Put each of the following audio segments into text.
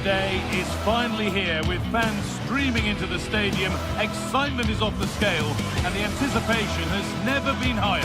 day is finally here, with fans streaming into the stadium. Excitement is off the scale, and the anticipation has never been higher.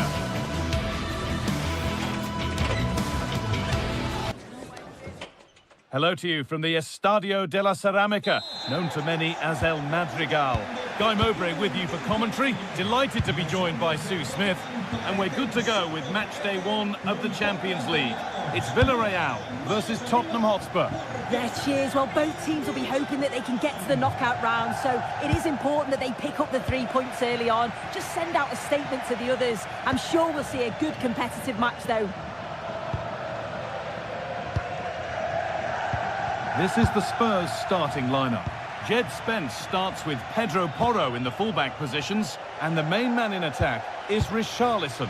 Hello to you from the Estadio de la Ceramica, known to many as El Madrigal. Guy Mowbray with you for commentary. Delighted to be joined by Sue Smith. And we're good to go with match day 1 of the Champions League. It's Villarreal versus Tottenham Hotspur. Yeah, cheers. Well, both teams will be hoping that they can get to the knockout round, so it is important that they pick up the 3 points early on. Just send out a statement to the others. I'm sure we'll see a good competitive match, though. This is the Spurs starting lineup. Jed Spence starts with Pedro Porro in the fullback positions, and the main man in attack is Richarlison.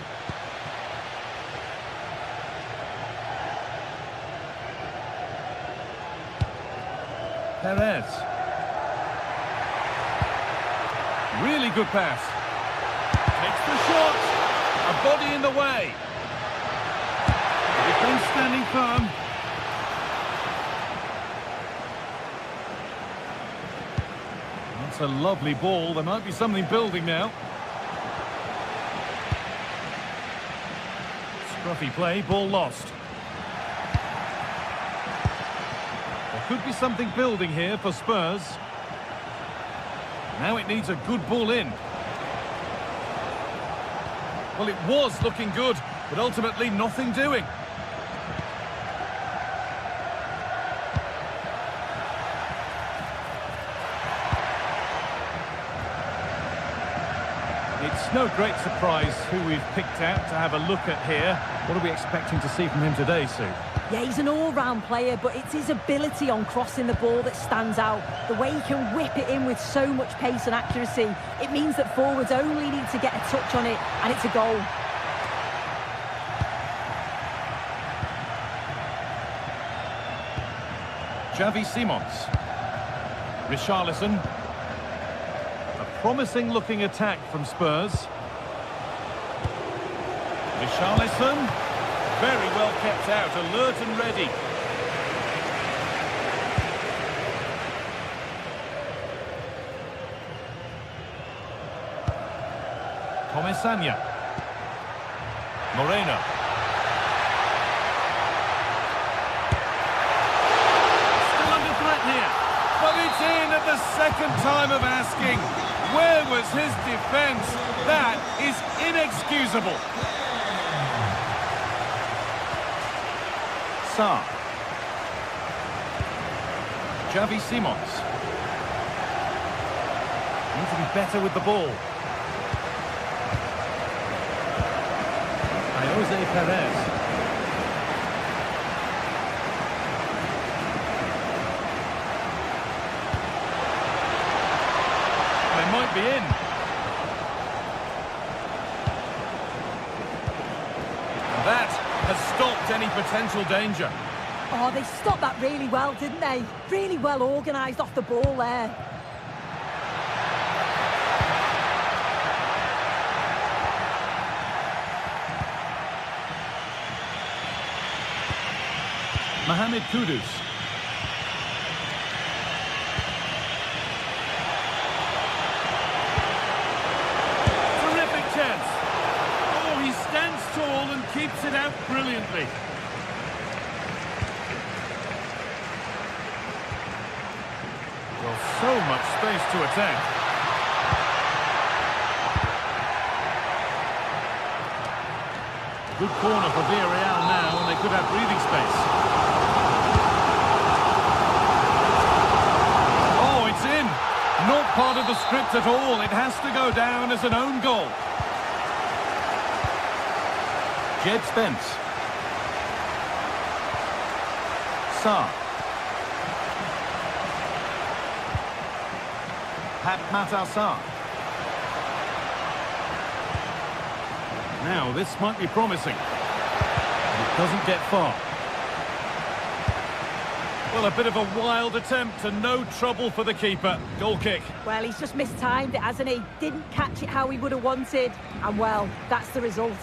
Perez. Really good pass. Takes the shot. A body in the way. Defense standing firm. That's a lovely ball. There might be something building now. Scruffy play, ball lost. There could be something building here for Spurs. Now it needs a good ball in. Well, it was looking good, but ultimately nothing doing. It's no great surprise who we've picked out to have a look at here. What are we expecting to see from him today, Sue? Yeah, he's an all-round player, but it's his ability on crossing the ball that stands out. The way he can whip it in with so much pace and accuracy. It means that forwards only need to get a touch on it, and it's a goal. Xavi Simons. Richarlison. Promising looking attack from Spurs. Richarlison, very well kept out, alert and ready. Comesaña. Moreno. Still under threat here, but it's in at the second time of asking. Where was his defence? That is inexcusable. Sarr. Xavi Simons. Need to be better with the ball. Jose Perez. Might be in. That has stopped any potential danger. Oh, they stopped that really well, didn't they? Really well organised off the ball there. Mohamed Kudus. Tall and keeps it out brilliantly. Well, so much space to attack. Good corner for Villarreal now, and they could have breathing space. Oh, it's in. Not part of the script at all. It has to go down as an own goal. Jed Spence. Sarr. Matar Sarr. Now, this might be promising. But it doesn't get far. Well, a bit of a wild attempt and no trouble for the keeper. Goal kick. Well, he's just mistimed it, hasn't he? Didn't catch it how he would have wanted. And, well, that's the result.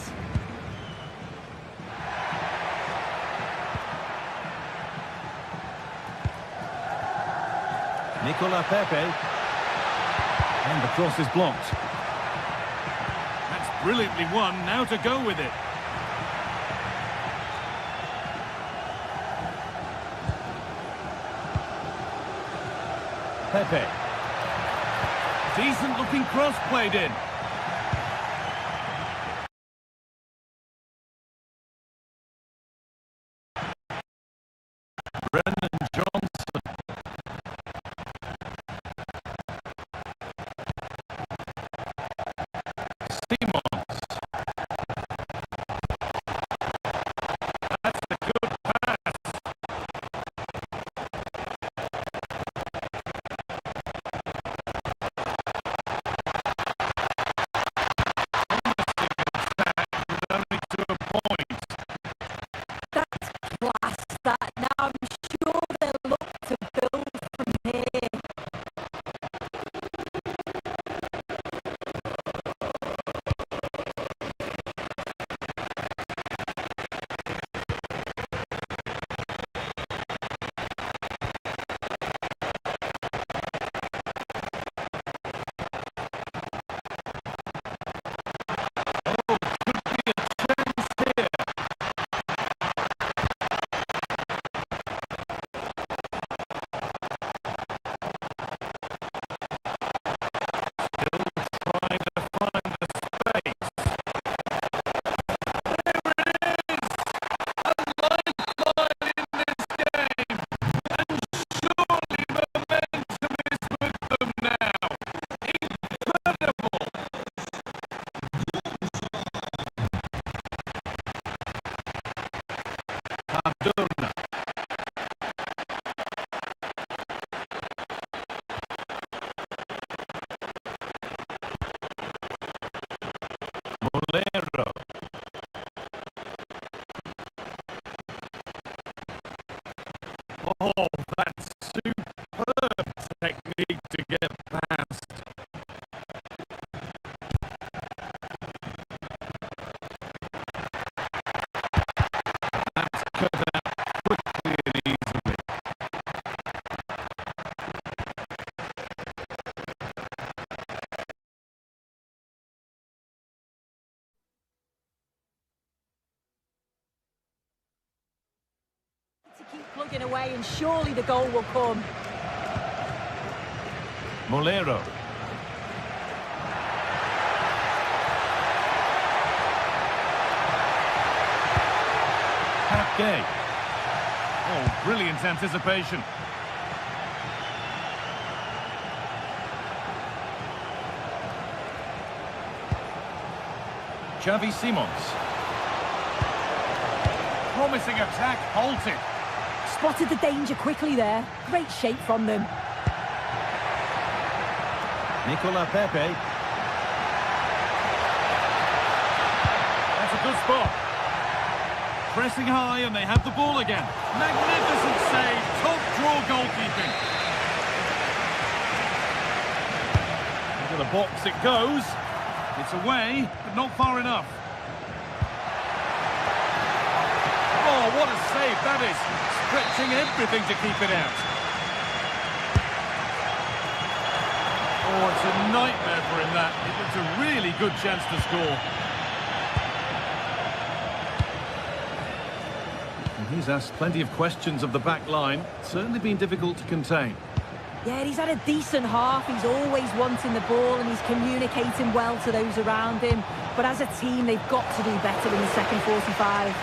Nicola Pepe. And the cross is blocked. That's brilliantly won, now to go with it. Pepe. Decent looking cross played in. Oh, that's superb technique to get past. That's cut out quickly and easily. To keep plugging away and surely the goal will come. Molero. Gay. Oh, brilliant anticipation. Xavi Simons. Promising attack halted. Spotted the danger quickly there. Great shape from them. Nicola Pepe. That's a good spot. Pressing high and they have the ball again. Magnificent save. Top draw goalkeeping. Into the box it goes. It's away, but not far enough. Oh, what a save that is. Stretching everything to keep it out. Oh, it's a nightmare for him that. It looks a really good chance to score. And he's asked plenty of questions of the back line. Certainly been difficult to contain. Yeah, he's had a decent half. He's always wanting the ball and he's communicating well to those around him. But as a team, they've got to do better in the second 45.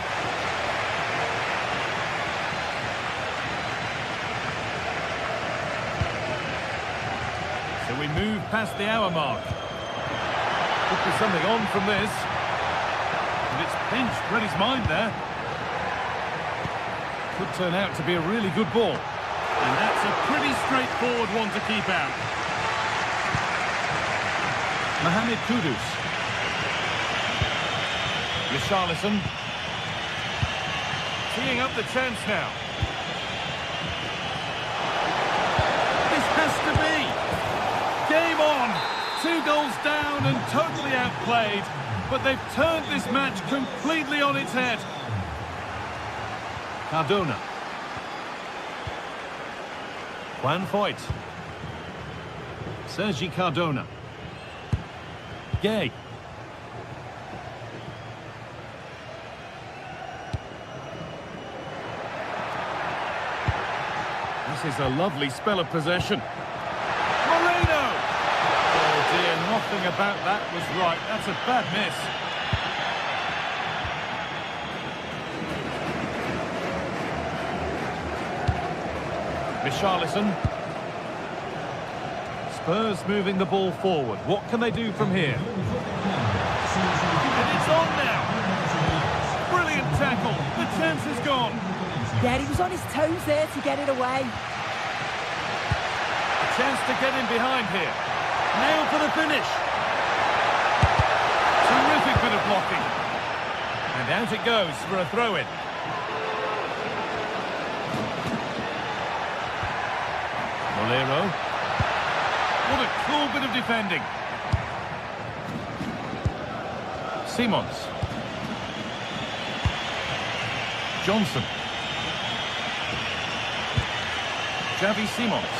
So we move past the hour mark. Could be something on from this. And it's pinched Reddy's mind there. Could turn out to be a really good ball. And that's a pretty straightforward one to keep out. Mohamed Kudus. Richarlison. Teeing up the chance now. This has to be. Game on. 2 goals down and totally outplayed. But they've turned this match completely on its head. Cardona. Juan Foyt. Sergi Cardona. Gay. This is a lovely spell of possession. Moreno! Oh dear, nothing about that was right. That's a bad miss. Richarlison. Spurs moving the ball forward. What can they do from here? And it's on now. Brilliant tackle. The chance is gone. Yeah, he was on his toes there to get it away. Chance to get in behind here. Nailed for the finish. Terrific bit of blocking. And out it goes for a throw-in. Molero. What a cool bit of defending. Simons. Johnson. Xavi Simons.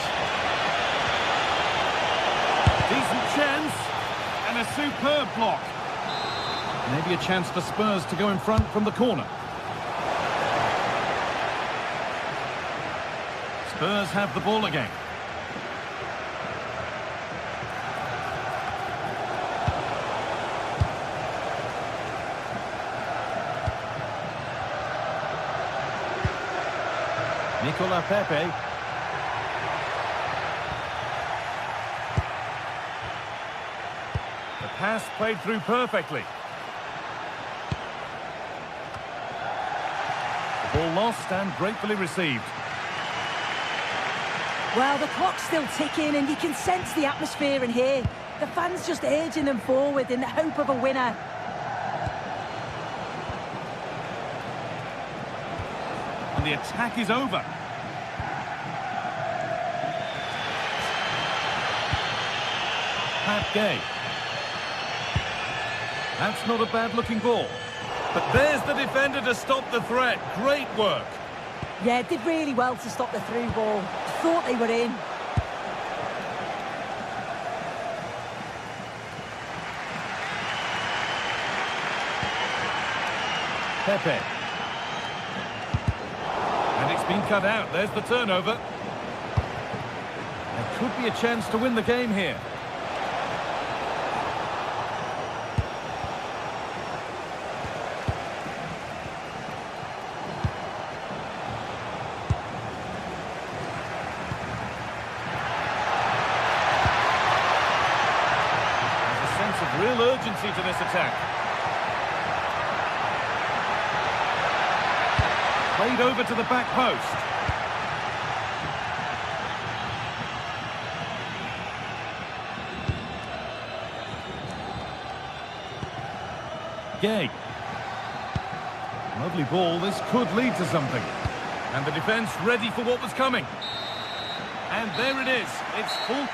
Decent chance. And a superb block. Maybe a chance for Spurs to go in front from the corner. Spurs have the ball again. Nicola Pepe. The pass played through perfectly. The ball lost and gratefully received. Well, the clock's still ticking and you can sense the atmosphere in here. The fans just urging them forward in the hope of a winner. And the attack is over. Pat Gay. That's not a bad-looking ball. But there's the defender to stop the threat. Great work. Yeah, did really well to stop the through ball. Thought they were in. Pepe. And it's been cut out. There's the turnover. There could be a chance to win the game here. Real urgency to this attack. Played over to the back post. Gay. Lovely ball. This could lead to something. And the defence ready for what was coming. And there it is. It's full.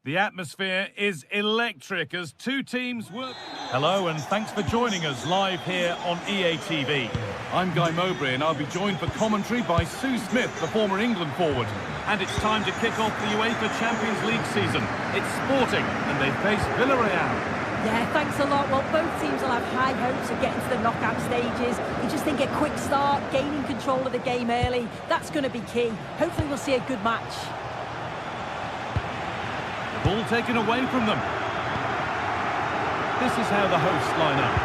The atmosphere is electric as two teams work. Hello and thanks for joining us live here on EA TV. I'm Guy Mowbray and I'll be joined for commentary by Sue Smith, the former England forward. And it's time to kick off the UEFA Champions League season. It's Sporting and they face Villarreal. Yeah, thanks a lot. Well, both teams will have high hopes of getting to the knockout stages. You just think a quick start, gaining control of the game early, that's going to be key. Hopefully we'll see a good match. Ball taken away from them. This is how the hosts line up.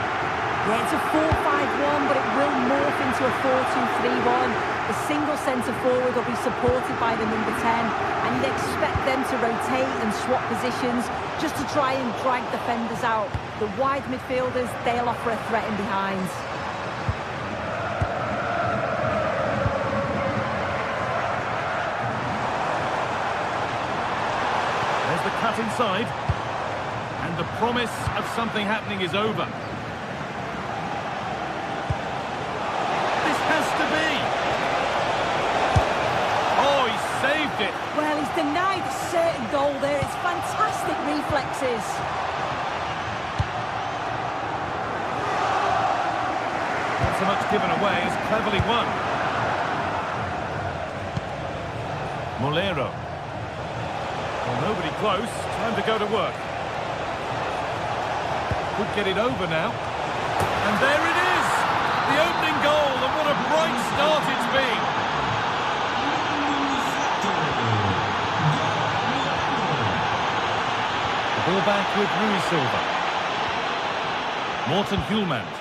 Yeah, it's a 4-5-1, but it will morph into a 4-2-3-1. The single centre-forward will be supported by the number 10, and you'd expect them to rotate and swap positions just to try and drag defenders out. The wide midfielders, they'll offer a threat in behind. There's the cut inside, and the promise of something happening is over. This has to be. Oh, he saved it. Well, he's denied a certain goal there. It's fantastic reflexes. Not so much given away as cleverly won. Molero. Well, nobody close. Time to go to work. Could get it over now. And there it is! The opening goal, and what a bright start it's been! The ball back with Rui Silva. Morten Hjulmand.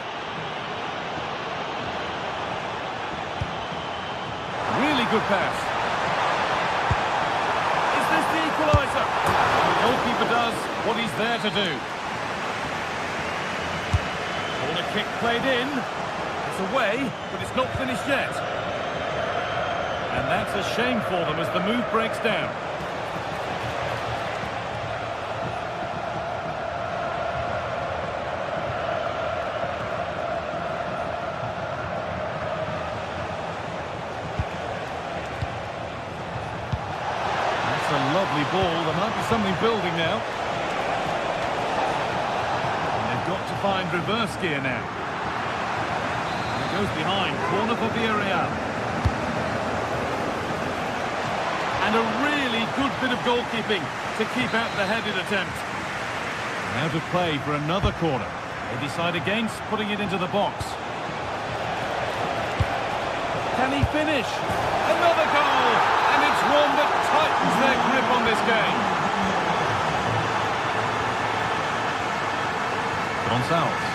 Really good pass. The equaliser. The goalkeeper does what he's there to do. Corner kick played in. It's away, but it's not finished yet. And that's a shame for them as the move breaks down. A lovely ball. There might be something building now. And they've got to find reverse gear now. And it goes behind. Corner for Villarreal. And a really good bit of goalkeeping to keep out the headed attempt. Now to play for another corner. They decide against putting it into the box. Can he finish? Another goal! And it's one that tightens their grip on this game. Gonçalves.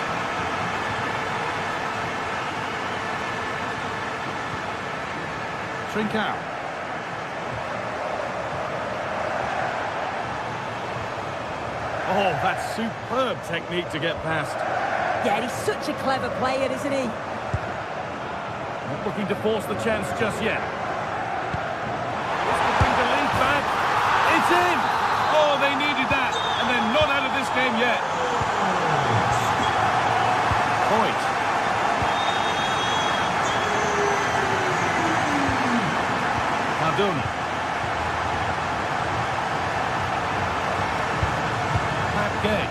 Trincao. Oh, that's superb technique to get past. Yeah, he's such a clever player, isn't he? Not looking to force the chance just yet. Back. It's in! Oh, they needed that, and they're not out of this game yet. Point. Cardona. Pat Gay.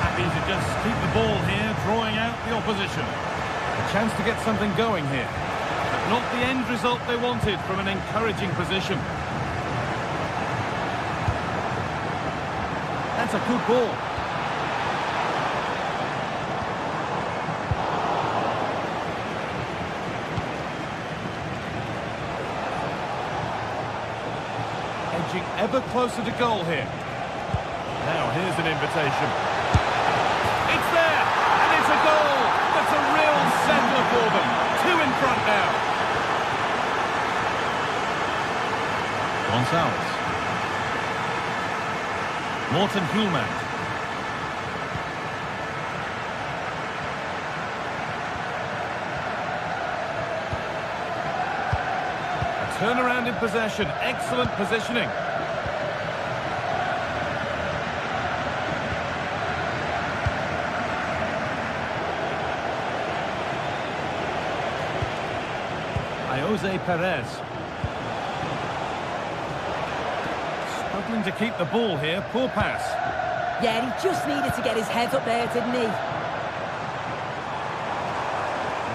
Happy to just keep the ball here, drawing out the opposition. A chance to get something going here. But not the end result they wanted from an encouraging position. That's a good ball. Edging ever closer to goal here. Now here's an invitation. It's there! And it's a goal! That's a real settler for them. Two in front now. Gonçalves. Morten Hjulmand. A turnaround in possession. Excellent positioning. Jose Perez. Struggling to keep the ball here. Poor pass. Yeah, he just needed to get his head up there, didn't he?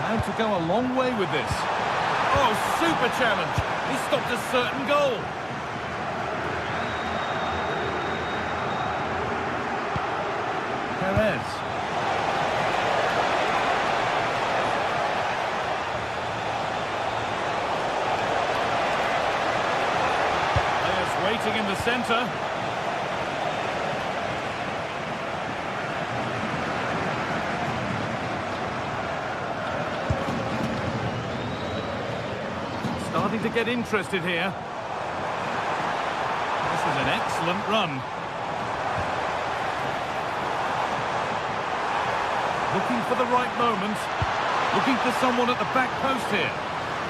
Allowed to go a long way with this. Oh, super challenge. He stopped a certain goal. Perez. Players waiting in the centre. Starting to get interested here. This is an excellent run. Looking for the right moment. Looking for someone at the back post here.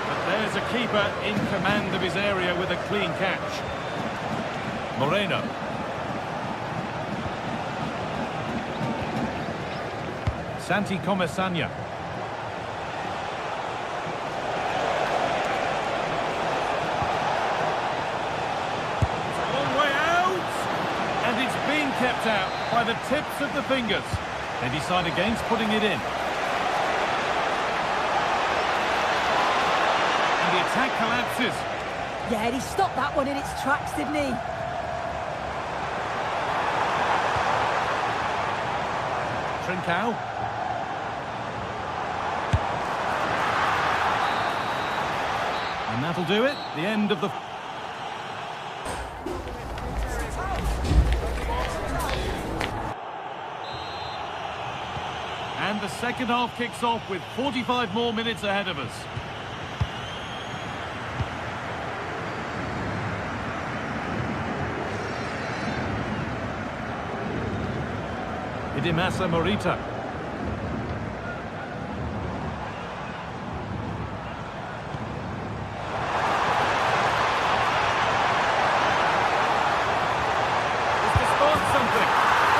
But there's a keeper in command of his area with a clean catch. Moreno. Santi Comesania. Kept out by the tips of the fingers. They decide against putting it in. And the attack collapses. Yeah, he stopped that one in its tracks, didn't he? Trincao. And that'll do it. The end of the... And the second half kicks off with 45 more minutes ahead of us. Idimasa Morita. This to start something.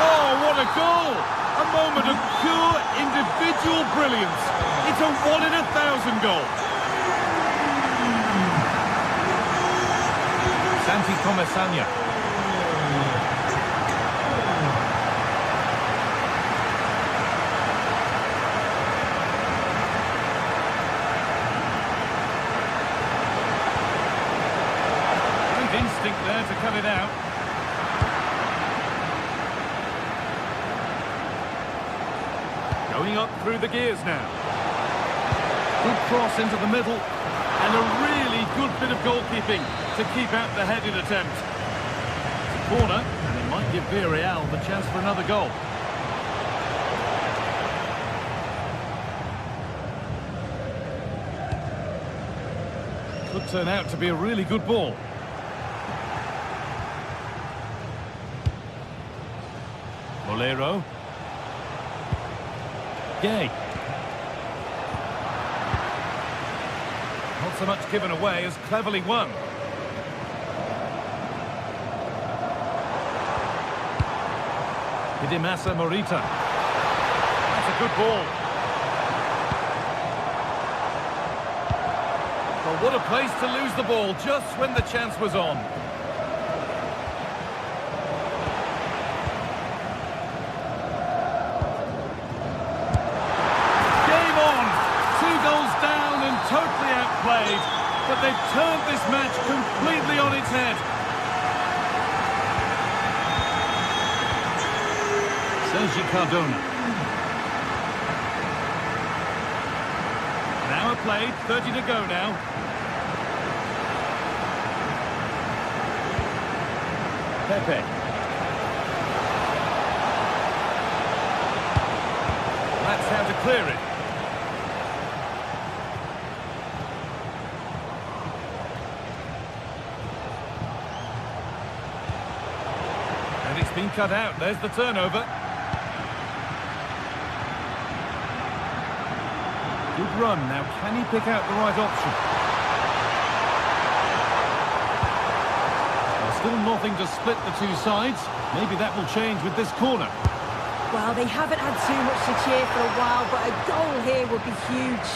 Oh, what a goal! A moment of pure individual brilliance. It's a 1 in 1,000 goal. Santi Comesania. Great instinct there to cut it out. Going up through the gears now. Good cross into the middle. And a really good bit of goalkeeping to keep out the headed attempt. It's a corner, and it might give Villarreal the chance for another goal. Could turn out to be a really good ball. Bolero. Gay. Not so much given away as cleverly won. Idimasa Morita. That's a good ball. Well, what a place to lose the ball just when the chance was on. Totally outplayed, but they've turned this match completely on its head. Sergi Cardona. An hour played, 30 to go now. Pepe. That's how to clear it. It's been cut out. There's the turnover. Good run. Now, can he pick out the right option? Well, still nothing to split the two sides. Maybe that will change with this corner. Well, they haven't had too much to cheer for a while, but a goal here would be huge.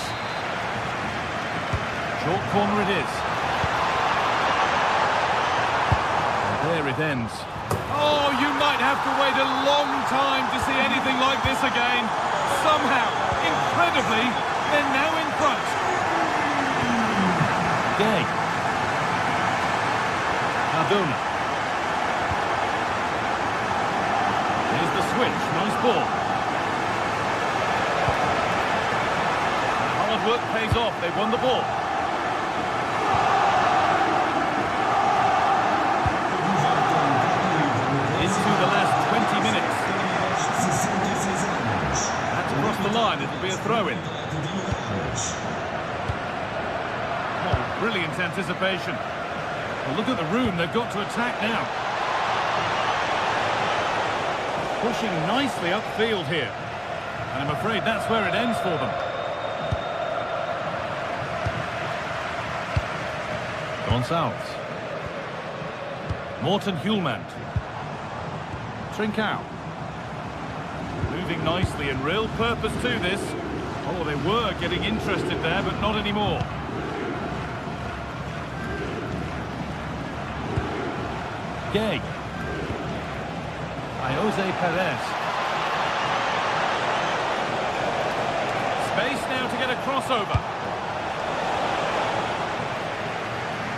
Short corner it is. And there it ends. Oh, you might have to wait a long time to see anything like this again. Somehow, incredibly, they're now in front. Gay. Cardona. Here's the switch. Nice ball. Hard work pays off. They won the ball. Into the last 20 minutes. That's across the line. It'll be a throw-in. Oh, brilliant anticipation. Well, look at the room. They've got to attack now. Pushing nicely upfield here. And I'm afraid that's where it ends for them. Gonçalves. Morten Hjulmand. Trincao. Moving nicely and real purpose to this. Oh, they were getting interested there, but not anymore. Gay. By Jose Perez. Space now to get a crossover.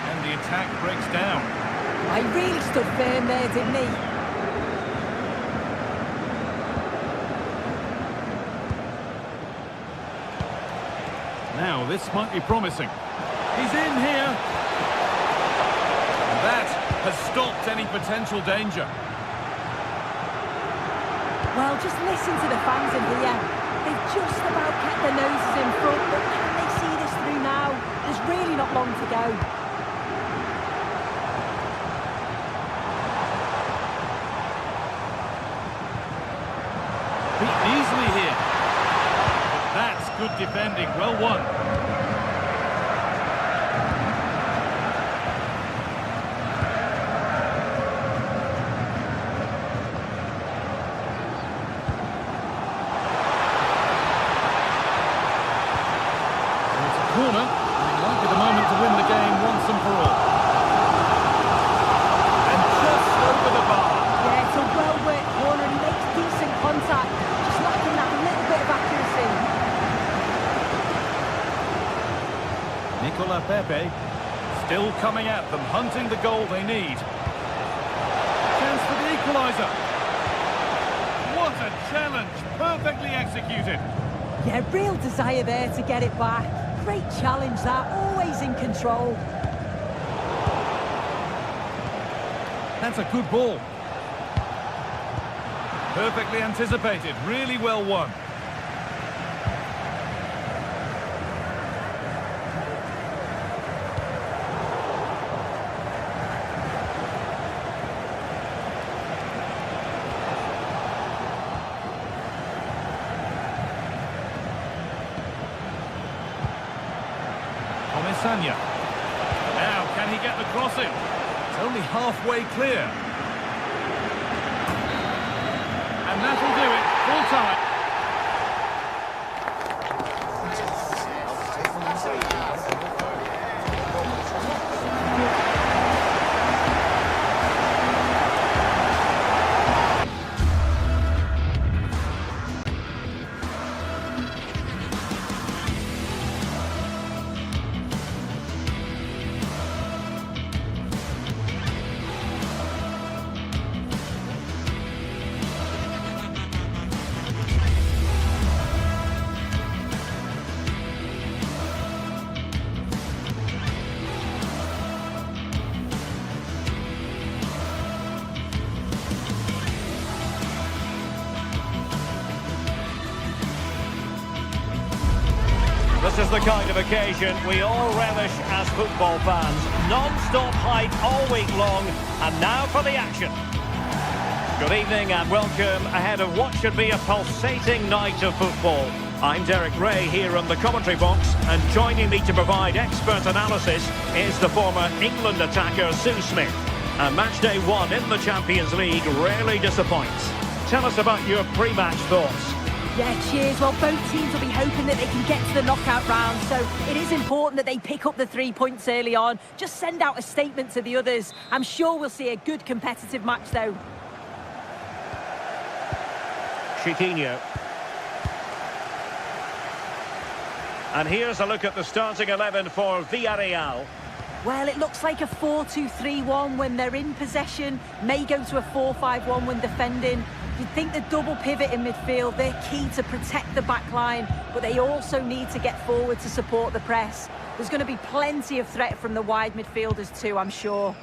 And the attack breaks down. I really stood firm there, didn't he? Now, this might be promising. He's in here. And that has stopped any potential danger. Well, just listen to the fans in here. They've just about kept their noses in front, but can they see this through now? There's really not long to go. Beaten easily here. That's good defending. Well won. Corner, and it might be the moment to win the game once and for all. And just over the bar. Yeah, it's a well-worked corner and he makes decent contact. Just lacking that little bit of accuracy. Nicola Pepe still coming at them, hunting the goal they need. Chance for the equaliser. What a challenge, perfectly executed. Yeah, real desire there to get it back. Great challenge that, always in control. That's a good ball. Perfectly anticipated, really well won. Sanya. Now, can he get the cross in? It's only halfway clear. And that'll do it. Full time. This is the kind of occasion we all relish as football fans. Non-stop hype all week long, and now for the action. Good evening and welcome ahead of what should be a pulsating night of football. I'm Derek Ray here on the commentary box, and joining me to provide expert analysis is the former England attacker Sue Smith. And match day one in the Champions League rarely disappoints. Tell us about your pre-match thoughts. Yeah, cheers. Well, both teams will be hoping that they can get to the knockout round, so it is important that they pick up the 3 points early on. Just send out a statement to the others. I'm sure we'll see a good competitive match, though. Chiquinho. And here's a look at the starting 11 for Villarreal. Well, it looks like a 4-2-3-1 when they're in possession. May go to a 4-5-1 when defending. You'd think the double pivot in midfield, they're key to protect the back line, but they also need to get forward to support the press. There's going to be plenty of threat from the wide midfielders too, I'm sure.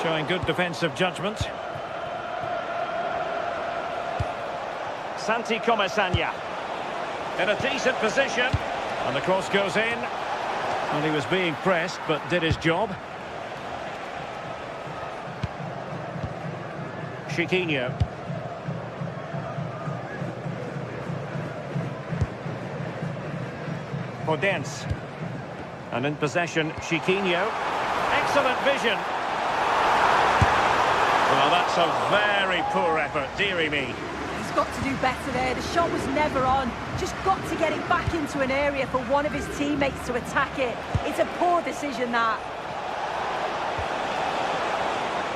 Showing good defensive judgment. Santi Comesaña in a decent position, and the cross goes in. Well, he was being pressed but did his job. Chiquinho. Podence. And in possession, Chiquinho. Excellent vision. Well, that's a very poor effort, dearie me. He's got to do better there. The shot was never on. Just got to get it back into an area for one of his teammates to attack it. It's a poor decision, that.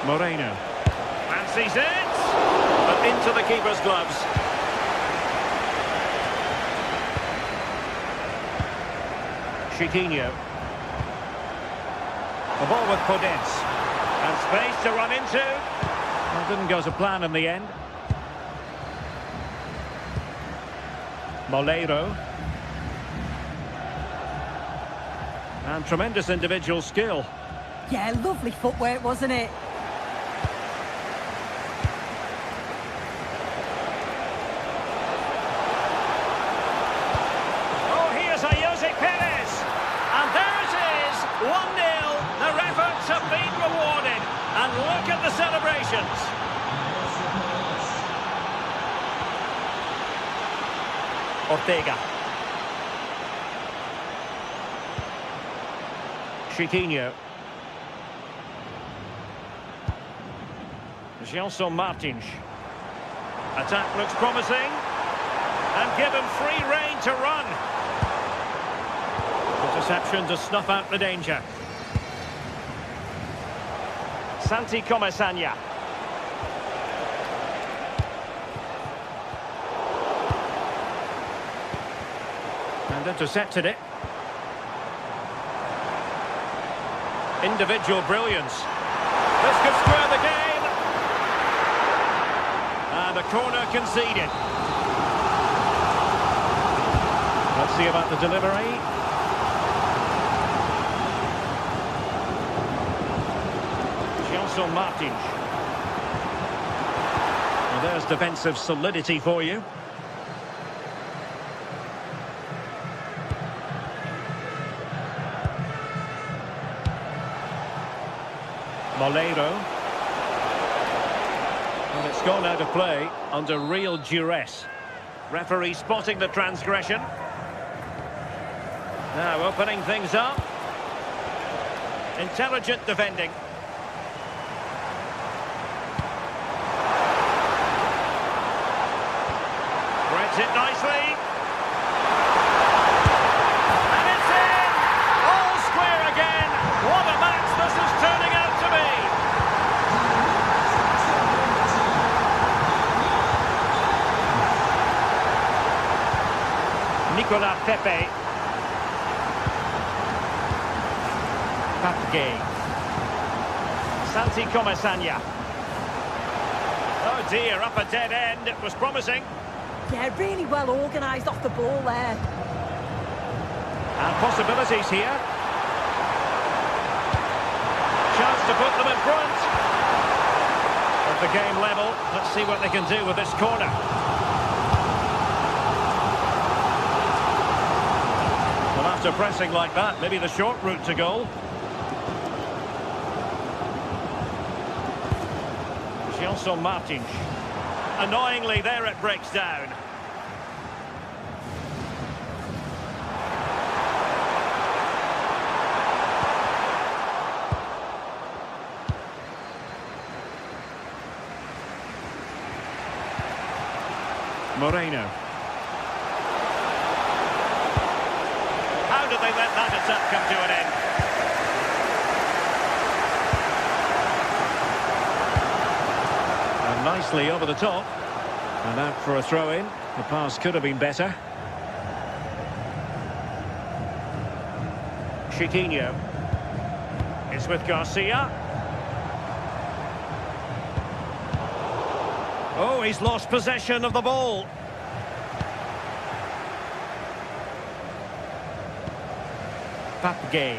Moreno. Fancies it! But into the keeper's gloves. Chiquinho. The ball with Podence. And space to run into. Well, didn't go to plan in the end. Moleiro. And tremendous individual skill. Yeah, lovely footwork, wasn't it? Oh, here's a Jose Perez. And there it is, 1-0. Their efforts have been rewarded. And look at the celebrations. Ortega. Chiquinho. Gelson Martins. Attack looks promising. And given free rein to run. Interception to snuff out the danger. Santi Comesaña. And intercepted it. Individual brilliance. This could square the game. And a corner conceded. Let's see about the delivery. Gelson Martins. Well, there's defensive solidity for you. Moleiro. And it's gone out of play under real duress. Referee spotting the transgression. Now opening things up. Intelligent defending. Threads it nicely. And it's in! All square again. What a match this is turning out to be. Nicolas Pepe. Papke. Santi Comesaña. Oh dear, up a dead end. It was promising. Yeah, really well organised off the ball there. And possibilities here. Chance to put them in front. At the game level, let's see what they can do with this corner. Well, after pressing like that, maybe the short route to goal. Gelson Martins. Annoyingly, there it breaks down. Moreno. How did they let that attack come to an end? And nicely over the top. And out for a throw-in. The pass could have been better. Chiquinho. It's with Garcia. Oh, he's lost possession of the ball. Papgay.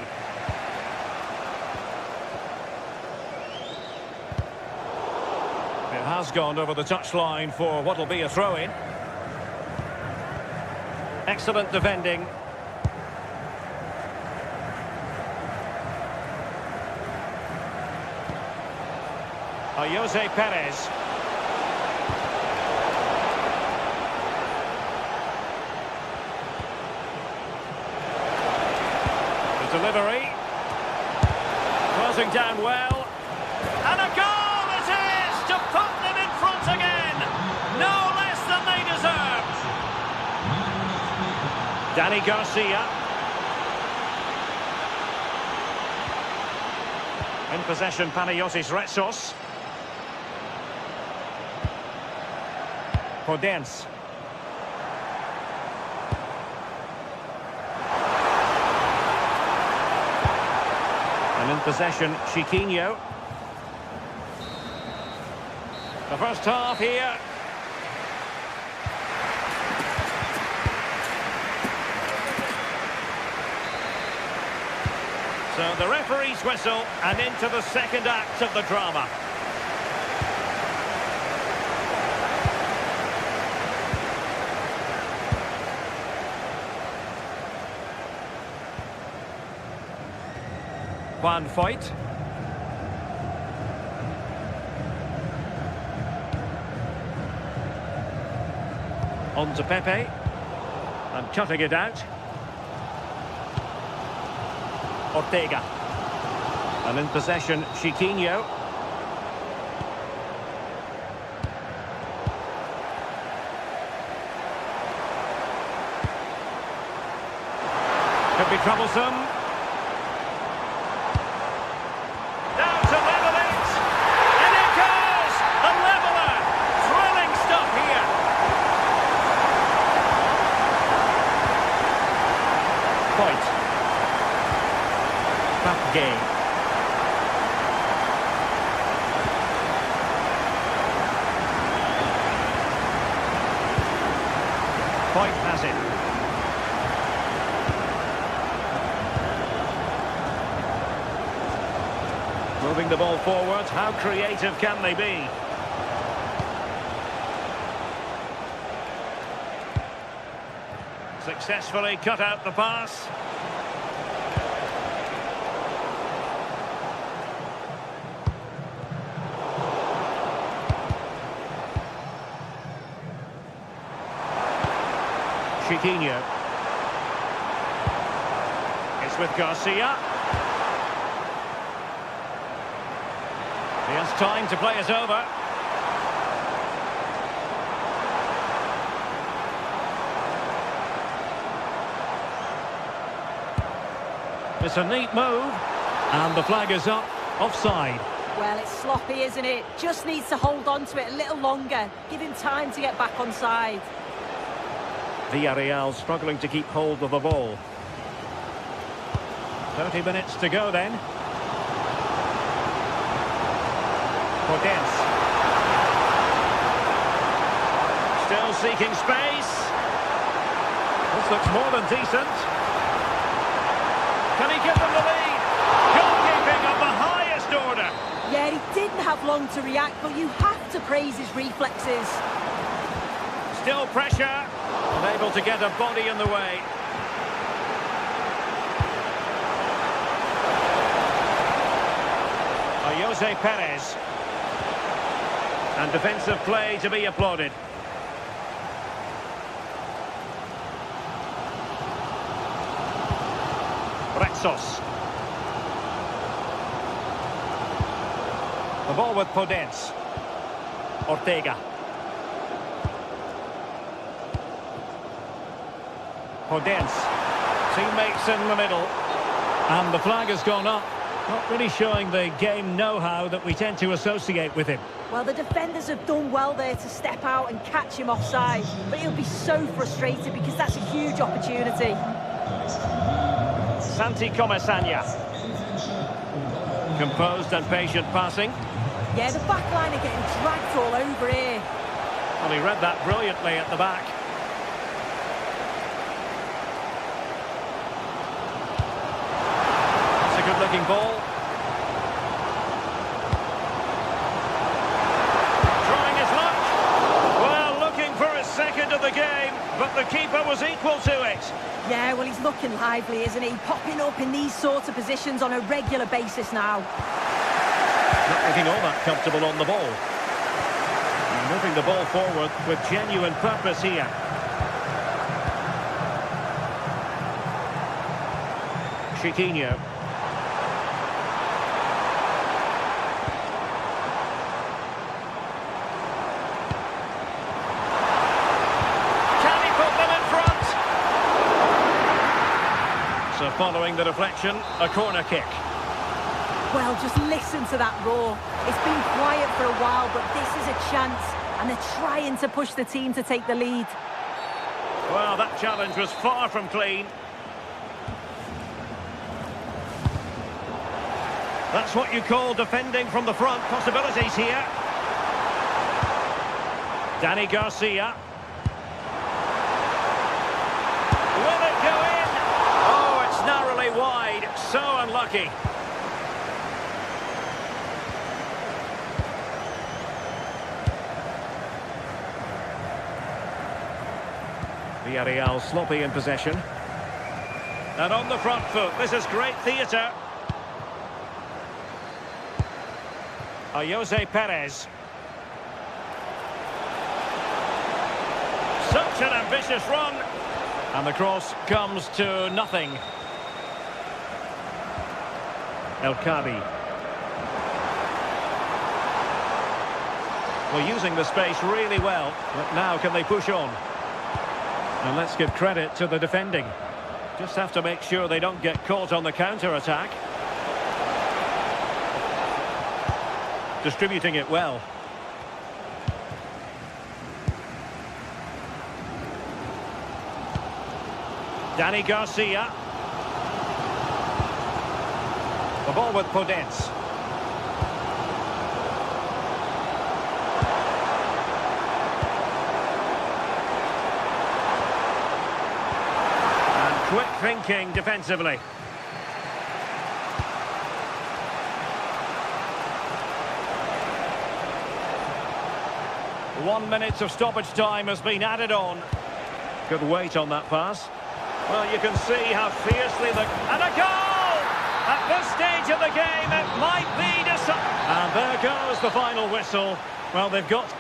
It has gone over the touchline for what will be a throw-in. Excellent defending. Jose Perez. The delivery. Closing down well. And a goal it is to put them in front again. No less than they deserve. Danny Garcia. In possession, Panagiotis Retsos. Podence. And in possession, Chiquinho. The first half here. So the referee's whistle and into the second act of the drama. Van Voigt. On to Pepe. And cutting it out. Ortega. And in possession, Chiquinho. Could be troublesome. Down to level it. And it goes! A leveller. Thrilling stuff here. Voigt. Papgay. Voigt has it. Moving the ball forward, how creative can they be? Successfully cut out the pass. Chiquinho. It's with Garcia. He has time to play it over. It's a neat move. And the flag is up. Offside. Well, it's sloppy, isn't it? Just needs to hold on to it a little longer. Give him time to get back on side. Villarreal struggling to keep hold of the ball. 30 minutes to go then. Podence. Still seeking space. This looks more than decent. Can he give them the lead? Goalkeeping of the highest order. Yeah, he didn't have long to react, but you have to praise his reflexes. Still pressure. Unable to get a body in the way. Jose Perez. And defensive play to be applauded. Retsos. The ball with Podence. Ortega. Podence. Teammates in the middle. And the flag has gone up. Not really showing the game know-how that we tend to associate with him. Well, the defenders have done well there to step out and catch him offside. But he'll be so frustrated because that's a huge opportunity. Santi Comesaña. Composed and patient passing. Yeah, the back line are getting dragged all over here. Well, he read that brilliantly at the back. That's a good-looking ball. Trying his luck. Well, looking for his second of the game, but the keeper was equal to it. Yeah, well, he's looking lively, isn't he? Popping up in these sorts of positions on a regular basis now. Not looking all that comfortable on the ball. And moving the ball forward with genuine purpose here. Chiquinho. Can he put them in front? So following the deflection, a corner kick. Well, just listen to that roar. It's been quiet for a while, but this is a chance, and they're trying to push the team to take the lead. Well, that challenge was far from clean. That's what you call defending from the front. Possibilities here. Dani Garcia. Will it go in? Oh, it's narrowly wide. So unlucky. Villarreal sloppy in possession. And on the front foot, this is great theatre. Jose Perez. Such an ambitious run. And the cross comes to nothing. El Kabi. Well, using the space really well. But now can they push on? And let's give credit to the defending. Just have to make sure they don't get caught on the counter-attack. Distributing it well. Dani Garcia. The ball with Podence. Quick thinking defensively. One minute of stoppage time has been added on. Good weight on that pass. Well, you can see how fiercely and a goal! At this stage of the game, it might be decided. And there goes the final whistle. Well, they've got...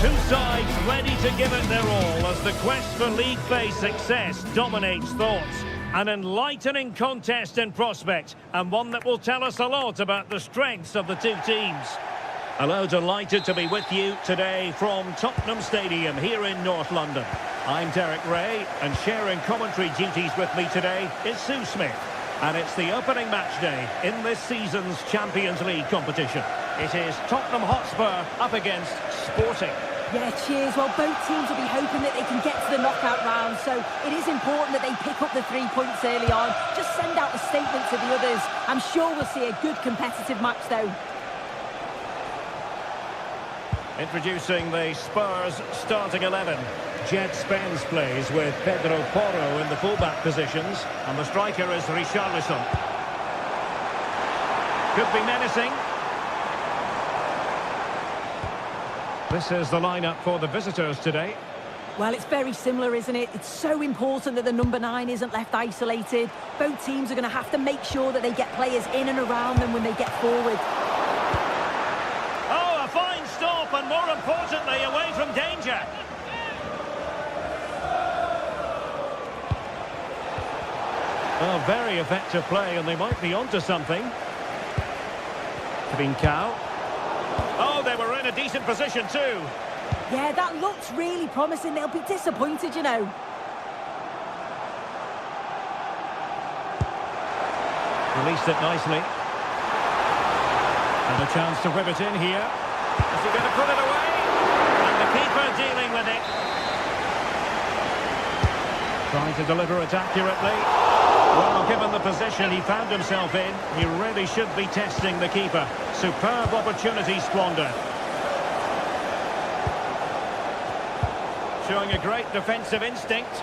Two sides ready to give it their all as the quest for league phase success dominates thoughts. An enlightening contest in prospect, and one that will tell us a lot about the strengths of the two teams. Hello, delighted to be with you today from Tottenham Stadium here in North London. I'm Derek Ray, and sharing commentary duties with me today is Sue Smith. And it's the opening match day in this season's Champions League competition. It is Tottenham Hotspur up against Sporting. Yeah, cheers. Well, both teams will be hoping that they can get to the knockout round, so it is important that they pick up the 3 points early on. Just send out a statement to the others. I'm sure we'll see a good competitive match, though. Introducing the Spurs starting 11. Jed Spence plays with Pedro Porro in the fullback positions, and the striker is Richarlison. Could be menacing. This is the lineup for the visitors today. Well, it's very similar, isn't it? It's so important that the number 9 isn't left isolated. Both teams are going to have to make sure that they get players in and around them when they get forward. Oh, a fine stop, and more importantly, away from danger. Oh, very effective play, and they might be onto something. Trincao. Oh, they were in a decent position too. Yeah, that looks really promising. They'll be disappointed, you know. Released it nicely. And a chance to rip it in here. Is he going to put it away? And the keeper dealing with it. Trying to deliver it accurately. Well, given the position he found himself in, he really should be testing the keeper. Superb opportunity squandered. Showing a great defensive instinct.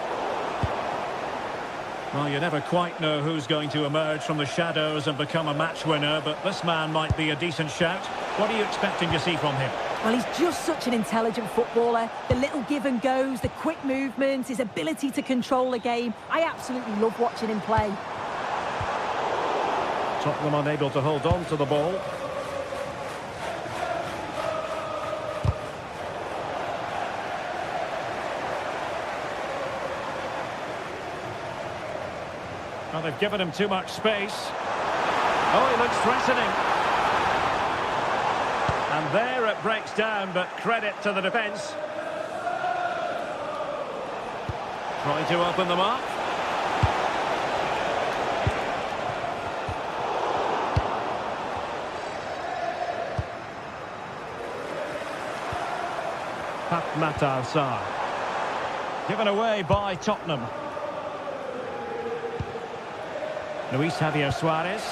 Well, you never quite know who's going to emerge from the shadows and become a match winner, but this man might be a decent shout. What are you expecting to see from him? Well, he's just such an intelligent footballer. The little give and goes, the quick movements, his ability to control a game. I absolutely love watching him play. Tottenham unable to hold on to the ball. Well, they've given him too much space. Oh, he looks threatening. And there it breaks down, but credit to the defence. Trying to open them up. Matar Sarr. Given away by Tottenham. Luis Javier Suarez.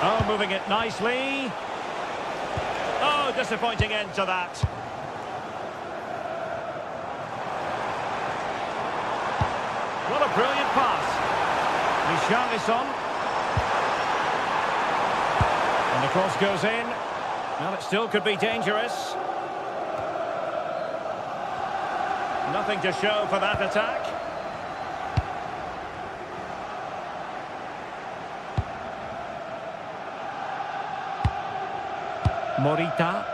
Oh, moving it nicely. Oh, disappointing end to that. What a brilliant pass. Richarlison. And the cross goes in. Well, it still could be dangerous. Nothing to show for that attack. Morita.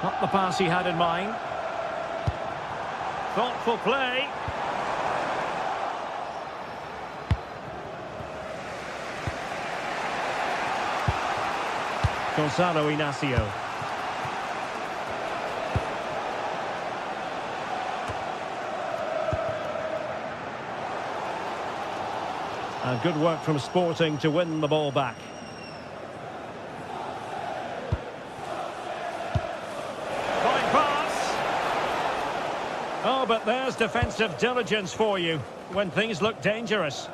Not the pass he had in mind. Thoughtful play. Gonzalo Inacio. And good work from Sporting to win the ball back. Fine pass. Oh, but there's defensive diligence for you when things look dangerous.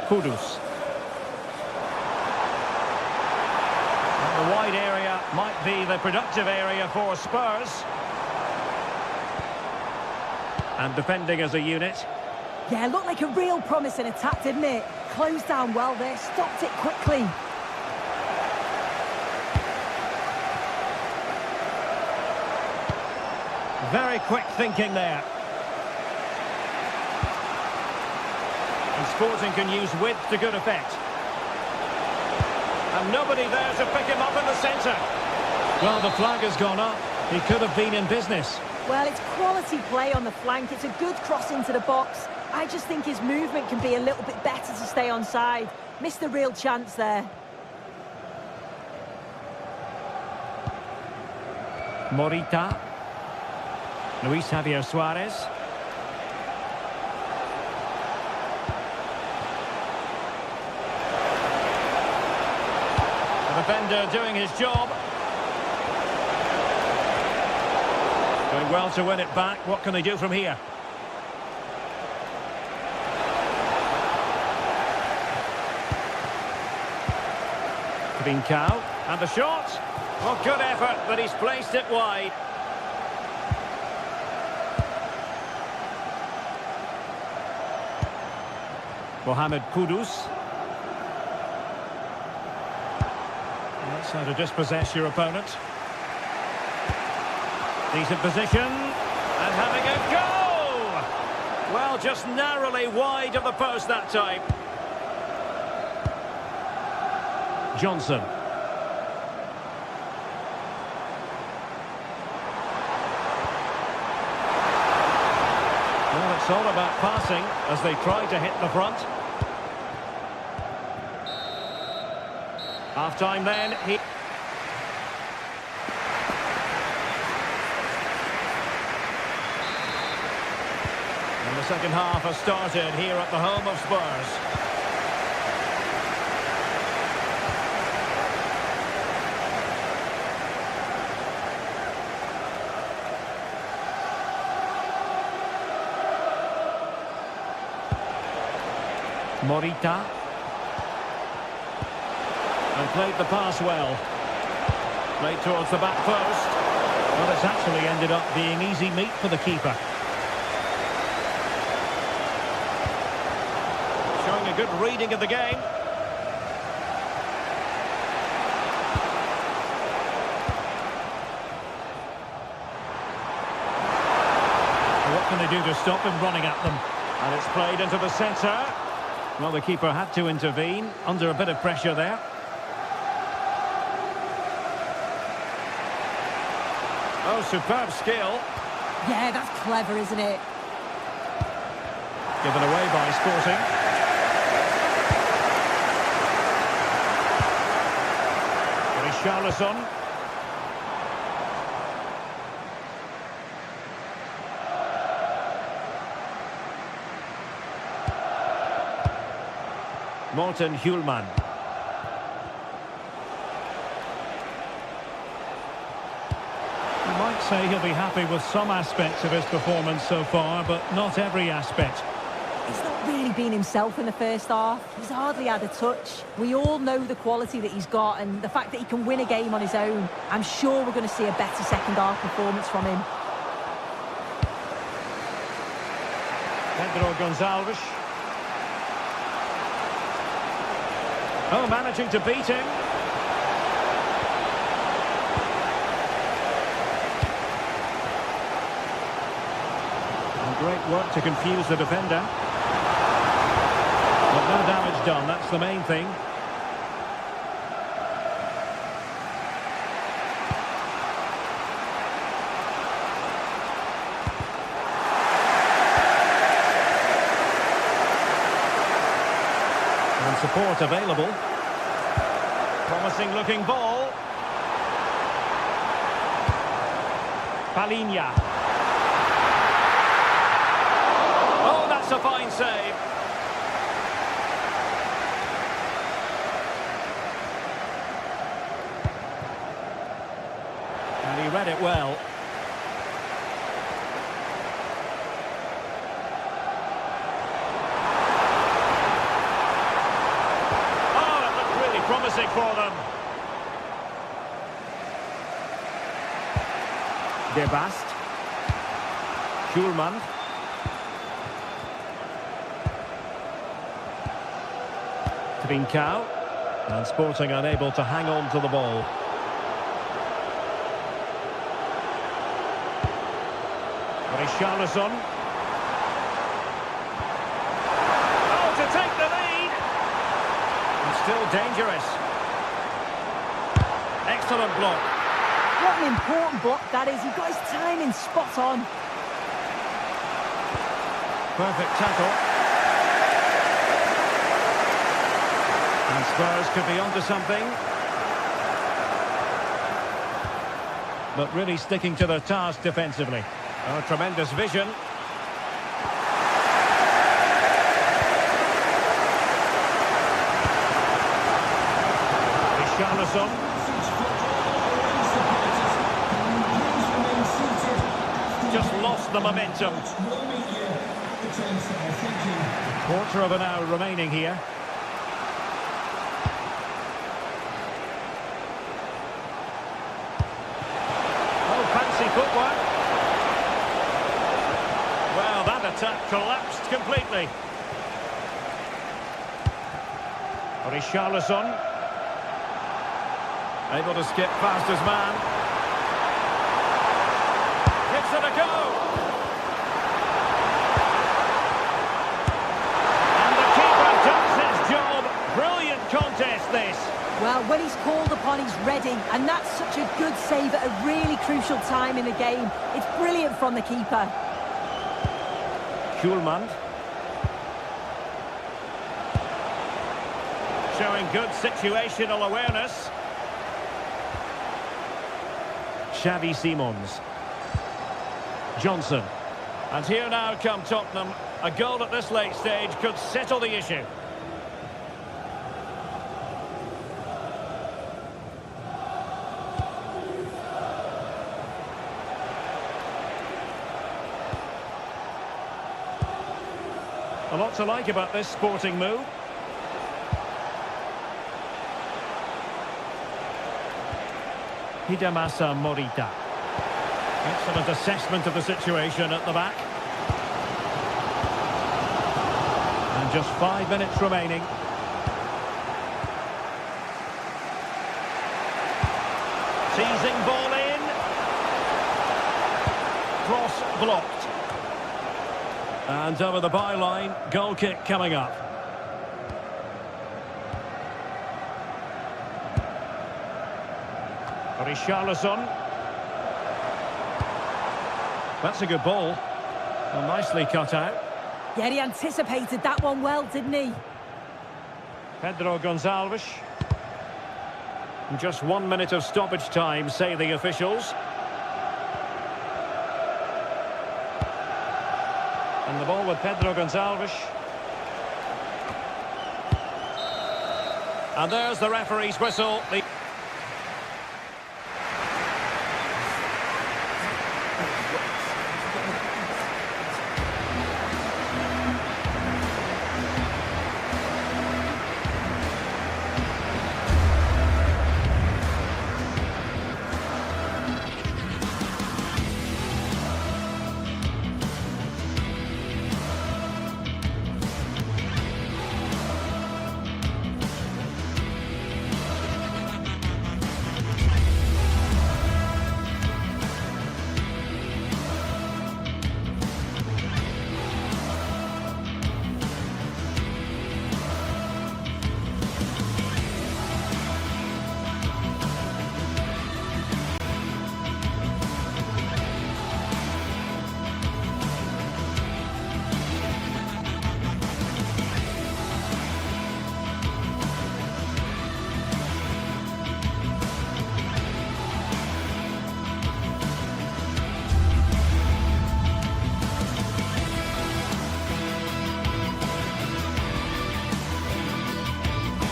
Kudus. The wide area might be the productive area for Spurs. And defending as a unit. Yeah, looked like a real promising attack, didn't it? Closed down well there, stopped it quickly. Very quick thinking there. And Sporting can use width to good effect. And nobody there to pick him up in the centre. Well, the flag has gone up. He could have been in business. Well, it's quality play on the flank. It's a good cross into the box. I just think his movement can be a little bit better to stay onside. Missed a real chance there. Morita. Luis Javier Suarez. The defender doing his job. Doing well to win it back. What can they do from here? Trincao. And the shot. Well, good effort, but he's placed it wide. Mohamed Kudus. That's how to dispossess your opponent. Decent position. And having a go! Well, just narrowly wide of the post that time. Johnson. Well, it's all about passing as they try to hit the front. Half-time then. And the second half has started here at the home of Spurs. Morita. And played the pass well. Played towards the back post. Well, it's actually ended up being easy meat for the keeper. Showing a good reading of the game. What can they do to stop him running at them? And it's played into the centre. Well, the keeper had to intervene, under a bit of pressure there. Oh, superb skill. Yeah, that's clever, isn't it? Given away by Sporting. Richarlison. Morten Hjulman. You might say he'll be happy with some aspects of his performance so far, but not every aspect. He's not really been himself in the first half. He's hardly had a touch. We all know the quality that he's got and the fact that he can win a game on his own. I'm sure we're going to see a better second half performance from him. Pedro Gonçalves. Oh, managing to beat him. And great work to confuse the defender. But no damage done, that's the main thing. And support available. Promising looking ball. Palinha. Oh, that's a fine save. And he read it well. Promising for them. De Bast. Hjulman. Trincao. And Sporting unable to hang on to the ball. Richarlison. Oh, to take the lead. And still dangerous. Excellent block. What an important block that is. He got his timing spot on. Perfect tackle. And Spurs could be onto something. But really sticking to their task defensively. Oh, tremendous vision. Richarlison. Just lost the momentum. Quarter of an hour remaining here. Oh, fancy footwork. Well, that attack collapsed completely. Richarlison. Able to skip past his man. Gives it a go. And the keeper does his job. Brilliant contest, this. Well, when he's called upon, he's ready. And that's such a good save at a really crucial time in the game. It's brilliant from the keeper. Schulman. Showing good situational awareness. Xavi Simons. Johnson. And here now come Tottenham. A goal at this late stage could settle the issue. A lot to like about this sporting move. Hidemasa Morita. Excellent assessment of the situation at the back. And just 5 minutes remaining. Teasing ball in. Cross blocked. And over the byline, goal kick coming up. Richarlison. That's a good ball. Well, nicely cut out. Yeah, he anticipated that one well, didn't he? Pedro Gonçalves. Just 1 minute of stoppage time, say the officials. And the ball with Pedro Gonçalves. And there's the referee's whistle.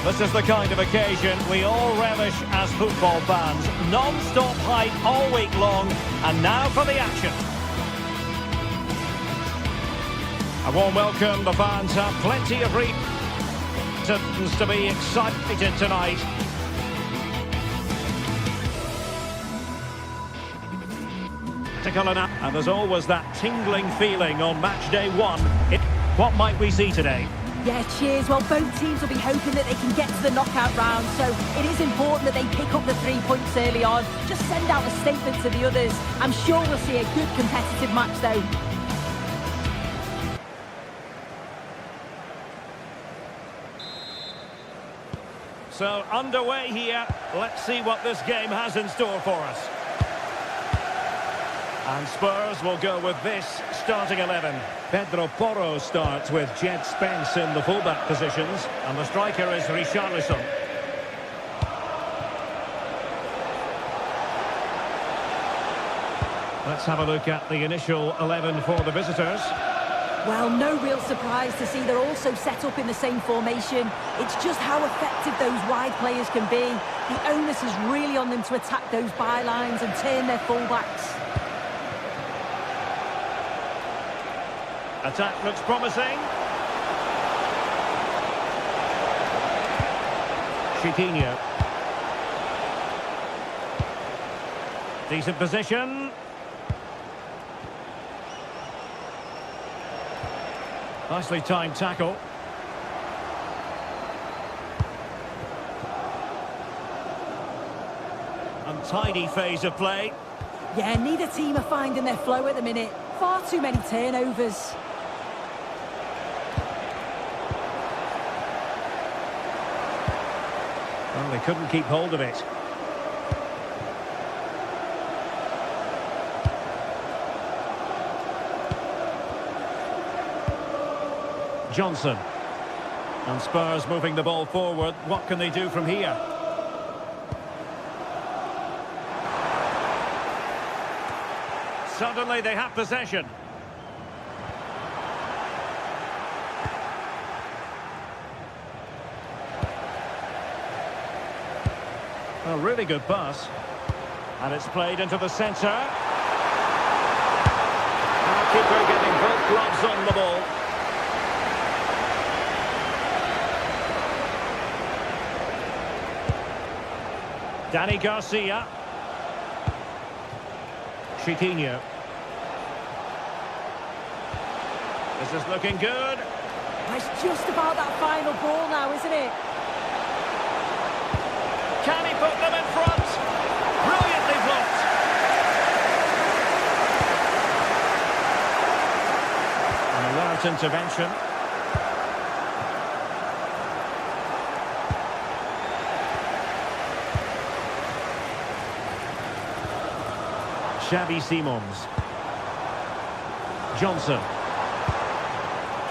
This is the kind of occasion we all relish as football fans. Non-stop hype all week long, and now for the action. A warm welcome. The fans have plenty of reasons to be excited tonight. And there's always that tingling feeling on match day one. What might we see today? Yeah, cheers. Well, both teams will be hoping that they can get to the knockout round, so it is important that they pick up the 3 points early on. Just send out a statement to the others. I'm sure we'll see a good competitive match, though. So underway here. Let's see what this game has in store for us. And Spurs will go with this starting 11. Pedro Porro starts with Jed Spence in the fullback positions. And the striker is Richarlison. Let's have a look at the initial 11 for the visitors. Well, no real surprise to see they're also set up in the same formation. It's just how effective those wide players can be. The onus is really on them to attack those bylines and turn their fullbacks. Attack looks promising. Chiquinho. Decent position. Nicely timed tackle. Untidy phase of play. Yeah, neither team are finding their flow at the minute. Far too many turnovers. Well, they couldn't keep hold of it. Johnson. And Spurs moving the ball forward. What can they do from here? Suddenly they have possession. A really good pass. And it's played into the centre. And the keeper getting both gloves on the ball. Danny Garcia. Chiquinho. This is looking good. It's just about that final ball now, isn't it? Can he put them in front? Brilliantly blocked. An alert intervention. Xavi Simons. Johnson.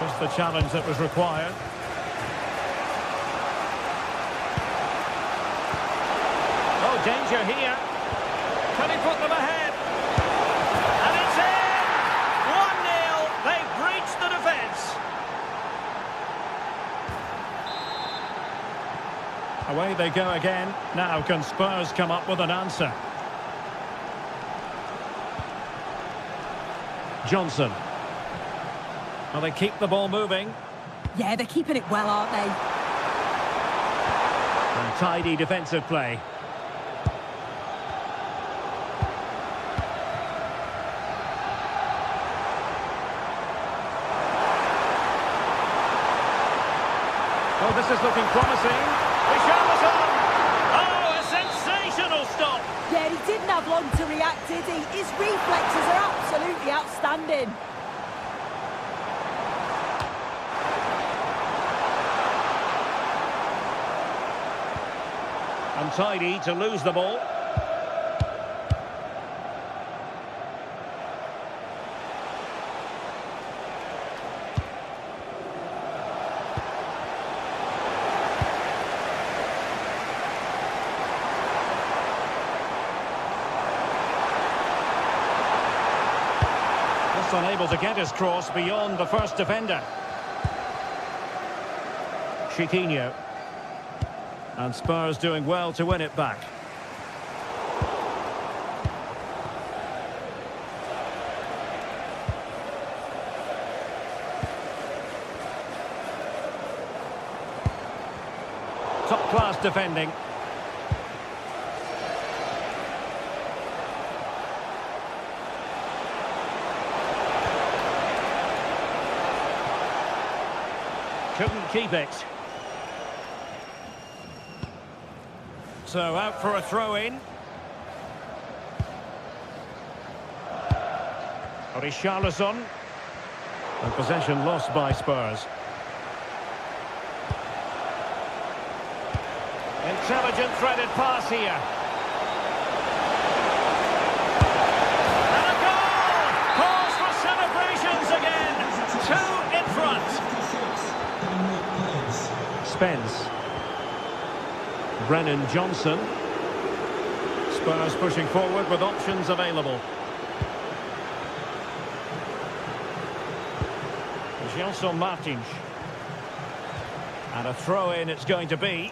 Just the challenge that was required. Oh, danger here. Can he put them ahead? And it's in! 1-0. They've breached the defence. Away they go again. Now can Spurs come up with an answer? Johnson. Well, they keep the ball moving. Yeah, they're keeping it well, aren't they? And tidy defensive play. Oh, this is looking promising. Richarlison! Oh, a sensational stop! Yeah, he didn't have long to react, did he? His reflexes are absolutely outstanding. Untidy to lose the ball. Just unable to get his cross beyond the first defender. Chiquinho. And Spurs doing well to win it back. Top-class defending. Couldn't keep it. So out for a throw-in. Richarlison. And possession lost by Spurs. Intelligent threaded pass here. And a goal! Calls for celebrations again. 2 in front. Spence. Brennan Johnson. Spurs pushing forward with options available. Gelson Martins. And a throw-in it's going to be.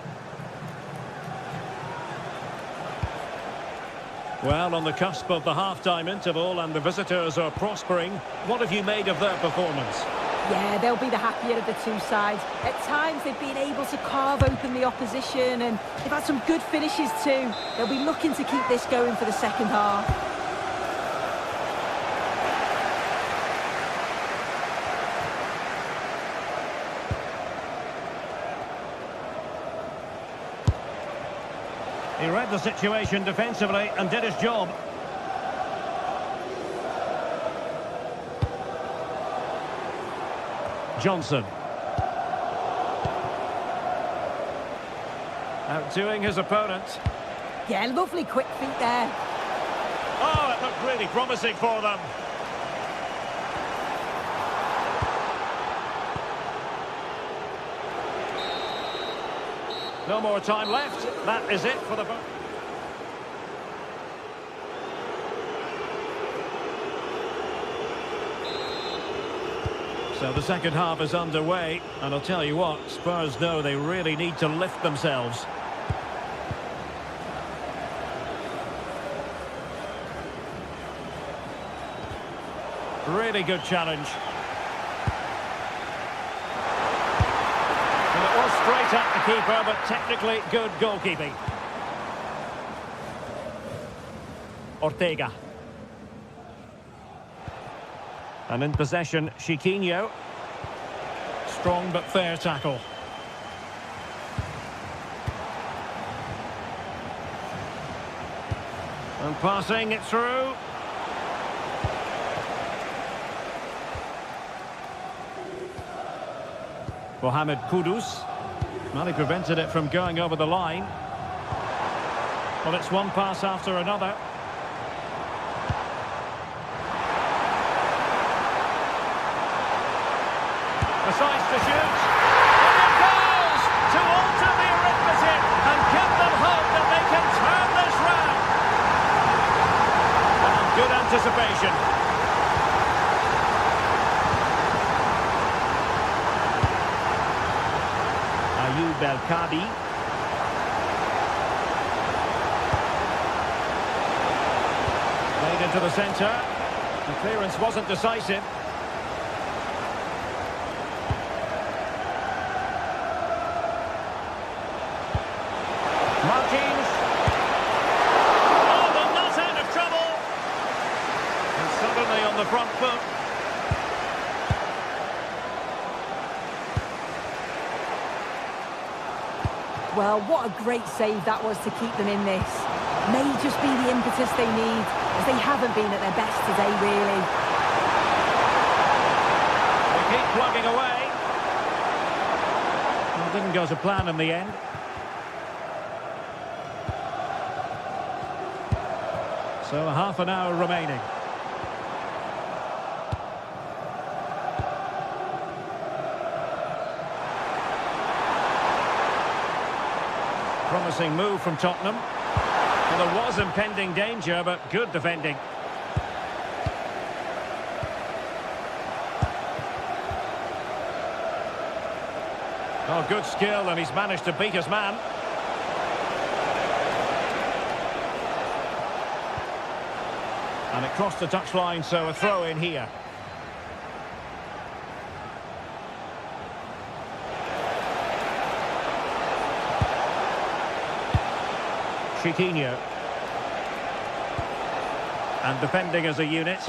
Well, on the cusp of the half-time interval and the visitors are prospering. What have you made of their performance? Yeah, they'll be the happier of the two sides. At times they've been able to carve open the opposition and they've had some good finishes too. They'll be looking to keep this going for the second half. He read the situation defensively and did his job. Johnson. Outdoing his opponent. Yeah, lovely quick feet there. Oh, it looked really promising for them. No more time left. That is it for the... So the second half is underway, and I'll tell you what, Spurs know they really need to lift themselves. Really good challenge. And it was straight at the keeper, but technically good goalkeeping. Ortega. And in possession, Chiquinho. Strong but fair tackle. And passing it through. Mohamed Kudus. Well, he prevented it from going over the line. Well, it's one pass after another. Decides to shoot. And it goes to alter the arithmetic and give them hope that they can turn this round. And good anticipation. Ayoub El-Kadi. Played into the centre. The clearance wasn't decisive. Martins. Oh, they're not out of trouble. And suddenly on the front foot. Well, what a great save that was to keep them in this. May just be the impetus they need, as they haven't been at their best today, really. They keep plugging away. Well, didn't go to plan in the end. So a half an hour remaining. Promising move from Tottenham. Well, there was impending danger, but good defending. Oh, good skill, and he's managed to beat his man. And it crossed the touchline, so a throw in here. Chiquinho. And defending as a unit.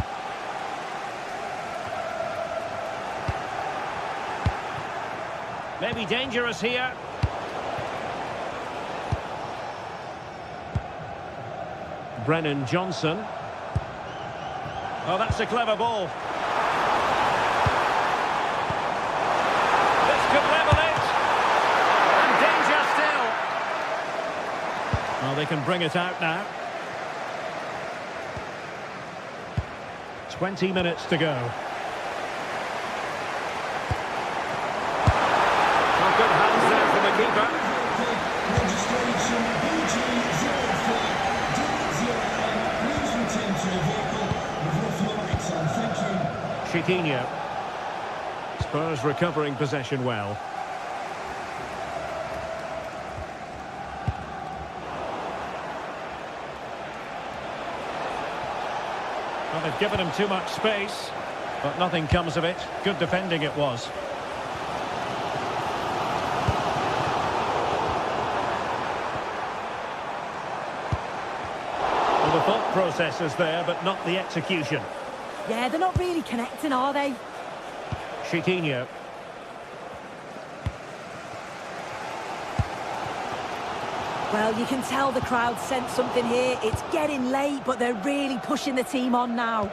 Maybe dangerous here. Brennan Johnson. Oh, that's a clever ball. This could level it. And danger still. Well, they can bring it out now. 20 minutes to go. Well, good hands there from the keeper. Chiquinho. Spurs recovering possession well. Well, they've given him too much space, but nothing comes of it. Good defending it was. Well, the thought process is there, but not the execution. Yeah, they're not really connecting, are they? Chiquinho. Well, you can tell the crowd sense something here. It's getting late, but they're really pushing the team on now.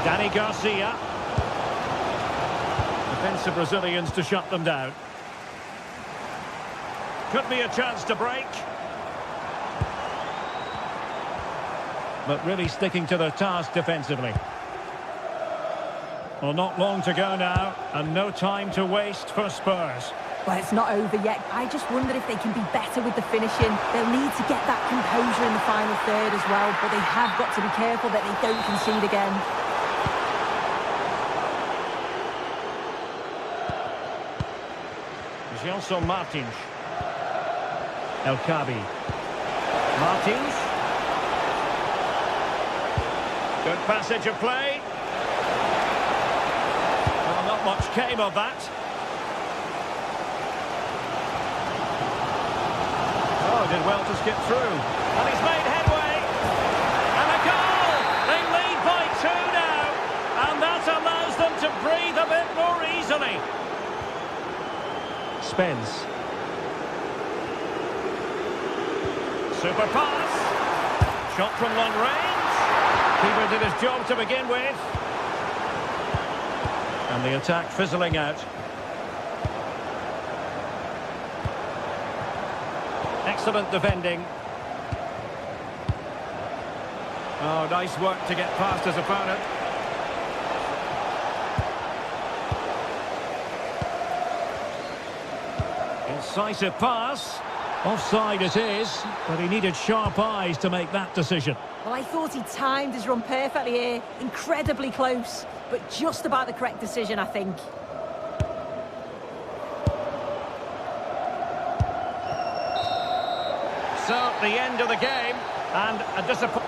Danny Garcia. Defensive Brazilians to shut them down. Could be a chance to break. But really sticking to their task defensively. Well, not long to go now, and no time to waste for Spurs. Well, it's not over yet. I just wonder if they can be better with the finishing. They'll need to get that composure in the final third as well, but they have got to be careful that they don't concede again. Gelson Martins. El Kabi. Martins. Good passage of play. Well, not much came of that. Oh, did well to skip through. And he's made headway. And a goal! They lead by 2 now. And that allows them to breathe a bit more easily. Spence. Super pass. Shot from long range. Keeper did his job to begin with. And the attack fizzling out. Excellent defending. Oh, nice work to get past his opponent. Incisive pass. Offside it is, but he needed sharp eyes to make that decision. Well, I thought he timed his run perfectly here. Incredibly close, but just about the correct decision, I think. So, the end of the game, and a disappointment.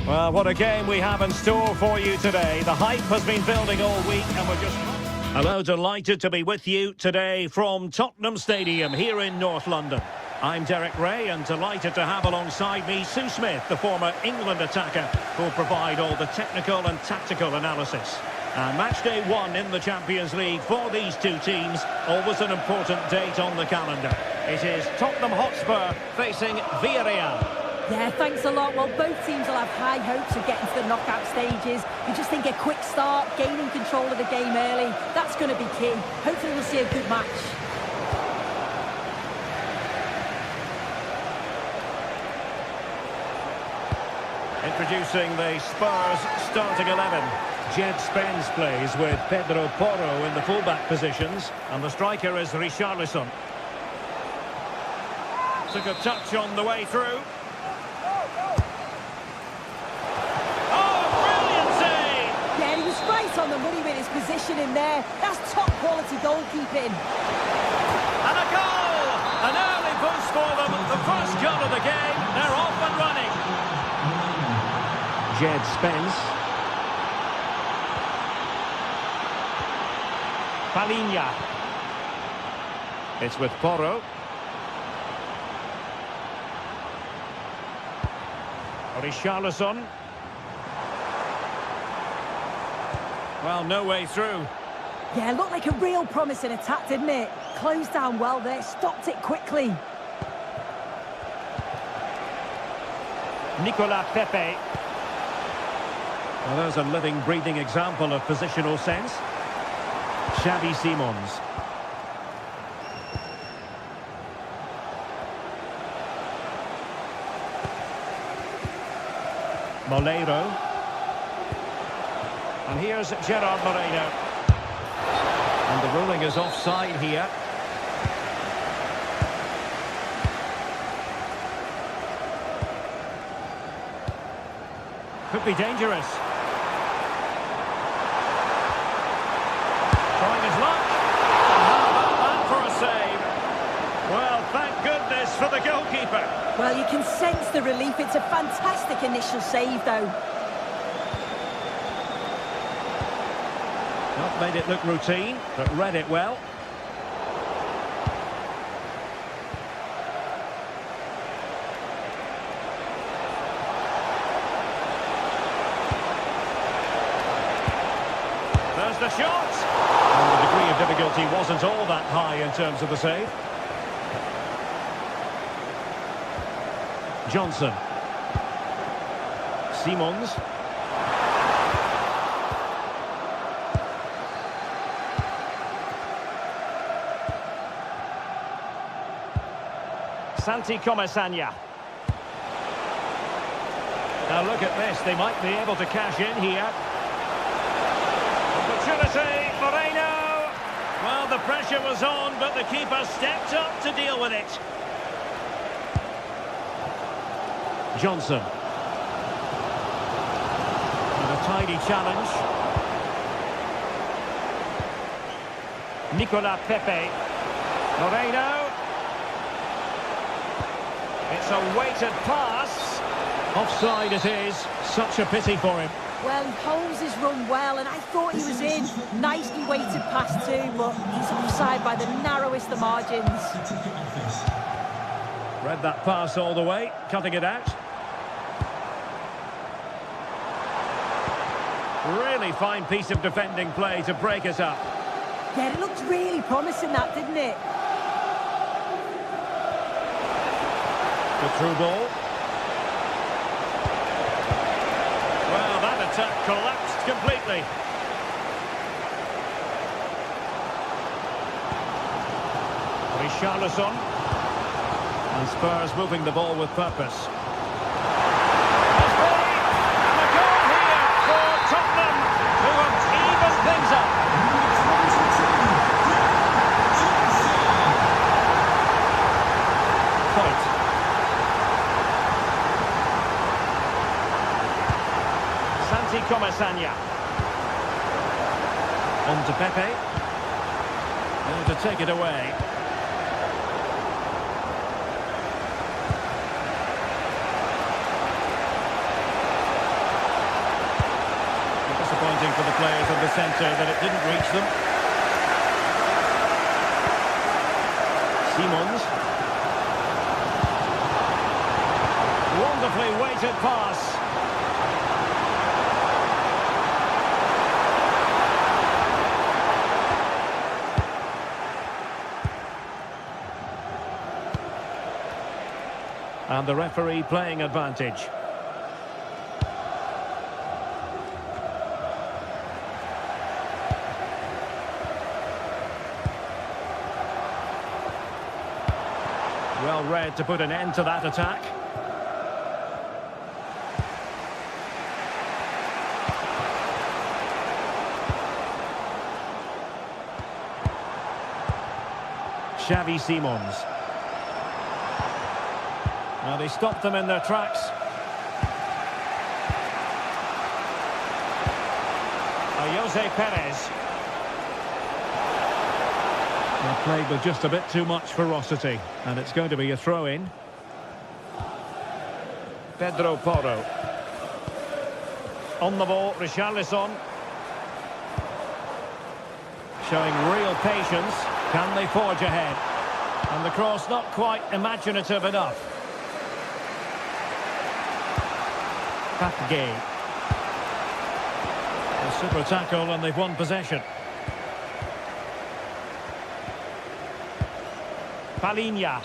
Well, what a game we have in store for you today. The hype has been building all week and we're just... Hello, delighted to be with you today from Tottenham Stadium here in North London. I'm Derek Ray, and delighted to have alongside me Sue Smith, the former England attacker, who'll provide all the technical and tactical analysis. And match day 1 in the Champions League for these two teams, always an important date on the calendar. It is Tottenham Hotspur facing Villarreal. Yeah, thanks a lot. Well, both teams will have high hopes of getting to the knockout stages. You just think a quick start, gaining control of the game early, that's going to be key. Hopefully we'll see a good match. Introducing the Spurs starting 11. Jed Spence plays with Pedro Porro in the fullback positions, and the striker is Richarlison. Took a touch on the way through. Oh, brilliant save! Yeah, he was right on the money with his position in there. That's top quality goalkeeping. And a goal! An early boost for them. The first goal of the game. They're off and running. Jed Spence. Palinha. It's with Porro. Richarlison. Well, no way through. Yeah, looked like a real promising attack, didn't it? Closed down well there, stopped it quickly. Nicolas Pepe. Well, there's a living, breathing example of positional sense. Xavi Simons. Moleiro. And here's Gerard Moreno. And the ruling is offside here. Could be dangerous. Trying his luck. And how about that for a save? Well, thank goodness for the goalkeeper. Well, you can sense the relief. It's a fantastic initial save, though. Not made it look routine, but read it well. There's the shot! And the degree of difficulty wasn't all that high in terms of the save. Johnson. Simons. Santi Comesaña. Now look at this, they might be able to cash in here. Opportunity, Moreno! Well, the pressure was on, but the keeper stepped up to deal with it. Johnson. And a tidy challenge. Nicolas Pepe. Moreno. It's a weighted pass. Offside it is. Such a pity for him. Well, he holds his run well, and I thought he was in. Nicely weighted pass too, but he's offside by the narrowest of margins. Read that pass all the way, cutting it out. Really fine piece of defending play to break it up. Yeah, it looked really promising, that, didn't it? The through ball. Well, that attack collapsed completely. Richarlison. And Spurs moving the ball with purpose. And a goal here for Tottenham, who have evened things up. Point. Santi Comesaña. On to Pepe. And to take it away. Disappointing for the players of the centre that it didn't reach them. Simons. Beautifully weighted pass. And the referee playing advantage. Well read to put an end to that attack. Xavi Simons. Now they stopped them in their tracks. Jose Perez. They're played with just a bit too much ferocity, and it's going to be a throw-in. Pedro Porro. On the ball, Richarlison. Showing real patience. Can they forge ahead? And the cross not quite imaginative enough. Gay. A super tackle and they've won possession. Palinha.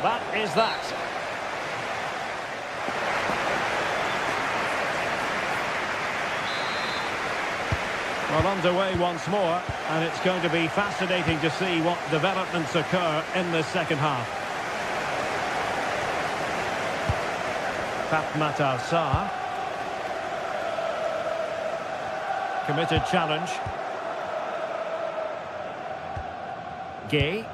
That is that. Well, underway once more, and it's going to be fascinating to see what developments occur in the second half. Pape Matar Sarr. Committed challenge. Gay.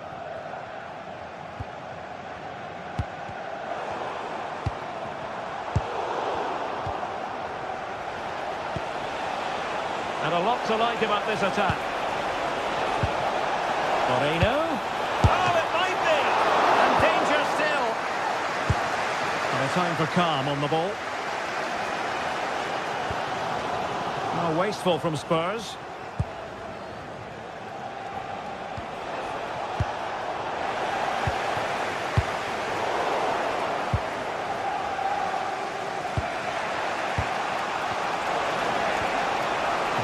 And a lot to like about this attack. Moreno. Oh, it might be! And danger still. And a time for calm on the ball. Oh, wasteful from Spurs.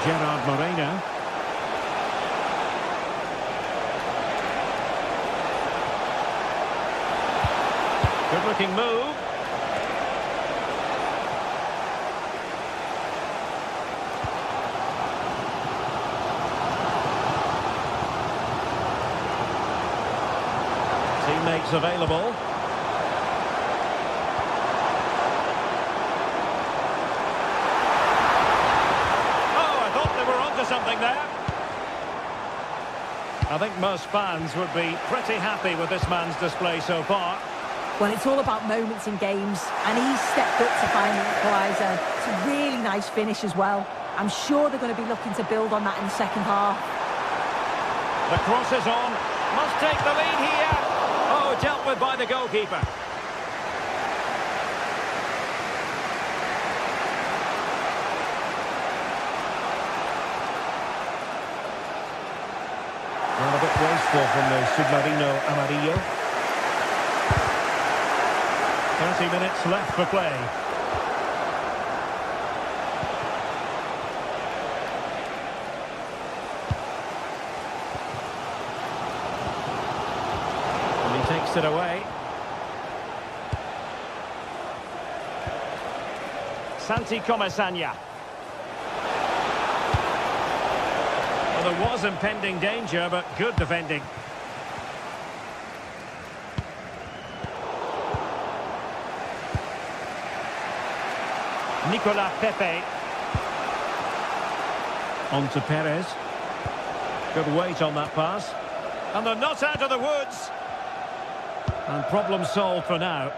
Gerard Moreno. Good looking move. Teammates available. Something there. I think most fans would be pretty happy with this man's display so far. Well, it's all about moments in games, and he's stepped up to find the equaliser. It's a really nice finish as well. I'm sure they're going to be looking to build on that in the second half. The cross is on. Must take the lead here. Oh, dealt with by the goalkeeper. Well, a bit wasteful from the Submarino Amarillo. 30 minutes left for play. And he takes it away. Santi Comesaña. Well, there was impending danger, but good defending. Nicolas Pepe. On to Perez. Good weight on that pass. And they're not out of the woods. And problem solved for now.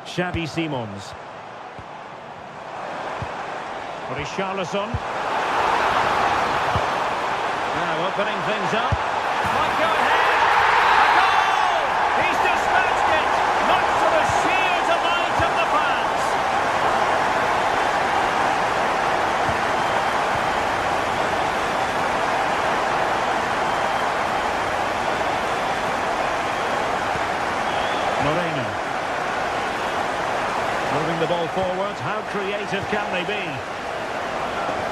Xavi Simons. Richarlison. Now opening things up. Might go ahead. A goal! He's dispatched it, much to the sheer delight of the fans. Moreno. the ball forward. How creative can they be?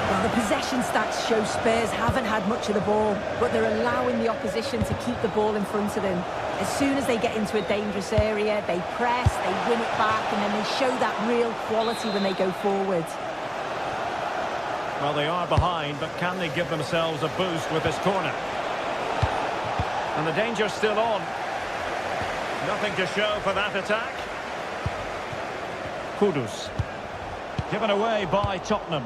Well, the possession stats show Spurs haven't had much of the ball, but they're allowing the opposition to keep the ball in front of them. As soon as they get into a dangerous area, they press, they win it back, and then they show that real quality when they go forward. Well, they are behind, but can they give themselves a boost with this corner? And the danger's still on. Nothing to show for that attack. Kudus. Given away by Tottenham.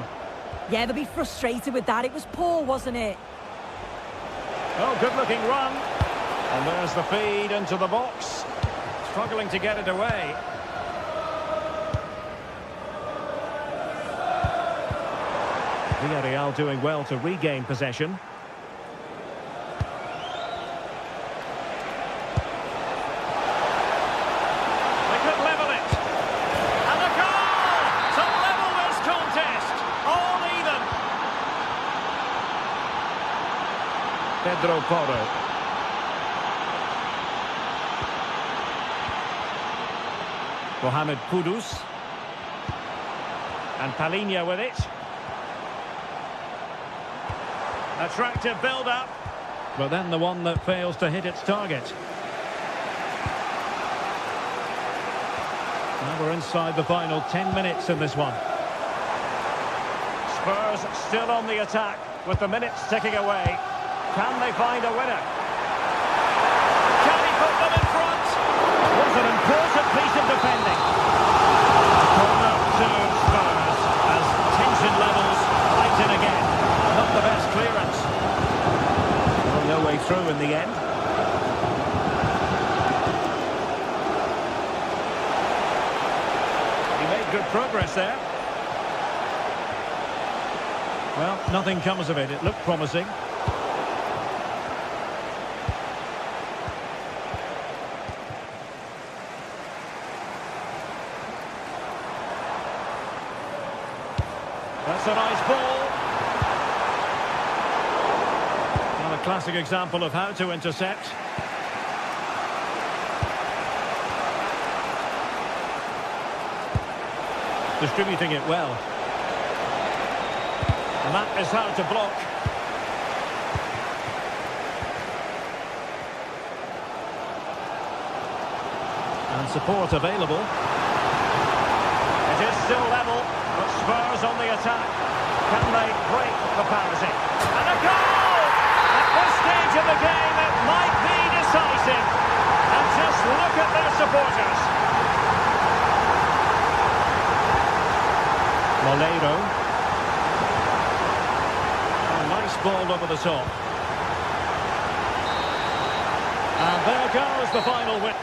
Yeah, they'll be frustrated with that. It was poor, wasn't it? Oh, good-looking run. And there's the feed into the box. Struggling to get it away. Villarreal doing well to regain possession. They could level it. And a goal to level this contest. All even. Pedro Porro. Mohamed Kudus. And Palinha with it. Attractive build-up. But then the one that fails to hit its target. Now we're inside the final 10 minutes in this one. Spurs still on the attack with the minutes ticking away. Can they find a winner? Can he put them in front? Was an important piece of defending. Corner to Spurs as tension levels heighten again. Not the best clearance. Well, no way through in the end. He made good progress there. Well, nothing comes of it. It looked promising. That's a nice ball. A classic example of how to intercept. Distributing it well. And that is how to block. And support available. It is still level, but Spurs on the attack. Can they break the parity? And a goal! At this stage of the game, it might be decisive. And just look at their supporters. Moleiro. A nice ball over the top. And there goes the final win.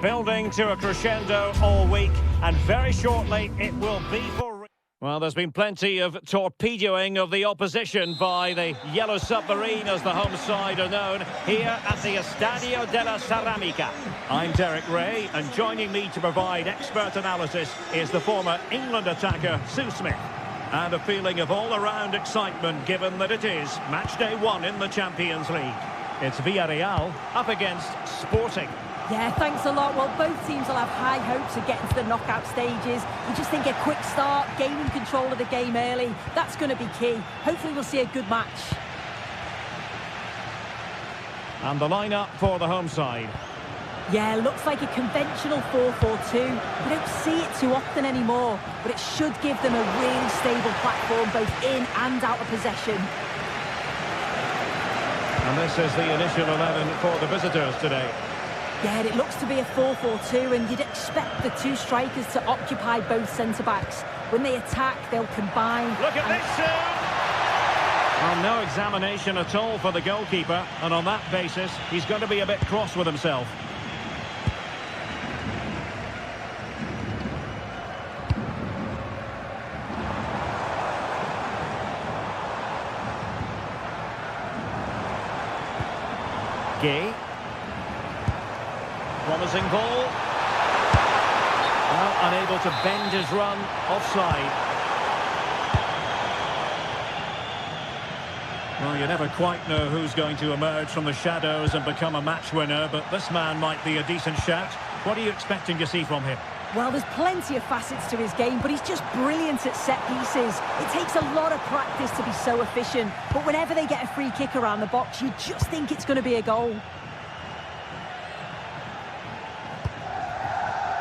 Building to a crescendo all week, and very shortly it will be for... Well, there's been plenty of torpedoing of the opposition by the Yellow Submarine, as the home side are known, here at the Estadio della Ceramica. I'm Derek Ray, and joining me to provide expert analysis is the former England attacker, Sue Smith. And a feeling of all-around excitement, given that it is match day 1 in the Champions League. It's Villarreal up against Sporting. Yeah, thanks a lot. Well, both teams will have high hopes of getting to the knockout stages. You just think a quick start, gaining control of the game early, that's going to be key. Hopefully we'll see a good match. And the lineup for the home side. Yeah, looks like a conventional 4-4-2. We don't see it too often anymore, but it should give them a really stable platform, both in and out of possession. And this is the initial 11 for the visitors today. Yeah, it looks to be a 4-4-2, and you'd expect the two strikers to occupy both centre-backs. When they attack, they'll combine. Look at this, Well, no examination at all for the goalkeeper, and on that basis, he's going to be a bit cross with himself. Gay. Promising ball. Well, unable to bend his run, offside. Well, you never quite know who's going to emerge from the shadows and become a match winner, but this man might be a decent shout. What are you expecting to see from him? Well, there's plenty of facets to his game, but he's just brilliant at set pieces. It takes a lot of practice to be so efficient, but whenever they get a free kick around the box, you just think it's going to be a goal.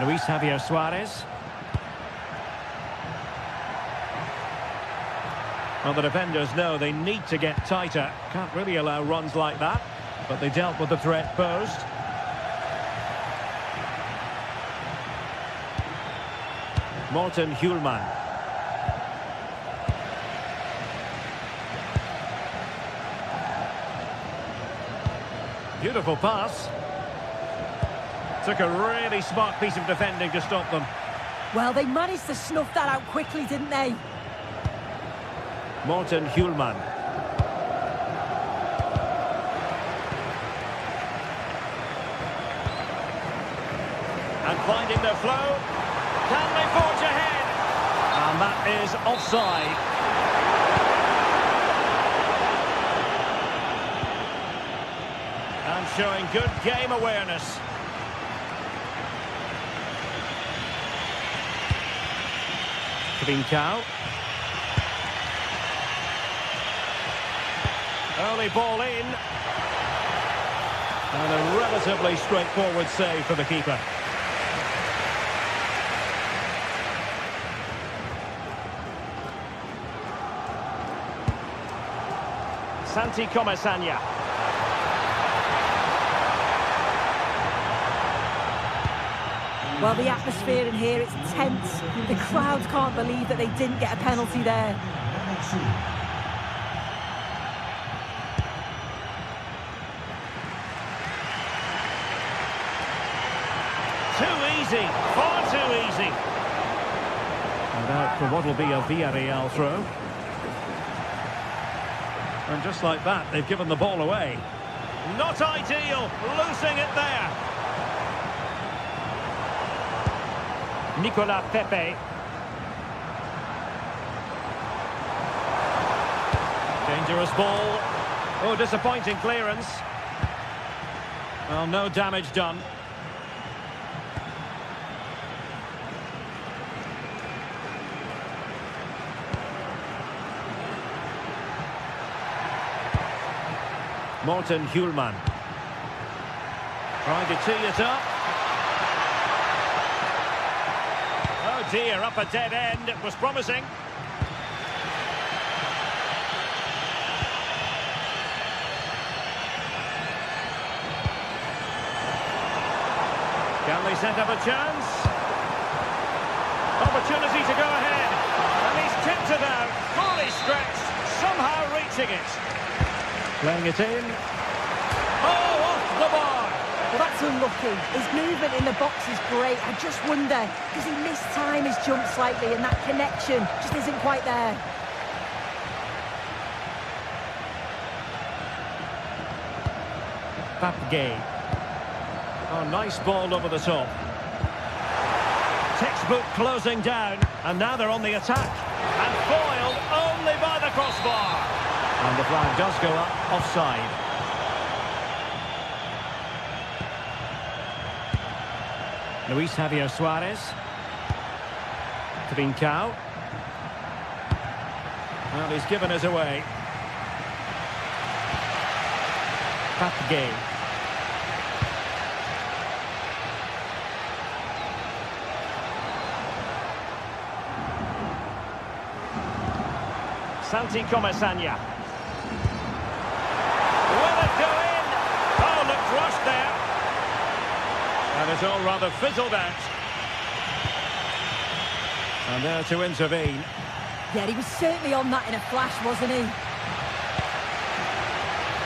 Luis Javier Suarez. Well, the defenders know they need to get tighter. Can't really allow runs like that, but they dealt with the threat posed. Morten Hjulman. Beautiful pass. Took a really smart piece of defending to stop them. Well, they managed to snuff that out quickly, didn't they? Morten Hjulman. And finding their flow. Can they forge ahead? And that is offside. And showing good game awareness. Trincao. Early ball in. And a relatively straightforward save for the keeper. Santi Comesaña. Well, the atmosphere in here, it's tense. The crowd can't believe that they didn't get a penalty there. Too easy, far too easy. And out for what will be a Villarreal throw. And just like that, they've given the ball away. Not ideal, losing it there. Nicolas Pepe. Dangerous ball. Oh, disappointing clearance. Well, no damage done. Morten Hjulman. Trying to tee it up. Oh dear, up a dead end. It was promising. Can they set up a chance? Opportunity to go ahead. And he's tipped it out. Fully stretched. Somehow reaching it. Playing it in. Oh, off the bar. Well, that's unlucky. His movement in the box is great. I just wonder, does he mistime his jump slightly and that connection just isn't quite there? Gay. Oh, nice ball over the top. Textbook closing down, and now they're on the attack. And foiled only by the crossbar. And the flag does go up offside. Luis Javier Suarez. Trincao. Well, he's given us away. Gay. Santi Comesaña. Will it go in? Oh, looked rushed there. And it's all rather fizzled out. And there to intervene. Yeah, he was certainly on that in a flash, wasn't he?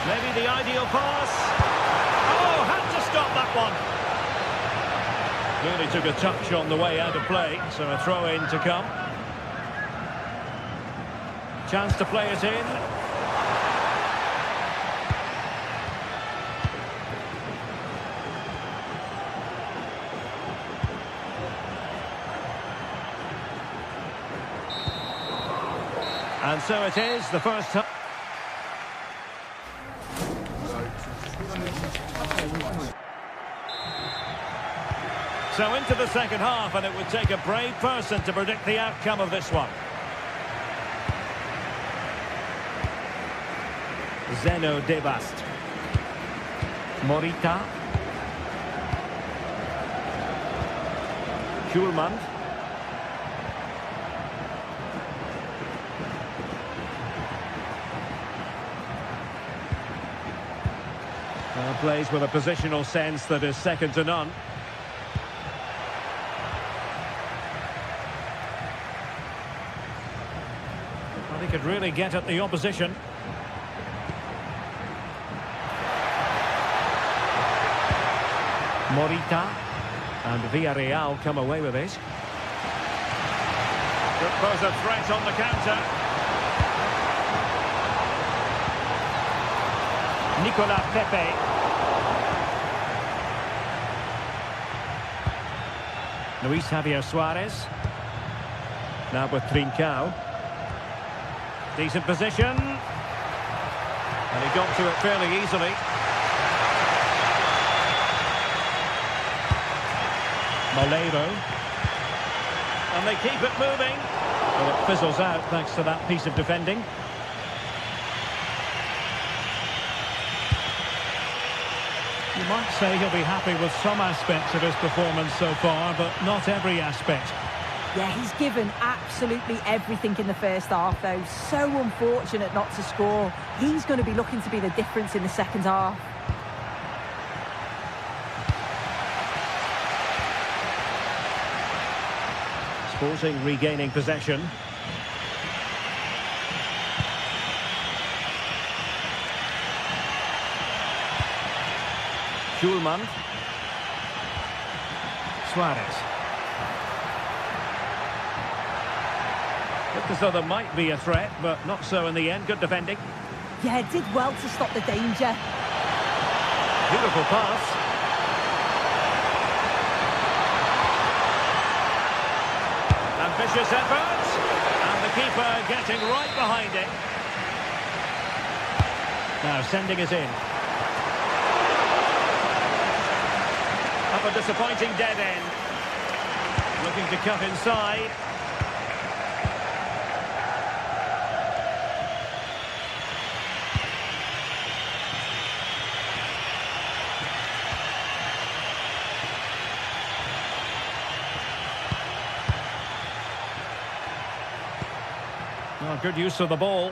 Maybe the ideal pass. Oh, had to stop that one. Really took a touch on the way out of play, so a throw-in to come. Chance to play it in. And so it is, the first time. So into the second half, and it would take a brave person to predict the outcome of this one. Zeno Debast. Morita. Schulman. Plays with a positional sense that is second to none. Well, he could really get at the opposition. Morita and Villarreal come away with it. Could pose a threat on the counter. Nicolas Pepe. Luis Javier Suarez. Now with Trincao. Decent position. And he got to it fairly easily. Molero. And they keep it moving. But it fizzles out thanks to that piece of defending. You might say he'll be happy with some aspects of his performance so far, but not every aspect. Yeah, he's given absolutely everything in the first half, though. So unfortunate not to score. He's going to be looking to be the difference in the second half. Sporting regaining possession. Schulman. Suarez. Looked as though there might be a threat, but not so in the end. Good defending. Yeah, did well to stop the danger. Beautiful pass. Ambitious effort. And the keeper getting right behind it. Now sending it in. Up a disappointing dead end. Looking to cut inside. Oh, good use of the ball.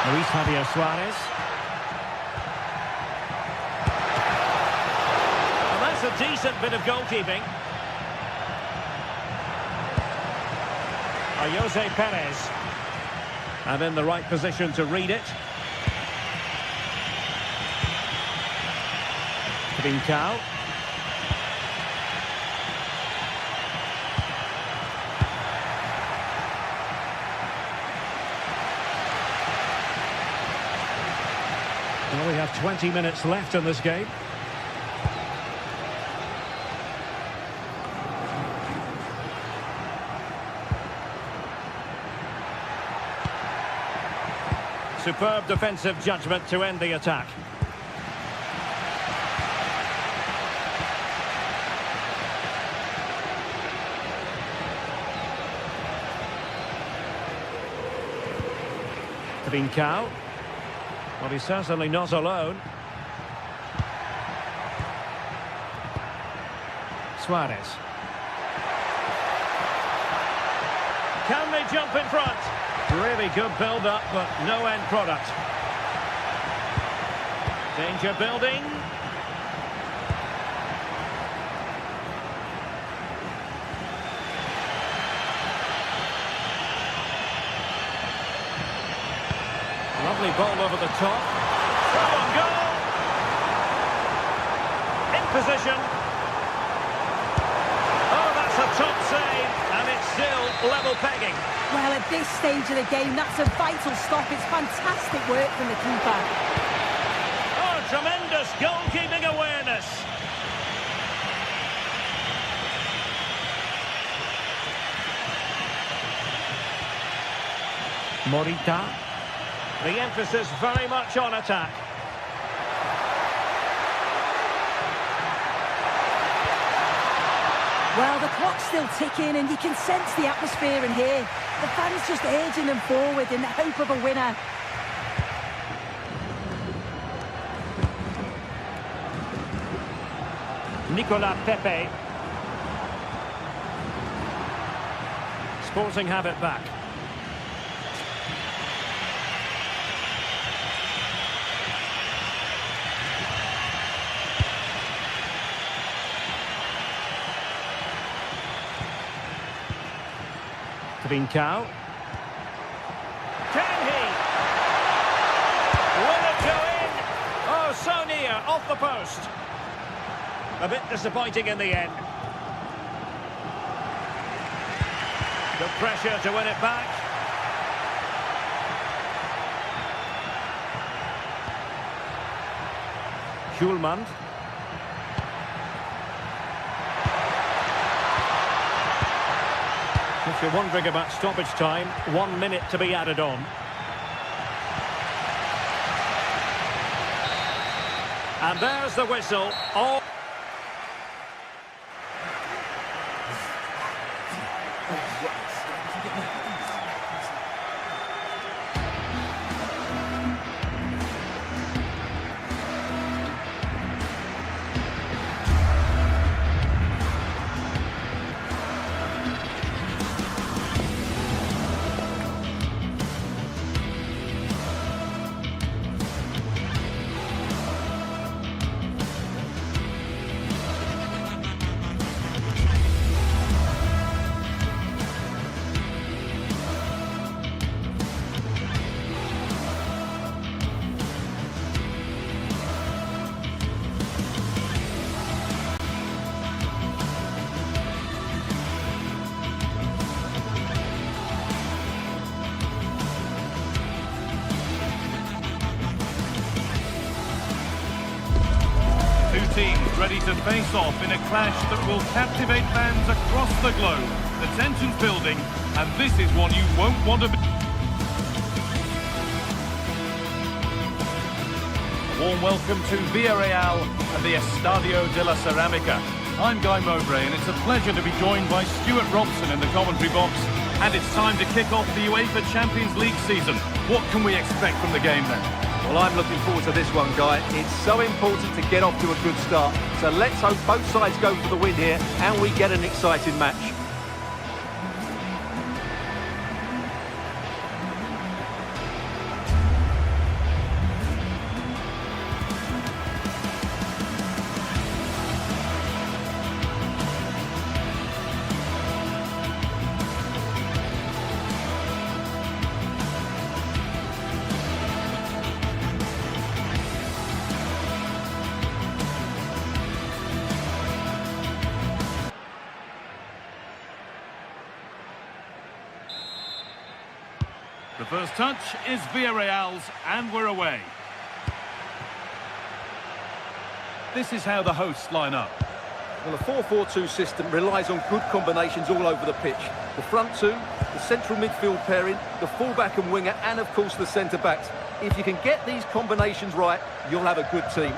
Luis Javier Suarez. Well, that's a decent bit of goalkeeping. Jose Perez. And in the right position to read it. Trincao. Well, we have 20 minutes left in this game. Superb defensive judgment to end the attack. Trincao. Well, he's certainly not alone. Suarez. Can they jump in front? Really good build-up, but no end product. Danger building. Lovely ball over the top. Throw on goal. In position. Oh, that's a top save, and it's still level pegging. Well, at this stage of the game, that's a vital stop. It's fantastic work from the keeper. Oh, tremendous goalkeeping awareness. Morita. The emphasis very much on attack. Well, the clock's still ticking, and you can sense the atmosphere in here. The fans just urging them forward in the hope of a winner. Nicolas Pepe. Sporting have it back. Trincao. Can he? Will it go in? Oh, so near, off the post. A bit disappointing in the end. Good pressure to win it back. Schulman. If you're wondering about stoppage time, 1 minute to be added on. And there's the whistle. Oh. Teams ready to face off in a clash that will captivate fans across the globe. The tension's building, and this is one you won't want to be. A warm welcome to Villarreal and the Estadio de la Ceramica. I'm Guy Mowbray, and it's a pleasure to be joined by Stuart Robson in the commentary box. And it's time to kick off the UEFA Champions League season. What can we expect from the game then? Well, I'm looking forward to this one, Guy. It's so important to get off to a good start. So let's hope both sides go for the win here and we get an exciting match. The first touch is Villarreal's, and we're away. This is how the hosts line up. Well, a 4-4-2 system relies on good combinations all over the pitch. The front two, the central midfield pairing, the fullback and winger, and of course the centre-backs. If you can get these combinations right, you'll have a good team.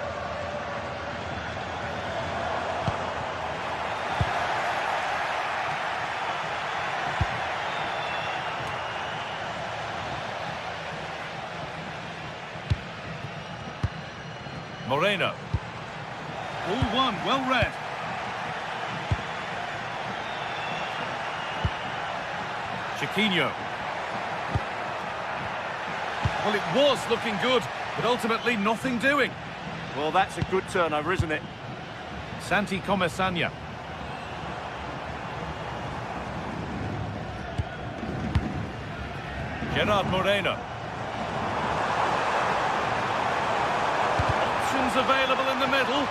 Moreno. All one, well read. Chiquinho. Well, it was looking good, but ultimately nothing doing. Well, that's a good turnover, isn't it? Santi Comesaña. Gerard Moreno. Options available in the middle.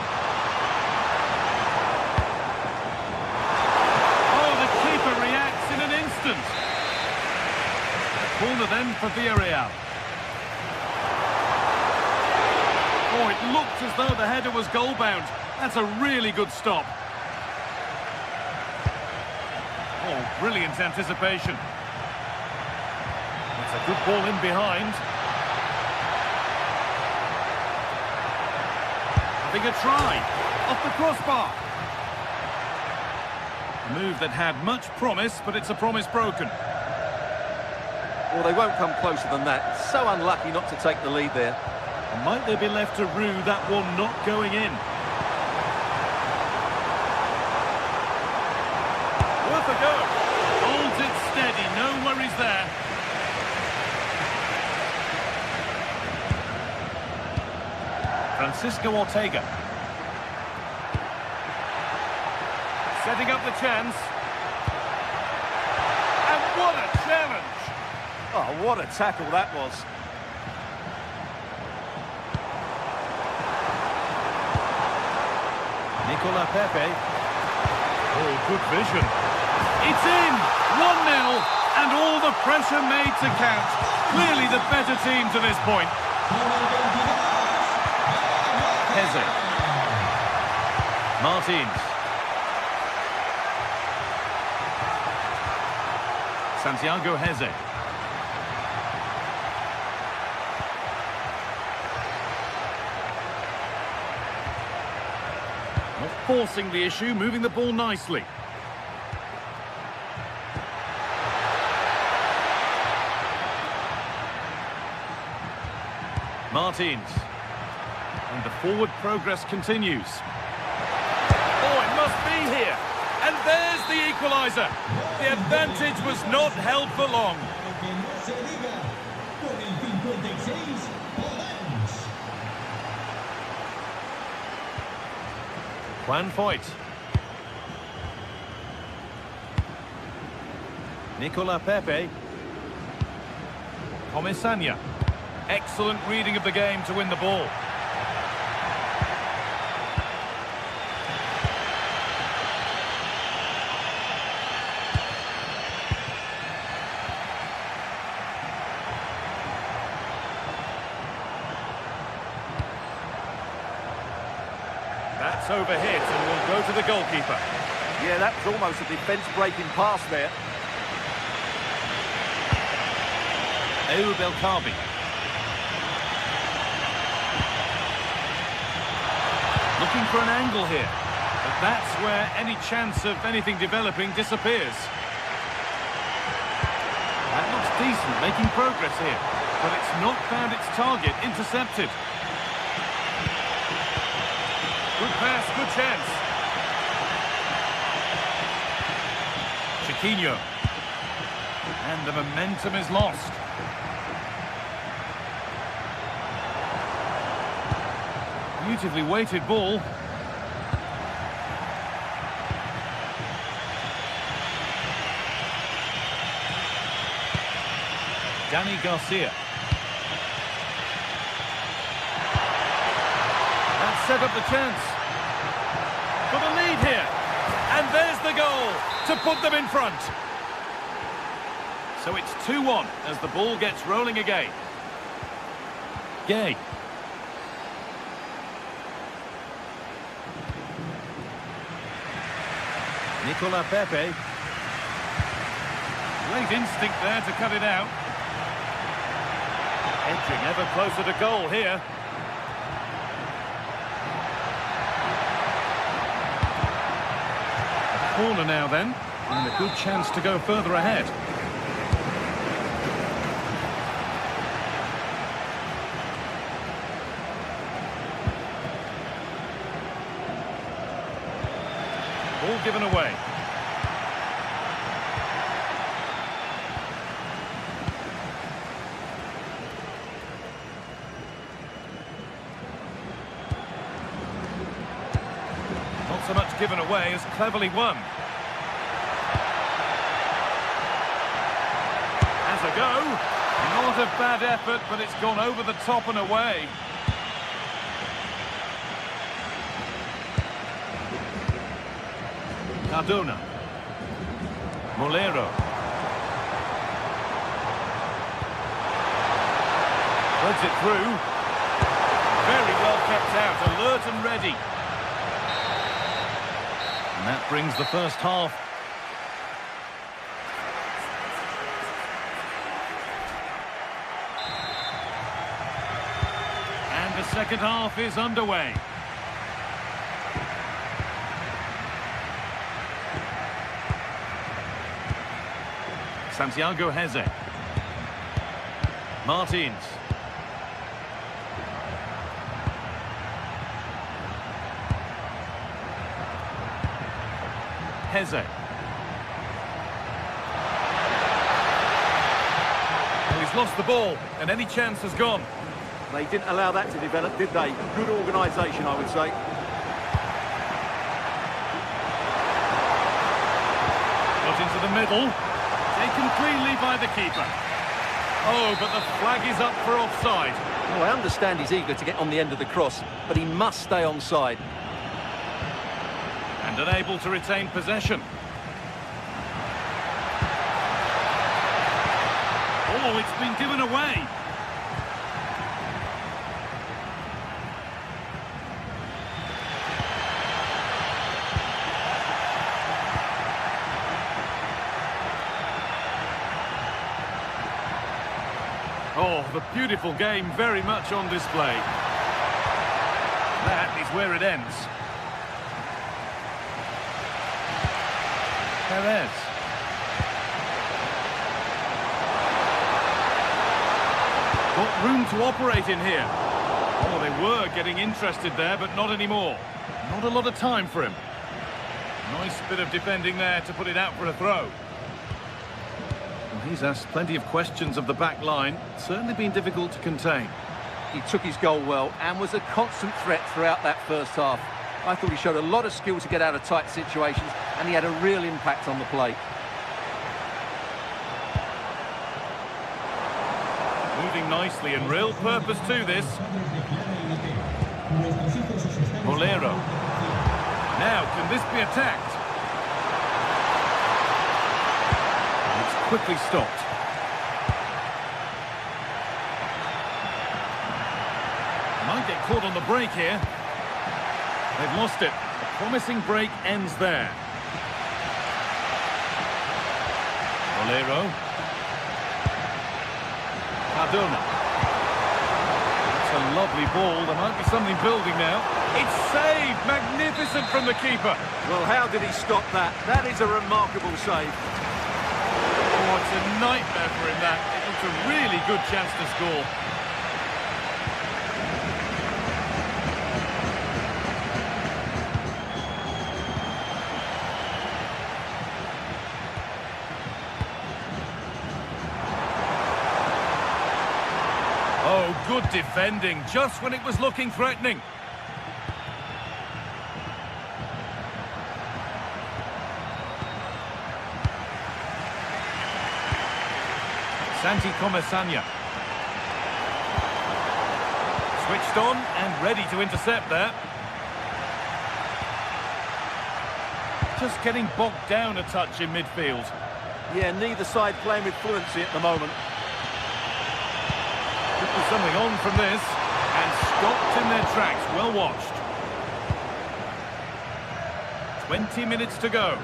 Oh, the keeper reacts in an instant. A corner then for Villarreal. Oh, it looked as though the header was goal-bound. That's a really good stop. Oh, brilliant anticipation. That's a good ball in behind. Having a try. Off the crossbar. A move that had much promise, but it's a promise broken. Well, they won't come closer than that. So unlucky not to take the lead there. And might they be left to rue that one not going in? Worth a go. Holds it steady, no worries there. Francisco Ortega. Setting up the chance. And what a challenge! Oh, what a tackle that was. Nicola Pepe. Oh, good vision. It's in! 1-0, and all the pressure made to count. Clearly the better team to this point. Heze. Martins. Santiago Heze. Not forcing the issue, moving the ball nicely. Martins. And the forward progress continues. Oh, it must be here. And there's the equaliser. The advantage was not held for long. Juan Foyt. Nicola Pepe. Comesaña. Excellent reading of the game to win the ball. That's overhit and will go to the goalkeeper. Yeah, that was almost a defence-breaking pass there. Ayoub El Kaabi. Looking for an angle here, but that's where any chance of anything developing disappears. That looks decent, making progress here, but it's not found its target. Intercepted. Good pass, good chance. Chiquinho. And the momentum is lost. Beautifully weighted ball. Dani Garcia. That set up the chance. For the lead here. And there's the goal to put them in front. So it's 2-1 as the ball gets rolling again. Gay. Nicola Pepe. Great instinct there to cut it out. Edging ever closer to goal here. A corner now then, and a good chance to go further ahead. Ball given away. Not so much given away as cleverly won. Has a go. Not a bad effort, but it's gone over the top and away. Cardona. Molero. Threads it through. Very well kept out, alert and ready. And that brings the first half. And the second half is underway. Santiago Heze. Martins. Heze. Well, he's lost the ball, and any chance has gone. They didn't allow that to develop, did they? Good organisation, I would say. Got into the middle. Taken cleanly by the keeper. Oh, but the flag is up for offside. Well, I understand he's eager to get on the end of the cross, but he must stay onside. And unable to retain possession. Oh, it's been given away. Oh, the beautiful game very much on display. That is where it ends. Perez. Got room to operate in here. Oh, they were getting interested there, but not anymore. Not a lot of time for him. Nice bit of defending there to put it out for a throw. He's asked plenty of questions of the back line. Certainly been difficult to contain. He took his goal well and was a constant threat throughout that first half. I thought he showed a lot of skill to get out of tight situations, and he had a real impact on the play. Moving nicely and real purpose to this. Molero. Now, can this be attacked? Quickly stopped. Might get caught on the break here. They've lost it. A promising break ends there. Molero. Cardona. That's a lovely ball. There might be something building now. It's saved. Magnificent from the keeper. Well, how did he stop that? That is a remarkable save. Oh, it's a nightmare for him, that. It looks a really good chance to score. Oh, good defending, just when it was looking threatening. Santi Comesaña. Switched on and ready to intercept there. Just getting bogged down a touch in midfield. Yeah, neither side playing with fluency at the moment. Could be something on from this. And stopped in their tracks. Well watched. 20 minutes to go.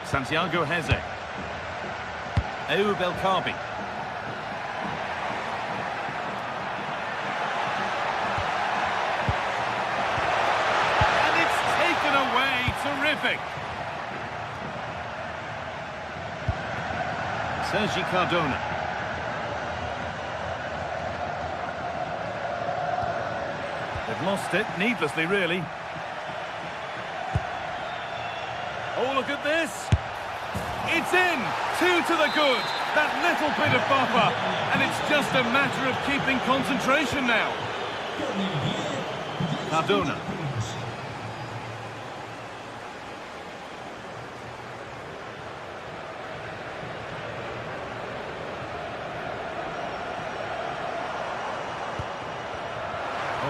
Santiago Heze. Ayoub El Karbi. And it's taken away. Terrific. Sergi Cardona. They've lost it, needlessly, really. Oh, look at this. It's in. 2 to the good. That little bit of buffer. And it's just a matter of keeping concentration now. Cardona.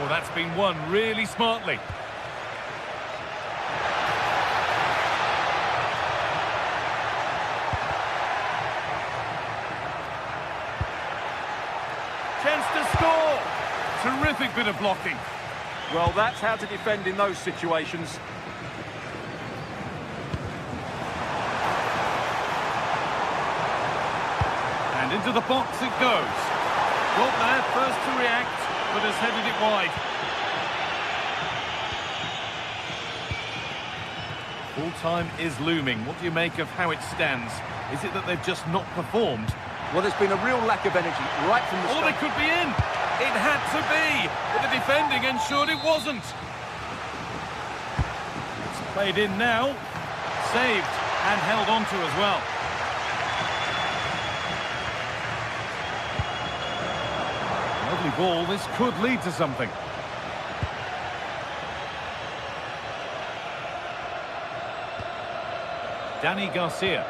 Oh, that's been won really smartly. Chance to score. Terrific bit of blocking. Well, that's how to defend in those situations. And into the box it goes. Got there first to react, but has headed it wide. Full time is looming. What do you make of how it stands? Is it that they've just not performed? Well, there's been a real lack of energy right from the Or start. they could be in. It had to be, but the defending ensured it wasn't. It's played in now. Saved and held on to as well. Lovely ball. This could lead to something. Danny Garcia.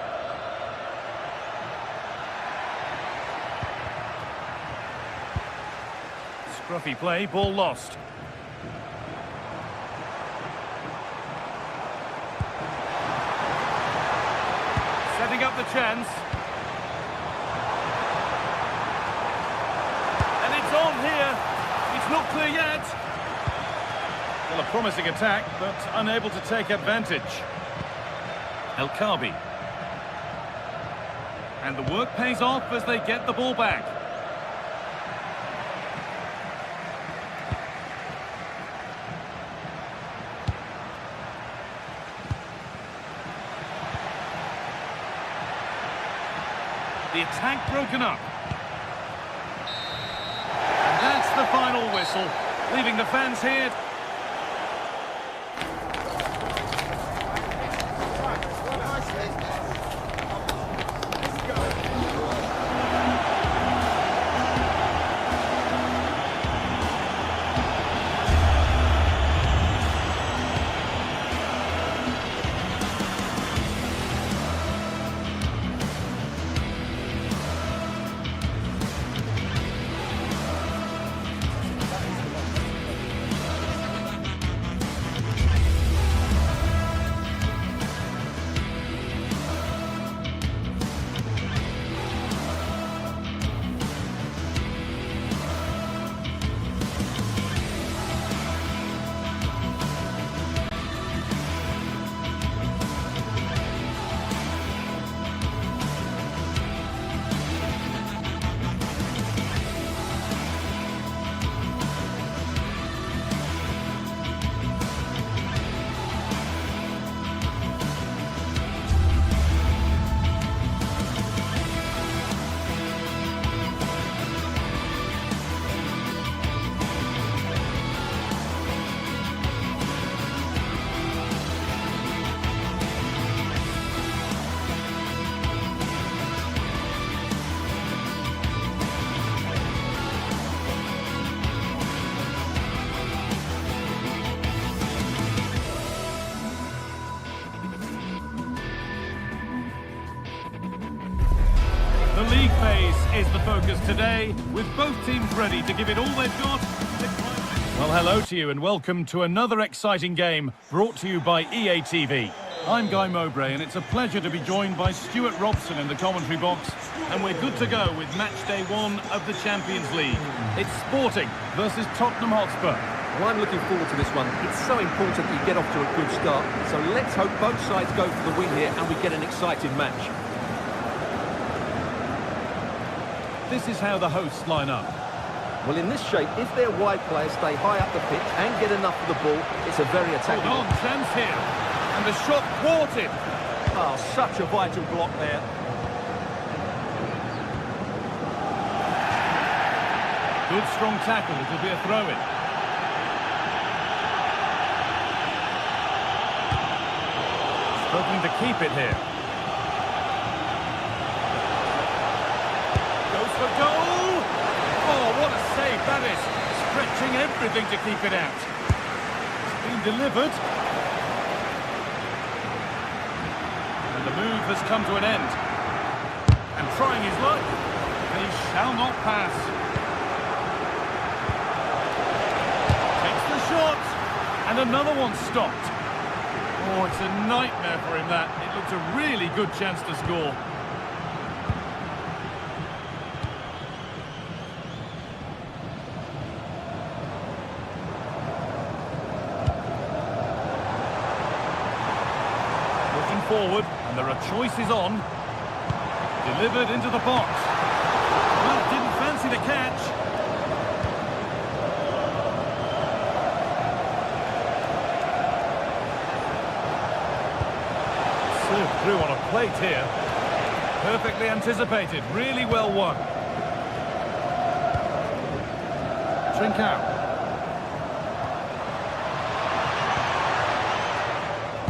Scruffy play, ball lost. Setting up the chance. And it's on here. It's not clear yet. Well, a promising attack, but unable to take advantage. El Karbi. And the work pays off as they get the ball back. The attack broken up. And that's the final whistle, leaving the fans here. The league phase is the focus today, with both teams ready to give it all they've got. Well, hello to you and welcome to another exciting game brought to you by EA TV. I'm Guy Mowbray and it's a pleasure to be joined by Stuart Robson in the commentary box, and we're good to go with match day 1 of the Champions League. It's Sporting versus Tottenham Hotspur. Well, I'm looking forward to this one. It's so important that you get off to a good start, so let's hope both sides go for the win here and we get an exciting match. This is how the hosts line up. Well, in this shape, if their wide players stay high up the pitch and get enough of the ball, it's a very attacking. Hold on, chance here. And the shot thwarted. Oh, such a vital block there. Good strong tackle, it'll be a throw-in. Struggling to keep it here. Goes for goal! Oh, what a save that is. Stretching everything to keep it out. It's been delivered. And the move has come to an end. And trying his luck. He shall not pass. Takes the shot. And another one stopped. Oh, it's a nightmare for him, that. It looked a really good chance to score. Looking forward, and there are choices on. Delivered into the box. Well, didn't fancy the catch. Served through on a plate here. Perfectly anticipated, really well won. Trincao.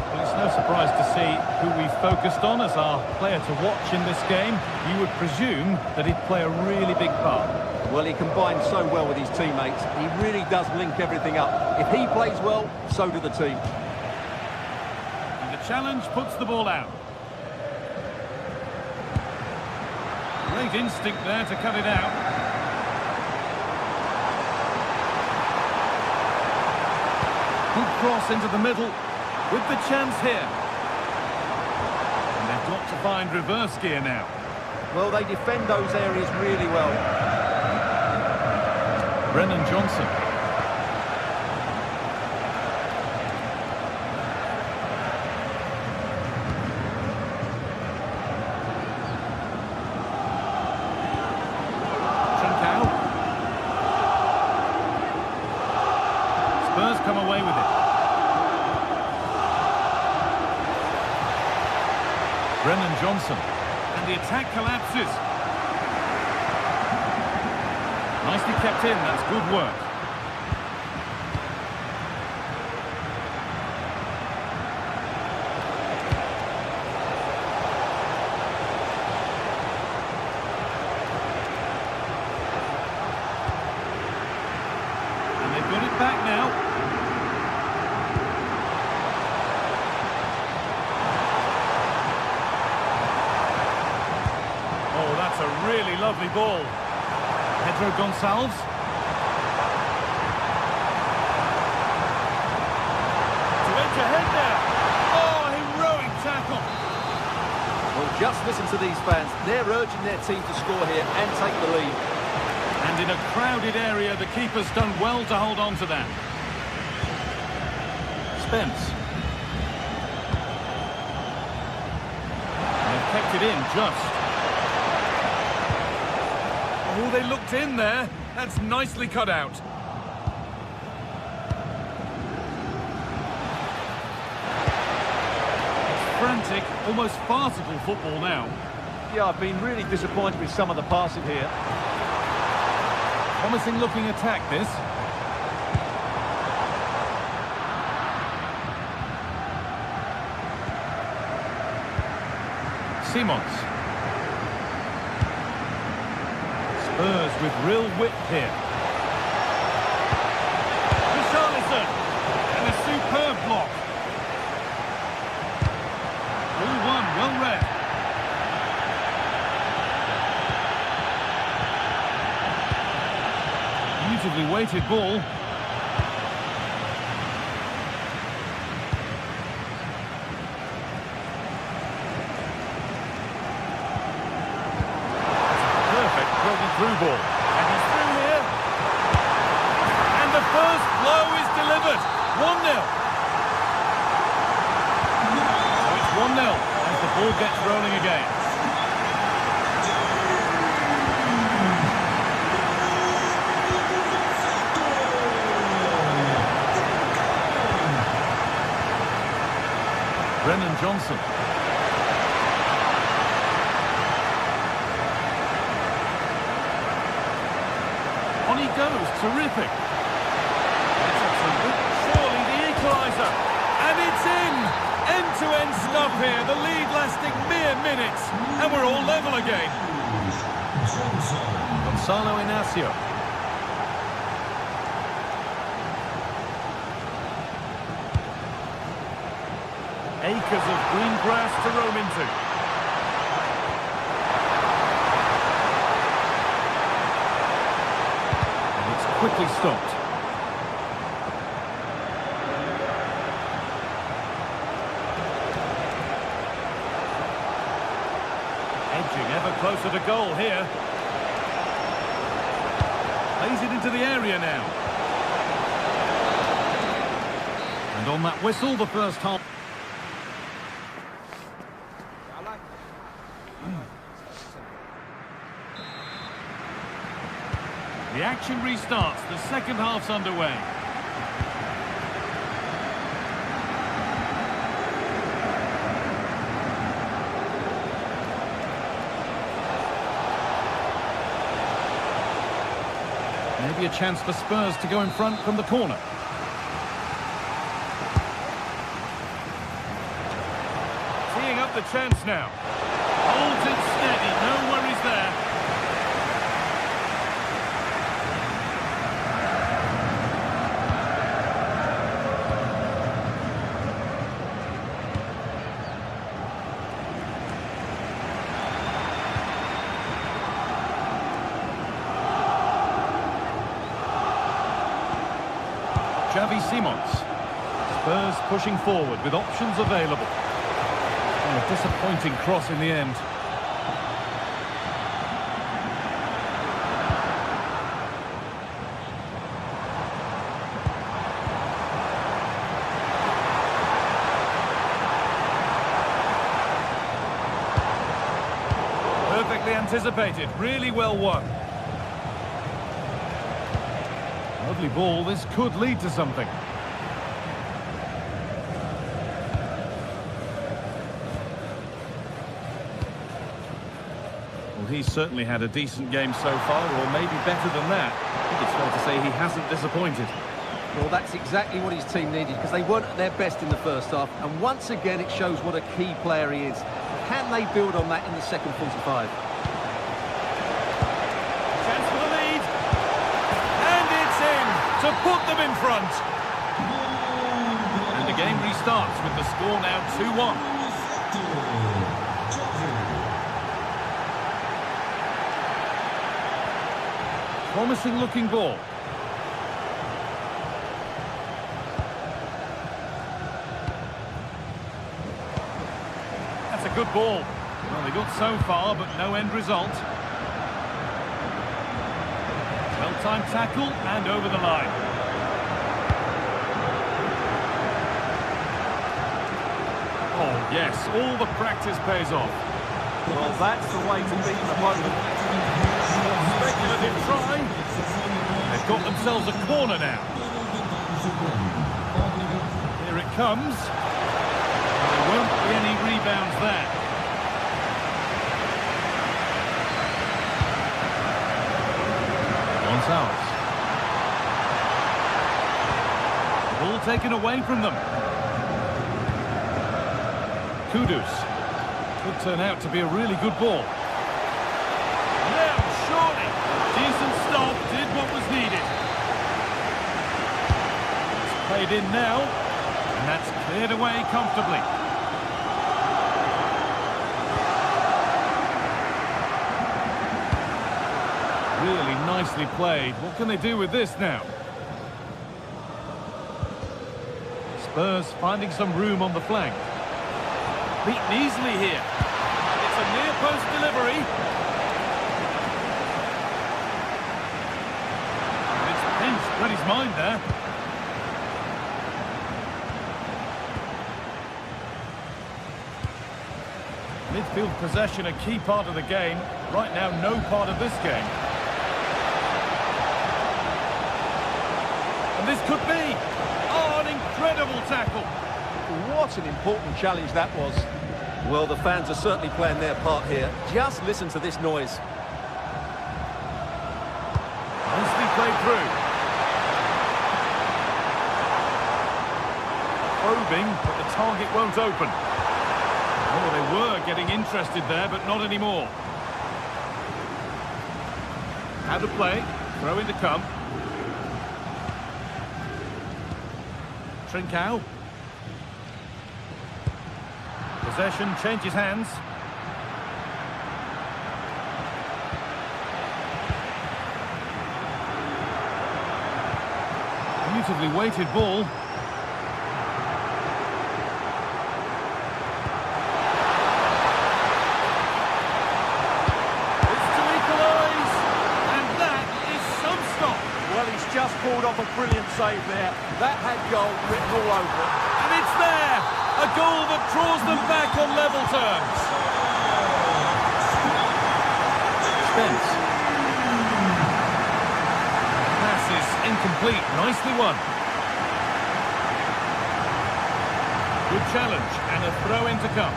Well, it's no surprise to see who we focused on as our player to watch in this game. You would presume that he'd play a really big part. Well, he combines so well with his teammates. He really does link everything up. If he plays well, so do the team. Challenge puts the ball out. Great instinct there to cut it out. Good cross into the middle with the chance here. And they've got to find reverse gear now. Well, they defend those areas really well. Brennan Johnson. Come away with it. Brennan Johnson, and the attack collapses. Nicely kept in, that's good work. And they've got it back now. That's a really lovely ball. Pedro Gonçalves. To edge ahead there. Oh, heroic tackle. Well, just listen to these fans. They're urging their team to score here and take the lead. And in a crowded area, the keeper's done well to hold on to that. Spence. They've kept it in just. Oh, they looked in there. That's nicely cut out. It's frantic, almost farcical football now. Yeah, I've been really disappointed with some of the passing here. Promising looking attack, this. Simons. Spurs with real width here. Richarlison, and a superb block. All one, well read. Beautifully weighted ball. ball. And he's through here. And the first blow is delivered. 1-0. So it's 1-0 as the ball gets rolling again. Brennan Johnson. On he goes, terrific. Surely the equaliser. And it's in! End-to-end stuff here, the lead lasting mere minutes. And we're all level again. Gonzalo Inacio. Acres of green grass to roam into. And it's quickly stopped. Edging ever closer to goal here. Plays it into the area now. And on that whistle, the first half. The action restarts, the second half's underway. Maybe a chance for Spurs to go in front from the corner. Teeing up the chance now. Holds it steady, no worries there. Xavi Simons. Spurs pushing forward with options available. Oh, a disappointing cross in the end. Perfectly anticipated, really well won. Lovely ball, this could lead to something. Well, he's certainly had a decent game so far, or maybe better than that. I think it's fair to say he hasn't disappointed. Well, that's exactly what his team needed, because they weren't at their best in the first half, and once again it shows what a key player he is. Can they build on that in the second 45? To put them in front. And the game restarts with the score now 2-1. Promising looking ball. That's a good ball. Well, they got so far, but no end result. Well-timed tackle and over the line. Oh, yes, all the practice pays off. Well, that's the way to beat an opponent. Speculative try. They've got themselves a corner now. Here it comes. There won't be any rebounds there. Gonzalez. Ball taken away from them. Kudus. Could turn out to be a really good ball. Now, surely. Decent stop, did what was needed. It's played in now, and that's cleared away comfortably. Really nicely played. What can they do with this now? Spurs finding some room on the flank. Beaten easily here. It's a near post delivery. Read his mind there. Midfield possession, a key part of the game. Right now, no part of this game. And this could be... Oh, an incredible tackle. What an important challenge that was. Well, the fans are certainly playing their part here. Just listen to this noise. Nicely played through. Probing, but the target won't open. Oh, they were getting interested there, but not anymore. How to play. Throw in to come. Trincao. Possession changes hands. Beautifully weighted ball. Just pulled off a brilliant save there. That had goal written all over it. And it's there! A goal that draws them back on level terms. Spence. Pass is incomplete. Nicely won. Good challenge and a throw in to come.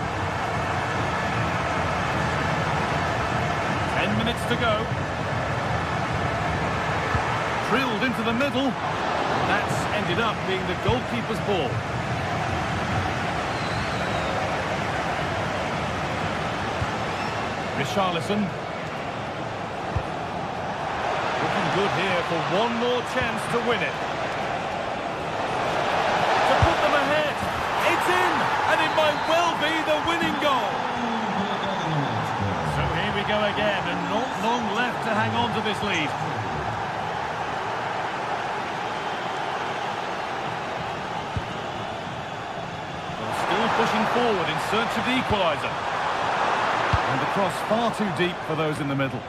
10 minutes to go. Drilled into the middle. That's ended up being the goalkeeper's ball. Richarlison. Looking good here for one more chance to win it. To put them ahead. It's in, and it might well be the winning goal. So here we go again, and not long left to hang on to this lead. Pushing forward in search of the equaliser. And the cross far too deep for those in the middle.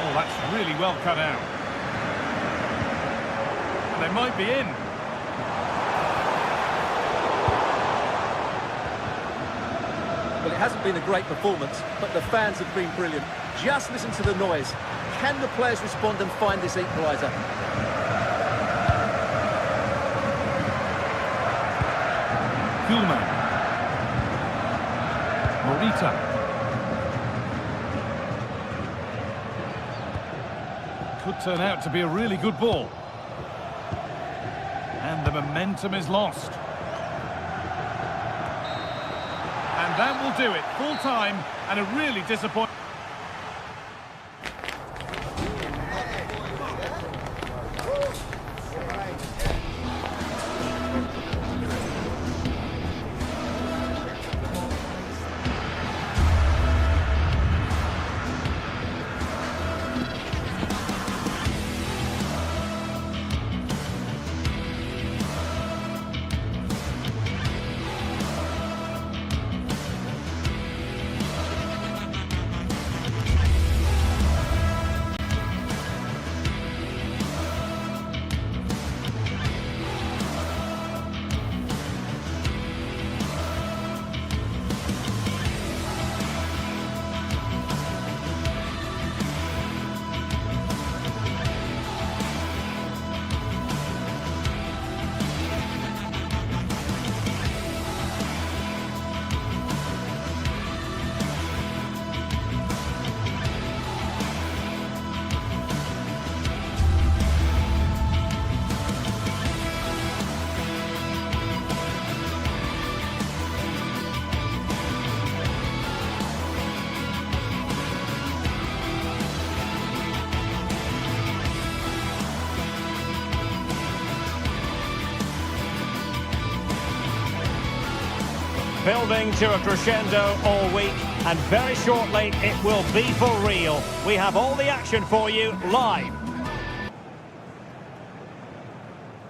Oh, that's really well cut out. And they might be in. Well, it hasn't been a great performance, but the fans have been brilliant. Just listen to the noise. Can the players respond and find this equaliser? Kuhlmann. Morita. Could turn out to be a really good ball. And the momentum is lost. And that will do it. Full time and a really disappointing... Building to a crescendo all week, and very shortly it will be for real. We have all the action for you live.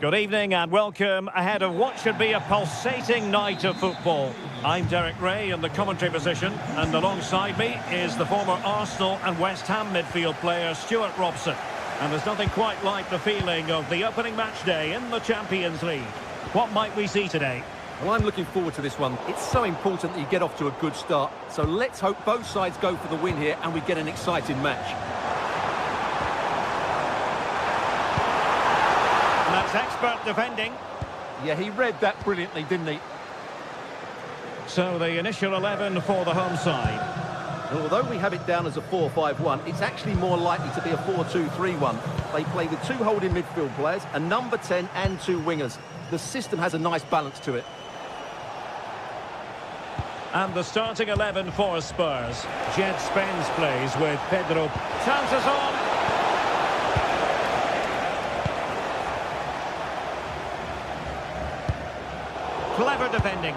Good evening and welcome ahead of what should be a pulsating night of football. I'm Derek Ray in the commentary position, and alongside me is the former Arsenal and West Ham midfield player Stuart Robson. And there's nothing quite like the feeling of the opening match day in the Champions League. What might we see today? Well, I'm looking forward to this one. It's so important that you get off to a good start. So let's hope both sides go for the win here and we get an exciting match. That's expert defending. Yeah, he read that brilliantly, didn't he? So the initial 11 for the home side. Although we have it down as a 4-5-1, it's actually more likely to be a 4-2-3-1. They play with 2 holding midfield players, a number 10 and 2 wingers. The system has a nice balance to it. And the starting 11 for Spurs. Jed Spence plays with Pedro. Chances on. Clever defending.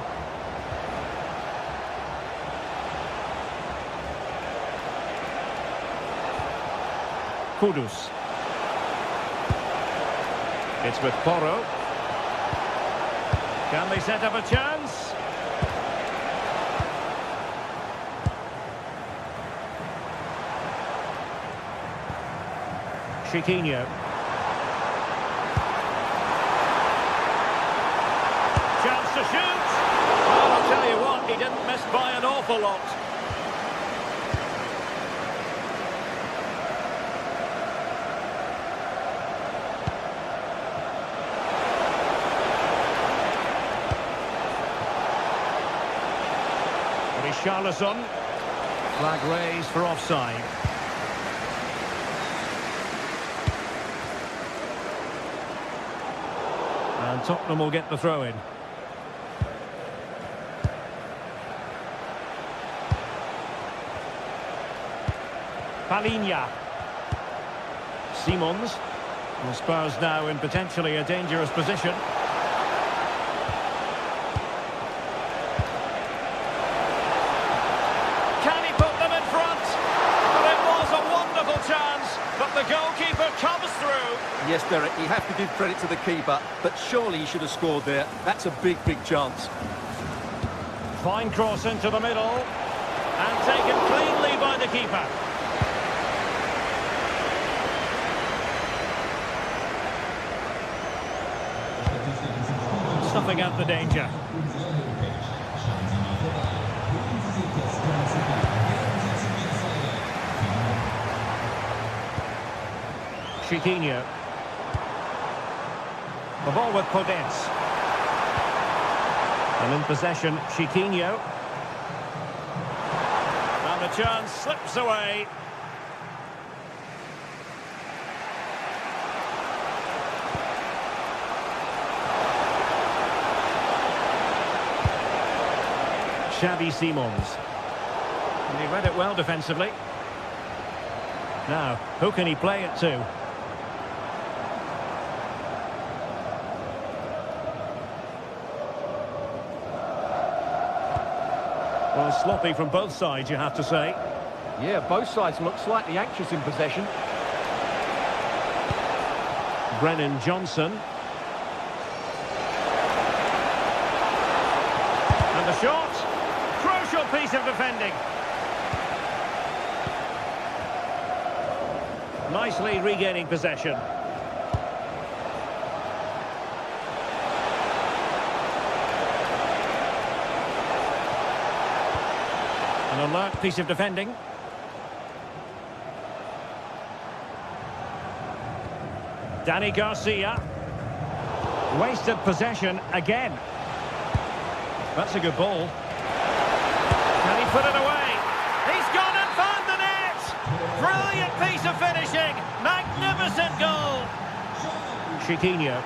Kudus. It's with Porro. Can they set up a chance? Chiquinho. Chance to shoot. Well, I'll tell you what, he didn't miss by an awful lot. Richarlison. Flag raised for offside. And Tottenham will get the throw in. Palinha. Simons. And Spurs now in potentially a dangerous position. Can he put them in front? Well, it was a wonderful chance, but the goalkeeper comes through. Yes, Derek, you have to give credit to the keeper, but surely he should have scored there. That's a big, big chance. Fine cross into the middle. And taken cleanly by the keeper. Snuffing out the danger. Chiquinho. The ball with Podence. And in possession, Chiquinho. And the chance slips away. Xavi Simons. And he read it well defensively. Now, who can he play it to? Well, sloppy from both sides, you have to say. Yeah, both sides look slightly anxious in possession. Brennan Johnson. And the shot. Crucial piece of defending. Nicely regaining possession. An alert piece of defending. Danny Garcia. Wasted possession again. That's a good ball. Can he put it away? He's gone and found the net! Brilliant piece of finishing! Magnificent goal! Chiquinho.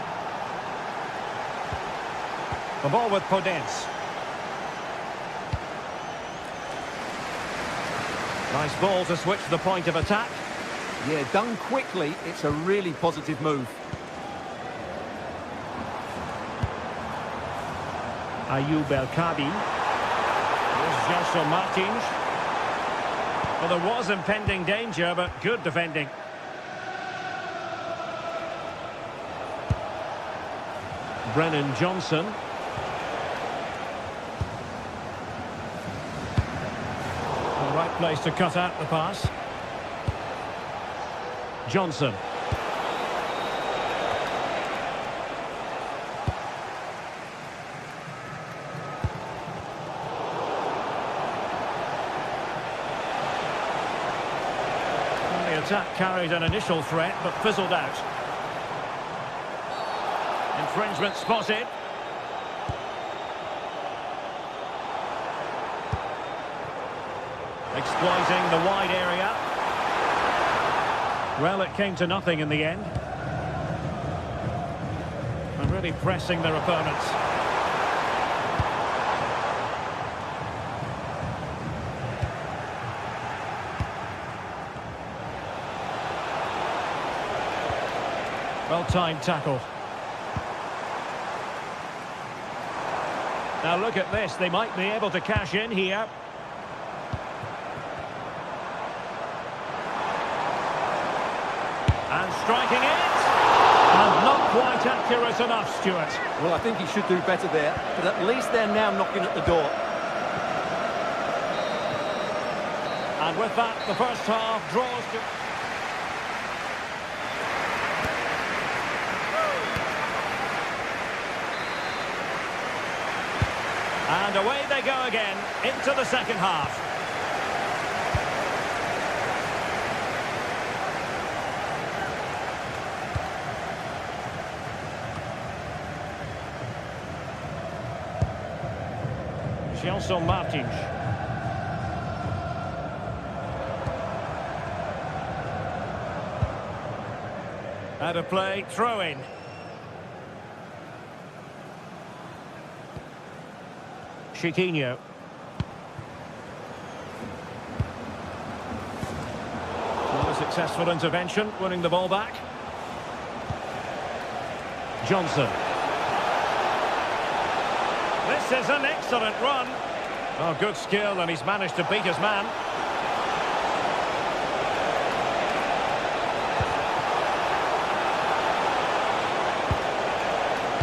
The ball with Podence. Nice ball to switch the point of attack. Yeah, done quickly, it's a really positive move. Ayoub El-Kabi. There's Gelson Martins. Well, there was impending danger, but good defending. Brennan Johnson. The right place to cut out the pass. Johnson. The attack carried an initial threat but fizzled out. Infringement spotted. Exploiting the wide area. Well, it came to nothing in the end. And really pressing their opponents. Well-timed tackle. Now look at this, they might be able to cash in here. And striking it! And not quite accurate enough, Stuart. Well, I think he should do better there, but at least they're now knocking at the door. And with that, the first half draws to... And away they go again, into the second half. Gelson Martins. Out of play, throw in. Chiquinho. Not a successful intervention, winning the ball back. Johnson. This is an excellent run. Oh, good skill, and he's managed to beat his man.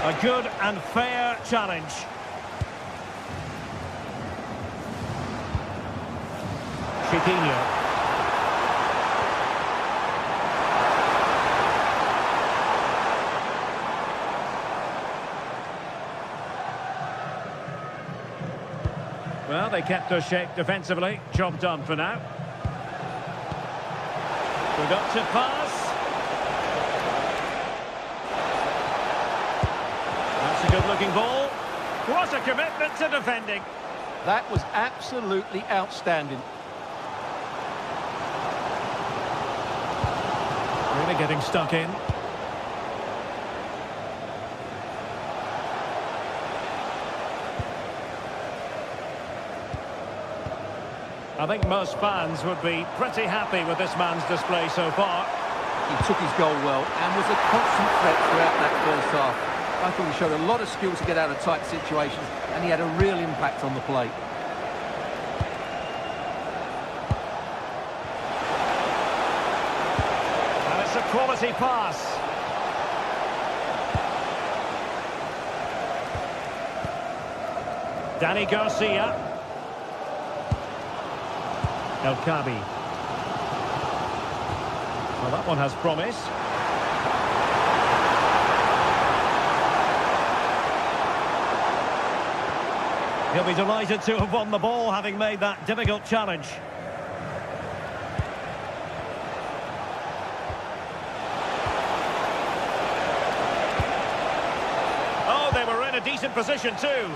A good and fair challenge. Chiquinho. Well, they kept their shape defensively. Job done for now. Productive pass. That's a good-looking ball. What a commitment to defending. That was absolutely outstanding. Really getting stuck in. I think most fans would be pretty happy with this man's display so far. He took his goal well and was a constant threat throughout that first half. I thought he showed a lot of skill to get out of tight situations, and he had a real impact on the plate. And it's a quality pass. Danny Garcia. El Kabi. Well, that one has promise. He'll be delighted to have won the ball, having made that difficult challenge. Oh, they were in a decent position too.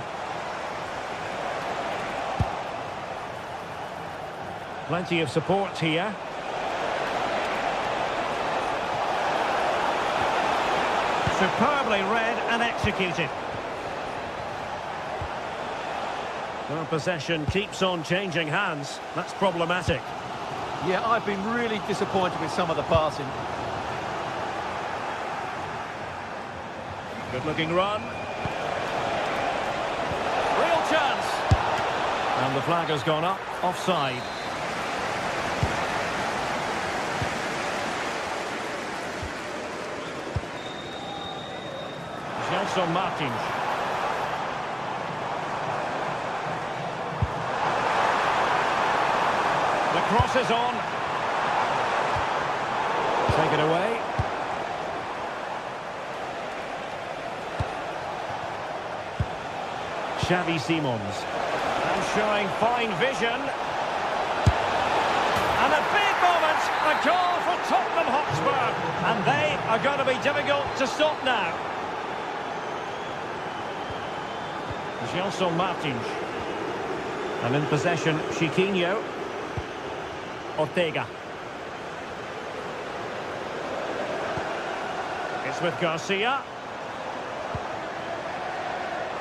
Plenty of support here. Superbly read and executed. Well, possession keeps on changing hands. That's problematic. Yeah, I've been really disappointed with some of the passing. Good-looking run. Real chance. And the flag has gone up, offside. Gelson Martins. The cross is on. Take it away. Xavi Simons. And showing fine vision. And a big moment. A goal for Tottenham Hotspur. And they are going to be difficult to stop now. Gelson Martins. And in possession, Chiquinho. Ortega. It's with Garcia.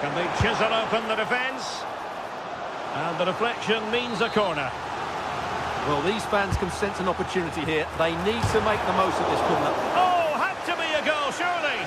Can they chisel open the defence? And the deflection means a corner. Well, these fans can sense an opportunity here. They need to make the most of this corner. Oh, had to be a goal, surely.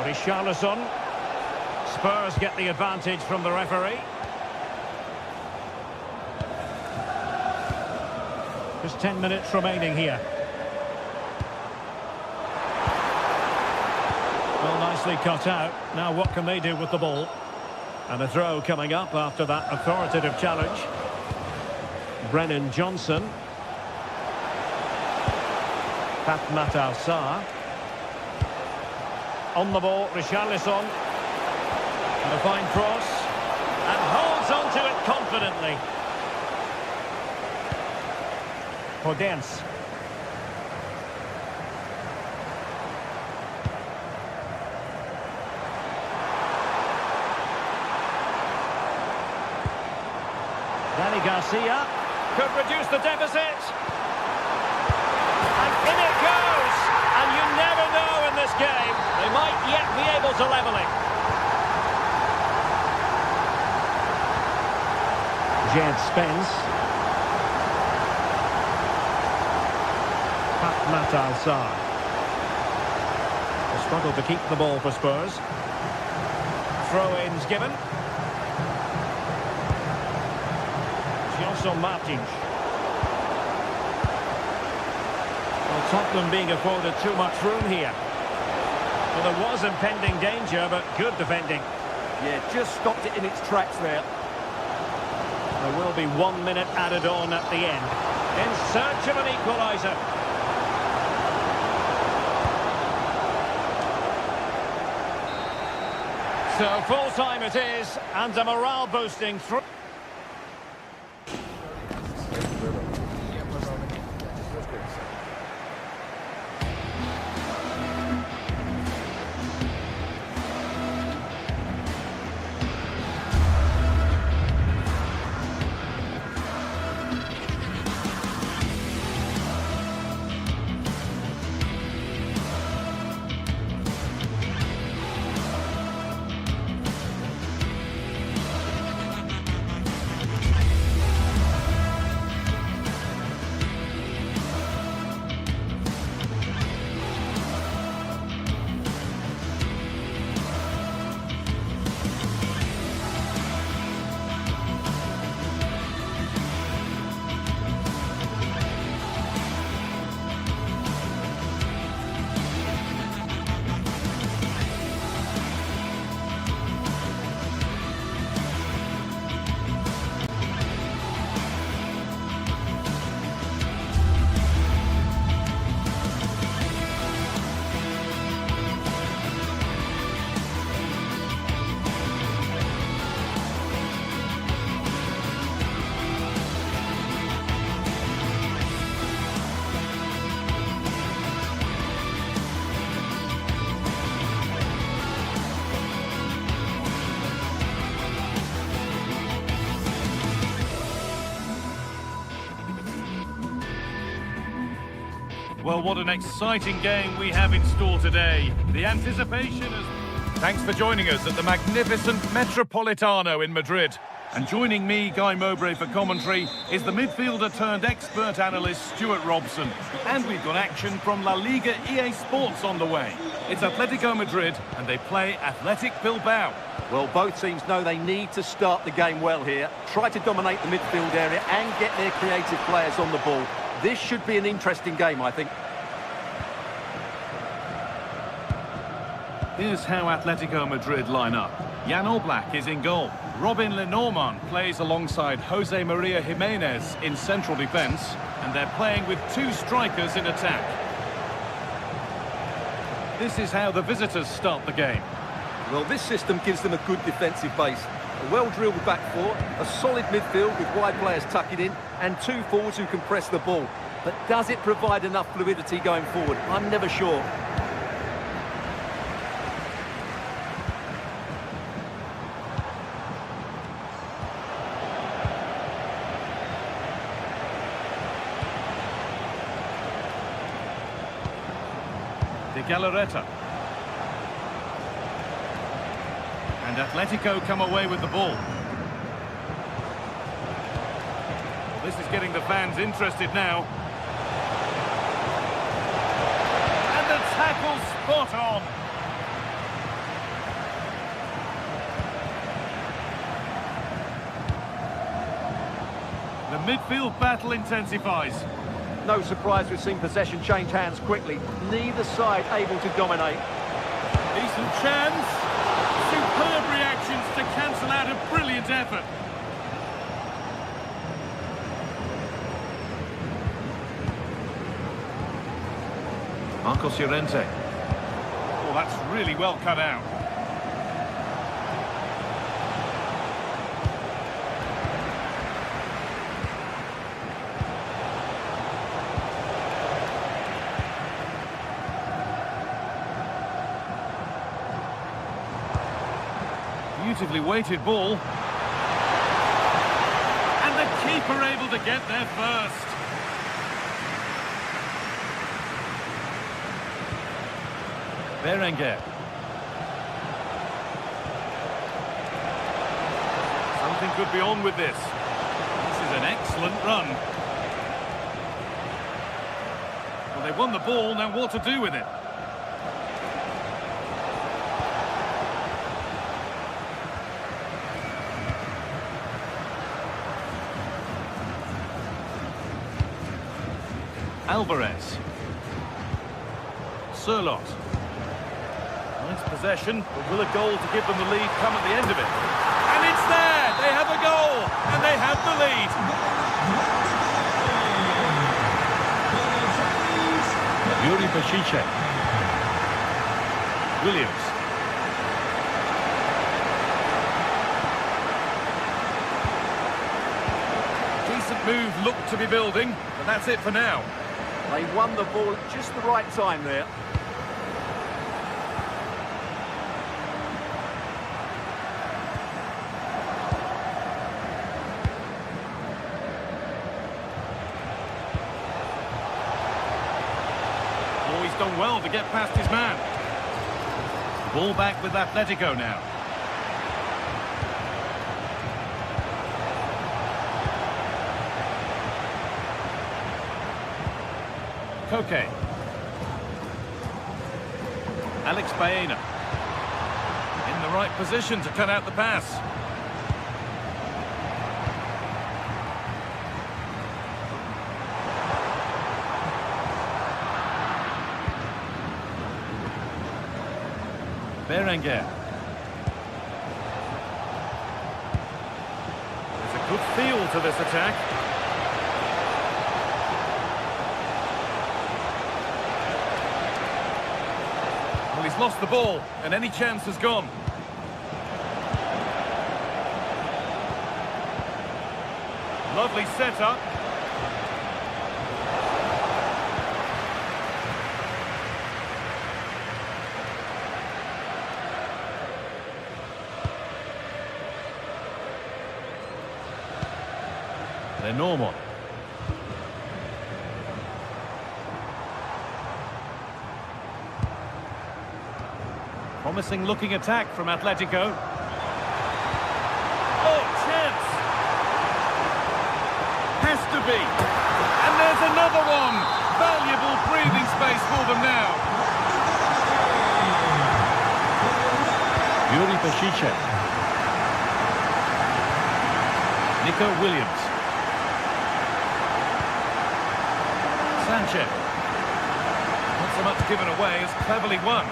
Richarlison. Spurs get the advantage from the referee. Just 10 minutes remaining here. Well, nicely cut out. Now what can they do with the ball? And a throw coming up after that authoritative challenge. Brennan Johnson. Fatmat Al-Sar. On the ball, Richarlison. And a fine cross. And holds on to it confidently. Podence. Danny Garcia could reduce the deficit. And in it goes. And you never know in this game. They might yet be able to level it. Jed Spence. Fatmat Al-Sar. They struggle to keep the ball for Spurs. Throw-ins given. Gelson Martins. Well, Tottenham being afforded too much room here. Well, there was impending danger, but good defending. Yeah, just stopped it in its tracks there. There will be 1 minute added on at the end. In search of an equaliser. So full time it is, and a morale boosting through. Well, what an exciting game we have in store today. The anticipation is... Thanks for joining us at the magnificent Metropolitano in Madrid. And joining me, Guy Mowbray, for commentary is the midfielder turned expert analyst Stuart Robson. And we've got action from La Liga EA Sports on the way. It's Atletico Madrid and they play Athletic Bilbao. Well, both teams know they need to start the game well here. Try to dominate the midfield area and get their creative players on the ball. This should be an interesting game, I think. Here's how Atletico Madrid line up. Jan Oblak is in goal. Robin Lenormand plays alongside Jose Maria Jimenez in central defence. And they're playing with two strikers in attack. This is how the visitors start the game. Well, this system gives them a good defensive base. A well-drilled back four, a solid midfield with wide players tucking in, and two forwards who can press the ball. But does it provide enough fluidity going forward? I'm never sure. De Galarreta. And Atletico come away with the ball. Well, this is getting the fans interested now. And the tackle spot on. The midfield battle intensifies. No surprise we've seen possession change hands quickly. Neither side able to dominate. Decent chance. Superb reactions to cancel out a brilliant effort. Marcos Llorente. Oh, that's really well cut out. Beautifully weighted ball. And the keeper able to get there first. Berenguer. Something could be on with this. This is an excellent run. Well, they won the ball, now what to do with it? Alvarez. Surlot. Nice possession, but will a goal to give them the lead come at the end of it? And it's there! They have a goal! And they have the lead! Yuri Pachiche. Williams. Decent move looked to be building, but that's it for now. They won the ball at just the right time there. Oh, he's done well to get past his man. Ball back with Atletico now. Koke. Alex Baena. In the right position to cut out the pass. Berenguer. There's a good feel to this attack. Well, he's lost the ball, and any chance has gone. Lovely setup. They're normal. Promising looking attack from Atletico. Oh, chance! Has to be. And there's another one. Valuable breathing space for them now. Yuri Peshice. Nico Williams. Sanchez. Not so much given away as cleverly won.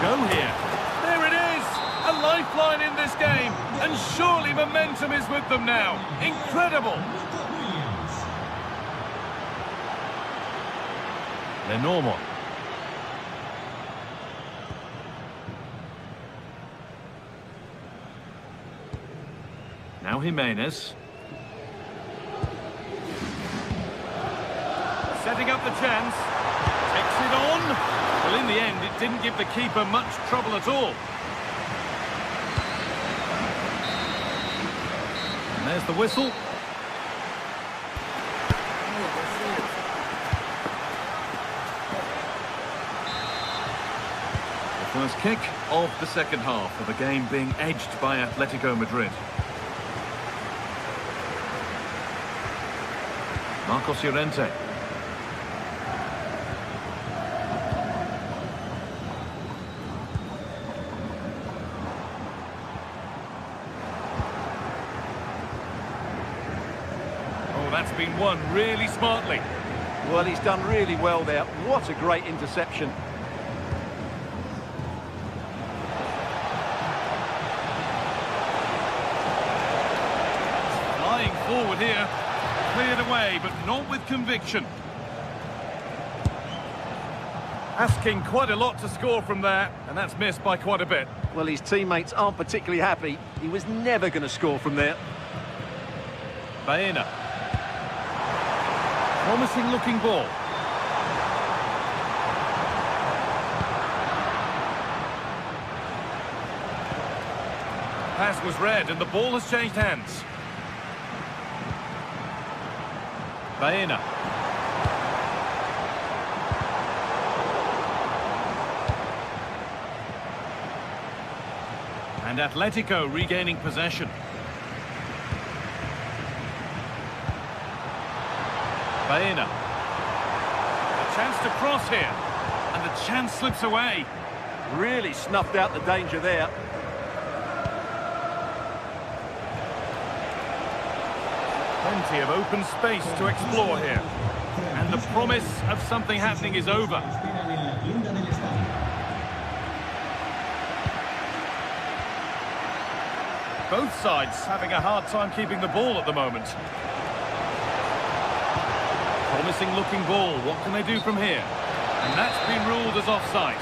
Go here. There it is! A lifeline in this game, and surely momentum is with them now. Incredible! Lenormand. Now Jimenez. Setting up the chance. Takes it on. Well, in the end, it didn't give the keeper much trouble at all. And there's the whistle. The first kick of the second half of the game being edged by Atletico Madrid. Marcos Llorente. That's been won really smartly. Well, he's done really well there. What a great interception. Flying forward here. Cleared away, but not with conviction. Asking quite a lot to score from there, and that's missed by quite a bit. Well, his teammates aren't particularly happy. He was never going to score from there. Baena. Promising looking ball. Pass was read and the ball has changed hands. Baena. And Atletico regaining possession. Baena. A chance to cross here. And the chance slips away. Really snuffed out the danger there. Plenty of open space to explore here. And the promise of something happening is over. Both sides having a hard time keeping the ball at the moment. Promising looking ball. What can they do from here? And that's been ruled as offside.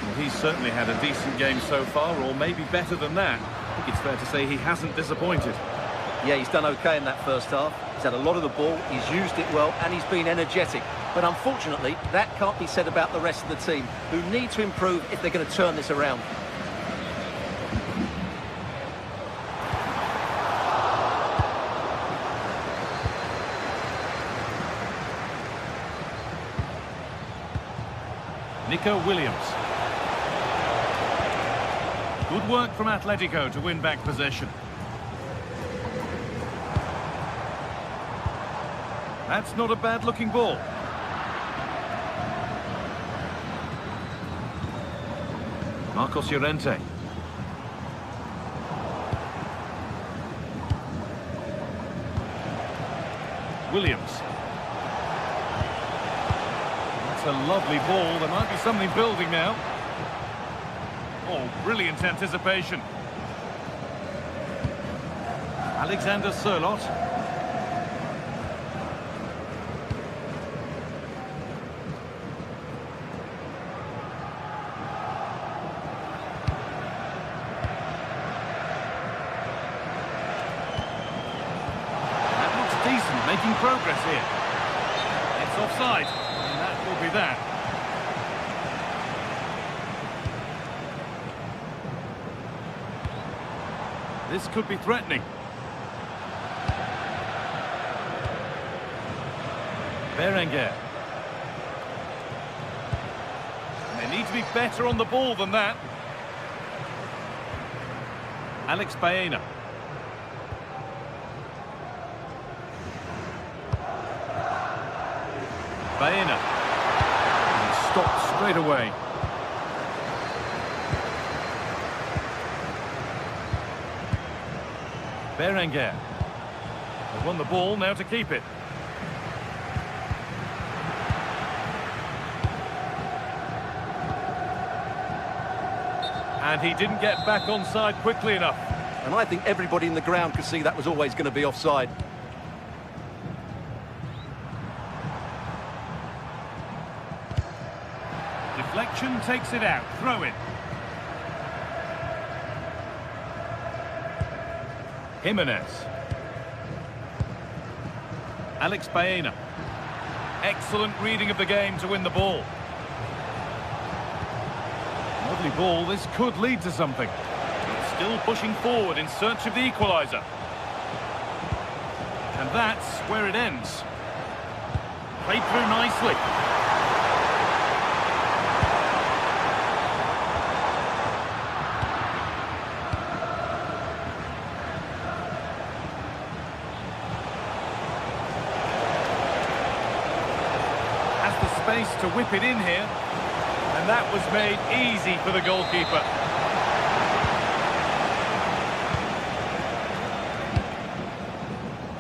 Well, he's certainly had a decent game so far, or maybe better than that. I think it's fair to say he hasn't disappointed. Yeah, he's done okay in that first half. He's had a lot of the ball, he's used it well, and he's been energetic. But unfortunately, that can't be said about the rest of the team, who need to improve if they're going to turn this around. Nico Williams. Good work from Atletico to win back possession. That's not a bad looking ball. Marcos Llorente. Williams. That's a lovely ball. There might be something building now. Oh, brilliant anticipation. Alexander Sørloth. That looks decent, making progress here. It's offside, and that will be that. This could be threatening. Berenguer. They need to be better on the ball than that. Alex Baena. Baena. And stopped straight away. Berenguer. They won the ball, now to keep it. And he didn't get back onside quickly enough. And I think everybody in the ground could see that was always going to be offside. Deflection takes it out. Throw in. Jimenez. Alex Baena. Excellent reading of the game to win the ball. Lovely ball. This could lead to something. It's still pushing forward in search of the equaliser. And that's where it ends. Played through nicely. Space to whip it in here, and that was made easy for the goalkeeper.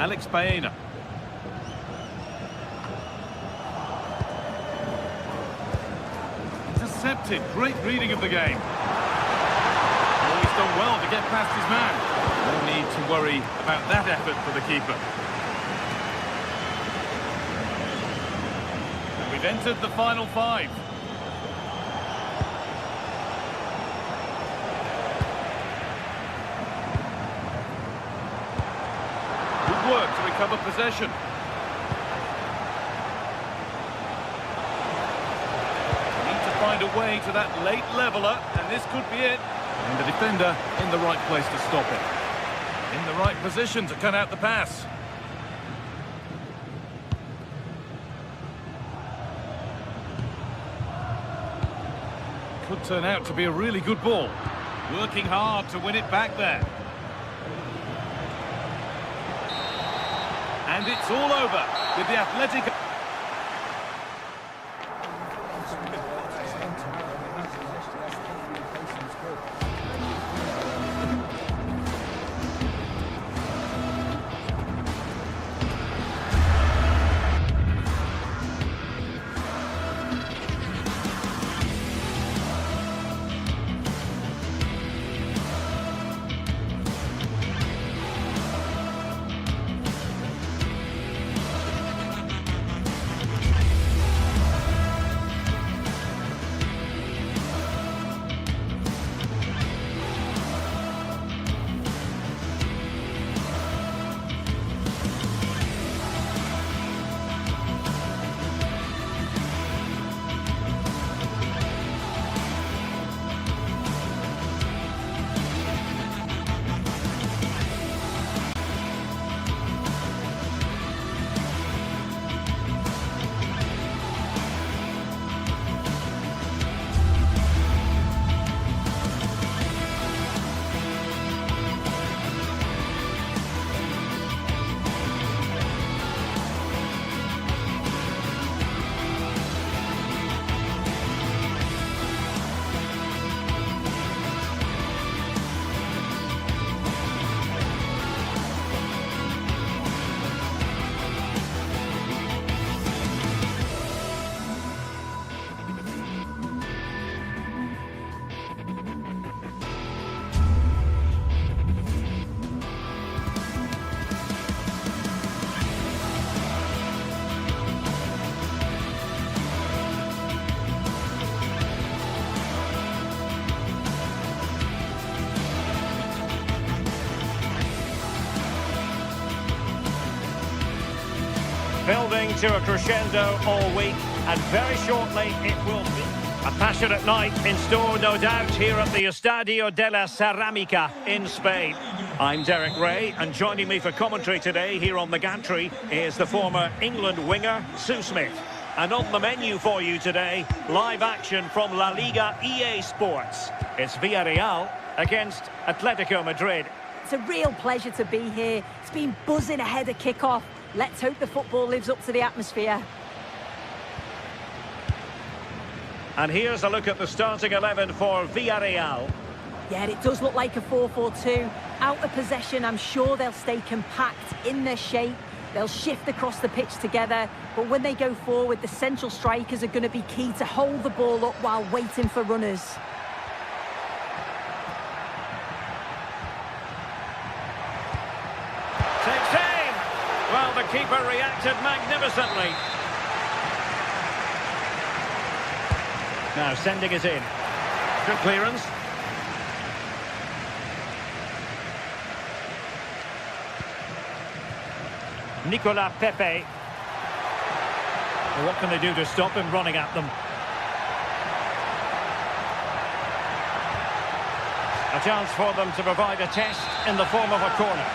Alex Baena. Intercepted. Great reading of the game. Oh, he's done well to get past his man. No need to worry about that effort for the keeper. We've entered the final five. Good work to recover possession. Need to find a way to that late leveller, and this could be it. And the defender in the right place to stop it. In the right position to cut out the pass. Could turn out to be a really good ball. Working hard to win it back there. And it's all over with the Athletic. Building to a crescendo all week, and very shortly it will be. A passionate night in store, no doubt, here at the Estadio de la Ceramica in Spain. I'm Derek Ray, and joining me for commentary today here on the gantry is the former England winger, Sue Smith. And on the menu for you today, live action from La Liga EA Sports. It's Villarreal against Atletico Madrid. It's a real pleasure to be here. It's been buzzing ahead of kick-off. Let's hope the football lives up to the atmosphere. And here's a look at the starting 11 for Villarreal. Yeah, it does look like a 4-4-2. Out of possession, I'm sure they'll stay compact in their shape. They'll shift across the pitch together. But when they go forward, the central strikers are going to be key to hold the ball up while waiting for runners. Takes aim. Well, the keeper reacted magnificently. Now sending it in. Good clearance. Nicolas Pepe. Well, what can they do to stop him running at them? A chance for them to provide a test in the form of a corner.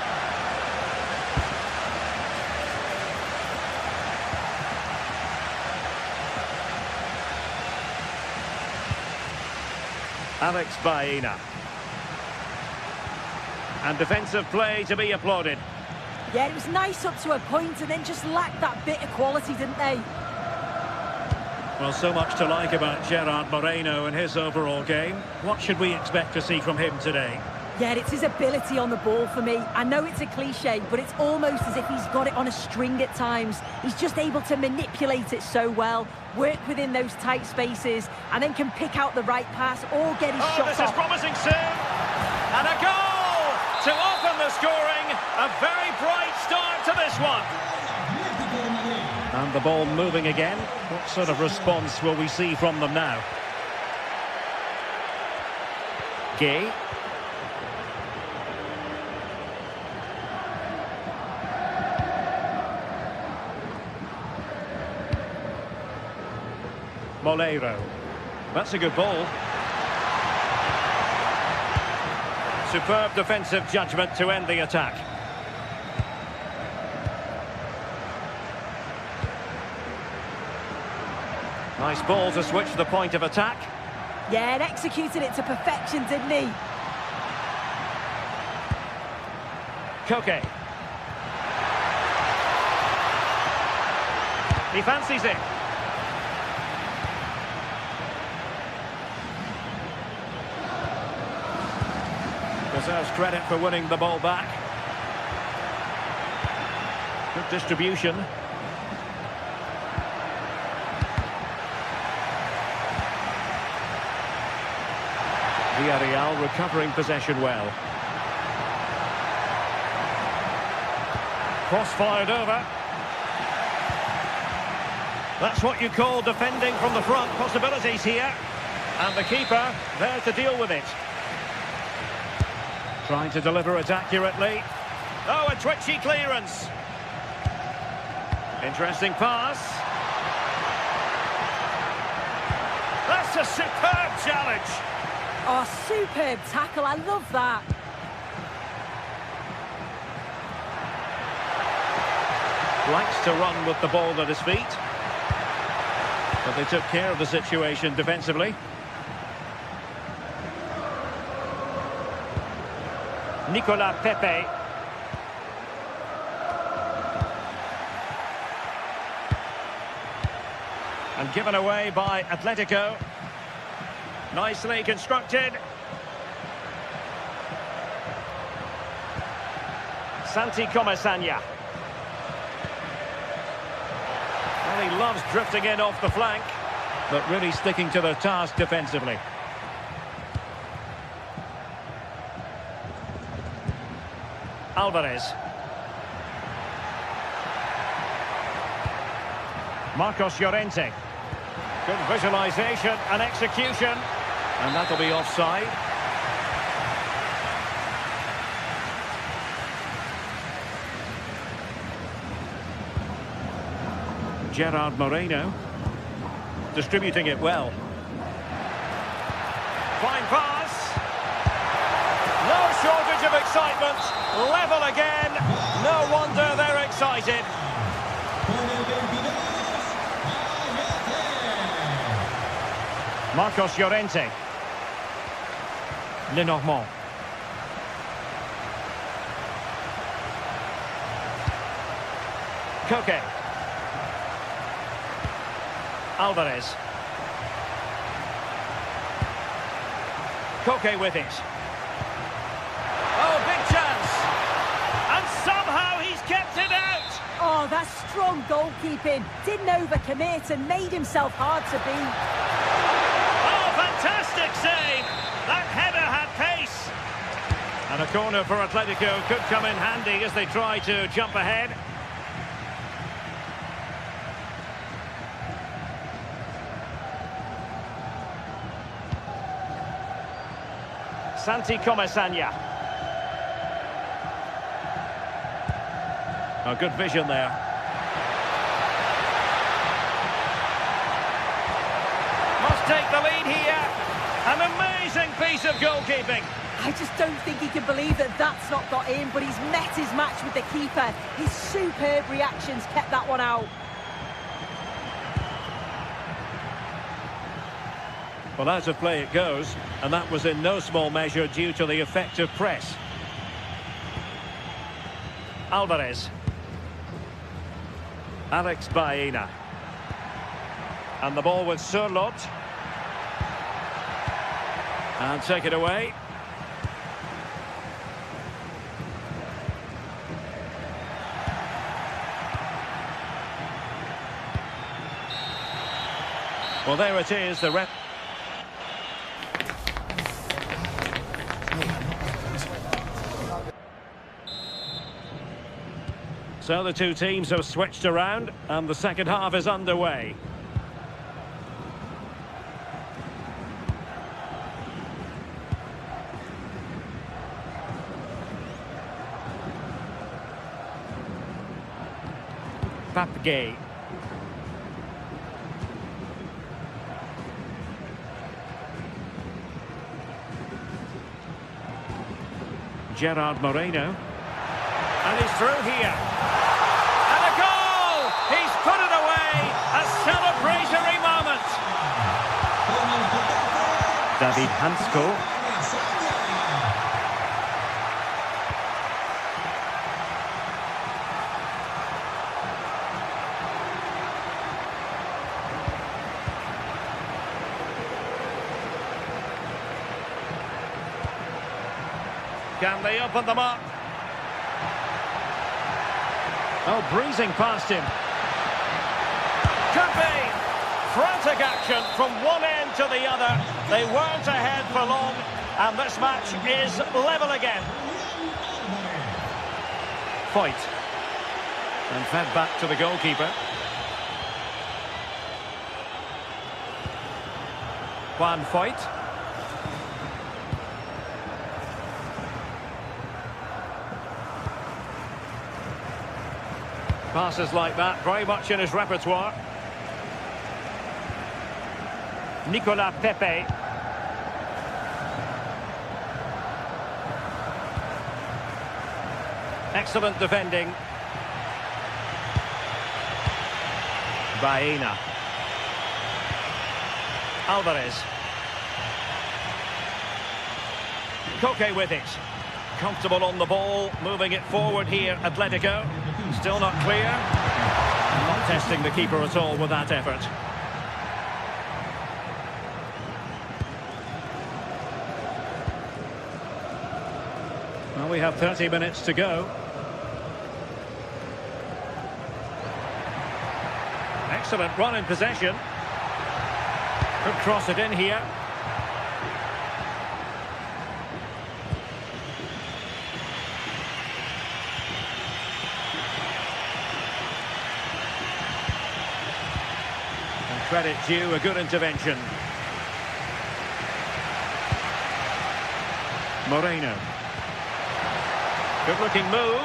Alex Baena. And defensive play to be applauded. Yeah, it was nice up to a point and then just lacked that bit of quality, didn't they? Well, so much to like about Gerard Moreno and his overall game. What should we expect to see from him today? Yeah, it's his ability on the ball for me. I know it's a cliche, but it's almost as if he's got it on a string at times. He's just able to manipulate it so well, work within those tight spaces, and then can pick out the right pass or get his shot This off. is promising soon. And a goal to open the scoring. A very bright start to this one. And the ball moving again. What sort of response will we see from them now? Gay. Moleiro. That's a good ball. Superb defensive judgment to end the attack. Nice ball to switch the point of attack. Yeah, and executed it to perfection, didn't he? Koke. He fancies it. Deserves credit for winning the ball back. Good distribution. Villarreal recovering possession well. Cross fired over. That's what you call defending from the front. Possibilities here. And the keeper there to deal with it. Trying to deliver it accurately. Oh, a twitchy clearance. Interesting pass. That's a superb challenge. Oh, superb tackle. I love that. Likes to run with the ball at his feet. But they took care of the situation defensively. Nicolas Pepe. And given away by Atletico. Nicely constructed. Santi Comesaña. Well, he loves drifting in off the flank, but really sticking to the task defensively. Alvarez. Marcos Llorente. Good visualization and execution. And that'll be offside. Gerard Moreno. Distributing it well. Fine pass. No shortage of excitement. Level again. No wonder they're excited. Marcos Llorente. Lenormand. Koke. Alvarez. Koke with it. Oh, big chance. And somehow he's kept it out. Oh, that's strong goalkeeping. Didn't overcommit and made himself hard to beat. Oh, fantastic save. That header had pace. And a corner for Atletico could come in handy as they try to jump ahead. Santi Comesaña. Oh, good vision there. Must take the lead here. An amazing piece of goalkeeping. I just don't think he can believe that that's not got in, but he's met his match with the keeper. His superb reactions kept that one out. Well, out of play it goes, and that was in no small measure due to the effective press. Alvarez. Alex Baena. And the ball with Surlot. And take it away. Well, there it is, the ref. So the two teams have switched around and the second half is underway. Papgay. Gerard Moreno. And he's through here. And a goal! He's put it away! A celebratory moment! David Hansko. Can they open them up? Oh, breezing past him. Could be. Frantic action from one end to the other. They weren't ahead for long, and this match is level again. Foyt. And fed back to the goalkeeper. Juan Foyt. Passes like that, very much in his repertoire. Nicolas Pepe. Excellent defending. Baena. Alvarez. Koke with it. Comfortable on the ball, moving it forward here, Atletico. Still not clear. Not testing the keeper at all with that effort. Well, we have 30 minutes to go. Excellent run in possession. Could cross it in here. Credit due, a good intervention. Moreno. Good looking move.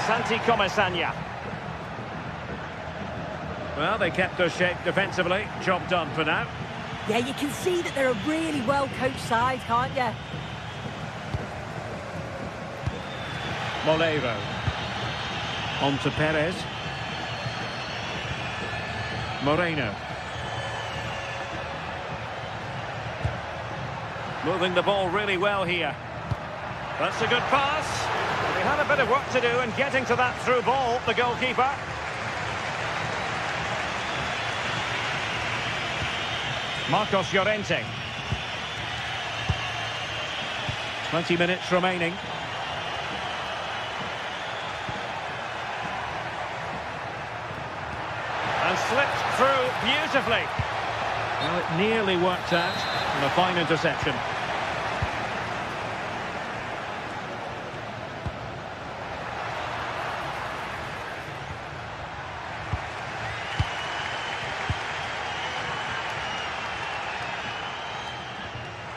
Santi Comesaña. Well, they kept their shape defensively. Job done for now. Yeah, you can see that they're a really well-coached side, can't you? Moleiro. On to Perez. Moreno. Moving the ball really well here. That's a good pass. They had a bit of work to do in getting to that through ball, the goalkeeper. Marcos Llorente. 20 minutes remaining. And slipped through beautifully. Well, it nearly worked out, and a fine interception.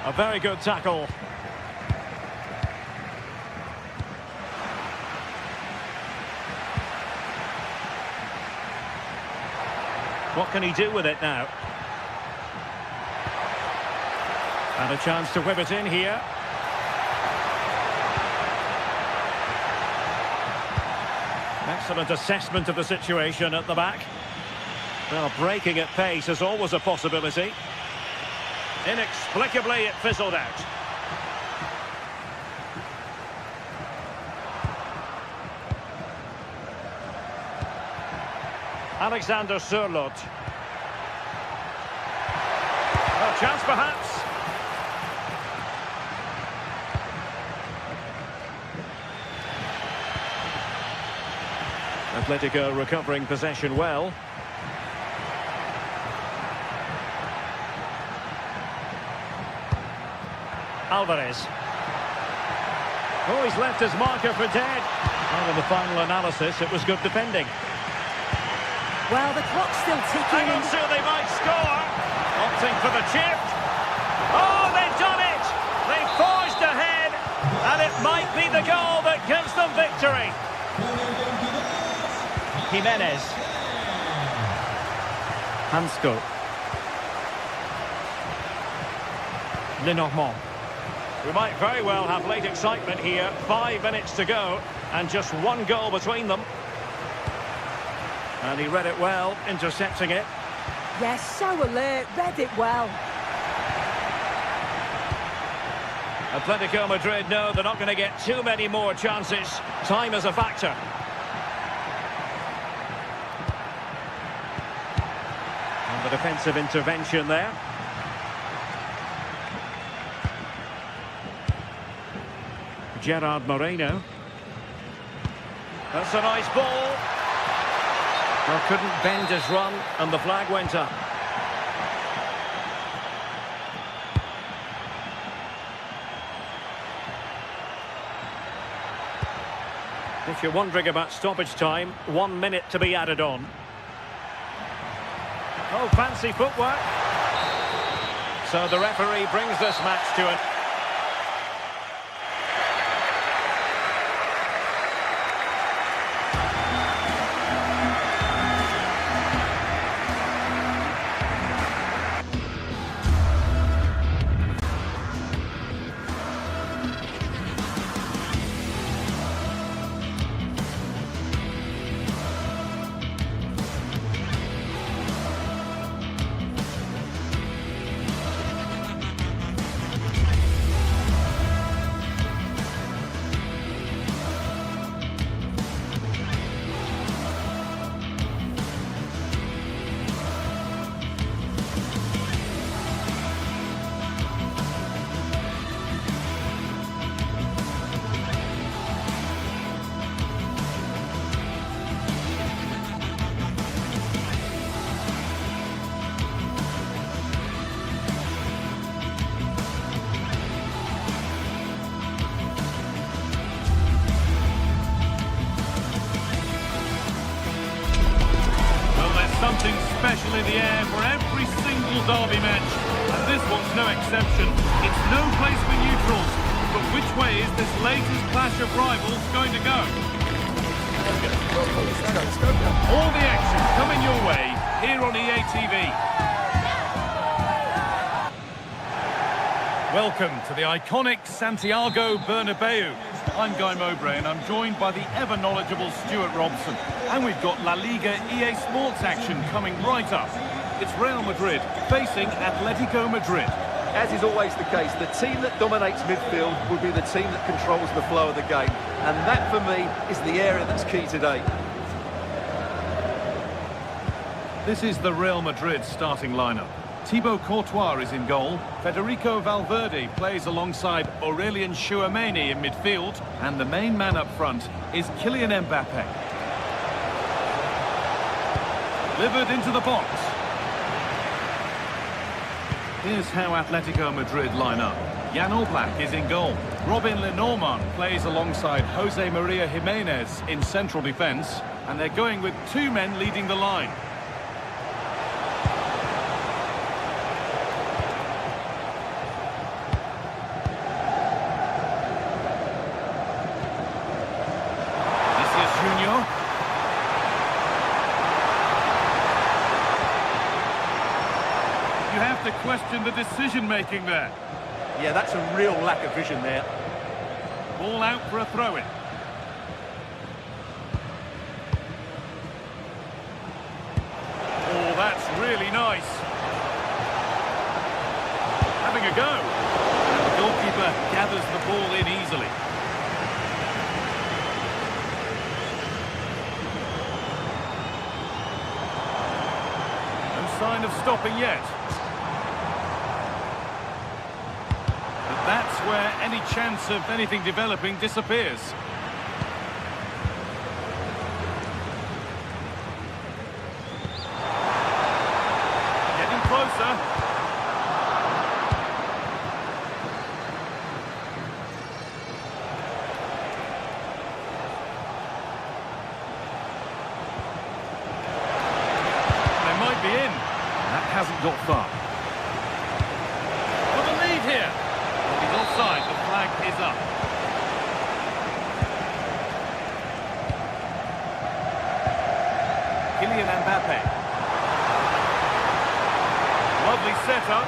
A very good tackle. What can he do with it now? And a chance to whip it in here. Excellent assessment of the situation at the back. Well, breaking at pace is always a possibility. Inexplicably, it fizzled out. Alexander Sørloth. A chance, perhaps. Atletico recovering possession well. Alvarez. Oh, he's left his marker for dead. And in the final analysis, it was good defending. Well, the clock's still ticking. Hang on, so they might score. Opting for the chip. Oh, they've done it! They've forged ahead, and it might be the goal that gives them victory. Jimenez. Hansko. Lenormand. We might very well have late excitement here. 5 minutes to go, and just one goal between them. And he read it well, intercepting it. Yes, so alert, read it well. Atletico Madrid know they're not going to get too many more chances. Time is a factor. And the defensive intervention there. Gerard Moreno. That's a nice ball. Well, couldn't bend his run, and the flag went up. If you're wondering about stoppage time, 1 minute to be added on. Oh, fancy footwork. So the referee brings this match to an... Something special in the air for every single derby match, and this one's no exception. It's no place for neutrals, but which way is this latest clash of rivals going to go? All the action coming your way here on EA TV. Welcome to the iconic Santiago Bernabeu. I'm Guy Mowbray and I'm joined by the ever-knowledgeable Stuart Robson. And we've got La Liga Sports action coming right up. It's Real Madrid facing Atletico Madrid. As is always the case, the team that dominates midfield will be the team that controls the flow of the game. And that, for me, is the area that's key today. This is the Real Madrid starting lineup. Thibaut Courtois is in goal. Federico Valverde plays alongside Aurelien Tchouameni in midfield. And the main man up front is Kylian Mbappe. Delivered into the box. Here's how Atletico Madrid line up. Jan Oblak is in goal. Robin Lenormand plays alongside Jose Maria Jimenez in central defence. And they're going with two men leading the line. You have to question the decision-making there. Yeah, that's a real lack of vision there. Ball out for a throw-in. Oh, that's really nice. Having a go. And the goalkeeper gathers the ball in easily. No sign of stopping yet. That's where any chance of anything developing disappears. Getting closer. They might be in. That hasn't got far. For the lead here. Offside, the flag is up. Kylian Mbappe. Lovely setup.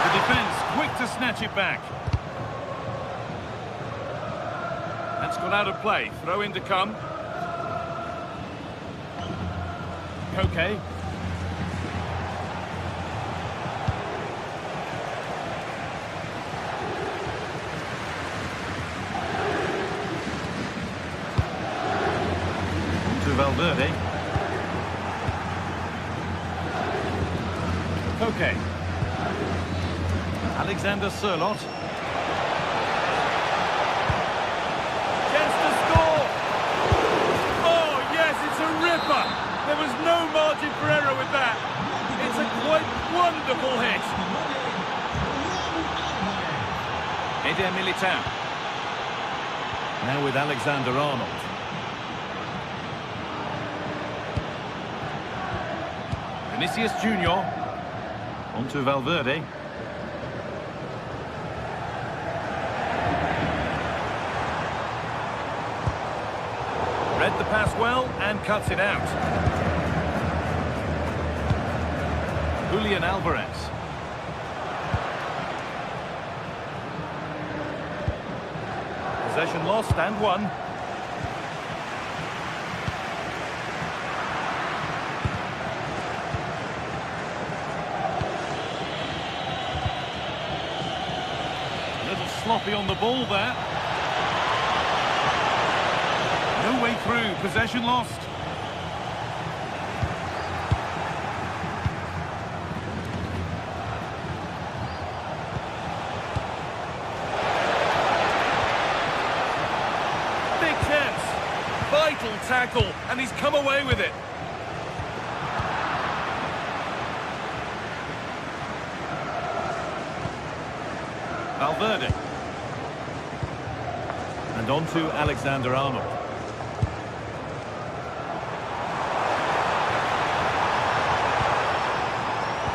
The defence quick to snatch it back. That's gone out of play. Throw in to come. Koke. Valverde. Koke. Alexander Sørloth. Chance to score! Oh, yes, it's a ripper! There was no margin for error with that. It's a quite wonderful hit. Eder Militao. Now with Alexander-Arnold. Vinicius Junior, onto Valverde. Read the pass well and cuts it out. Julian Alvarez. Possession lost and won. Sloppy on the ball there. No way through, possession lost. Big chance. Vital tackle, and he's come away with it. Valverde. And on to Alexander-Arnold.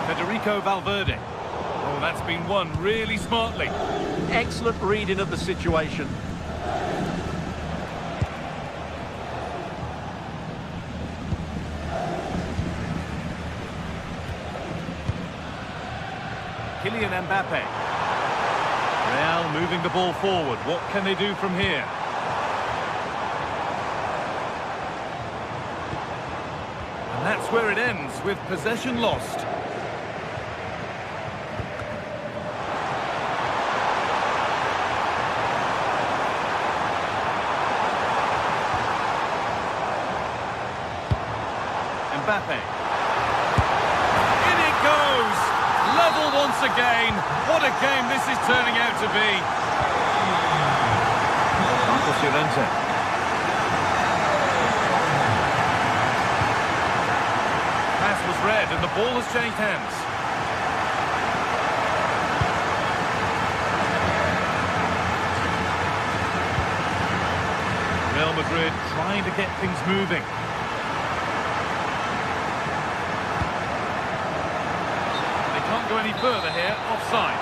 Federico Valverde. Oh, that's been won really smartly. Excellent reading of the situation. Kylian Mbappe. Real moving the ball forward. What can they do from here? And that's where it ends, with possession lost. Mbappe. In it goes! Level once again. What a game this is turning out to be. Marcos Llorente. Pass was read and the ball has changed hands. Real Madrid trying to get things moving. Can't go any further here, offside.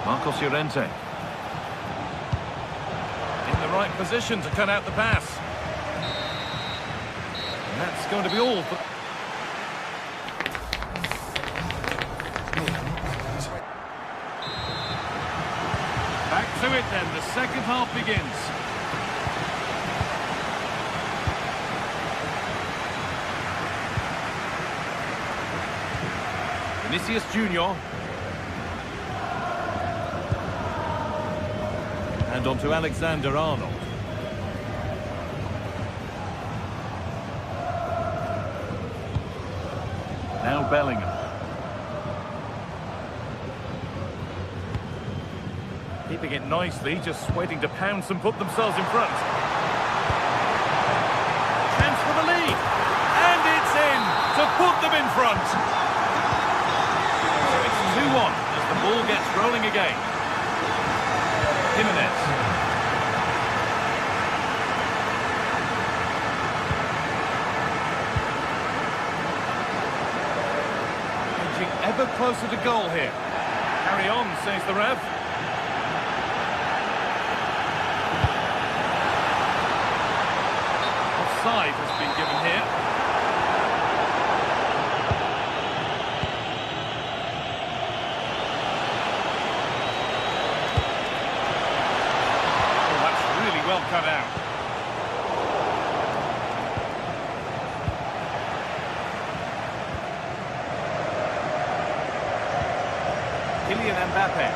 Marcos Llorente. In the right position to cut out the pass. And that's going to be all for... Back to it then, the second half begins. Vinicius Junior. And on to Alexander-Arnold. Now Bellingham. Keeping it nicely, just waiting to pounce and put themselves in front. Chance for the lead. And it's in to put them in front. So it's 2-1 as the ball gets rolling again. Jimenez. Edging ever closer to goal here. Carry on, says the ref. Offside has been given here. Oh, that's really well cut out. Kylian Mbappe.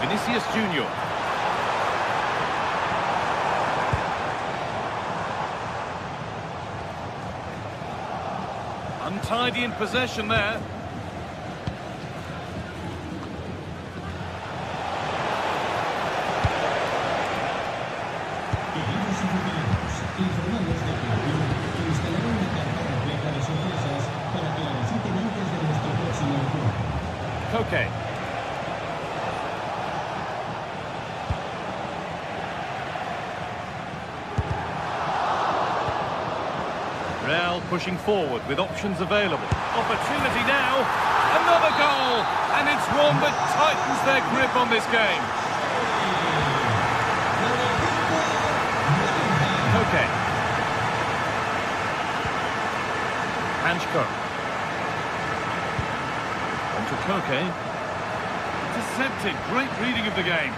Vinicius Junior. Untidy in possession there. Koke. Real pushing forward with options available. Opportunity now. Another goal. And it's one that tightens their grip on this game. Koke. Hanchko. On to Koke. Intercepted. Great reading of the game.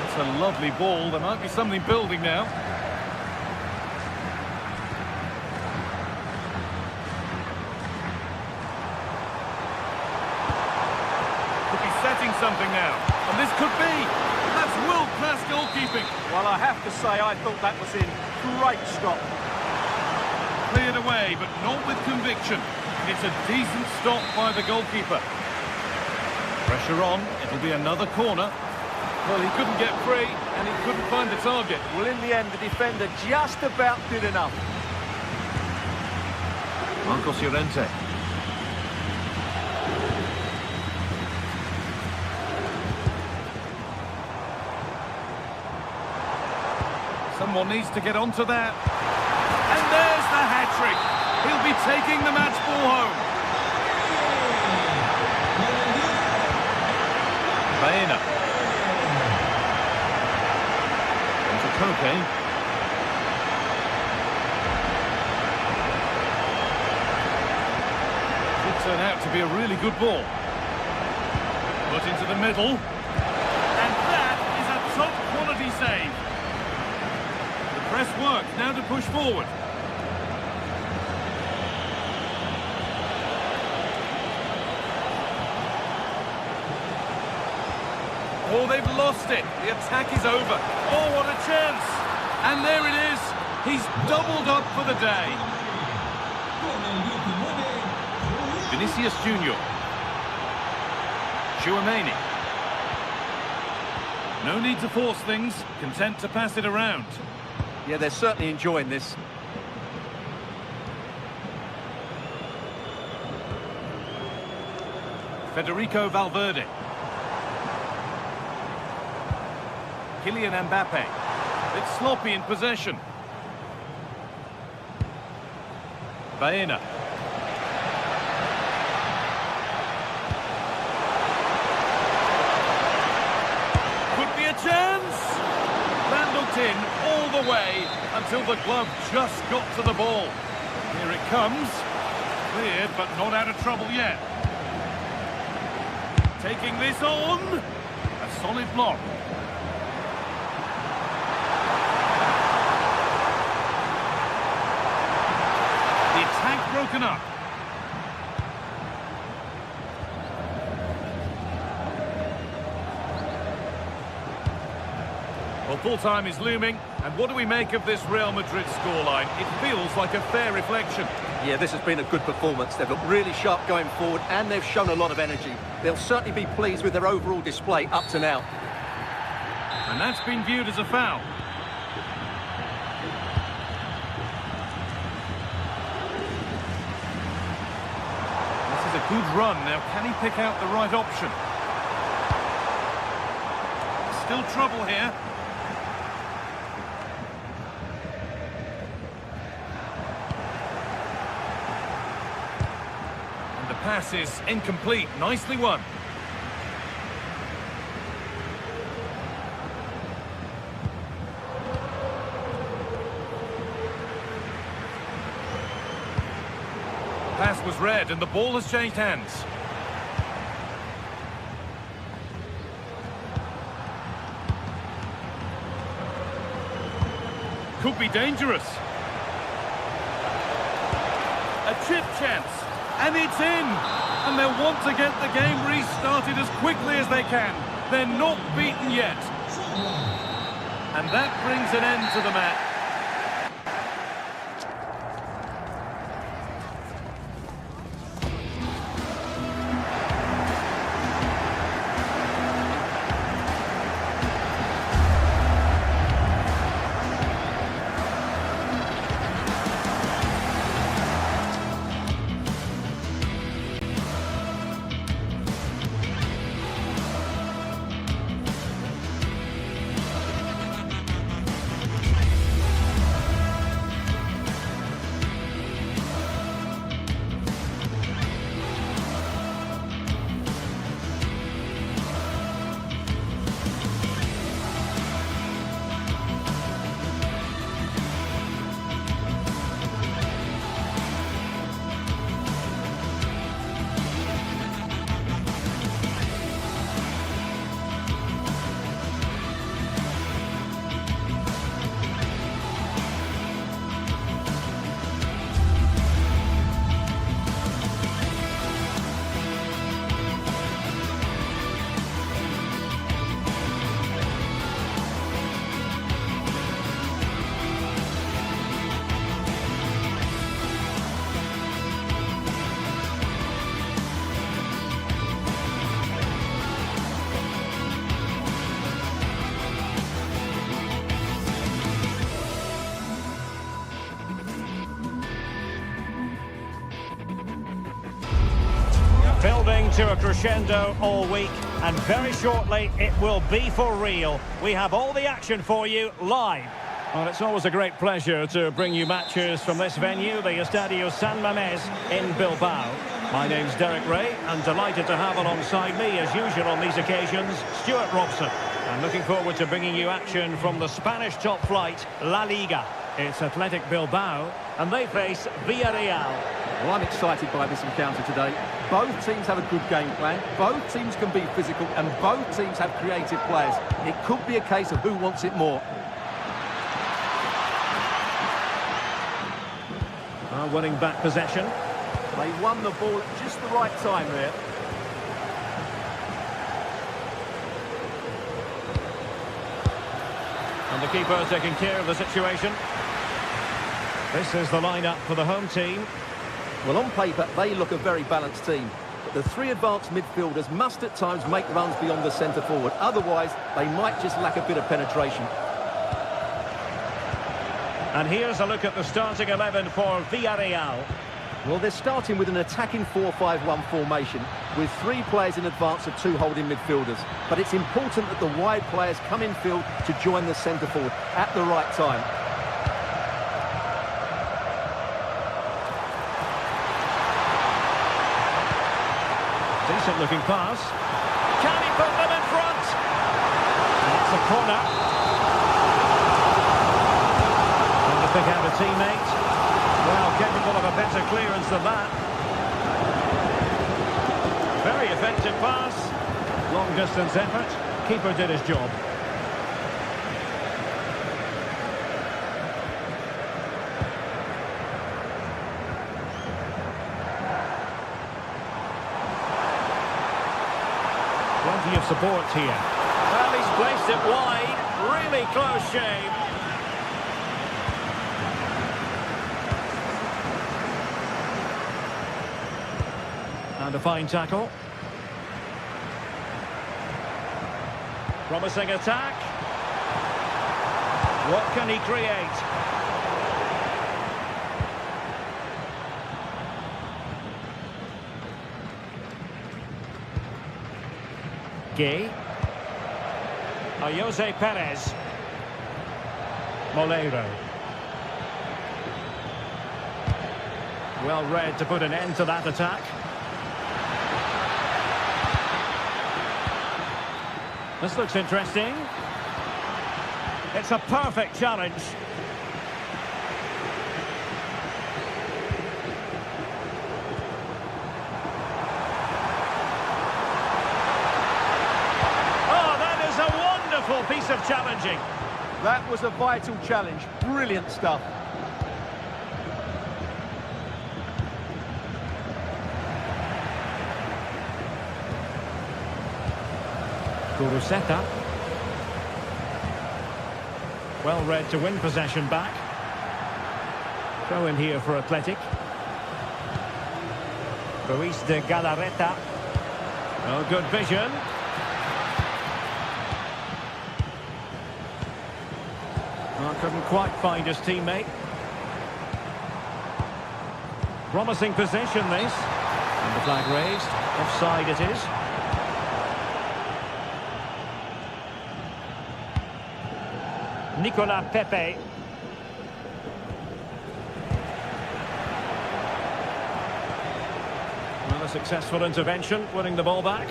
It's a lovely ball. There might be something building now. Could be setting something now. And this could be. That's world-class goalkeeping. Well, I have to say, I thought that was in great stop. Cleared away, but not with conviction. It's a decent stop by the goalkeeper. Pressure on. It'll be another corner. Well, he couldn't get free, and he couldn't find the target. Well, in the end, the defender just about did enough. Marcos Llorente. Some Someone needs to get onto that. And there's the hat-trick. He'll be taking the match ball home. Baena. Onto Koke. Should turn out to be a really good ball. Put into the middle. And that is a top-quality save. The press work now to push forward. Oh, they've lost it. The attack is over. Oh, what a chance. And there it is. He's doubled up for the day. Vinicius Junior. Chouameni. No need to force things. Content to pass it around. Yeah, they're certainly enjoying this. Federico Valverde. Kylian Mbappe. It's sloppy in possession. Baena. Could be a chance. That looked in all the way until the glove just got to the ball. Here it comes. Cleared, but not out of trouble yet. Taking this on. A solid block. Broken up. Well, full-time is looming, and what do we make of this Real Madrid scoreline? It feels like a fair reflection. Yeah, this has been a good performance. They've looked really sharp going forward, and they've shown a lot of energy. They'll certainly be pleased with their overall display up to now. And that's been viewed as a foul. Good run. Now, can he pick out the right option? Still trouble here. And the pass is incomplete. Nicely won. Pass was read and the ball has changed hands. Could be dangerous. A chip chance, and it's in. And they'll want to get the game restarted as quickly as they can. They're not beaten yet. And that brings an end to the match. Building to a crescendo all week, and very shortly it will be for real. We have all the action for you live. Well, it's always a great pleasure to bring you matches from this venue, the Estadio San Mamés in Bilbao. My name's Derek Ray, and delighted to have alongside me, as usual on these occasions, Stuart Robson. I'm looking forward to bringing you action from the Spanish top flight, La Liga. It's Athletic Bilbao, and they face Villarreal. Well, I'm excited by this encounter today. Both teams have a good game plan, both teams can be physical, and both teams have creative players. It could be a case of who wants it more. Winning back possession. They won the ball at just the right time there. And the keeper taking care of the situation. This is the lineup for the home team. Well, on paper, they look a very balanced team. But the three advanced midfielders must at times make runs beyond the centre forward. Otherwise, they might just lack a bit of penetration. And here's a look at the starting 11 for Villarreal. Well, they're starting with an attacking 4-5-1 formation with three players in advance of two holding midfielders. But it's important that the wide players come in field to join the centre forward at the right time. Decent looking pass. Can he put them in front? That's a corner. Pick out a teammate. Well, capable of a better clearance than that. Very effective pass. Long distance effort. Keeper did his job. Plenty of support here. Well, he's placed it wide. Really close shave. And a fine tackle. Promising attack. What can he create? Gay. Jose Perez. Molero. Well read to put an end to that attack. This looks interesting. It's a perfect challenge. Oh, that is a wonderful piece of challenging. That was a vital challenge. Brilliant stuff. Kuruseta. Well read to win possession back. Throw in here for Athletic. Ruiz de Galarreta. Oh, good vision. Oh, couldn't quite find his teammate. Promising position this. And the flag raised. Offside it is. Nicolas Pepe. Well, a successful intervention, winning the ball back.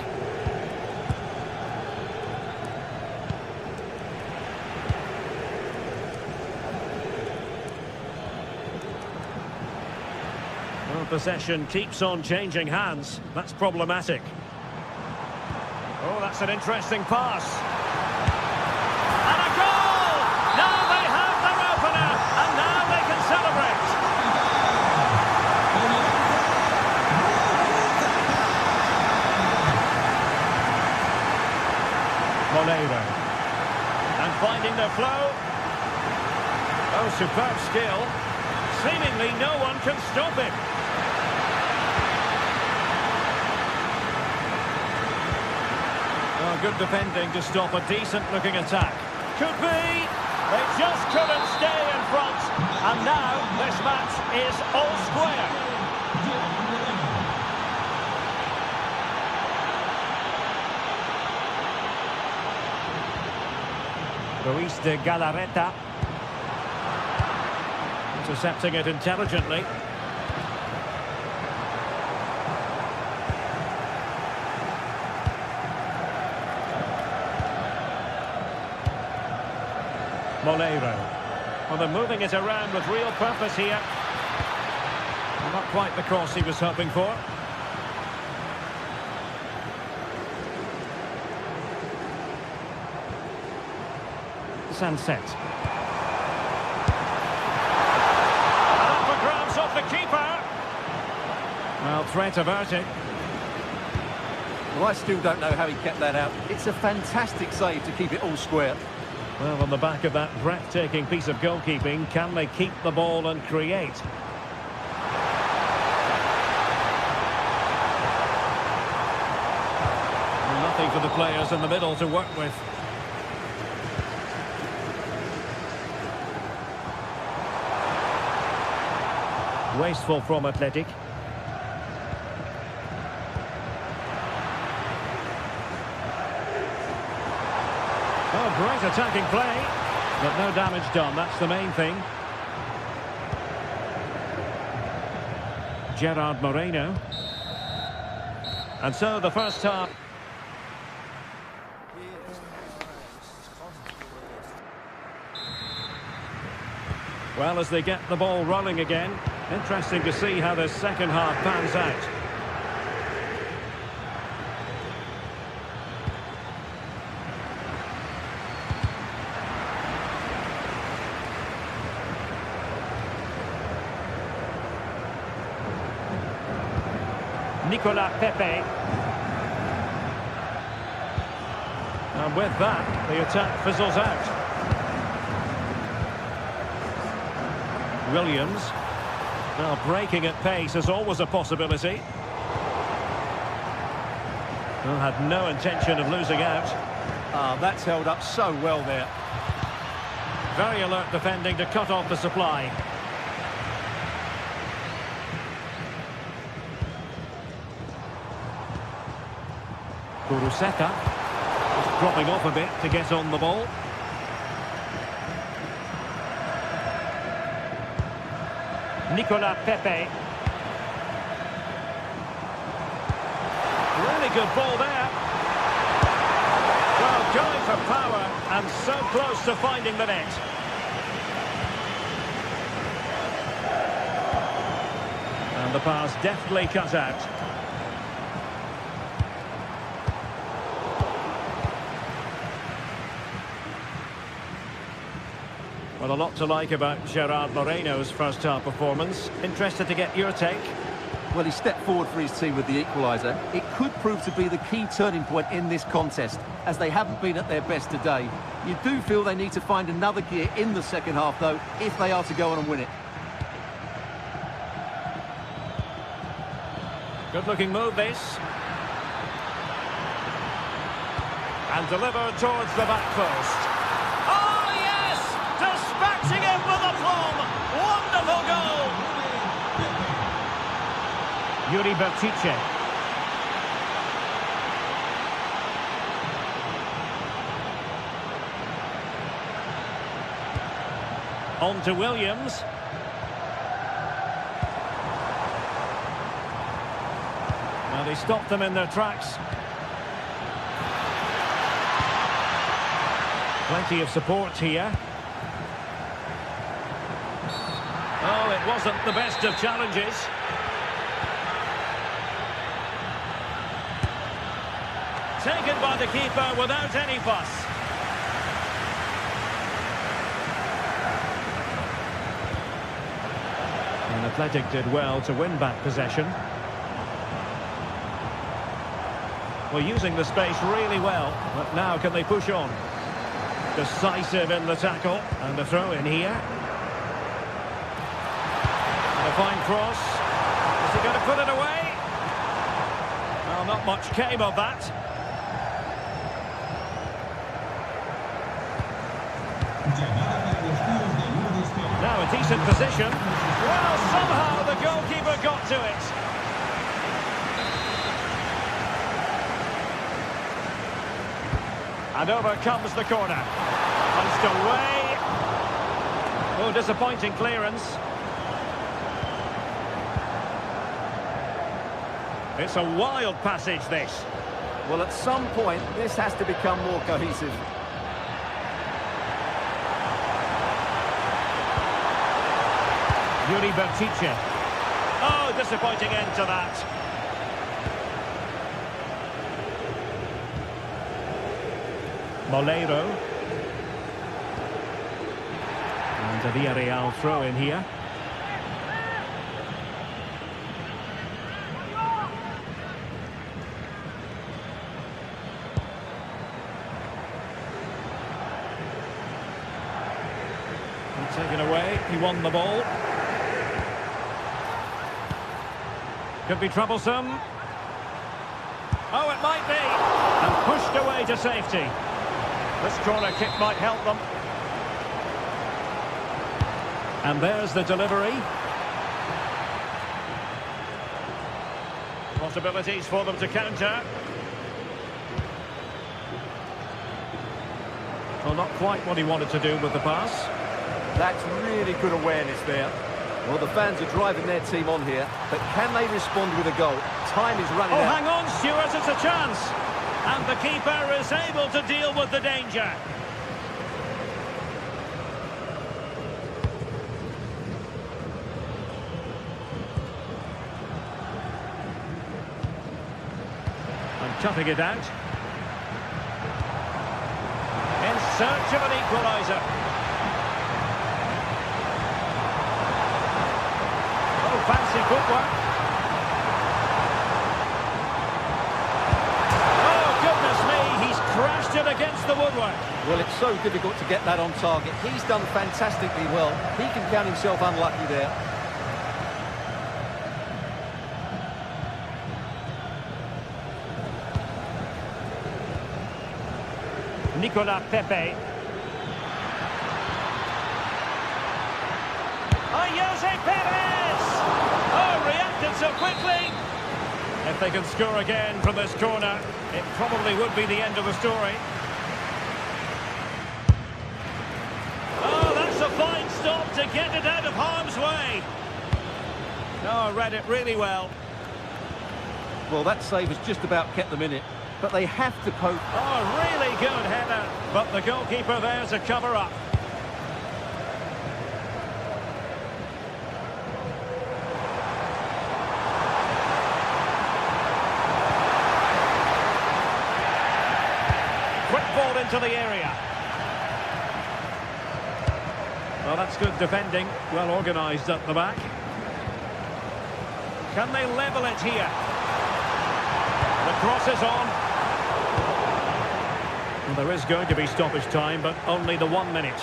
Well, possession keeps on changing hands. That's problematic. Oh, that's an interesting pass. Molero. And finding the flow. Oh, superb skill. Seemingly no one can stop him. Oh, good defending to stop a decent-looking attack. Could be. They just couldn't stay in front. And now this match is all square. Ruiz de Galarreta. Intercepting it intelligently. Molero. Well, they're moving it around with real purpose here. Not quite the cross he was hoping for. Sunset. And up for grabs off the keeper. Well, threat averted. Well, I still don't know how he kept that out. It's a fantastic save to keep it all square. Well, on the back of that breathtaking piece of goalkeeping, can they keep the ball and create? Nothing for the players in the middle to work with. Wasteful from Athletic. Oh, great attacking play, but no damage done. That's the main thing. Gerard Moreno. And so the first half. Well, as they get the ball rolling again, interesting to see how the second half pans out. Nicolas Pepe. And with that, the attack fizzles out. Williams. Now breaking at pace is always a possibility. Well, had no intention of losing out. That's held up so well there. Very alert defending to cut off the supply. Kuruseka dropping off a bit to get on the ball. Nicolas Pepe. Really good ball there. Well, going for power and so close to finding the net. And the pass deftly cut out. Well, a lot to like about Gerard Moreno's first half performance. Interested to get your take. Well, he stepped forward for his team with the equaliser. It could prove to be the key turning point in this contest, as they haven't been at their best today. You do feel they need to find another gear in the second half, though, if they are to go on and win it. Good-looking move, this. And delivered towards the back post. Dispatching him with aplomb. Wonderful goal. Yuri Bertice. On to Williams. Well, they stopped them in their tracks. Plenty of support here. Oh, it wasn't the best of challenges. Taken by the keeper without any fuss. And Athletic did well to win back possession. Well, using the space really well, but now can they push on? Decisive in the tackle, and the throw in here. A fine cross. Is he going to put it away? Well, not much came of that. Now a decent position. Well, somehow the goalkeeper got to it. And over comes the corner. Punched away. Oh, disappointing clearance. It's a wild passage, this. Well, at some point, this has to become more cohesive. Yuri Bertice. Oh, disappointing end to that. Moleiro. And a Villarreal throw in here. Taken away, he won the ball. Could be troublesome. Oh, it might be. And pushed away to safety. This corner kick might help them. And there's the delivery. Possibilities for them to counter. Well, not quite what he wanted to do with the pass. That's really good awareness there. Well, the fans are driving their team on here, but can they respond with a goal? Time is running out. Hang on, Stuart, it's a chance. And the keeper is able to deal with the danger. And toughing it out. In search of an equaliser. Fancy footwork. Oh, goodness me, he's crashed it against the woodwork. Well, it's so difficult to get that on target. He's done fantastically well. He can count himself unlucky there. Nicolas Pepe. Jose Perez! Oh, reacted so quickly! If they can score again from this corner, it probably would be the end of the story. Oh, that's a fine stop to get it out of harm's way. Oh, read it really well. Well, that save has just about kept them in it, but they have to cope. Oh, really good header, but the goalkeeper there to cover up. Ball into the area. Well, that's good defending. Well organised at the back. Can they level it here? The cross is on. Well, there is going to be stoppage time, but only the 1 minute.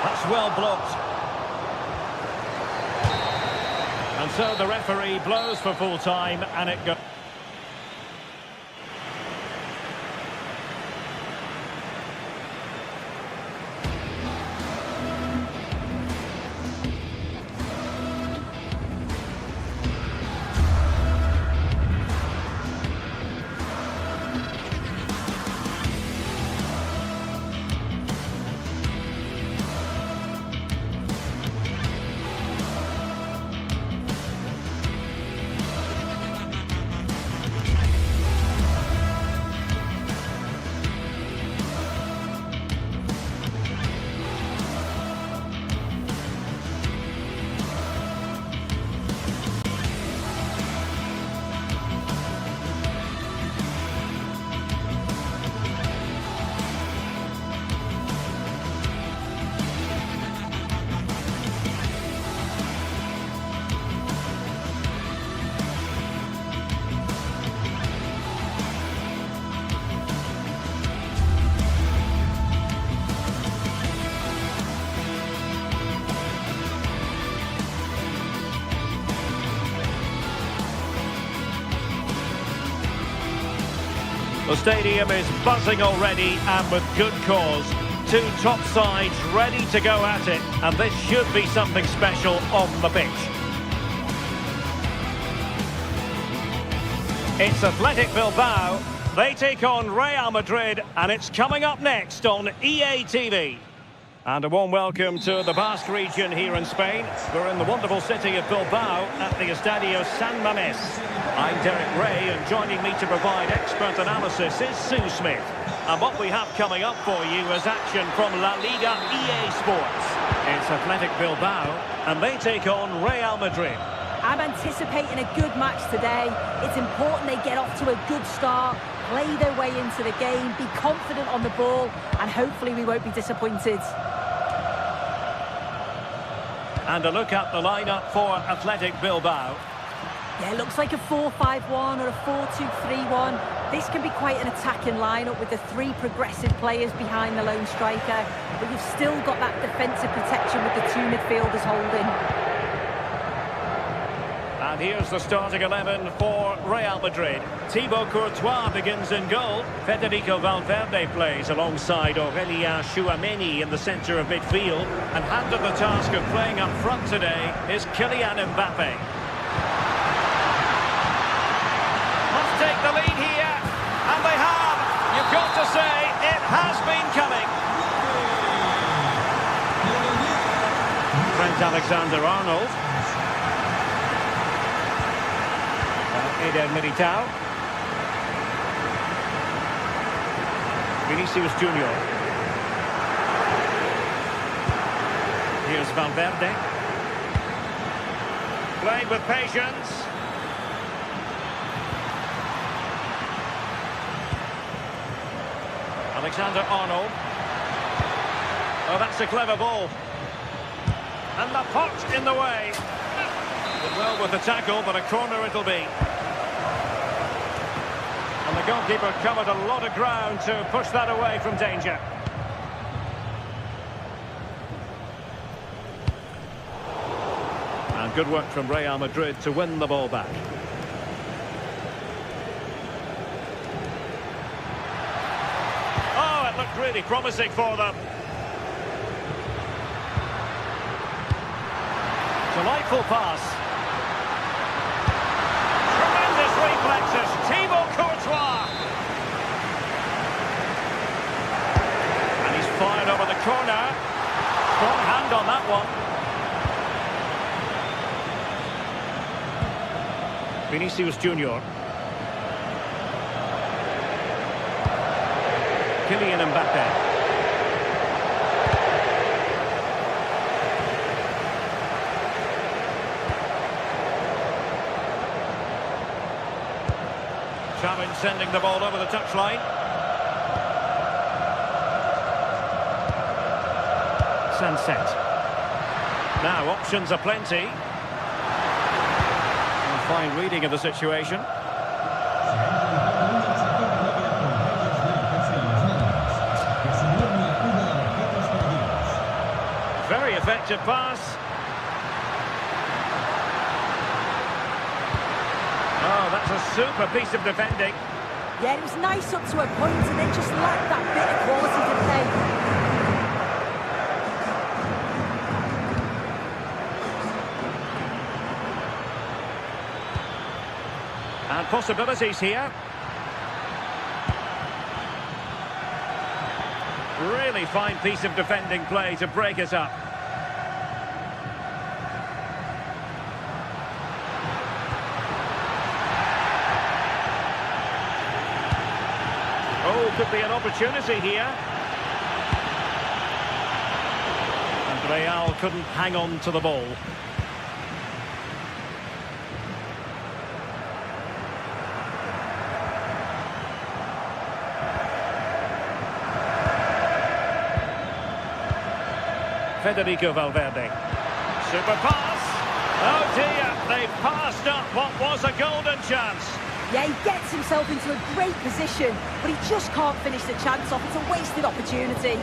That's well blocked. And so the referee blows for full time, and it goes. The stadium is buzzing already, and with good cause. Two top sides ready to go at it, and this should be something special on the pitch. It's Athletic Bilbao. They take on Real Madrid, and it's coming up next on EA TV. And a warm welcome to the Basque region here in Spain. We're in the wonderful city of Bilbao at the Estadio San Mamés. I'm Derek Ray, and joining me to provide expert analysis is Sue Smith. And what we have coming up for you is action from La Liga EA Sports. It's Athletic Bilbao, and they take on Real Madrid. I'm anticipating a good match today. It's important they get off to a good start, play their way into the game, be confident on the ball, and hopefully we won't be disappointed. And a look at the lineup for Athletic Bilbao. Yeah, it looks like a 4-5-1 or a 4-2-3-1. This can be quite an attacking lineup with the three progressive players behind the lone striker, but you've still got that defensive protection with the two midfielders holding. And here's the starting 11 for Real Madrid. Thibaut Courtois begins in goal. Federico Valverde plays alongside Aurélien Tchouaméni in the centre of midfield. And handed the task of playing up front today is Kylian Mbappe. Must take the lead here. And they have. You've got to say, it has been coming. Trent Alexander-Arnold. Eder Militao. Vinicius Junior. Here's Valverde. Playing with patience. Alexander-Arnold. Oh, that's a clever ball. And Laporte in the way. Did well with the tackle, but a corner it'll be. And the goalkeeper covered a lot of ground to push that away from danger. And good work from Real Madrid to win the ball back. Oh, it looked really promising for them. Delightful pass. Tremendous reflexes. Thibaut Courtois. And he's fired over the corner. Strong hand on that one. Vinicius Junior. Kylian Mbappe. Xavi sending the ball over the touchline. Sunset. Now options are plenty. And fine reading of the situation. Very effective pass. Oh, that's a super piece of defending. Yeah, it was nice up to a point, and they just lacked that bit of quality to play. And possibilities here. Really fine piece of defending play to break it up. Oh, could be an opportunity here. And Real couldn't hang on to the ball. Federico Valverde. Super pass. Oh dear, they've passed up what was a golden chance. Yeah, he gets himself into a great position, but he just can't finish the chance off. It's a wasted opportunity.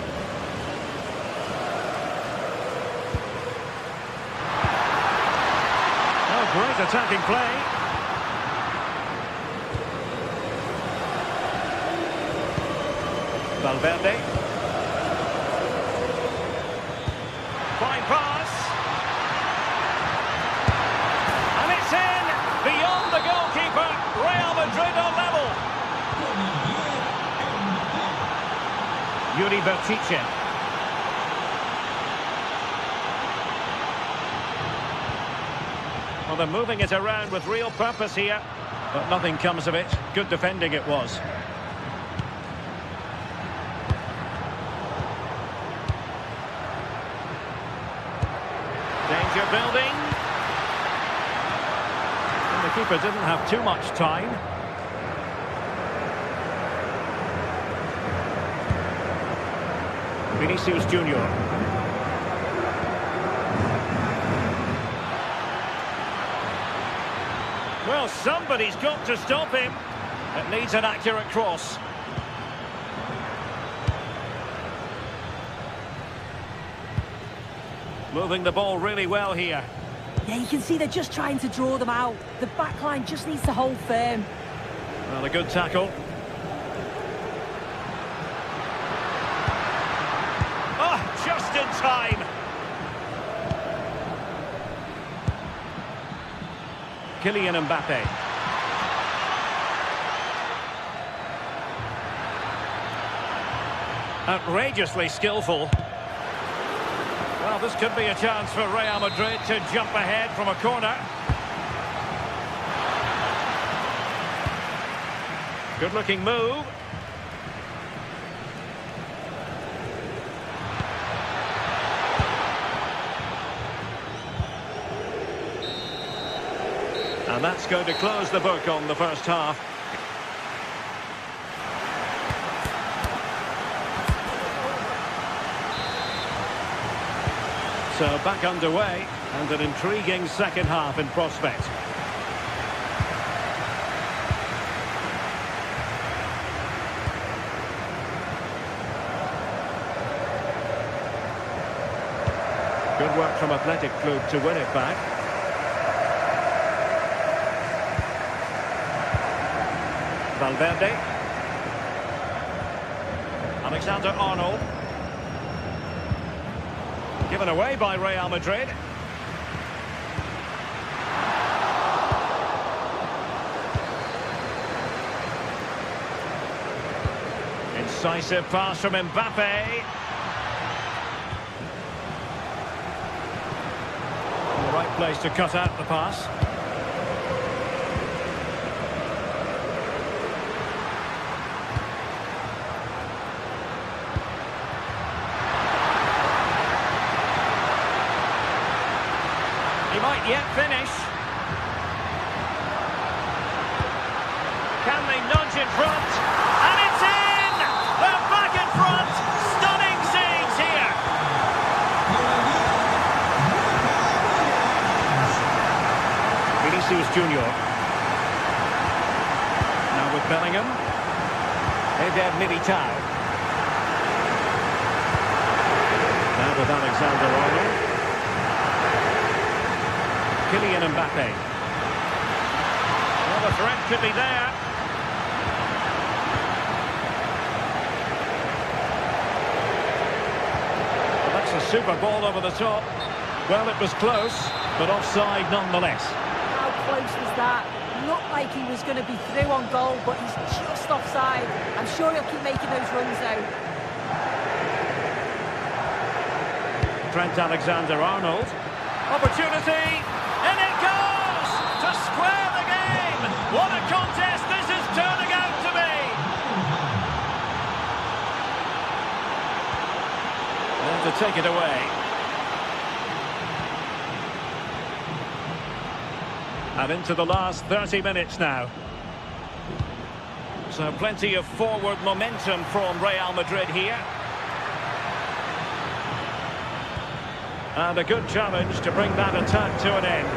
Oh, great attacking play. Valverde. Fine pass. And it's in. Beyond the goalkeeper. Real Madrid are level. Yuri Berchiche. Well, they're moving it around with real purpose here, but nothing comes of it. Good defending it was. Danger building. And the keeper didn't have too much time. Vinicius Junior. Well, somebody's got to stop him. It needs an accurate cross. Moving the ball really well here. Yeah, you can see they're just trying to draw them out. The back line just needs to hold firm. Well, a good tackle. Oh, just in time. Kylian Mbappe. Outrageously skillful. Well, this could be a chance for Real Madrid to jump ahead from a corner. Good-looking move. And that's going to close the book on the first half. So back underway, and an intriguing second half in prospect. Good work from Athletic Club to win it back. Valverde. Alexander-Arnold. Given away by Real Madrid. Incisive pass from Mbappe. The right place to cut out the pass. He might yet finish. Can they nudge in front? And it's in! They're back in front! Stunning scenes here! Vinicius Junior. Now with Bellingham. Eder Militao. Now with Alexander-Arnold. Kylian Mbappe. Well, the threat could be there. Well, that's a super ball over the top. Well, it was close, but offside nonetheless. How close was that? Looked like he was going to be through on goal, but he's just offside. I'm sure he'll keep making those runs, though. Trent Alexander-Arnold. Opportunity! In it goes! To square the game! What a contest this is turning out to be! And to take it away. And into the last 30 minutes now. So plenty of forward momentum from Real Madrid here. And a good challenge to bring that attack to an end.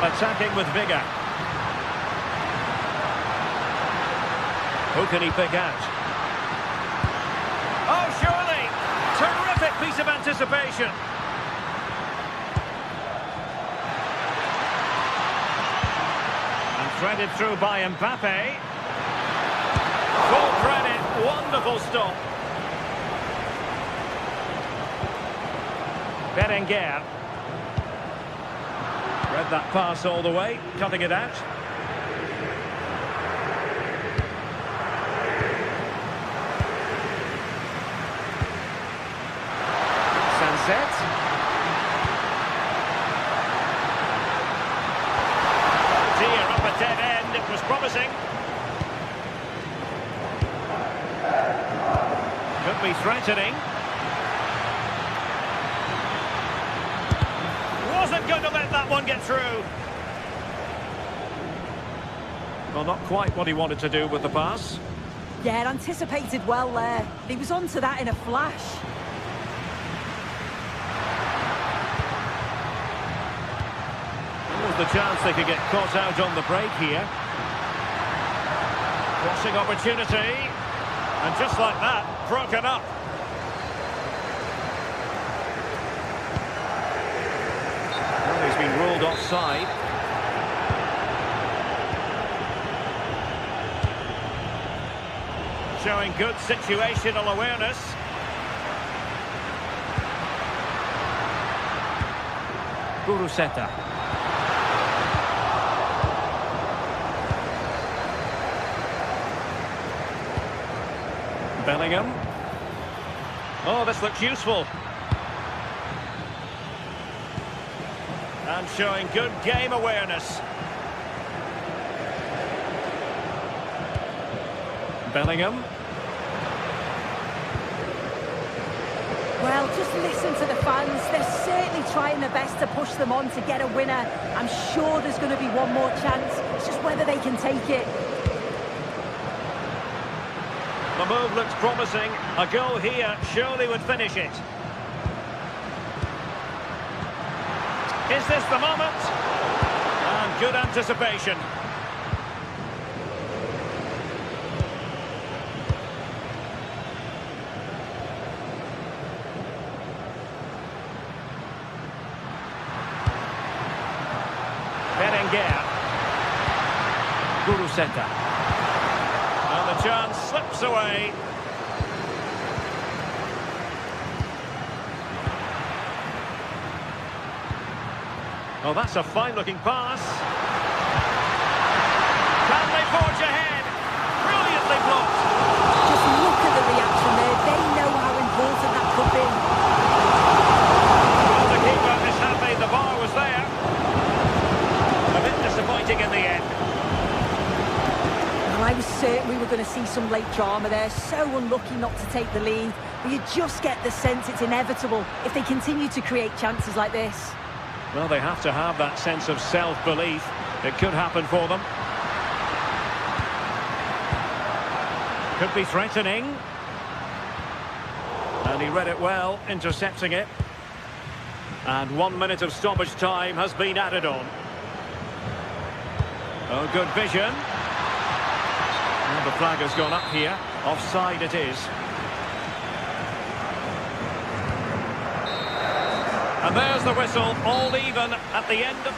Attacking with vigour. Who can he pick out? Oh, surely! Terrific piece of anticipation. And threaded through by Mbappe. Full credit, wonderful stop. Berenguer. Read that pass all the way, cutting it out. Sunset. Could be threatening. Wasn't going to let that one get through. Well, not quite what he wanted to do with the pass. Yeah, anticipated well there. He was onto that in a flash. There's the chance they could get caught out on the break here. Crossing opportunity. And just like that, broken up. Well, he's been ruled offside. Showing good situational awareness. Guruseta. Bellingham. Oh, this looks useful. And showing good game awareness. Bellingham. Well, just listen to the fans. They're certainly trying their best to push them on to get a winner. I'm sure there's going to be one more chance. It's just whether they can take it. The move looks promising. A goal here surely would finish it. Is this the moment? And good anticipation. Berenguer. Guruseta. And the chance slips away. Oh, that's a fine-looking pass. Can they forge ahead? Brilliantly blocked. Just look at the reaction there. They know how important that could be. Well, the keeper is happy the bar was there. A bit disappointing in the end. Well, I was certain we were going to see some late drama there. So unlucky not to take the lead. But you just get the sense it's inevitable if they continue to create chances like this. Well, they have to have that sense of self-belief. It could happen for them. Could be threatening. And he read it well, intercepting it. And 1 minute of stoppage time has been added on. Oh, good vision. And the flag has gone up here. Offside it is. And there's the whistle, all even at the end of...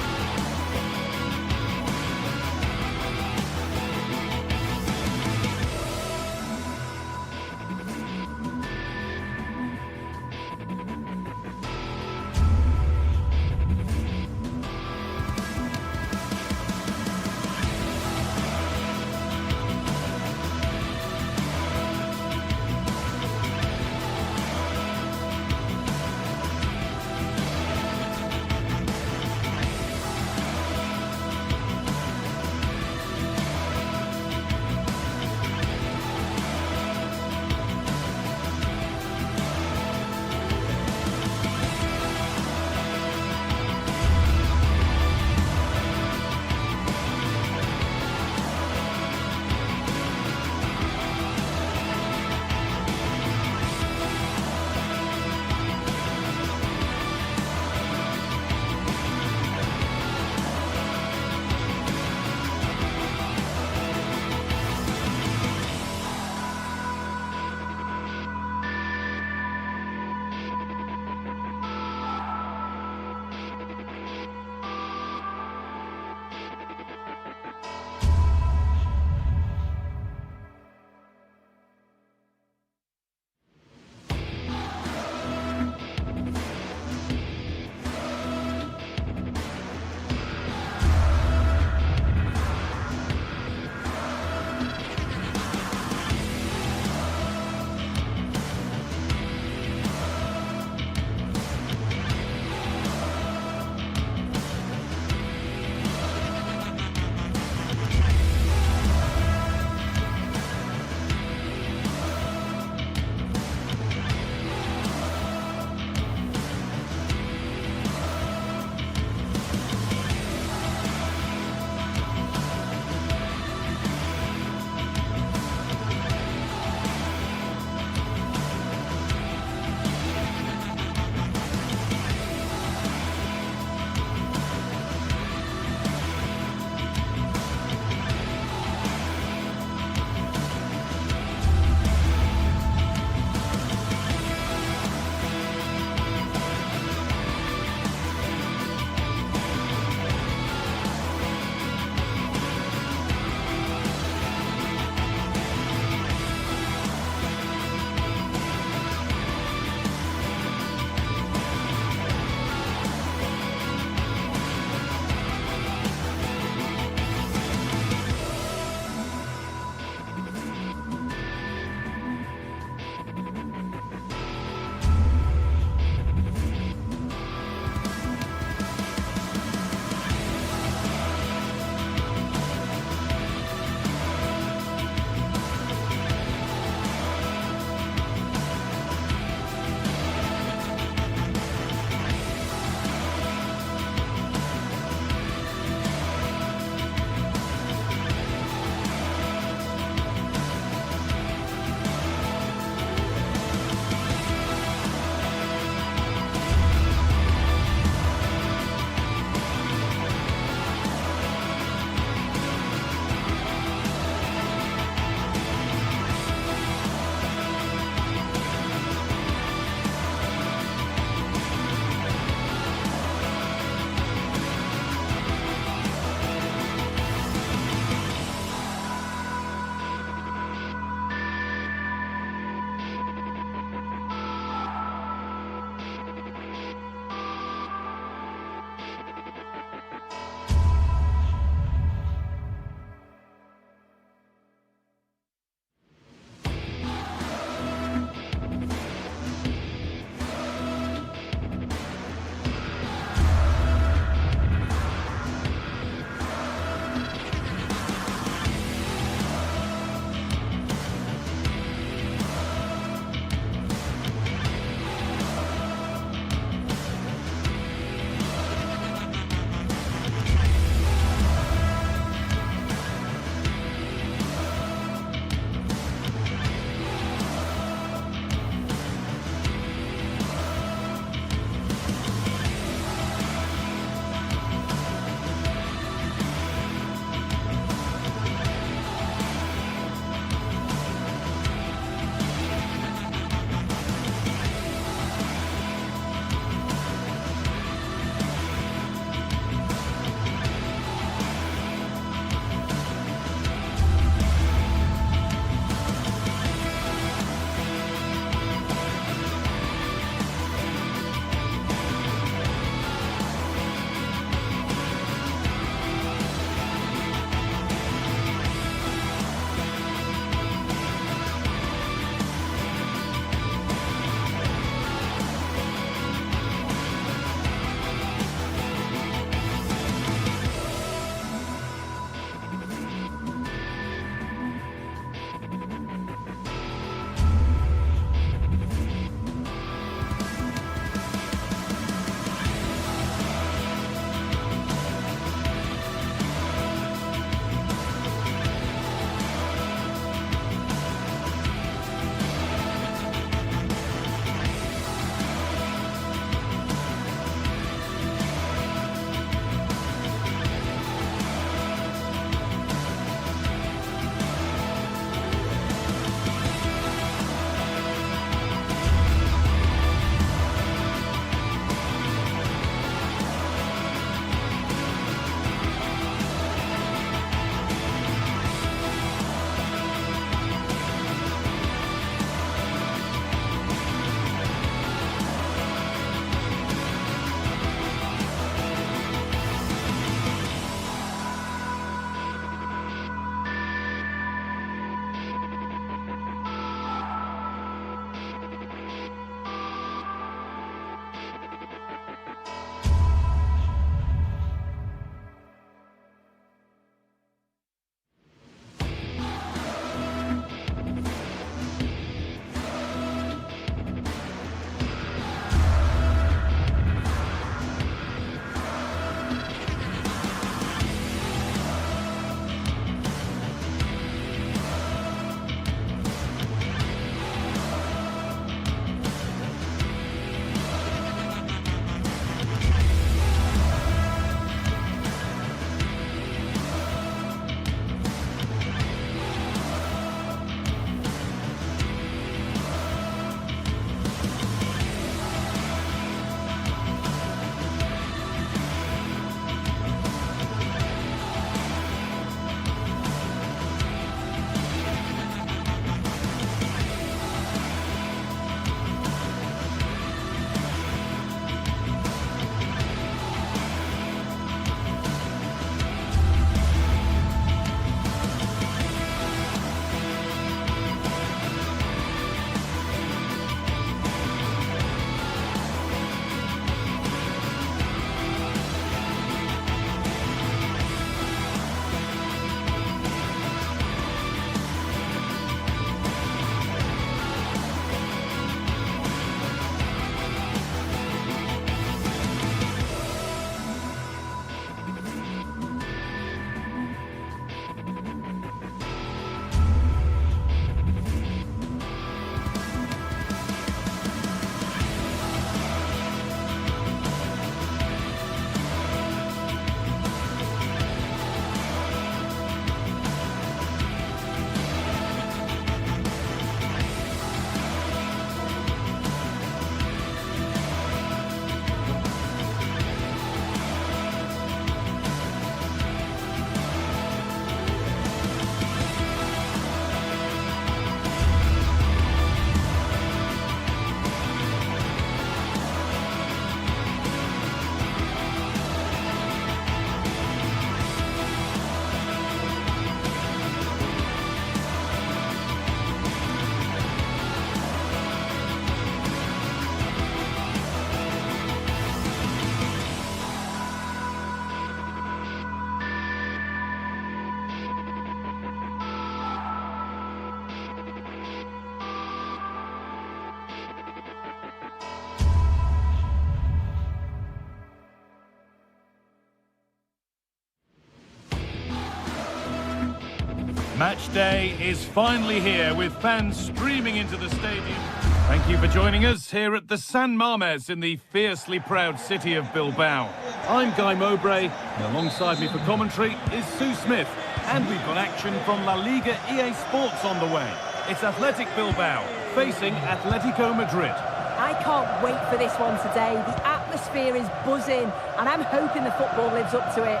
Match day is finally here with fans streaming into the stadium. Thank you for joining us here at the San Mamés in the fiercely proud city of Bilbao. I'm Guy Mowbray, and alongside me for commentary is Sue Smith. And we've got action from La Liga GTSports on the way. It's Athletic Bilbao facing Atletico Madrid. I can't wait for this one today. The atmosphere is buzzing, and I'm hoping the football lives up to it.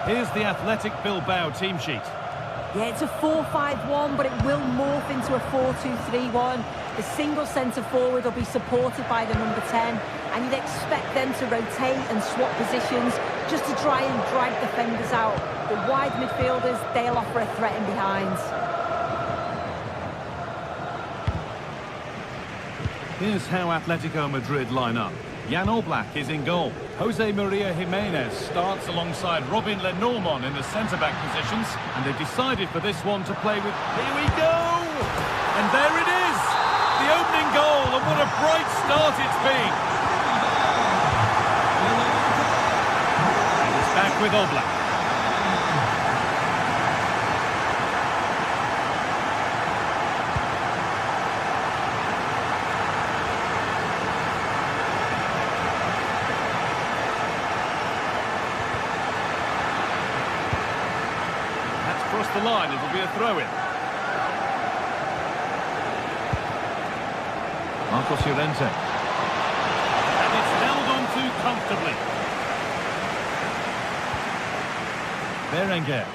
Here's the Athletic Bilbao team sheet. Yeah, it's a 4-5-1, but it will morph into a 4-2-3-1. The single centre-forward will be supported by the number 10, and you'd expect them to rotate and swap positions just to try and drag defenders out. The wide midfielders, they'll offer a threat in behind. Here's how Atletico Madrid line up. Jan Oblak is in goal. Jose Maria Jimenez starts alongside Robin Lenormand in the centre-back positions. And they've decided for this one to play with... Here we go! And there it is! The opening goal, and what a bright start it's been! And it's back with Oblak. Across the line, it'll be a throw-in. Marcos Llorente. And it's held on to comfortably. Berenguer.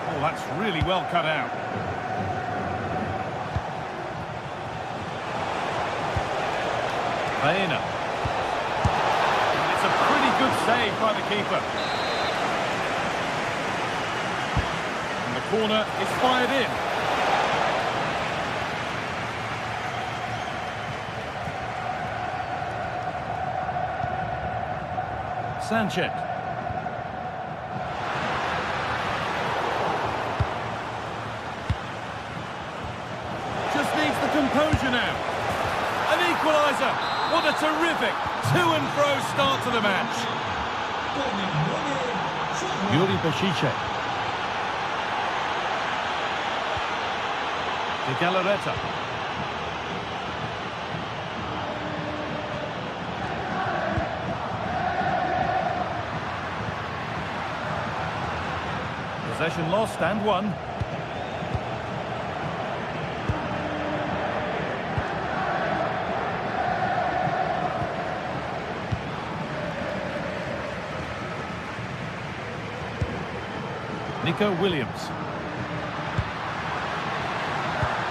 Oh, that's really well cut out. Baena. Good save by the keeper. And the corner is fired in. Sanchez. Just needs the composure now. An equaliser. What a terrific to-and-fro start to the match. Yuri Bešice. De Galarreta. Possession lost and won. Nico Williams.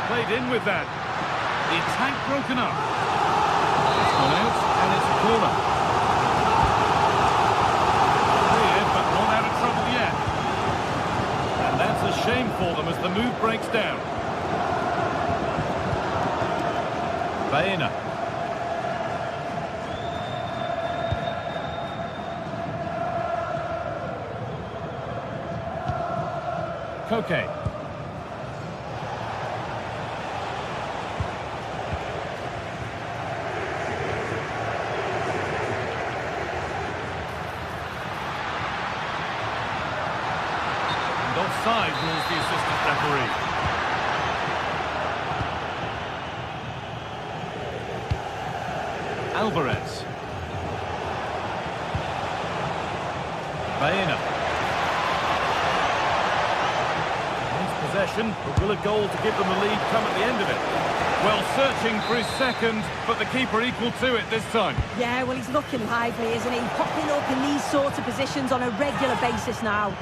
Played in with that. The attack broken up. It's gone out, and it's a corner. Clear, but not out of trouble yet. And that's a shame for them as the move breaks down. Baena. Koke. And offside rules the assistant referee. Alvarez. Baena. Possession, but will a goal to give them the lead come at the end of it? Well, searching for his second, but the keeper equal to it this time. Yeah, well, he's looking lively, isn't he? Popping up in these sorts of positions on a regular basis now.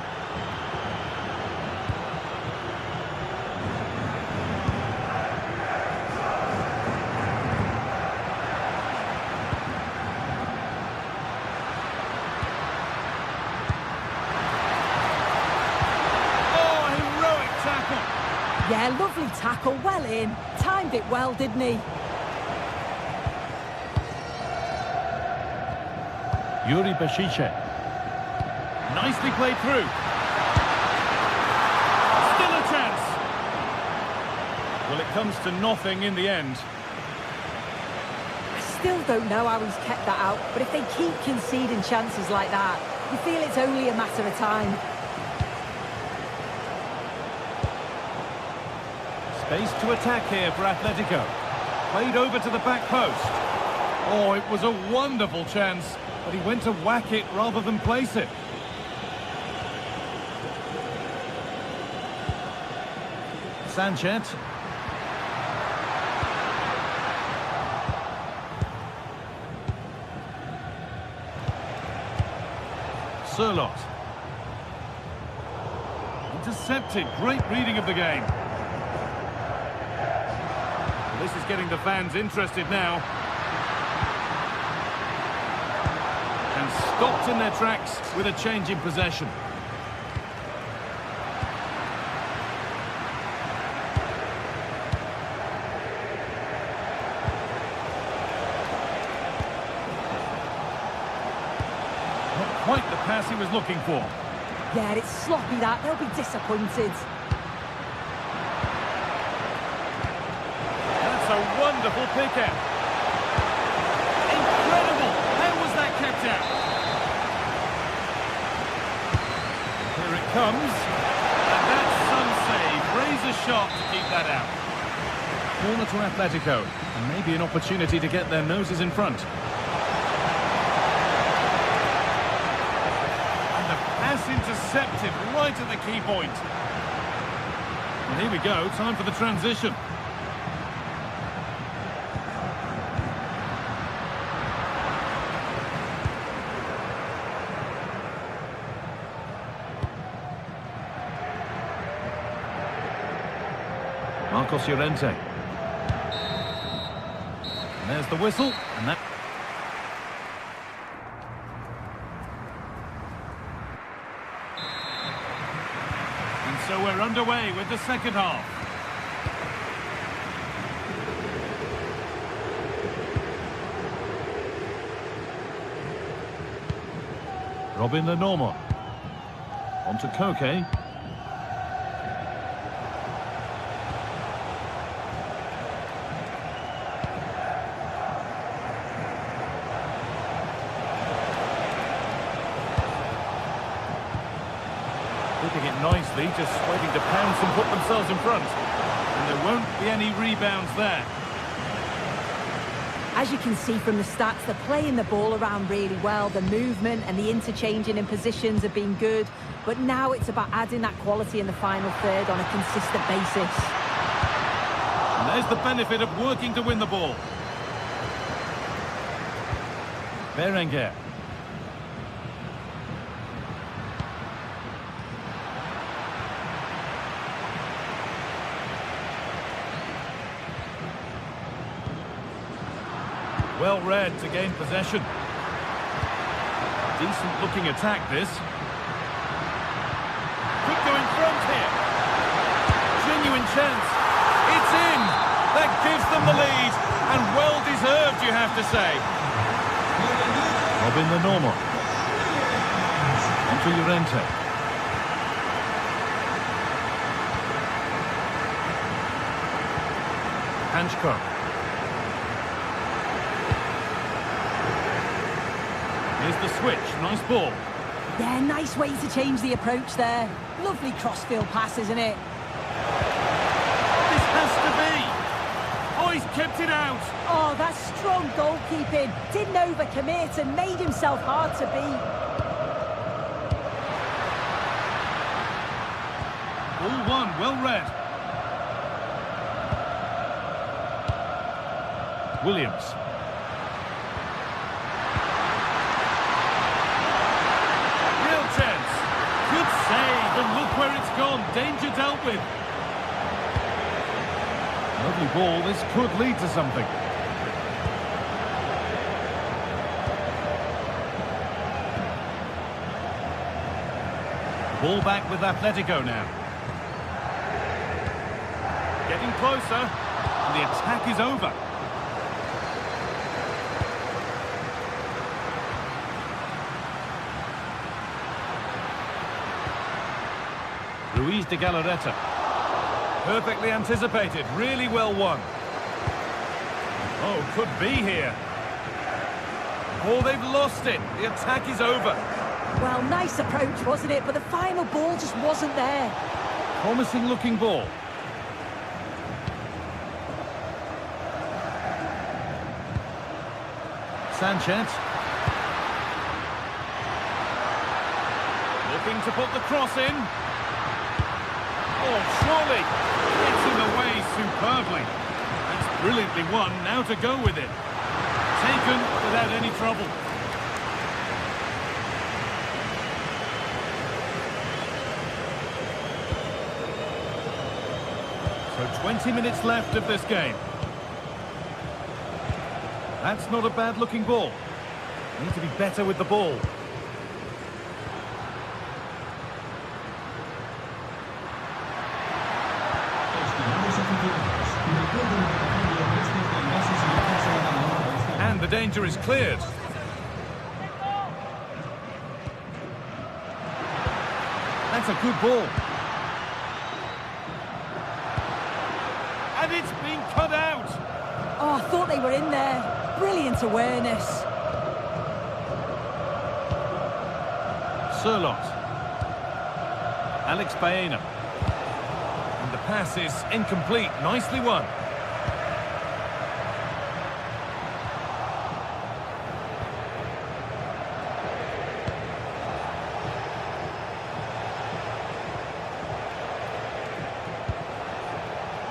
Yeah, lovely tackle, well in. Timed it well, didn't he? Yuri Bešice. Nicely played through. Still a chance. Well, it comes to nothing in the end. still don't know how he's kept that out, but if they keep conceding chances like that, you feel it's only a matter of time. Space to attack here for Atletico. Played over to the back post. Oh, it was a wonderful chance, but he went to whack it rather than place it. Sanchez. Sirlot. Intercepted. Great reading of the game. This is getting the fans interested now. And stopped in their tracks with a change in possession. Not quite the pass he was looking for. Yeah, it's sloppy that. They'll be disappointed. A wonderful pick out. Incredible! How was that kept out? Here it comes. And that's some save. Razor sharp to keep that out. Corner to Atletico. And maybe an opportunity to get their noses in front. And the pass intercepted right at the key point. And here we go. Time for the transition. Marcos Llorente. And there's the whistle, and that... And so we're underway with the second half. Robin Lenormand. On to Koke. Keeping it nicely, just waiting to pounce and put themselves in front. And there won't be any rebounds there. As you can see from the stats, they're playing the ball around really well. The movement and the interchanging in positions have been good. But now it's about adding that quality in the final third on a consistent basis. And there's the benefit of working to win the ball. Berenguer. Well read to gain possession. Decent looking attack this. Could go in front here. Genuine chance. It's in. That gives them the lead. And well deserved, you have to say. Robin Lenormand. Onto Llorente. Hanchko. Here's the switch. Nice ball. Yeah, nice way to change the approach there. Lovely crossfield pass, isn't it? This has to be. Oh, he's kept it out. Oh, that's strong goalkeeping. Didn't overcommit and made himself hard to beat. All one, well read. Williams. Real chance. Good save, and look where it's gone. Danger dealt with. Lovely ball. This could lead to something. Ball back with Atletico now. Getting closer, and the attack is over. Ruiz de Galarreta. Perfectly anticipated, really well won. Oh, could be here. Oh, they've lost it. The attack is over. Well, nice approach, wasn't it? But the final ball just wasn't there. Promising looking ball. Sanchez. Looking to put the cross in. Oh, surely. Gets in the way superbly. That's brilliantly won. Now to go with it. Taken without any trouble. So 20 minutes left of this game. That's not a bad looking ball. Need to be better with the ball. And the danger is cleared. That's a good ball. And it's been cut out. Oh, I thought they were in there. Brilliant awareness. Surlot. Alex Baena. And the pass is incomplete. Nicely won.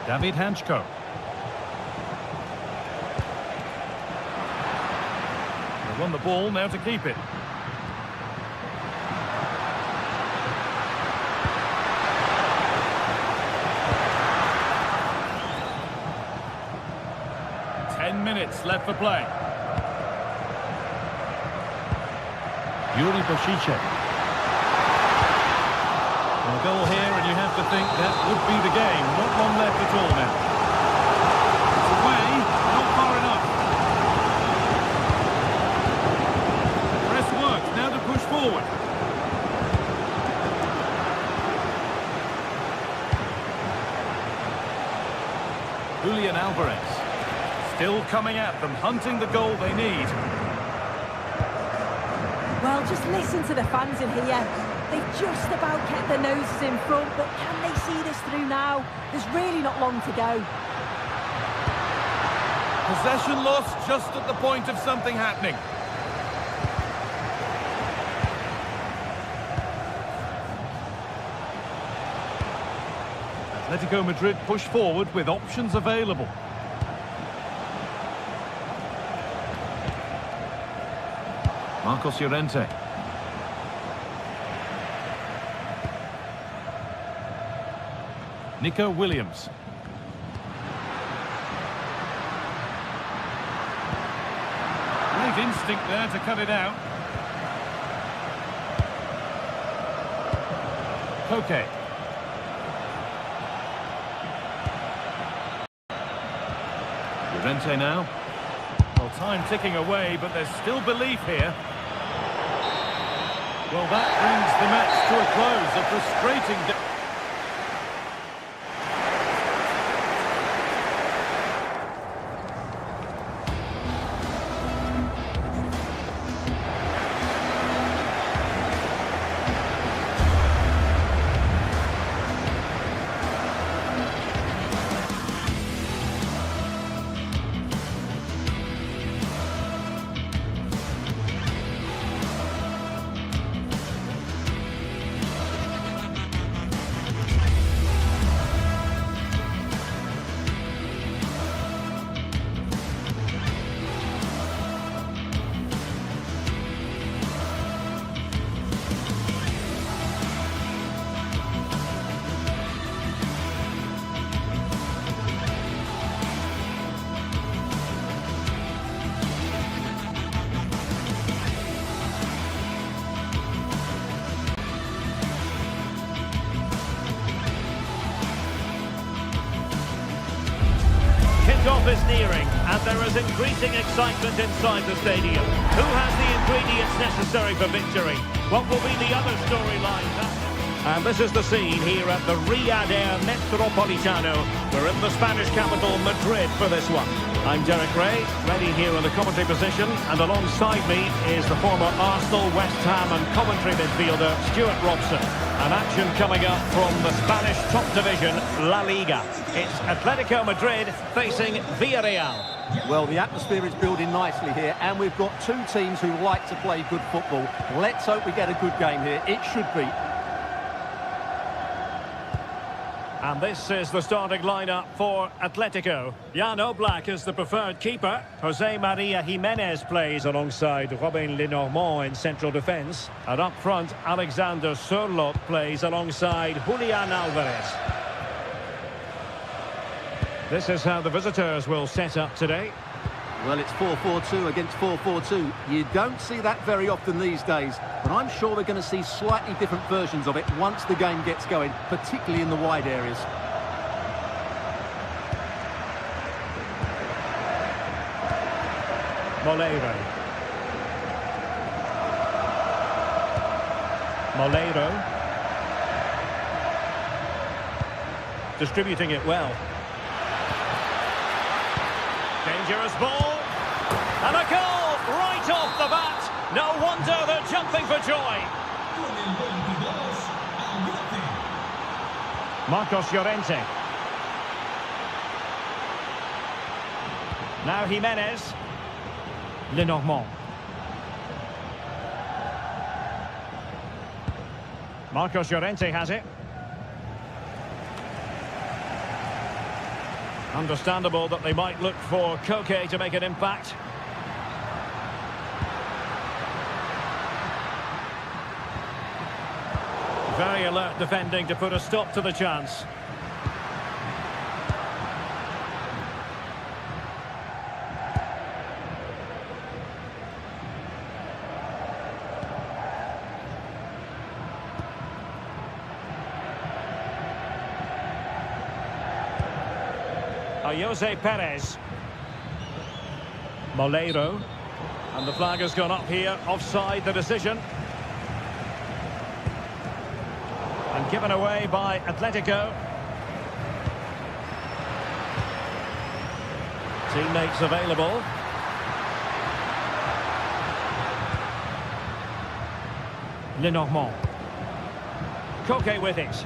David Hanchko. They won the ball, now to keep it. Minutes left for play. Yuri Boshice. A goal here, and you have to think that would be the game. Not long left at all now. It's away, not far enough. Press works, now to push forward. Julian Alvarez. Still coming at them, hunting the goal they need. Well, just listen to the fans in here. They've just about kept their noses in front, but can they see this through now? There's really not long to go. Possession lost just at the point of something happening. Atletico Madrid push forward with options available. Marcos Llorente. Nico Williams. Great instinct there to cut it out. Koke. Llorente now. Well, time ticking away, but there's still belief here. Well, that brings the match to a close. A frustrating... Kick-off is nearing, and there is increasing excitement inside the stadium. Who has the ingredients necessary for victory? What will be the other storylines? And this is the scene here at the Riyadh Air Metropolitano. We're in the Spanish capital, Madrid, for this one. I'm Derek Ray, ready here in the commentary position, and alongside me is the former Arsenal, West Ham and Coventry midfielder Stuart Robson. An action coming up from the Spanish top division, La Liga. It's Atletico Madrid facing Villarreal. Well, the atmosphere is building nicely here, and we've got two teams who like to play good football. Let's hope we get a good game here. It should be. And this is the starting lineup for Atletico. Jan Oblak is the preferred keeper. Jose Maria Jimenez plays alongside Robin Lenormand in central defence. And up front, Alexander Sørloth plays alongside Julian Alvarez. This is how the visitors will set up today. Well, it's 4-4-2 against 4-4-2. You don't see that very often these days, but I'm sure we're going to see slightly different versions of it once the game gets going, particularly in the wide areas. Moleiro. Distributing it well. Dangerous ball. And a goal right off the bat. No wonder they're jumping for joy. Marcos Llorente. Now Jimenez. Lenormand. Marcos Llorente has it. Understandable that they might look for Koke to make an impact. Very alert defending to put a stop to the chance. Jose Perez. Moleiro. And the flag has gone up here. Offside the decision. And given away by Atletico. Teammates available. Lenormand. Koke with it. It's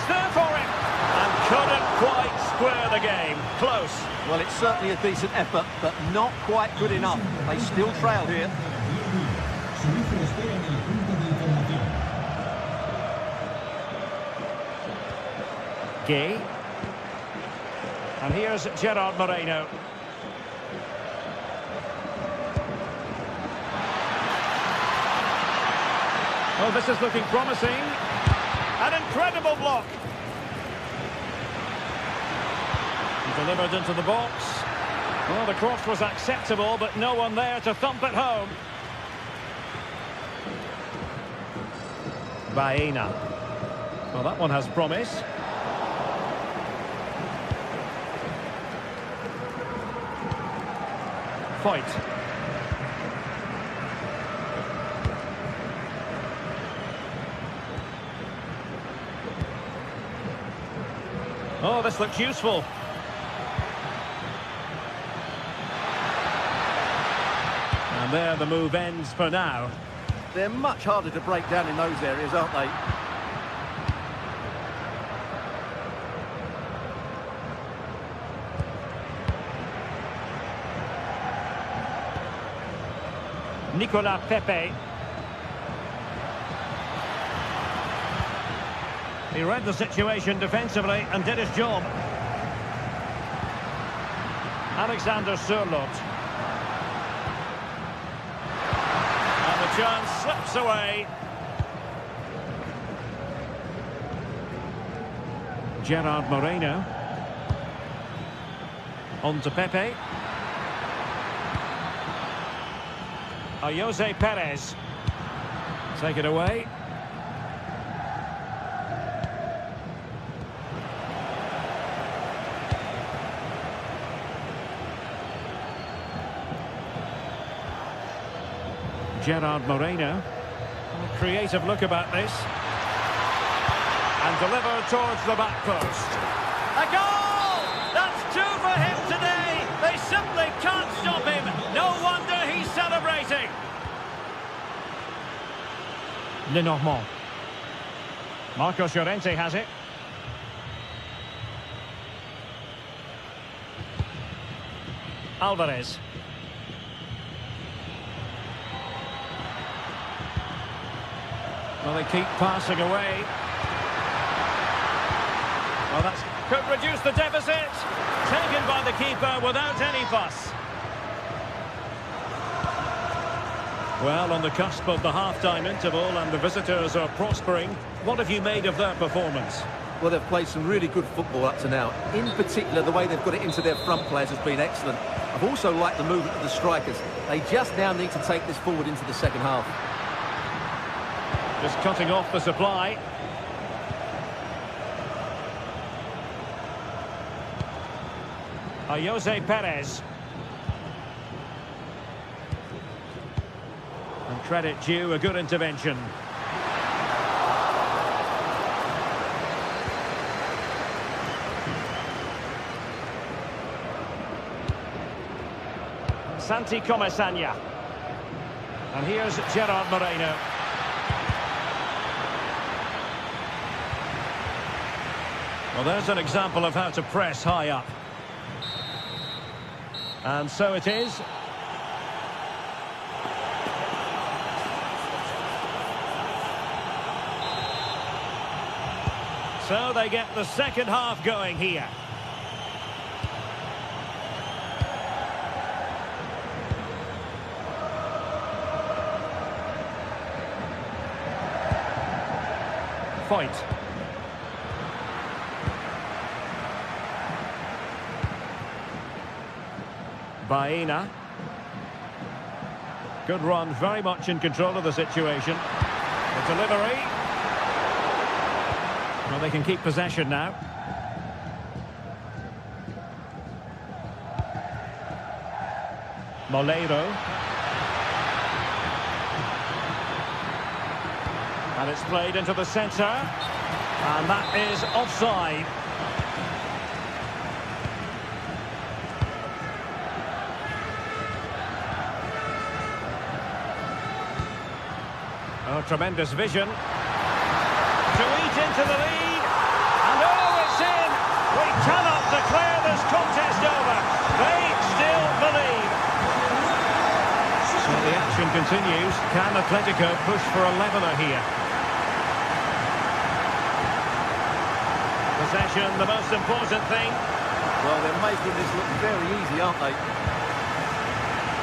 there for him. And couldn't quite square the game. Close. Well, it's certainly a decent effort, but not quite good enough. They still trail here. Gay. And here's Gerard Moreno. Oh, this is looking promising. An incredible block. Delivered into the box. Well, the cross was acceptable, but no one there to thump it home. Baena. Well, that one has promise. Fight. Oh, this looks useful. And there the move ends for now. They're much harder to break down in those areas, aren't they? Nicolas Pepe. He read the situation defensively and did his job. Alexander Sørloth. And the chance slips away. Gerard Moreno. On to Pepe. Jose Perez. Take it away. Gerard Moreno. A creative look about this. And delivered towards the back post. A goal! simply can't stop him. No wonder he's celebrating. Lenormand. Marcos Llorente has it. Alvarez. Well, they keep passing away. Well, that could reduce the deficit. Taken by the keeper without any fuss. Well, on the cusp of the half-time interval and the visitors are prospering. What have you made of their performance? Well, they've played some really good football up to now. In particular, the way they've got it into their front players has been excellent. I've also liked the movement of the strikers. They just now need to take this forward into the second half. Just cutting off the supply. Jose Perez. And credit due, a good intervention. Santi Comesaña. And here's Gerard Moreno. Well, there's an example of how to press high up. And so it is. So they get the second half going here. Foyt. Baena. Good run, very much in control of the situation. The delivery. Well, they can keep possession now. Moleiro. And it's played into the centre. And that is offside. Oh, tremendous vision. To eat into the lead. And oh, it's in. We cannot declare this contest over. They still believe. So the action continues. Can Atletico push for a leveller here? Possession, the most important thing. Well, they're making this look very easy, aren't they?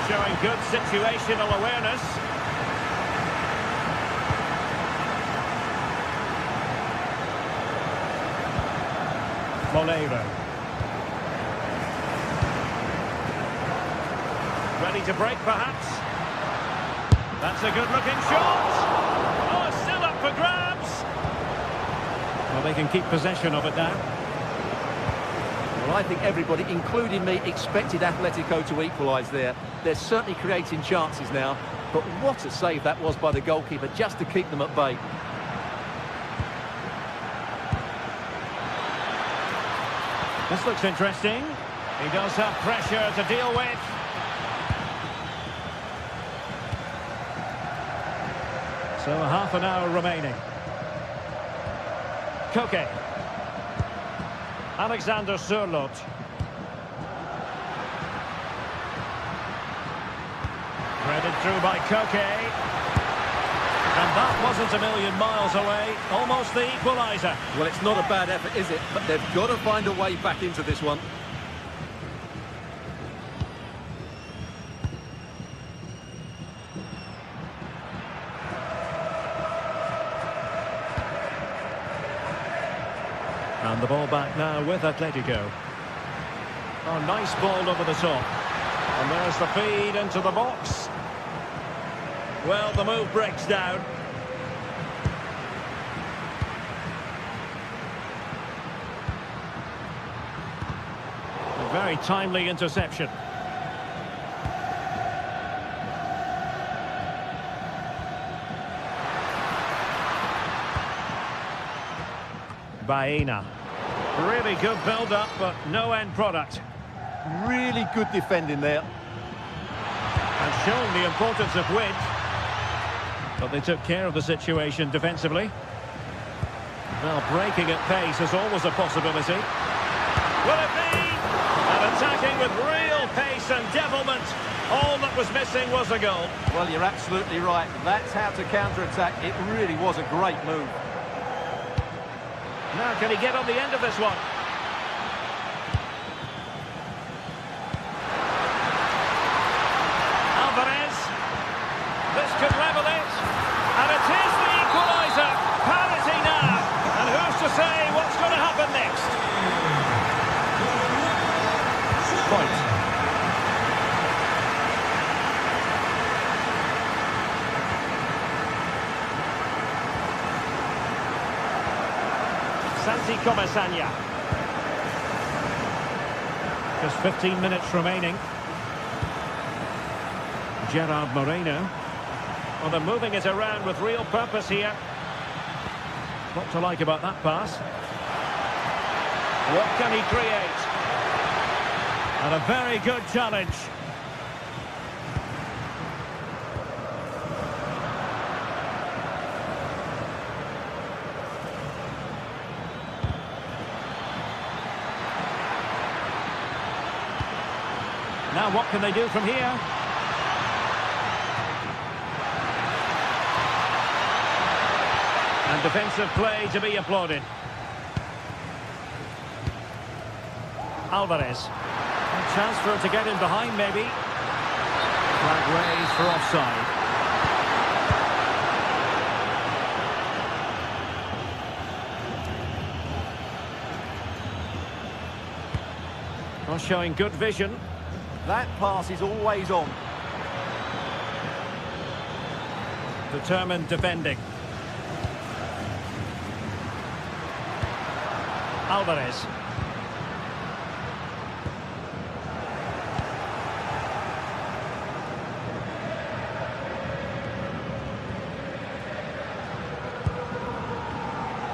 Showing good situational awareness. Moleiro. Ready to break, perhaps. That's a good-looking shot. Oh, still up for grabs. Well, they can keep possession of it now. Well, I think everybody, including me, expected Atletico to equalise there. They're certainly creating chances now, but what a save that was by the goalkeeper, just to keep them at bay. This looks interesting. He does have pressure to deal with. So half an hour remaining. Koke. Alexander Sørloth. Threaded through by Koke. And that wasn't a million miles away. Almost the equaliser. Well, it's not a bad effort, is it? But they've got to find a way back into this one. And the ball back now with Atletico. Oh, nice ball over the top. And there's the feed into the box. Well, the move breaks down. A very timely interception. Baena. Really good build-up, but no end product. Really good defending there. And shown the importance of width. But they took care of the situation defensively. Well, breaking at pace is always a possibility. Will it be? And attacking with real pace and devilment. All that was missing was a goal. Well, you're absolutely right. That's how to counter-attack. It really was a great move. Now, can he get on the end of this one? Alvarez. This could level it. And it is the equaliser. Parity now. And who's to say what's going to happen next? Point. Santi Comasagna. Just 15 minutes remaining. Gerard Moreno. Well, they're moving it around with real purpose here. What to like about that pass? What can he create? And a very good challenge. Now what can they do from here? And defensive play to be applauded. Alvarez. A chance for him to get in behind, maybe. Flag raised for offside. Well, showing good vision. That pass is always on. Determined defending. Alvarez.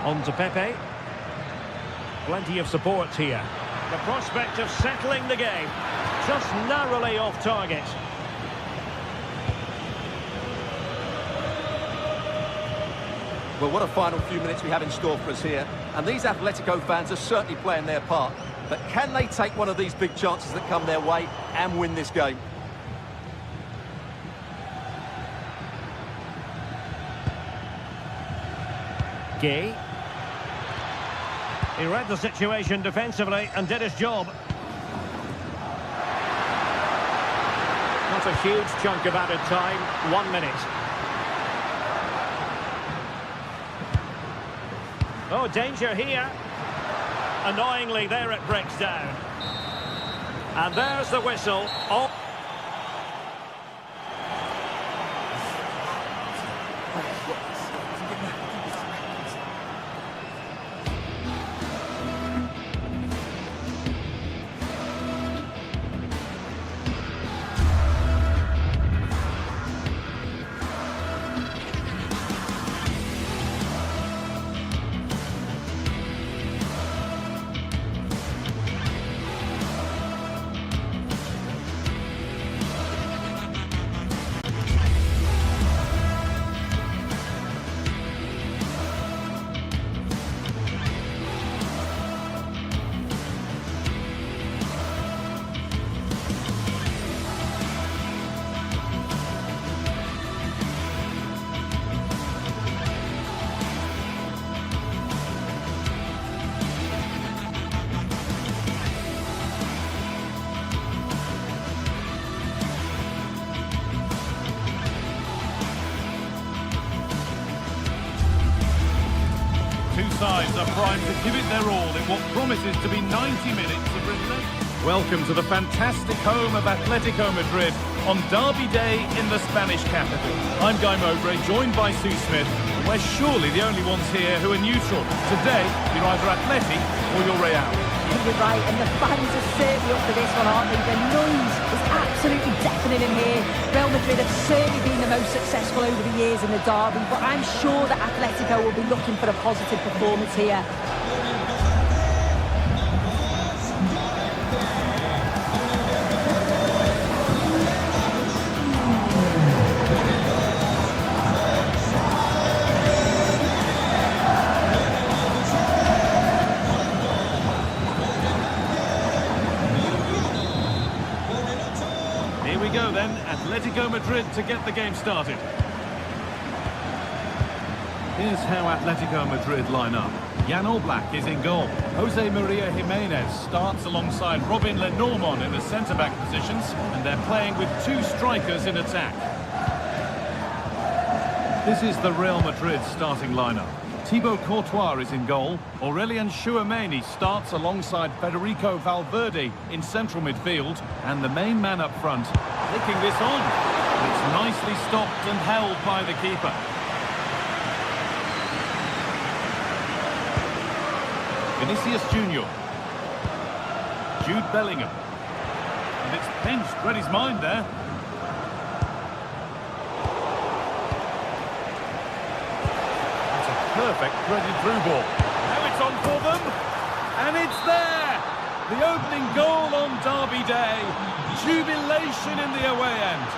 On to Pepe. Plenty of support here. The prospect of settling the game. Just narrowly off target. Well, what a final few minutes we have in store for us here. And these Atletico fans are certainly playing their part. But can they take one of these big chances that come their way and win this game? Gay. He read the situation defensively and did his job. Not a huge chunk of added time. 1 minute. Oh, danger here. Annoyingly, there it breaks down. And there's the whistle. Oh. Sides are primed to give it their all in what promises to be 90 minutes of relentless. Welcome to the fantastic home of Atletico Madrid on Derby Day in the Spanish capital. I'm Guy Mowbray, joined by Sue Smith. We're surely the only ones here who are neutral. Today, you're either Athletic or you're Real. You're right, and the fans are certainly up for this one, aren't they? The noise is absolutely deafening in here. Real Madrid have certainly been the most successful over the years in the derby, but I'm sure that Atletico will be looking for a positive performance here. we go then. Atletico Madrid to get the game started. Here's how Atletico Madrid line up. Jan Oblak is in goal. Jose Maria Jimenez starts alongside Robin Lenormand in the centre-back positions, and they're playing with two strikers in attack. This is the Real Madrid starting lineup. Thibaut Courtois is in goal. Aurelien Tchouameni starts alongside Federico Valverde in central midfield, and the main man up front flicking this on. It's nicely stopped and held by the keeper. Vinicius Junior. Jude Bellingham. And it's pinched, read his mind there. That's a perfect threaded through ball. Now it's on for them. And it's there! The opening goal on Derby Day. Jubilation in the away end.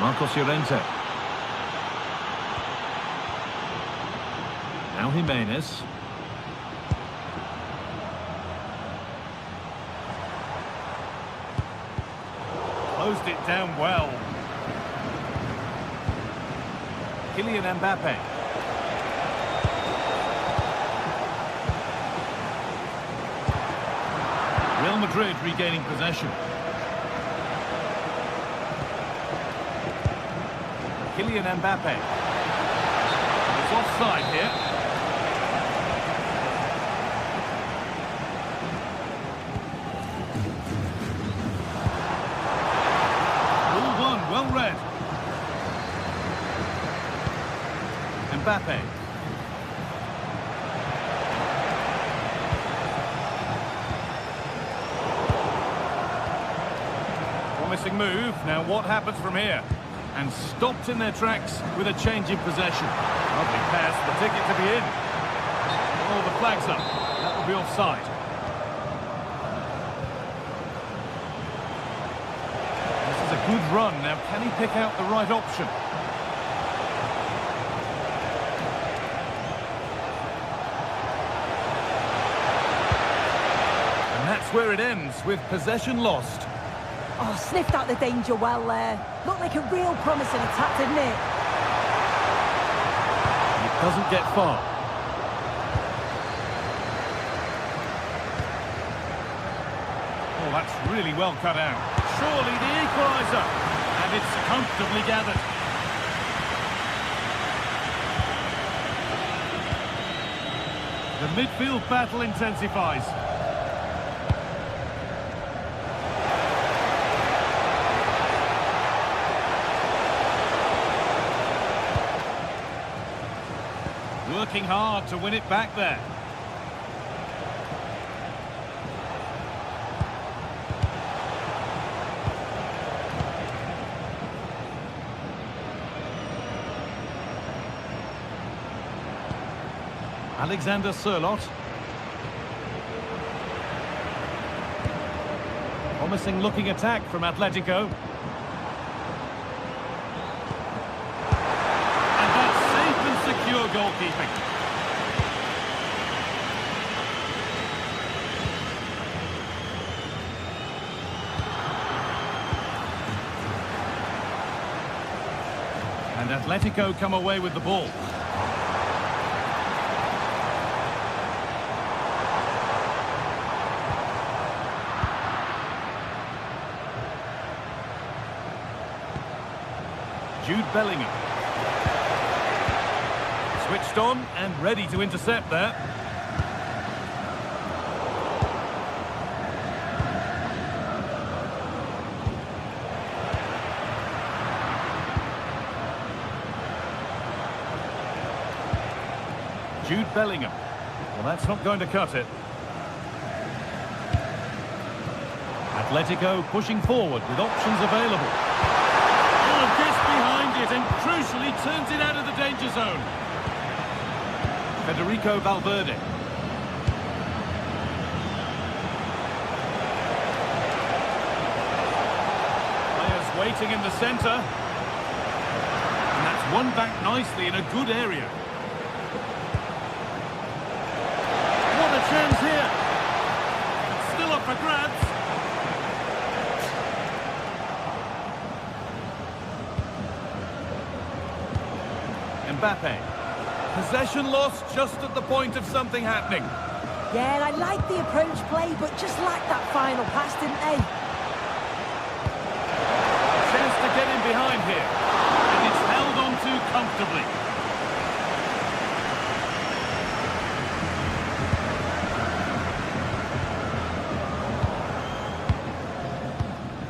Marcos Llorente. Now Jimenez. Closed it down well. Kylian Mbappe. Real Madrid regaining possession. Kylian Mbappe. It's offside here. Well read. Mbappe. Promising move. Now what happens from here? And stopped in their tracks with a change in possession. Lovely pass, the ticket to be in. Oh, the flag's up. That will be offside. Good run. Now, can he pick out the right option? And that's where it ends, with possession lost. Oh, sniffed out the danger well there. Looked like a real promising attack, didn't it? It doesn't get far. Oh, that's really well cut out. Surely the equaliser, and it's comfortably gathered. The midfield battle intensifies. Working hard to win it back there. Alexander Sørloth. Promising looking attack from Atletico. And that's safe and secure goalkeeping. And Atletico come away with the ball. Jude Bellingham. Switched on and ready to intercept there. Jude Bellingham. Well, that's not going to cut it. Atletico pushing forward with options available. And crucially turns it out of the danger zone. Federico Valverde. Players waiting in the centre. And that's won back nicely in a good area. What a chance here. It's still up for grabs. Mbappe. Possession lost just at the point of something happening. Yeah, and I like the approach play, but just lacked that final pass, didn't they? Chance to get in behind here. And it's held on to comfortably.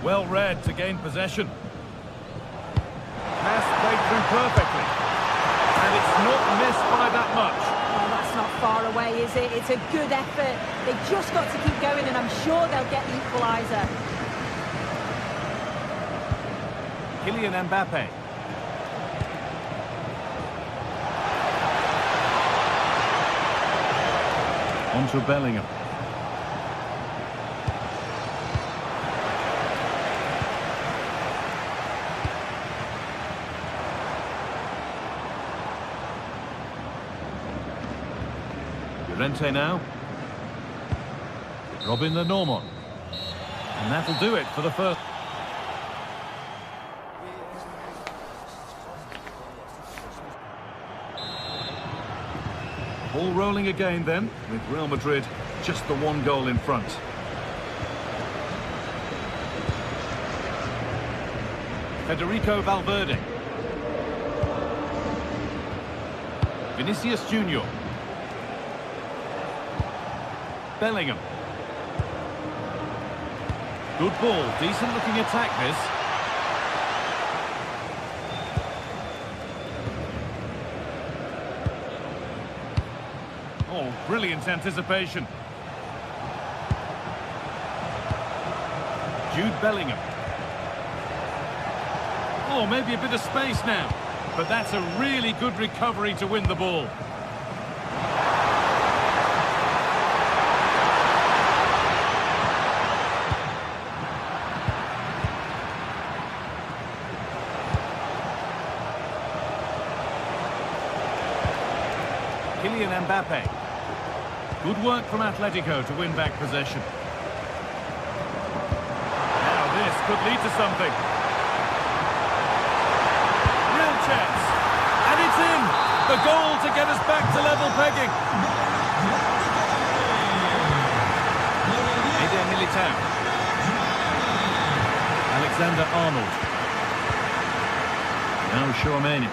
Well read to gain possession. Pass played through perfectly. And it's not missed by that much. Oh, that's not far away, is it? It's a good effort. They've just got to keep going, and I'm sure they'll get the equaliser. Kylian Mbappe. On to Bellingham. Llorente now. Robin the Normand. And that'll do it for the first. Ball rolling again then, with Real Madrid just the one goal in front. Federico Valverde. Vinicius Junior. Bellingham. Good ball, decent looking attack this. Oh, brilliant anticipation. Jude Bellingham. Oh, maybe a bit of space now. But that's a really good recovery to win the ball. Kylian Mbappe. Good work from Atletico to win back possession. Now this could lead to something. Real chance. And it's in. The goal to get us back to level pegging. Eder Militao. Alexander-Arnold. Now Tchouaméni.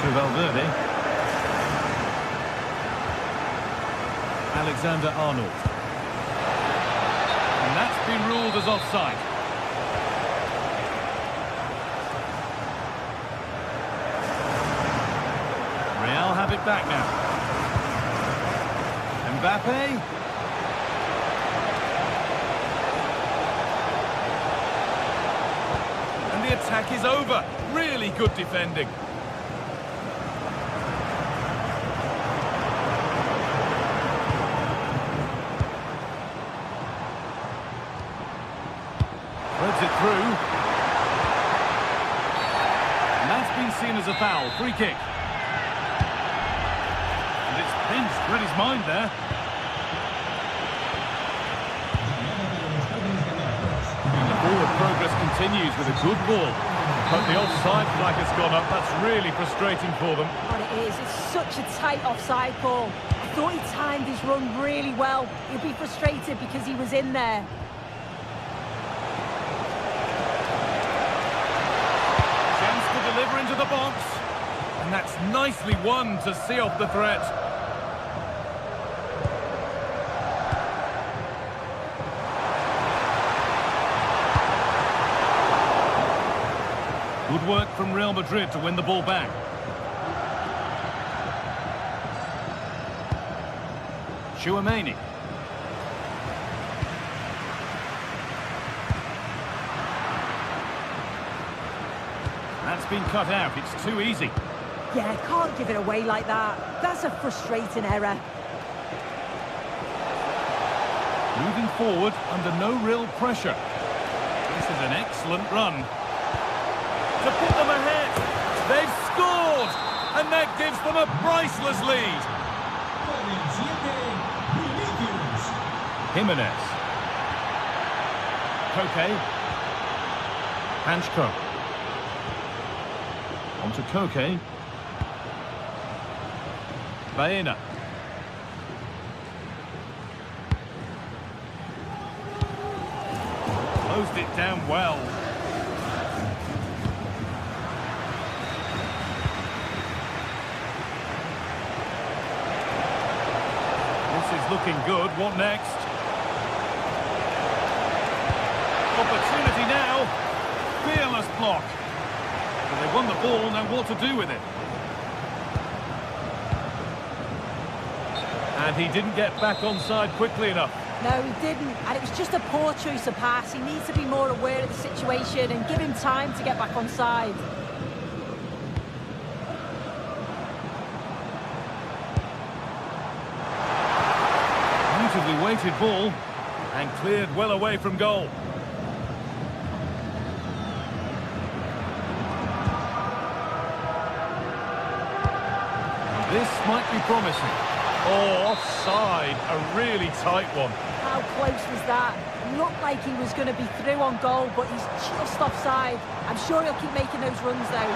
Valverde. Alexander-Arnold. And that's been ruled as offside. Real have it back now. Mbappe. And the attack is over. Really good defending. Threads it through. And that's been seen as a foul. Free kick. And it's pinched. Read his mind there. And the forward progress continues with a good ball. But the offside flag has gone up. That's really frustrating for them. What it is, it's such a tight offside call. I thought he timed his run really well. He'll be frustrated because he was in there. Deliver into the box, and that's nicely won to see off the threat. Good work from Real Madrid to win the ball back. Tchouaméni. That's been cut out. It's too easy. Yeah, can't give it away like that. That's a frustrating error. Moving forward under no real pressure. This is an excellent run. To put them ahead. They've scored! And that gives them a priceless lead. Jimenez. Koke. Hanchko. On to Koke. Baena. Closed it down well. This is looking good. What next? Opportunity now. Fearless block. But they won the ball, now what to do with it? And he didn't get back onside quickly enough. No, he didn't, and it was just a poor choice of pass. He needs to be more aware of the situation and give him time to get back onside. Beautifully weighted ball, and cleared well away from goal. This might be promising. Oh, offside, a really tight one. How close was that? Looked like he was going to be through on goal, but he's just offside. I'm sure he'll keep making those runs, though.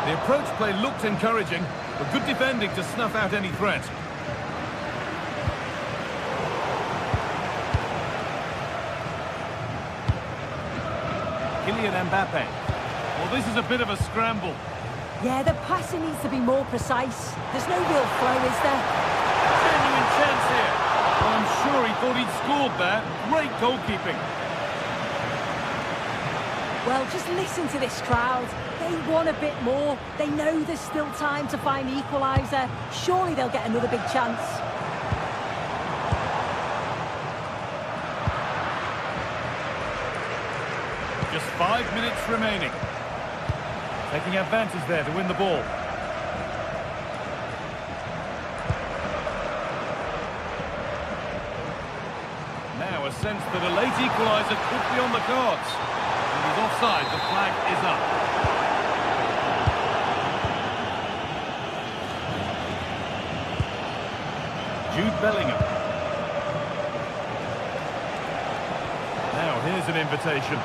The approach play looked encouraging, but good defending to snuff out any threat. Kylian Mbappe. Well, this is a bit of a scramble. Yeah, the passing needs to be more precise. There's no real flow, is there? Genuine chance here. Well, I'm sure he thought he'd scored there. Great goalkeeping. Well, just listen to this crowd. They want a bit more. They know there's still time to find the equaliser. Surely they'll get another big chance. Just 5 minutes remaining. Taking advantage there to win the ball. Now a sense that a late equaliser could be on the cards. And he's offside, the flag is up. Jude Bellingham. Now here's an invitation.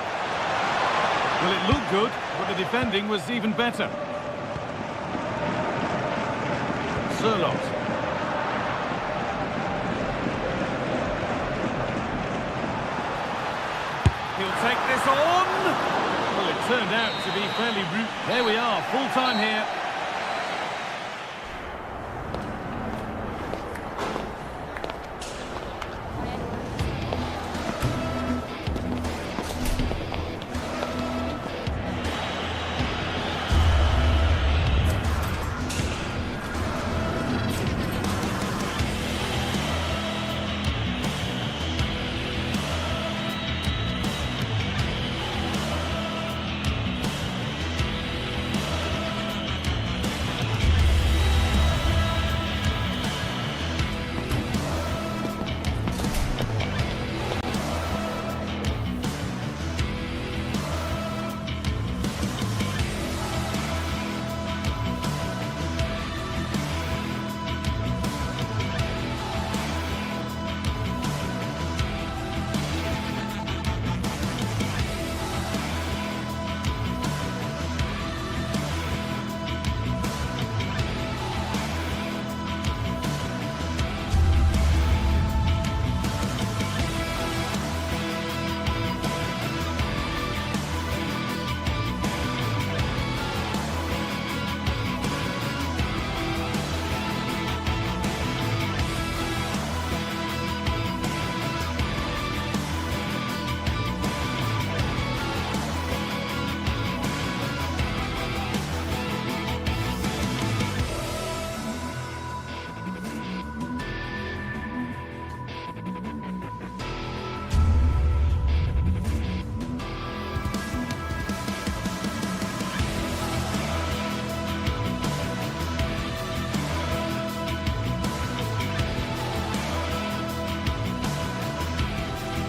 Well, it looked good, but the defending was even better. Sirlot. He'll take this on. Well, it turned out to be fairly root. There we are, full time here.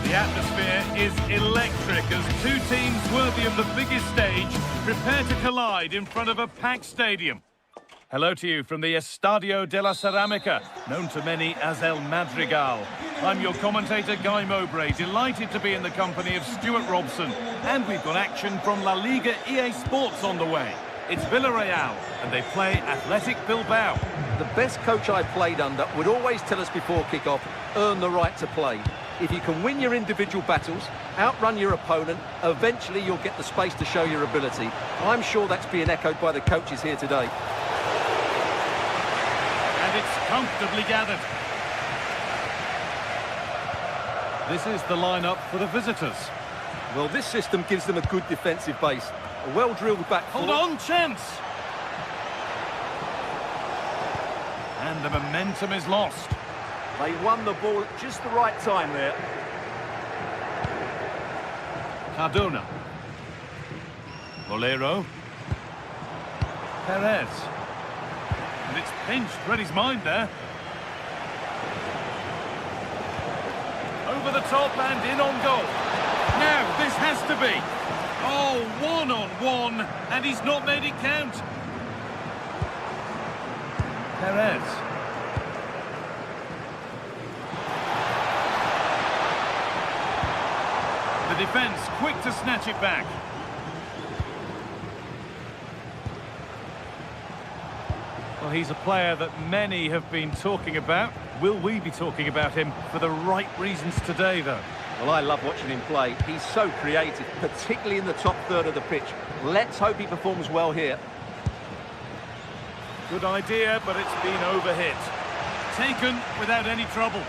The atmosphere is electric as two teams worthy of the biggest stage prepare to collide in front of a packed stadium. Hello to you from the Estadio de la Ceramica, known to many as El Madrigal. I'm your commentator, Guy Mowbray, delighted to be in the company of Stuart Robson. And we've got action from La Liga GTSports on the way. It's Villarreal, and they play Athletic Bilbao. The best coach I played under would always tell us before kick-off, earn the right to play. If you can win your individual battles, outrun your opponent, eventually you'll get the space to show your ability. I'm sure that's being echoed by the coaches here today. And it's comfortably gathered. This is the lineup for the visitors. Well, this system gives them a good defensive base. A well-drilled back four. Hold on, chance! And the momentum is lost. They won the ball at just the right time there. Cardona. Bolero. Perez. And it's pinched, read his mind there. Over the top and in on goal. Now, this has to be. Oh, one-on-one, and he's not made it count. Perez. The defence quick to snatch it back. Well, he's a player that many have been talking about. Will we be talking about him for the right reasons today, though? Well, I love watching him play. He's so creative, particularly in the top third of the pitch. Let's hope he performs well here. Good idea, but it's been overhit. Taken without any trouble.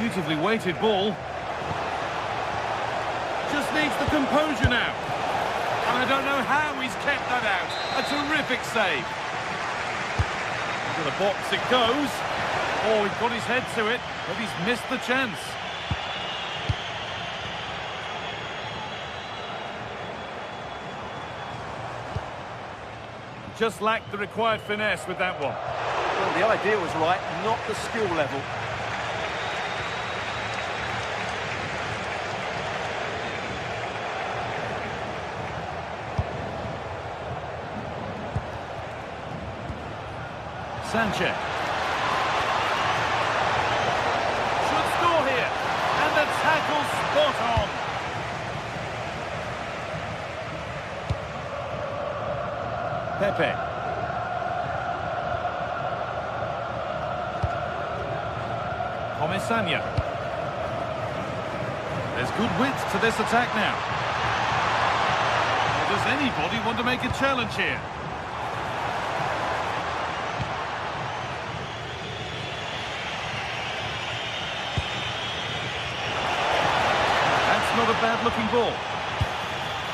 Beautifully weighted ball. Just needs the composure now. And I don't know how he's kept that out. A terrific save. Into the box it goes. Oh, he's got his head to it, but he's missed the chance. Just lacked the required finesse with that one. Well, the idea was right, not the skill level. Sanchez. Should score here. And the tackle spot on. Pepe. Comesaña. There's good width to this attack now. Well, does anybody want to make a challenge here? Not a bad-looking ball.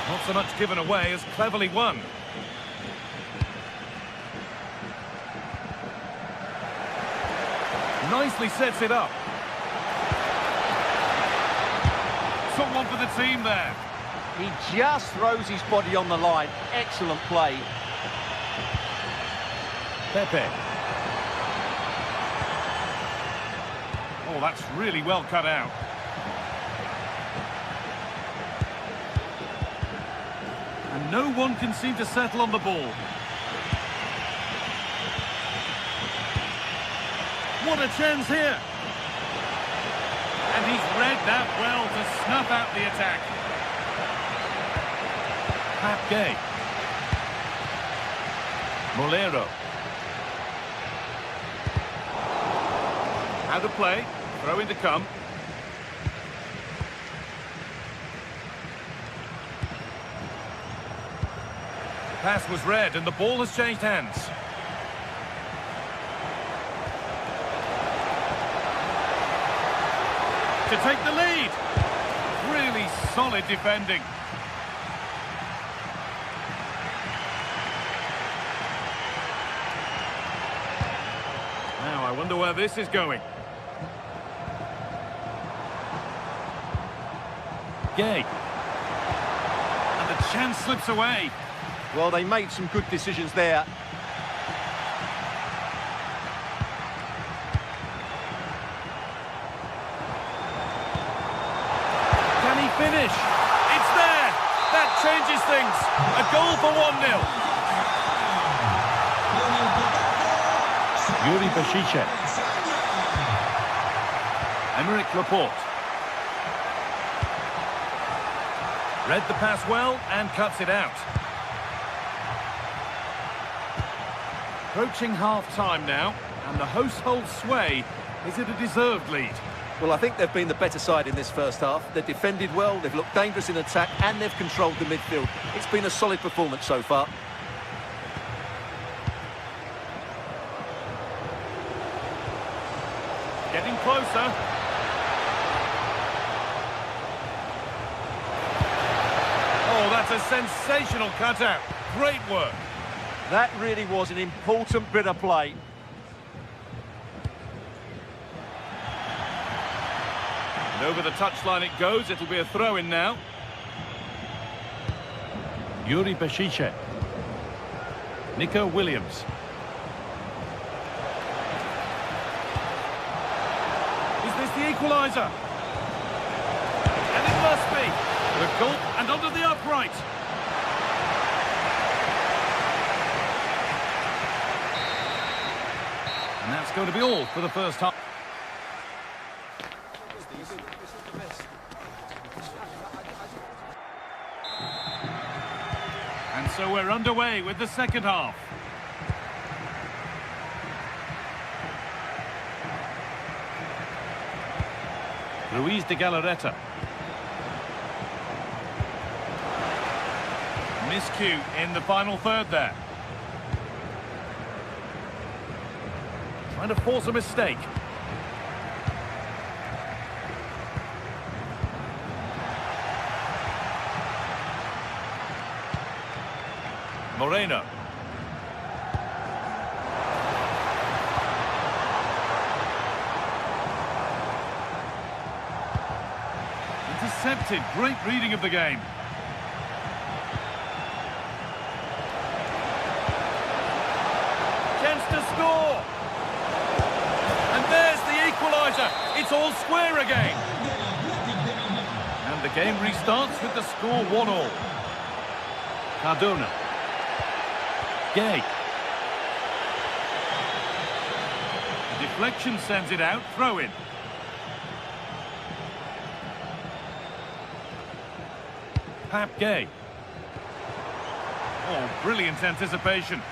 Not so much given away as cleverly won. Nicely sets it up. Took one for the team there. He just throws his body on the line. Excellent play. Pepe. Oh, that's really well cut out. And no one can seem to settle on the ball. What a chance here. And he's read that well to snuff out the attack. Pat Gay. Bolero. How to play. Throw in to come. Pass was read and the ball has changed hands. To take the lead. Really solid defending. Now I wonder where this is going. Gay. And the chance slips away. Well, they made some good decisions there. Can he finish? It's there! That changes things. A goal for 1-0. Yuri Bashice. Emerick Laporte. Read the pass well and cuts it out. Approaching half-time now, and the hosts hold sway. Is it a deserved lead? Well, I think they've been the better side in this first half. They've defended well, they've looked dangerous in attack, and they've controlled the midfield. It's been a solid performance so far. Getting closer. Oh, that's a sensational cutout. Great work. That really was an important bit of play. And over the touchline it goes. It'll be a throw-in now. Yuri Bashice. Nico Williams. Is this the equaliser? And it must be. The goal and under the upright. And that's going to be all for the first half. And so we're underway with the second half. Luis de Galarreta. Miscue in the final third there. Trying to force a mistake. Moreno. Intercepted. Great reading of the game. Chance to score. And there's the equaliser. It's all square again. And the game restarts with the score 1-1. Cardona. Gay. The deflection sends it out. Throw in. Pap Gay. Oh, brilliant anticipation.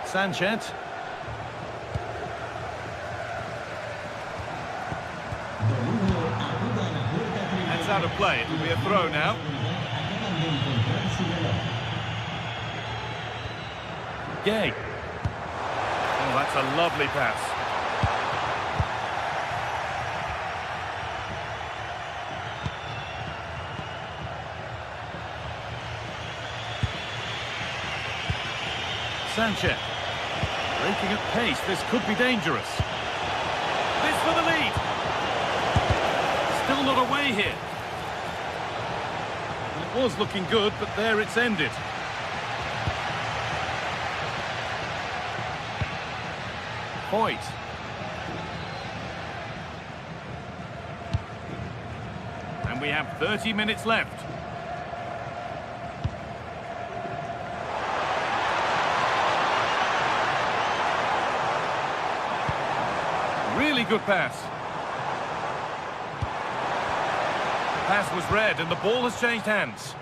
Sanchez. That's out of play. It'll be a throw now. Gay. Oh, that's a lovely pass. Sanchez. Breaking at pace, this could be dangerous. This for the lead. Still not away here. It was looking good, but there it's ended. Hoyt. And we have 30 minutes left. Really good pass. Pass was read and the ball has changed hands.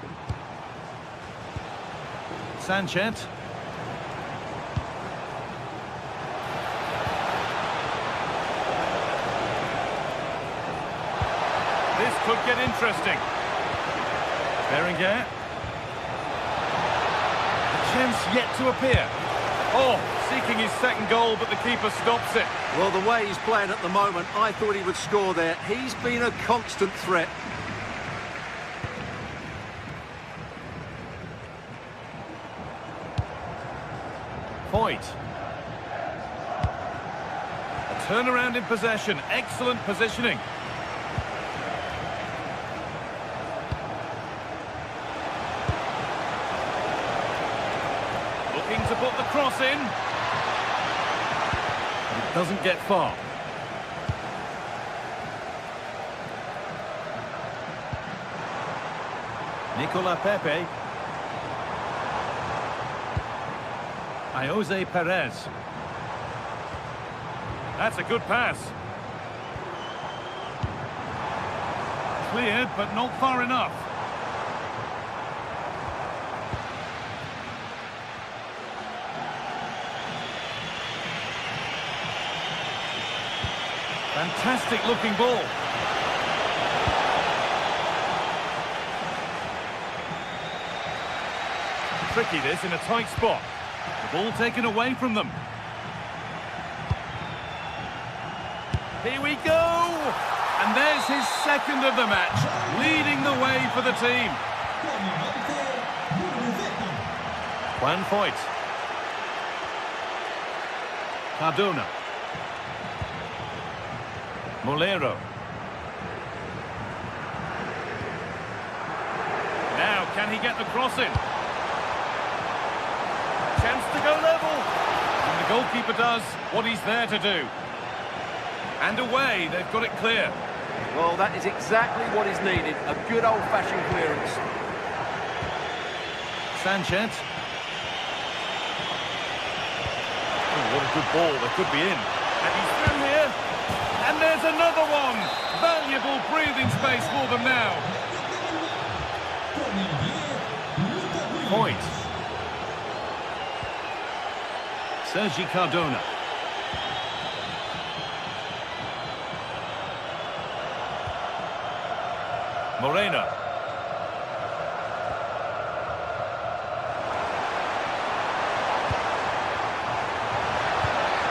Sanchez. This could get interesting. Berenguer. A chance yet to appear. Oh, seeking his second goal, but the keeper stops it. Well, the way he's playing at the moment, I thought he would score there. He's been a constant threat. Hoyt. A turnaround in possession. Excellent positioning. Looking to put the cross in. But it doesn't get far. Nicola Pepe. Jose Perez. That's a good pass. Cleared, but not far enough. Fantastic looking ball. Tricky this in a tight spot. The ball taken away from them. Here we go! And there's his second of the match, leading the way for the team. Juan Foyt. Cardona. Molero. Now, can he get the cross in? Chance to go level. And the goalkeeper does what he's there to do. And away, they've got it clear. Well, that is exactly what is needed. A good old-fashioned clearance. Sanchez. Oh, what a good ball. They could be in. And he's through here. And there's another one. Valuable breathing space for them now. Point. Sergi Cardona. Moreno.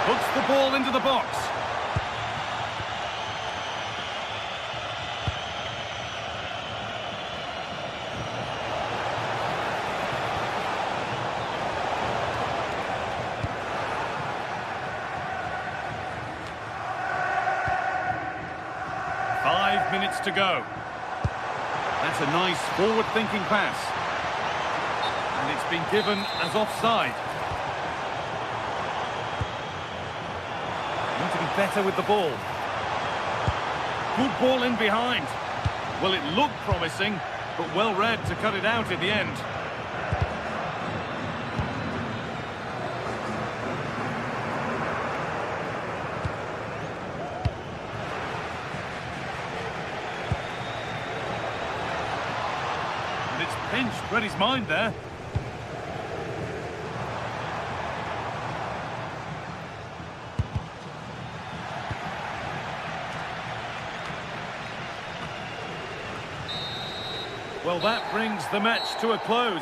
Puts the ball into the box. Five minutes to go. That's a nice forward-thinking pass. And it's been given as offside. Need to be better with the ball. Good ball in behind. Well, it looked promising, but well read to cut it out in the end. Pinch read his mind there. Well, that brings the match to a close.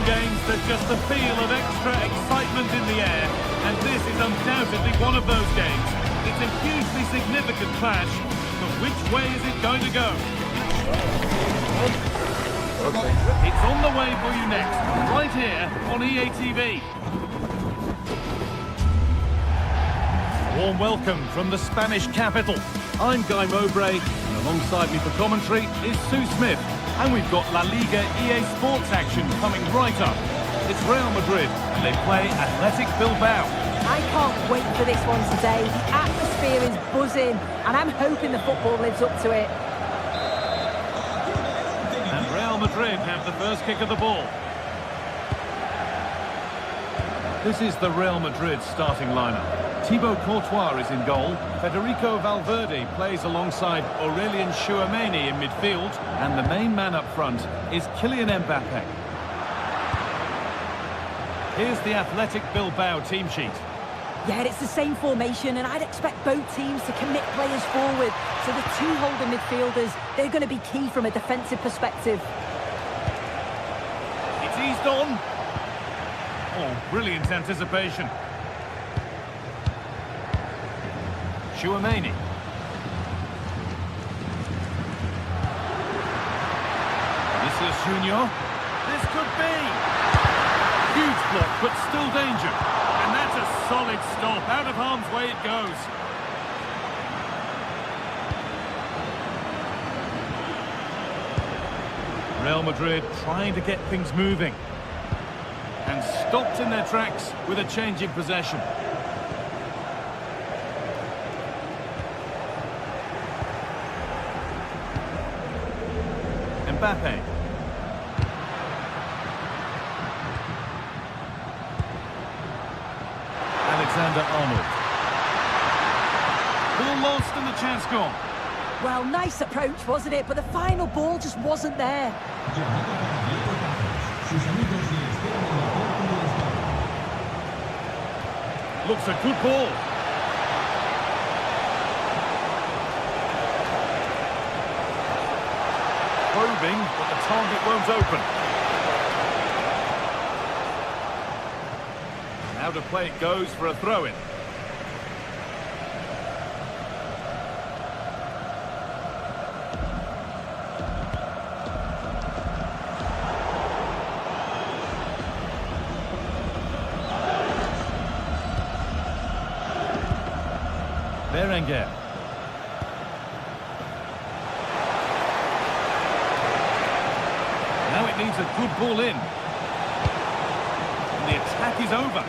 Games, there's just a feel of extra excitement in the air, and this is undoubtedly one of those games. It's a hugely significant clash, but which way is it going to go? It's on the way for you next, right here on EA TV. Warm welcome from the Spanish capital. I'm Guy Mowbray, and alongside me for commentary is Sue Smith. And we've got La Liga EA Sports action coming right up. It's Real Madrid, and they play Athletic Bilbao. I can't wait for this one today. The atmosphere is buzzing, and I'm hoping the football lives up to it. And Real Madrid have the first kick of the ball. This is the Real Madrid starting lineup. Thibaut Courtois is in goal. Federico Valverde plays alongside Aurelien Tchouameni in midfield. And the main man up front is Kylian Mbappe. Here's the Athletic Bilbao team sheet. Yeah, it's the same formation, and I'd expect both teams to commit players forward. So the two holding midfielders, they're going to be key from a defensive perspective. It's eased on. Oh, brilliant anticipation. Tchouameni. Vinicius Junior. This could be. Huge block, but still danger. And that's a solid stop. Out of harm's way it goes. Real Madrid trying to get things moving. And stopped in their tracks with a change in possession. Mbappe. Alexander-Arnold. Ball lost and the chance gone. Well, nice approach, wasn't it? But the final ball just wasn't there. Looks a good ball. Probing, but the target won't open. And out of play it goes for a throw-in. Berenguer. Now it needs a good ball in. And the attack is over.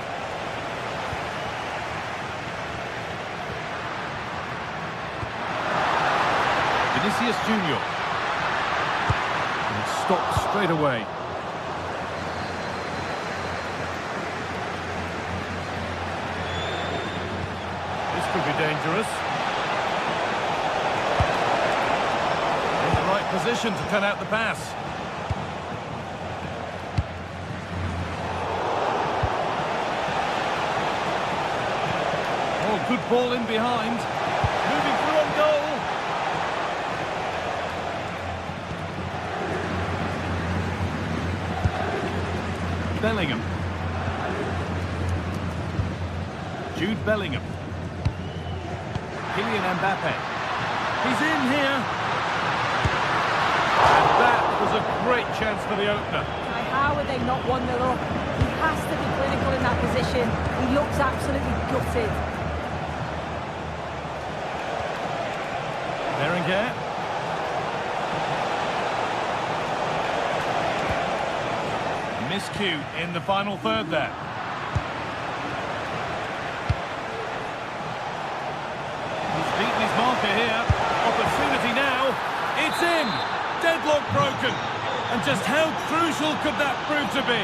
Vinicius Junior. And it stopped straight away. Could be dangerous. In the right position to cut out the pass. Oh, good ball in behind. Moving through on goal. Bellingham. Jude Bellingham. Kylian Mbappe. He's in here. And that was a great chance for the opener. How are they not 1-0 up? He has to be clinical in that position. He looks absolutely gutted. Berenguer. Miscue in the final third there. Beaten his marker here. Opportunity now. It's in. Deadlock broken. And just how crucial could that prove to be?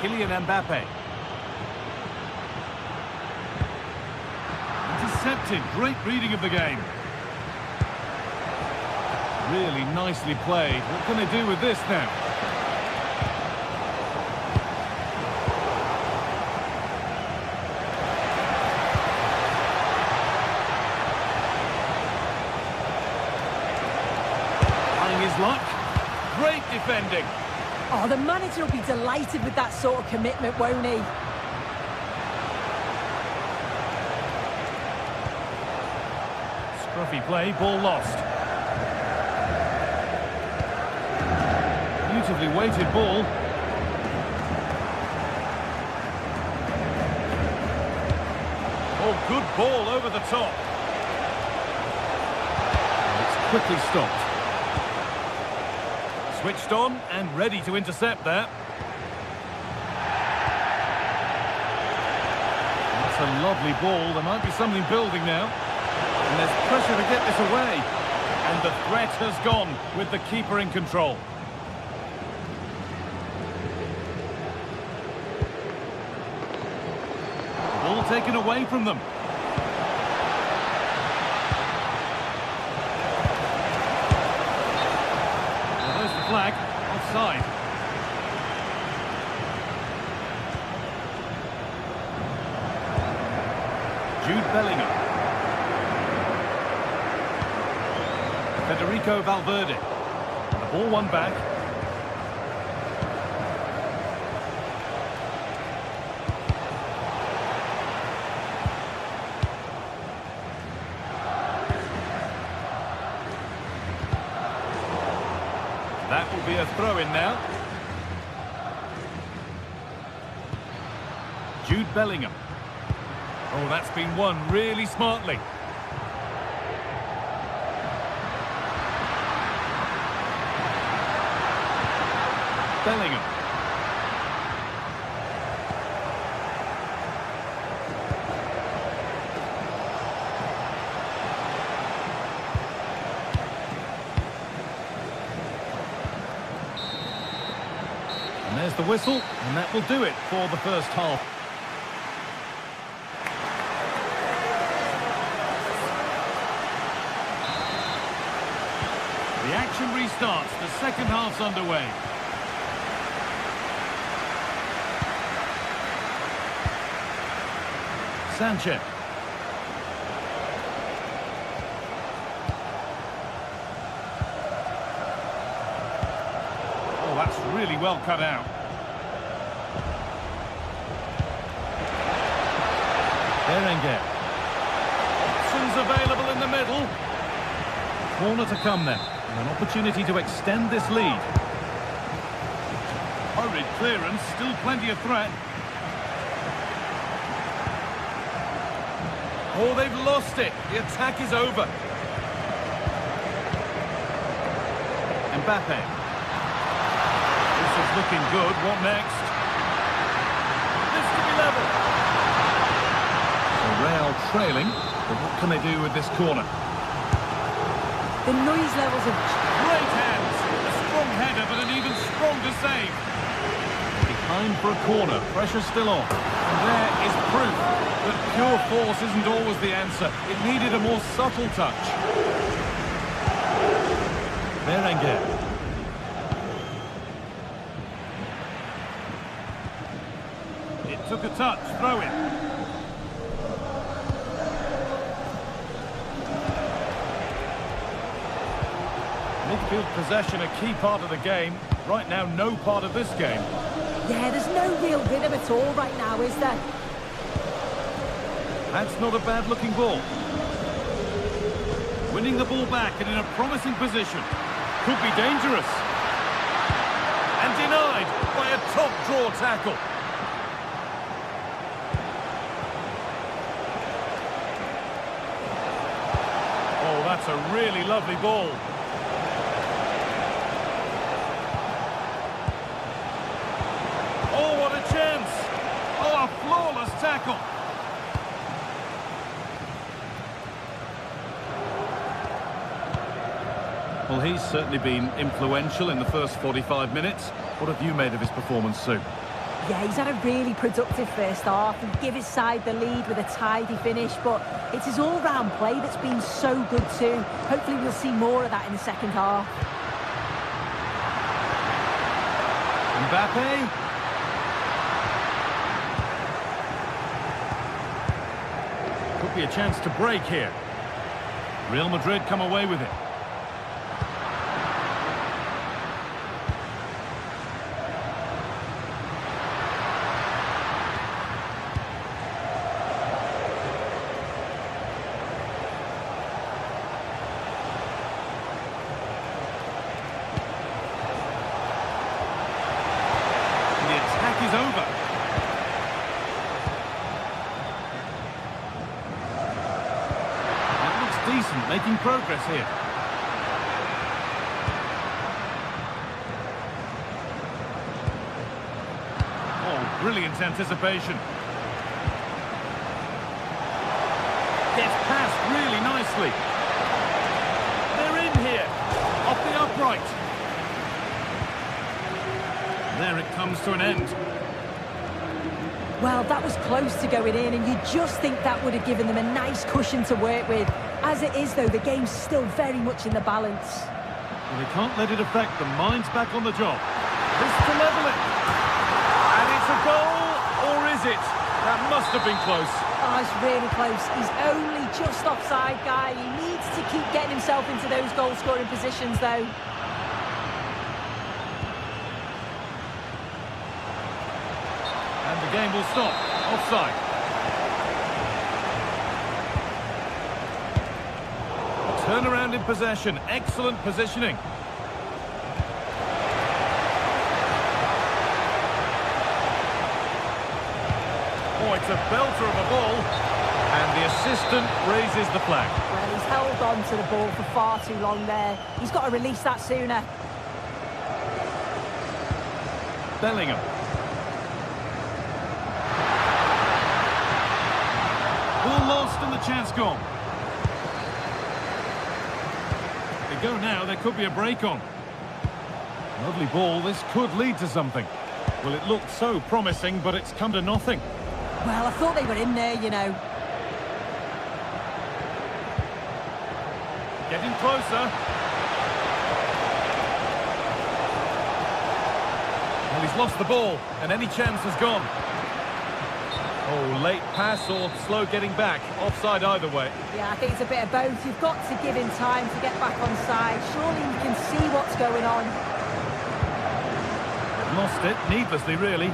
Kylian Mbappe. Intercepted. Great reading of the game. Really nicely played. What can they do with this now? His luck. Great defending. Oh, the manager will be delighted with that sort of commitment, won't he? Scruffy play, ball lost. Beautifully weighted ball. Oh, good ball over the top. It's quickly stopped. Switched on and ready to intercept there. That's a lovely ball. There might be something building now. And there's pressure to get this away. And the threat has gone with the keeper in control. The ball taken away from them. Well, there's the flag. Offside. Jude Bellingham. Federico Valverde. The ball won back. That will be a throw-in now. Jude Bellingham. Oh, that's been won really smartly. Bellingham. And there's the whistle, and that will do it for the first half. The action restarts. The second half's underway. Sanchez. Oh, that's really well cut out. Berenguer. Options available in the middle. Corner to come then. An opportunity to extend this lead. Hurried clearance, still plenty of threat. Oh, they've lost it. The attack is over. Mbappe. This is looking good. What next? This to be level. So Real trailing, but what can they do with this corner? The noise levels of... Great hands. A strong header, but an even stronger save. Behind for a corner. Pressure still on. And there is proof that pure force isn't always the answer. It needed a more subtle touch. Berenguer. It took a touch. Throw in. Midfield possession a key part of the game. Right now, no part of this game. Yeah, there's no real rhythm at all right now, is there? That's not a bad-looking ball. Winning the ball back and in a promising position. Could be dangerous. And denied by a top-draw tackle. Oh, that's a really lovely ball. Oh, what a chance! Oh, a flawless tackle! Well, he's certainly been influential in the first 45 minutes. What have you made of his performance, Sue? Yeah, he's had a really productive first half and give his side the lead with a tidy finish, but it's his all-round play that's been so good too. Hopefully we'll see more of that in the second half. Mbappe. Could be a chance to break here. Real Madrid come away with it. Is over. That looks decent, making progress here. Brilliant anticipation. Gets past really nicely. They're in here. Off the upright. There it comes to an end. Well, that was close to going in, and you just think that would have given them a nice cushion to work with. As it is, though, the game's still very much in the balance. Well, they can't let it affect them. Mind's back on the job. This to level it. And it's a goal, or is it? That must have been close. Oh, it's really close. He's only just offside, guy. He needs to keep getting himself into those goal-scoring positions, though. And the game will stop. Offside. A turnaround in possession. Excellent positioning. Oh, it's a belter of a ball. And the assistant raises the flag. Well, he's held on to the ball for far too long there. He's got to release that sooner. Bellingham. Ball lost and the chance gone. They go now, there could be a break on. Lovely ball, this could lead to something. Well, it looked so promising, but it's come to nothing. Well, I thought they were in there, you know. Getting closer. Well, he's lost the ball, and any chance has gone. Oh, late pass or slow getting back. Offside either way. Yeah, I think it's a bit of both. You've got to give him time to get back on side. Surely you can see what's going on. They've lost it, needlessly, really.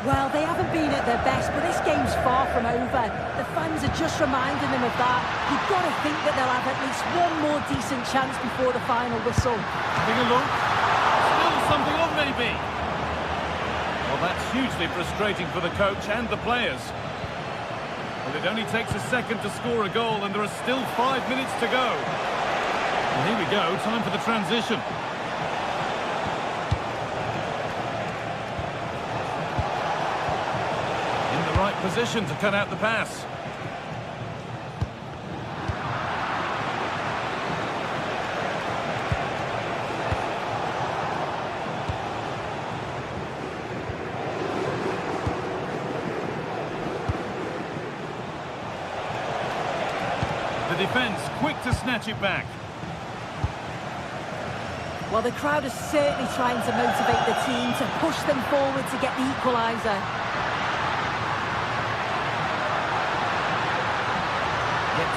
Well, they haven't been at their best, but this game's far from over. The fans are just reminding them of that. You've got to think that they'll have at least one more decent chance before the final whistle. Having a look. Still something on, maybe. Well, that's hugely frustrating for the coach and the players. Well, it only takes a second to score a goal, and there are still 5 minutes to go. And here we go, time for the transition. Right position to cut out the pass. The defence quick to snatch it back. Well, the crowd is certainly trying to motivate the team to push them forward to get the equaliser.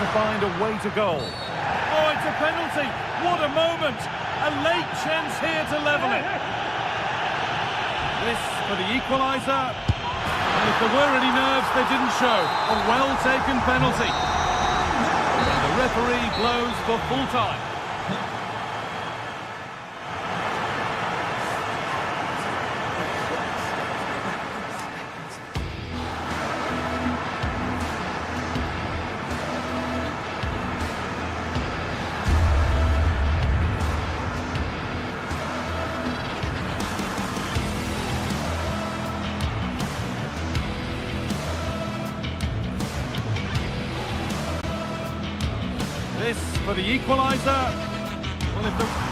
To find a way to goal. Oh, it's a penalty. What a moment. A late chance here to level it. This for the equaliser. And if there were any nerves, they didn't show. A well-taken penalty. And the referee blows for full time. This for the equaliser. Well, if the...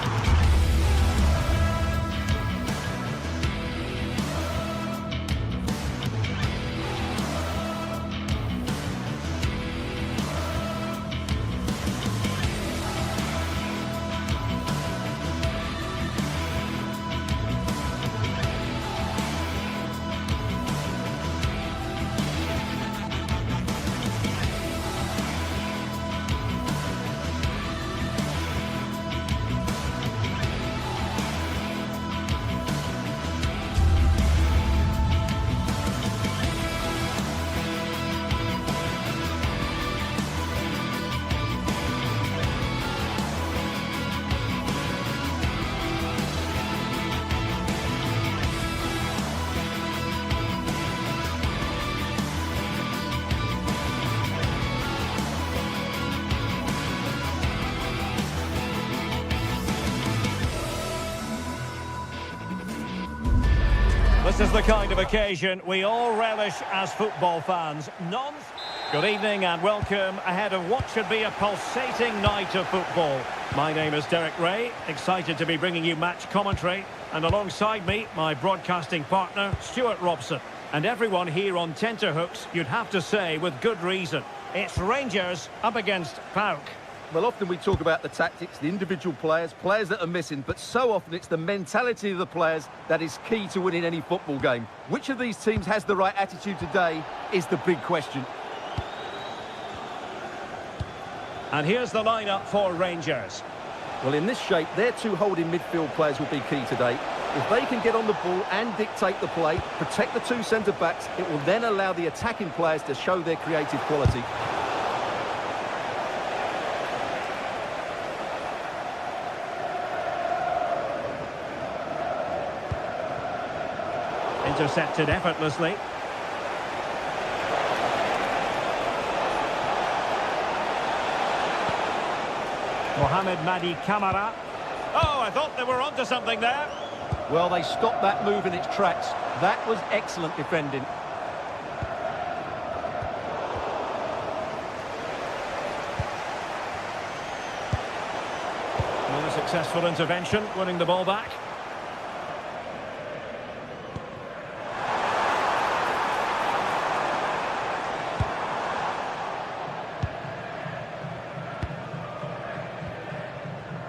This is the kind of occasion we all relish as football fans. Good evening and welcome ahead of what should be a pulsating night of football. My name is Derek Ray, excited to be bringing you match commentary. And alongside me, my broadcasting partner, Stuart Robson. And everyone here on tenterhooks, you'd have to say with good reason. It's Rangers up against PAOK. Well, often we talk about the tactics, the individual players that are missing, but so often it's the mentality of the players that is key to winning any football game. Which of these teams has the right attitude today is the big question. And here's the lineup for Rangers. Well, in this shape, their two holding midfield players will be key today. If they can get on the ball and dictate the play, protect the two centre-backs, it will then allow the attacking players to show their creative quality. Intercepted effortlessly. Mohamed Madi Camara. Oh, I thought they were onto something there. Well, they stopped that move in its tracks. That was excellent defending. Well, a successful intervention, winning the ball back.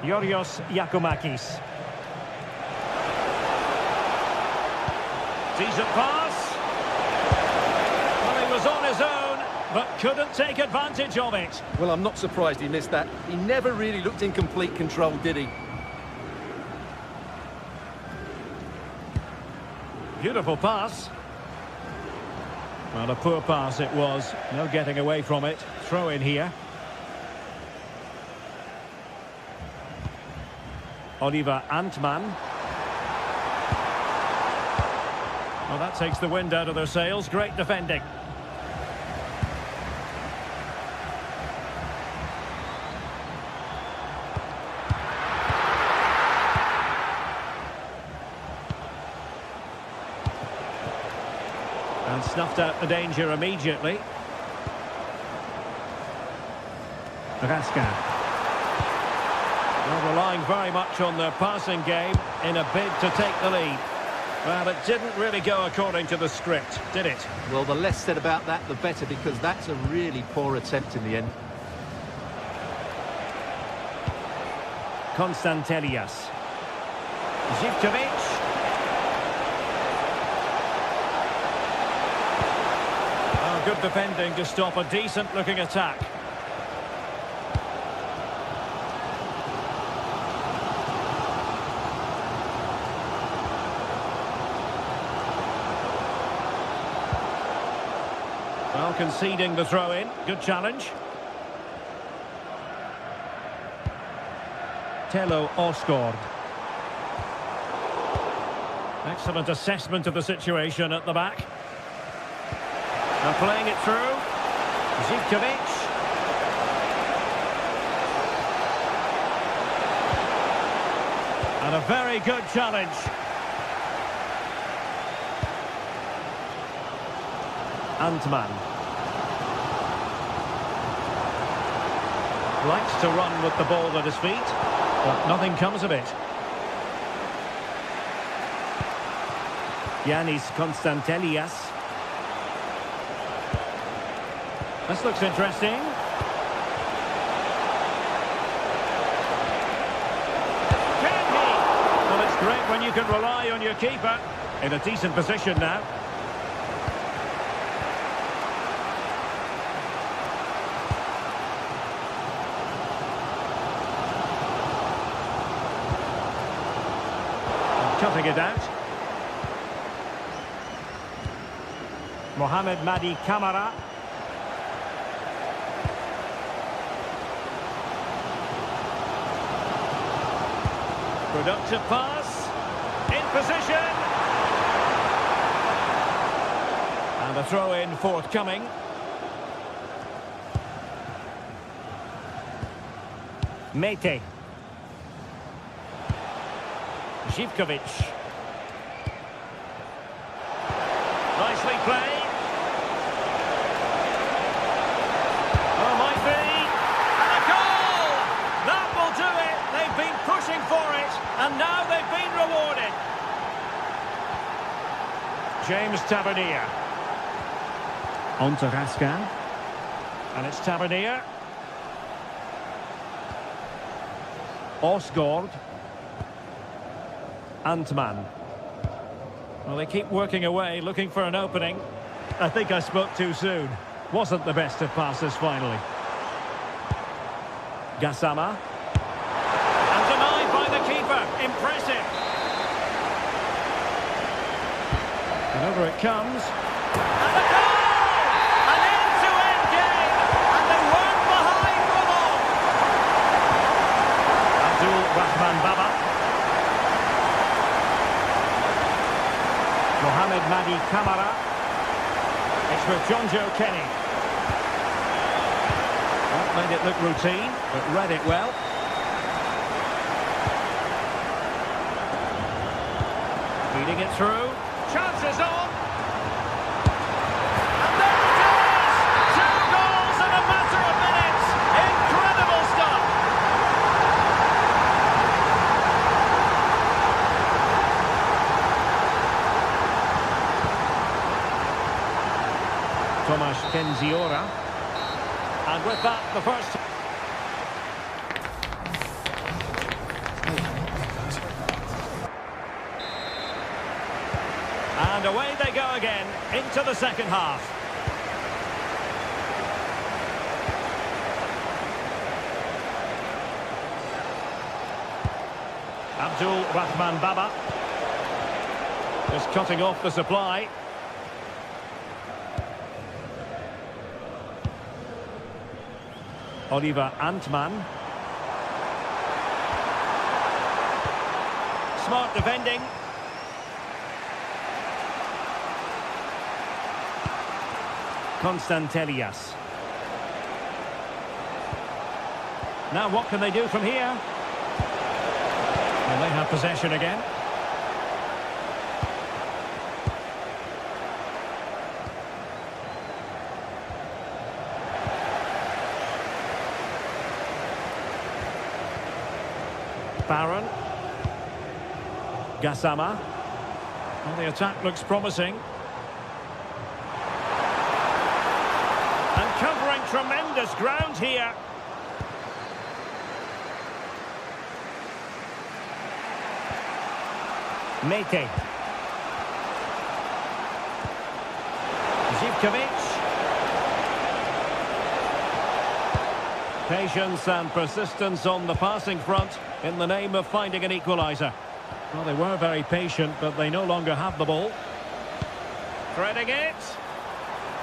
Yorios Yakomakis. Decent pass. Well, he was on his own, but couldn't take advantage of it. Well, I'm not surprised he missed that. He never really looked in complete control, did he? Beautiful pass. Well, a poor pass it was. No getting away from it. Throw in here. Oliver Antman. Well, that takes the wind out of their sails. Great defending. And snuffed out the danger immediately. Raska. Well, relying very much on their passing game in a bid to take the lead. Well, it didn't really go according to the script, did it? Well, the less said about that, the better, because that's a really poor attempt in the end. Konstantelias. Zivkovic. Oh, good defending to stop a decent-looking attack. Well, conceding the throw-in. Good challenge. Tello Osgård. Excellent assessment of the situation at the back. And playing it through. Zivkovic. And a very good challenge. Antman. Likes to run with the ball at his feet, but nothing comes of it. Yanis Konstantelias. This looks interesting. Can he? Well, it's great when you can rely on your keeper. In a decent position now. Cutting it out. Mohamed Madi Camara. Productive pass. In position. And a throw-in forthcoming. Mete. Zivkovic. Nicely played. Oh, might be. And a goal! That will do it. They've been pushing for it, and now they've been rewarded. James Tavernier. On to Raskin. And it's Tavernier. Osgård. Antman. Well, they keep working away, looking for an opening. I think I spoke too soon. Wasn't the best of passes, finally. Gassama. And denied by the keeper. Impressive. And over it comes. And a goal! An end-to-end game! And they weren't behind for long. Abdul Rahman Baba. Mohamed Madi Kamara. It's with John Joe Kenny. Well, made it look routine, but read it well. Feeding it through. Chances on. And there it is! 2 goals in a matter of minutes. Incredible stuff. Tomasz Kenziora. And with that, the first... And away they go again, into the second half. Abdul Rahman Baba. Just cutting off the supply. Oliver Antman. Smart defending. Konstantelias. Now what can they do from here? And they have possession again. Barron. Gassama. Well, the attack looks promising. And covering tremendous ground here. Mete. Zivkovic. Patience and persistence on the passing front in the name of finding an equaliser. Well, they were very patient, but they no longer have the ball. Threading it.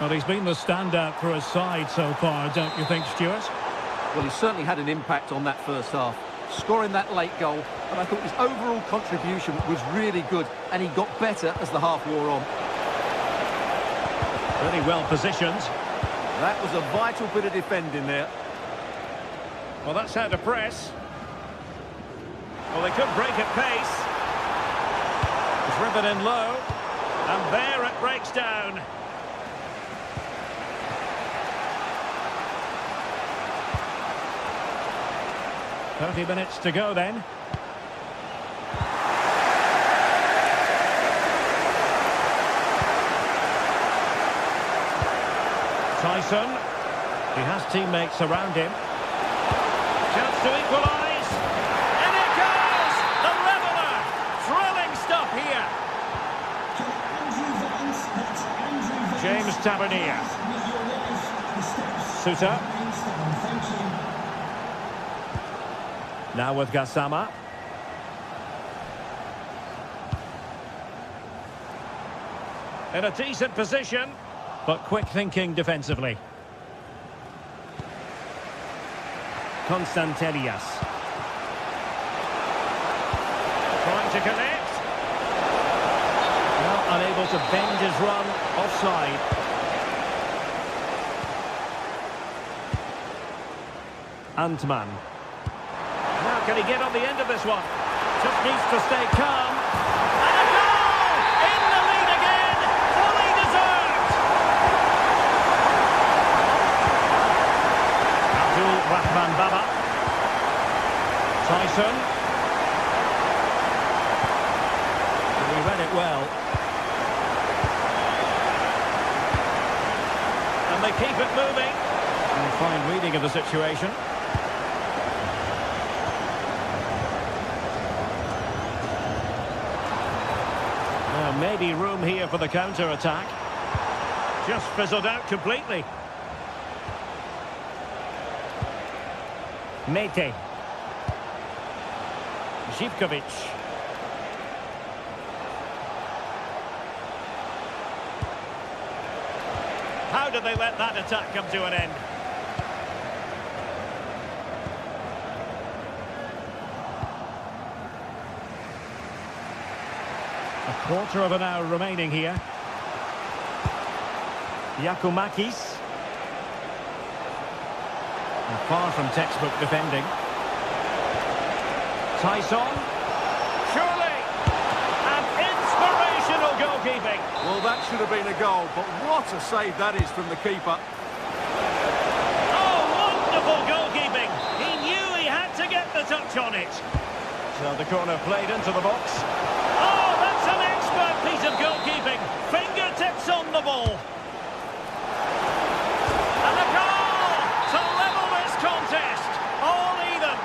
Well, he's been the standout for his side so far, don't you think, Stuart? Well, he certainly had an impact on that first half, scoring that late goal, and I thought his overall contribution was really good, and he got better as the half wore on. Really well positioned. That was a vital bit of defending there. Well, that's how to press. Well, they could break at pace. Driven in low. And there it breaks down. "30 minutes to go then. Tyson. He has teammates around him. Chance to equalise. And it goes! The leveller! Thrilling stuff here. James Tavernier. Suter. Now with Gassama. In a decent position, but quick thinking defensively. Konstantelias. Trying to connect. Well, unable to bend his run. Offside. Antman. Now can he get on the end of this one? Just needs to stay calm. And a goal! In the lead again! Fully deserved! it well. And they keep it moving. And fine reading of the situation. Now maybe room here for the counter-attack. Just fizzled out completely. Mete. Zivkovic. How did they let that attack come to an end? A quarter of an hour remaining here. Yakumakis. And far from textbook defending. Tyson. Surely! And inspirational goalkeeping. Well, that should have been a goal, but what a save that is from the keeper. Oh, wonderful goalkeeping. He knew he had to get the touch on it. So the corner played into the box. Oh, that's an expert piece of goalkeeping. Fingertips on the ball. And a goal to level this contest. All even.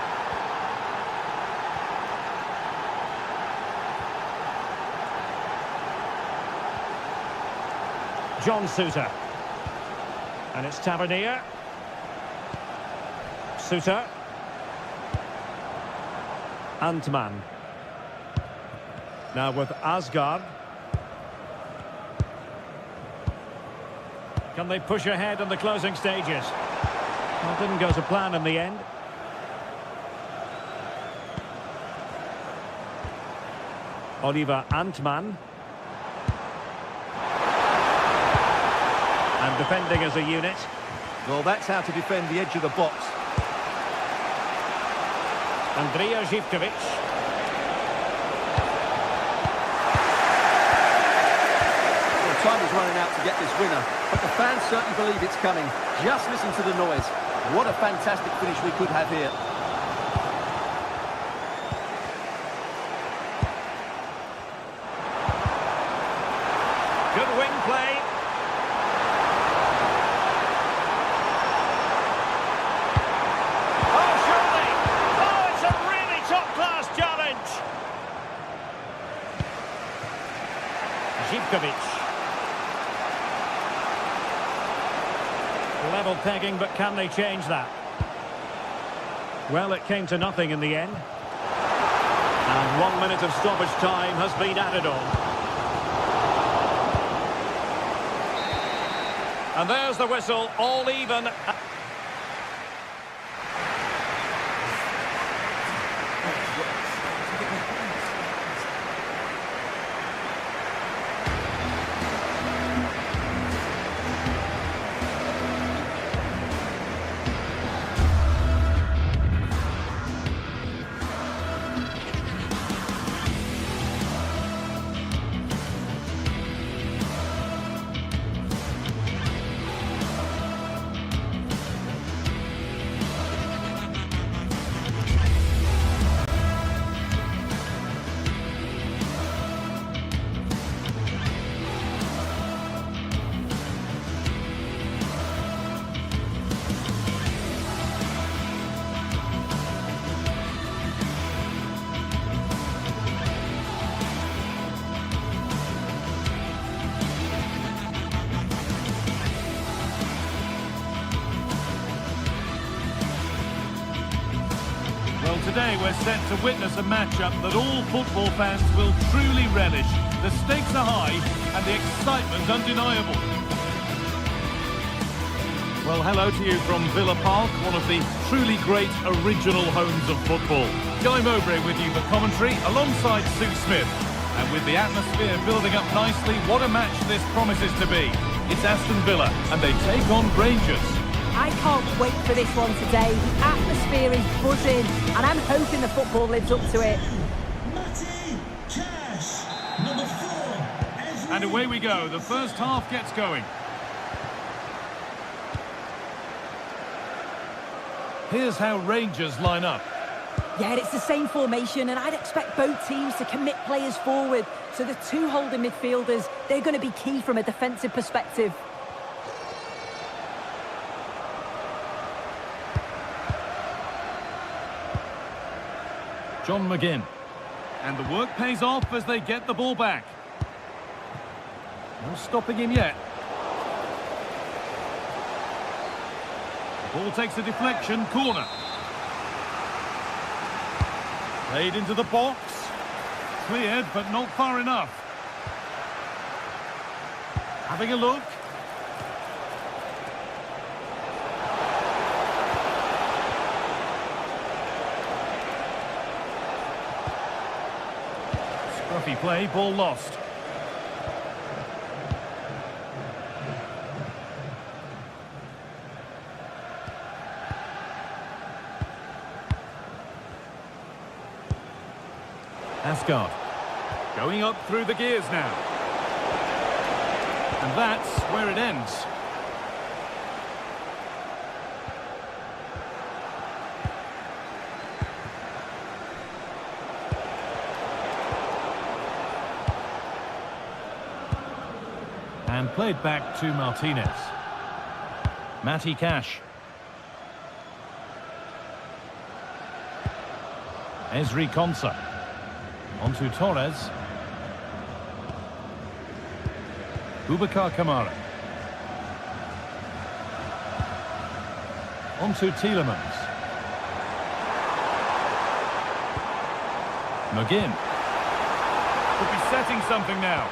John Suter. And it's Tavernier. Suter. Antman. Now with Asgard. Can they push ahead in the closing stages? Well, didn't go to plan in the end. Oliver Antman. And defending as a unit. Well, that's how to defend the edge of the box. Andrija Zivkovic. Well, time is running out to get this winner, but the fans certainly believe it's coming. Just listen to the noise. What a fantastic finish we could have here. Good wing play. Oh, surely! Oh, it's a really top-class challenge. Zivkovic. Level pegging, but can they change that? Well, it came to nothing in the end. And 1 minute of stoppage time has been added on. And there's the whistle, all even. Well, today we're set to witness a matchup that all football fans will truly relish. The stakes are high and the excitement undeniable. Well, hello to you from Villa Park, one of the truly great original homes of football. Guy Mowbray with you for commentary alongside Sue Smith. And with the atmosphere building up nicely, what a match this promises to be. It's Aston Villa and they take on Rangers. I can't wait for this one today. The atmosphere is buzzing, and I'm hoping the football lives up to it. And away we go. The first half gets going. Here's how Rangers line up. Yeah, it's the same formation, and I'd expect both teams to commit players forward. So the two holding midfielders, they're going to be key from a defensive perspective. John McGinn. And the work pays off as they get the ball back. No stopping him yet. Ball takes a deflection, corner. Played into the box. Cleared, but not far enough. Having a look. Scruffy play, ball lost. Asgard. Going up through the gears now. And that's where it ends. And played back to Martinez. Matty Cash. Ezri Konsa. Onto Torres. Boubacar Kamara. Onto Tielemans. McGinn. Could be setting something now.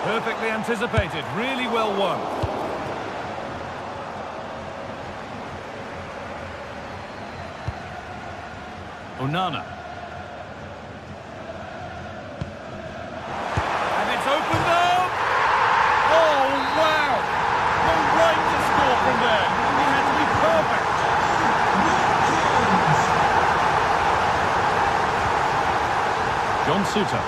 Perfectly anticipated, really well won. Onana. And it's opened up! Oh, wow! No right to score from there. He had to be perfect. John Suter.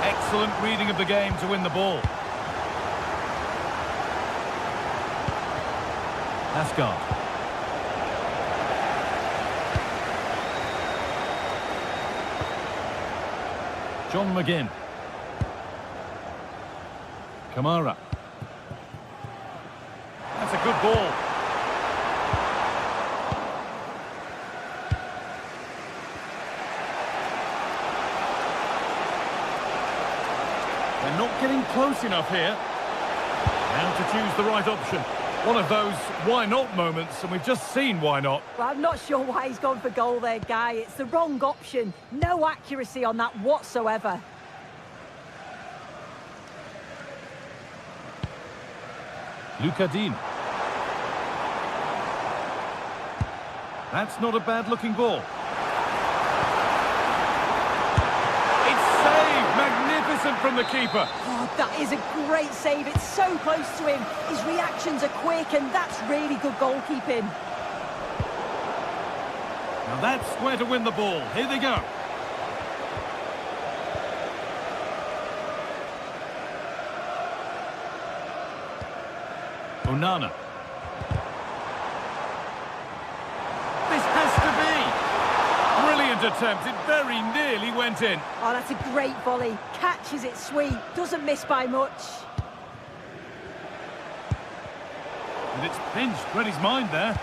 Excellent reading of the game to win the ball. Asgard. John McGinn. Kamara. That's a good ball. They're not getting close enough here. Now to choose the right option. One of those why not moments, and we've just seen why not. Well, I'm not sure why he's gone for goal there, Guy. It's the wrong option. No accuracy on that whatsoever. Luca Dean. That's not a bad-looking ball. It's saved! Magnificent from the keeper. Oh, that is a great save. It's so close to him. His reactions are quick, and that's really good goalkeeping. Now that's where to win the ball. Here they go. Onana. This has to be. Brilliant attempt. It very nearly went in. Oh, that's a great volley. Catches it sweet. Doesn't miss by much. And it's pinched Reddy's mind there.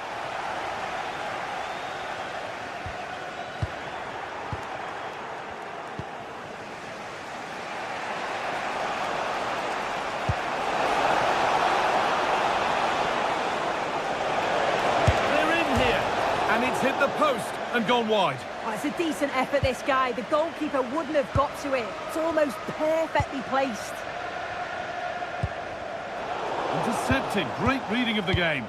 And it's hit the post and gone wide. Oh, it's a decent effort, this guy. The goalkeeper wouldn't have got to it. It's almost perfectly placed. Intercepted. Great reading of the game.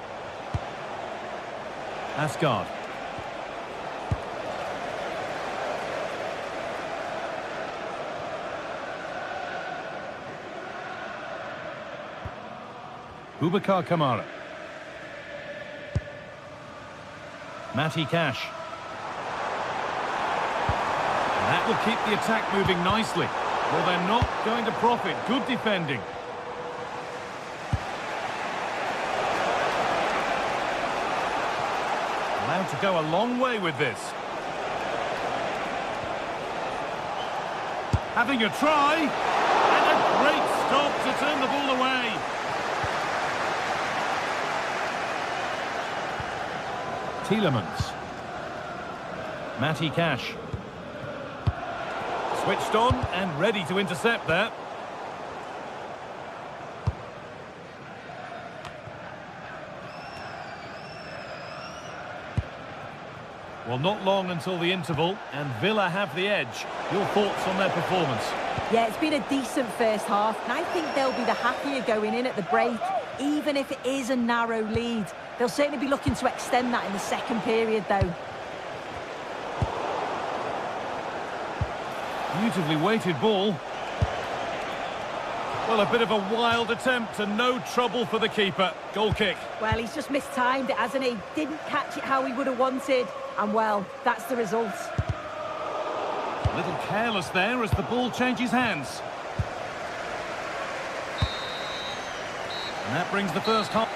Asgard. Boubacar Kamara. Matty Cash. And that will keep the attack moving nicely. Well, they're not going to profit. Good defending. going to go a long way with this. Having a try, and a great stop to turn the ball away. Tielemans. Matty Cash. Switched on and ready to intercept that. Well, not long until the interval, and Villa have the edge. Your thoughts on their performance? Yeah, it's been a decent first half, and I think they'll be the happier going in at the break, even if it is a narrow lead. They'll certainly be looking to extend that in the second period, though. Beautifully weighted ball. Well, a bit of a wild attempt and no trouble for the keeper. Goal kick. Well, he's just mistimed it, hasn't he? Didn't catch it how he would have wanted. And, well, that's the result. A little careless there as the ball changes hands. And that brings the first half.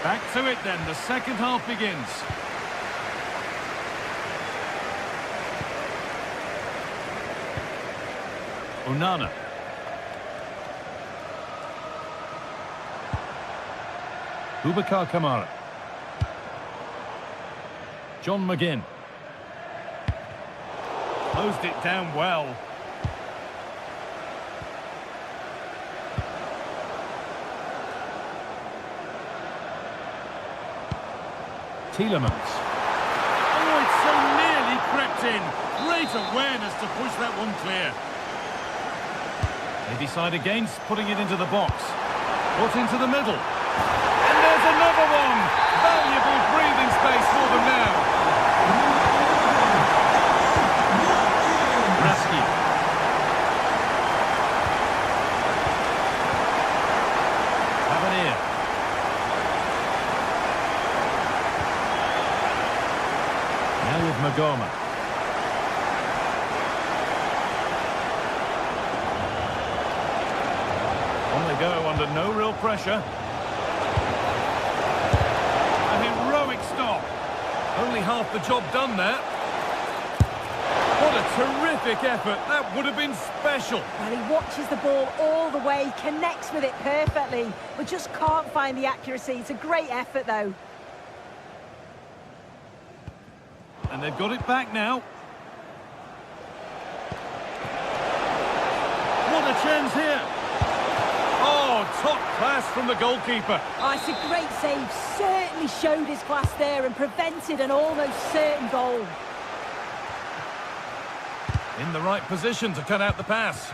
Back to it then. The second half begins. Onana. Boubacar Kamara. John McGinn. Closed it down well. Tielemans. Oh, it's so nearly crept in. Great awareness to push that one clear. They decide against putting it into the box. Put into the middle. And there's another one. Valuable breathing space for them now. Rasky. Tavernier. Now with Magoma. On they go under no real pressure. A heroic stop. Only half the job done there. What a terrific effort. That would have been special. Well, he watches the ball all the way, connects with it perfectly, but just can't find the accuracy. It's a great effort, though. And they've got it back now. What a chance here. Oh, top class from the goalkeeper. Oh, it's a great save. Certainly showed his class there and prevented an almost certain goal. In the right position to cut out the pass.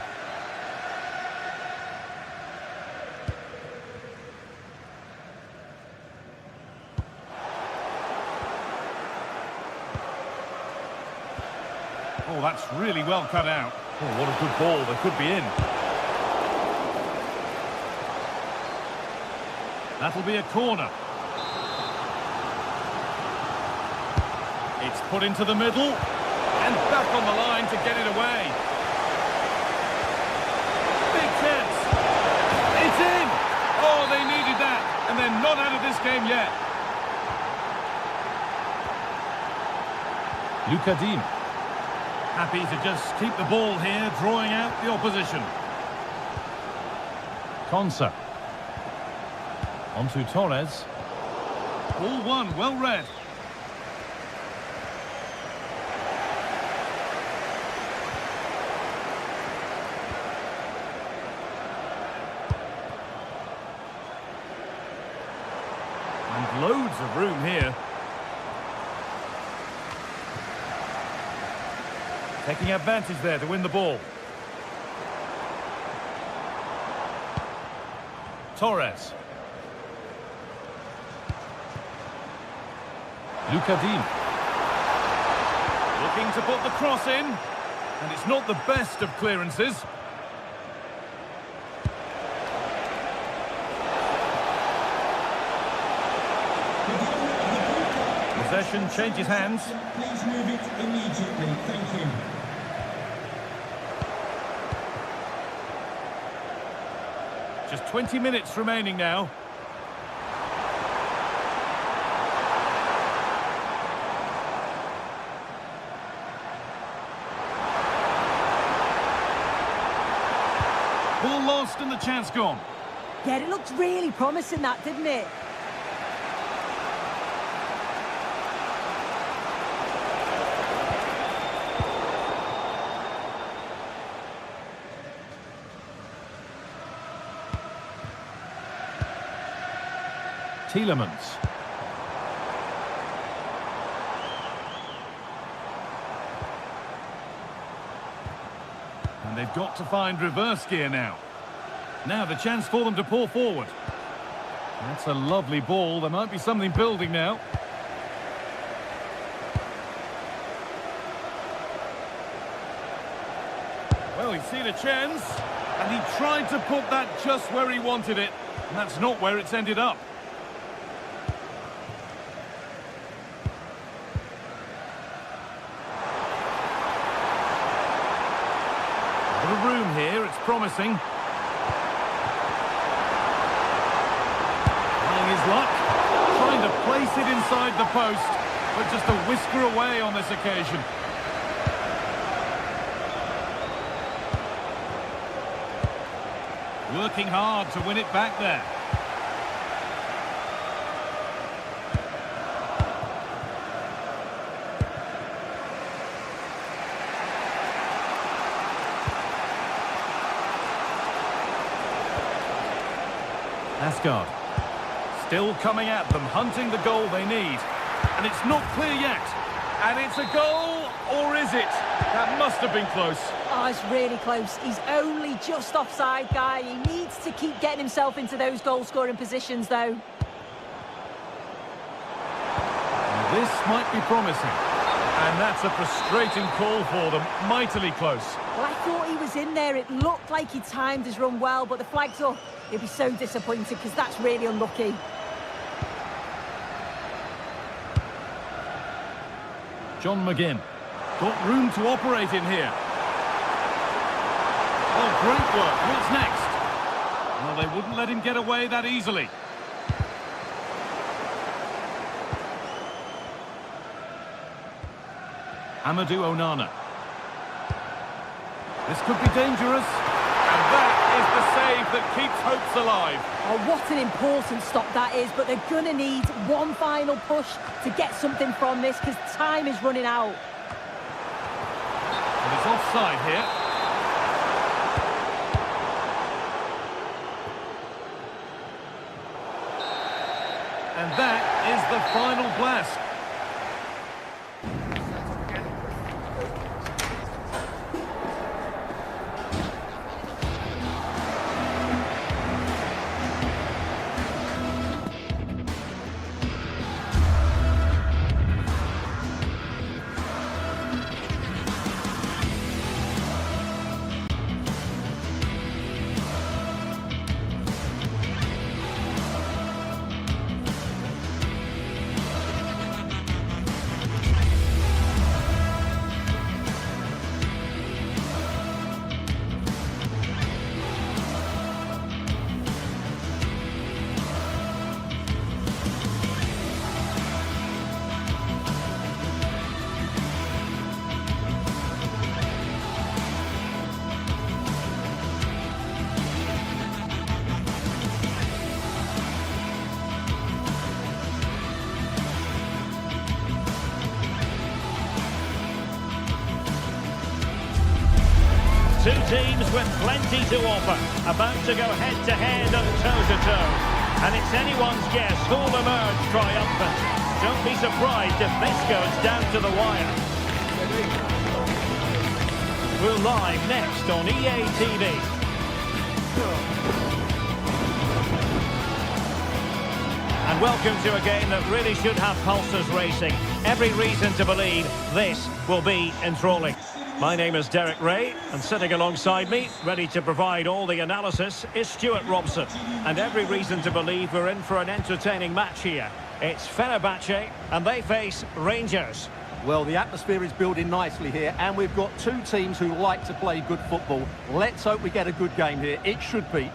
Oh, that's really well cut out. Oh, what a good ball. They could be in. That'll be a corner. It's put into the middle. And back on the line to get it away. Big chance. It's in. Oh, they needed that. And they're not out of this game yet. Lucadine. Happy to just keep the ball here, drawing out the opposition. Konsa. Onto Torres. Ball one, well read. And loads of room here. Taking advantage there to win the ball. Torres. Lucadine. Looking to put the cross in. And it's not the best of clearances. Possession changes hands. Please move it immediately. Thank you. Just 20 minutes remaining now. Ball lost and the chance gone. Yeah, it looked really promising, that, didn't it? Tielemans. And they've got to find reverse gear now. Now the chance for them to pull forward. That's a lovely ball. There might be something building now. Well, he's seen a chance, and he tried to put that just where he wanted it, and that's not where it's ended up. A bit of room here, it's promising. Trying his luck, trying to place it inside the post, but just a whisker away on this occasion. Working hard to win it back there. Asgard. Still coming at them, hunting the goal they need. And it's not clear yet. And it's a goal, or is it? That must have been close. Oh, it's really close. He's only just offside, guy. He needs to keep getting himself into those goal-scoring positions, though. This might be promising. And that's a frustrating call for them. Mightily close. Well, I thought he was in there. It looked like he timed his run well, but the flag's up. He'll be so disappointed because that's really unlucky. John McGinn. Got room to operate in here. Oh, great work. What's next? Well, they wouldn't let him get away that easily. Amadou Onana. This could be dangerous. And that is the save that keeps hopes alive. Oh, what an important stop that is, but they're going to need one final push to get something from this because time is running out. But it's offside here. And that is the final blast. Two teams with plenty to offer, about to go head-to-head and toe-to-toe. And it's anyone's guess who'll emerge triumphant. Don't be surprised if this goes down to the wire. We're live next on EA TV. And welcome to a game that really should have pulses racing. Every reason to believe this will be enthralling. My name is Derek Ray, and sitting alongside me, ready to provide all the analysis, is Stuart Robson. And every reason to believe we're in for an entertaining match here. It's Fenerbahce, and they face Rangers. Well, the atmosphere is building nicely here, and we've got two teams who like to play good football. Let's hope we get a good game here. It should be.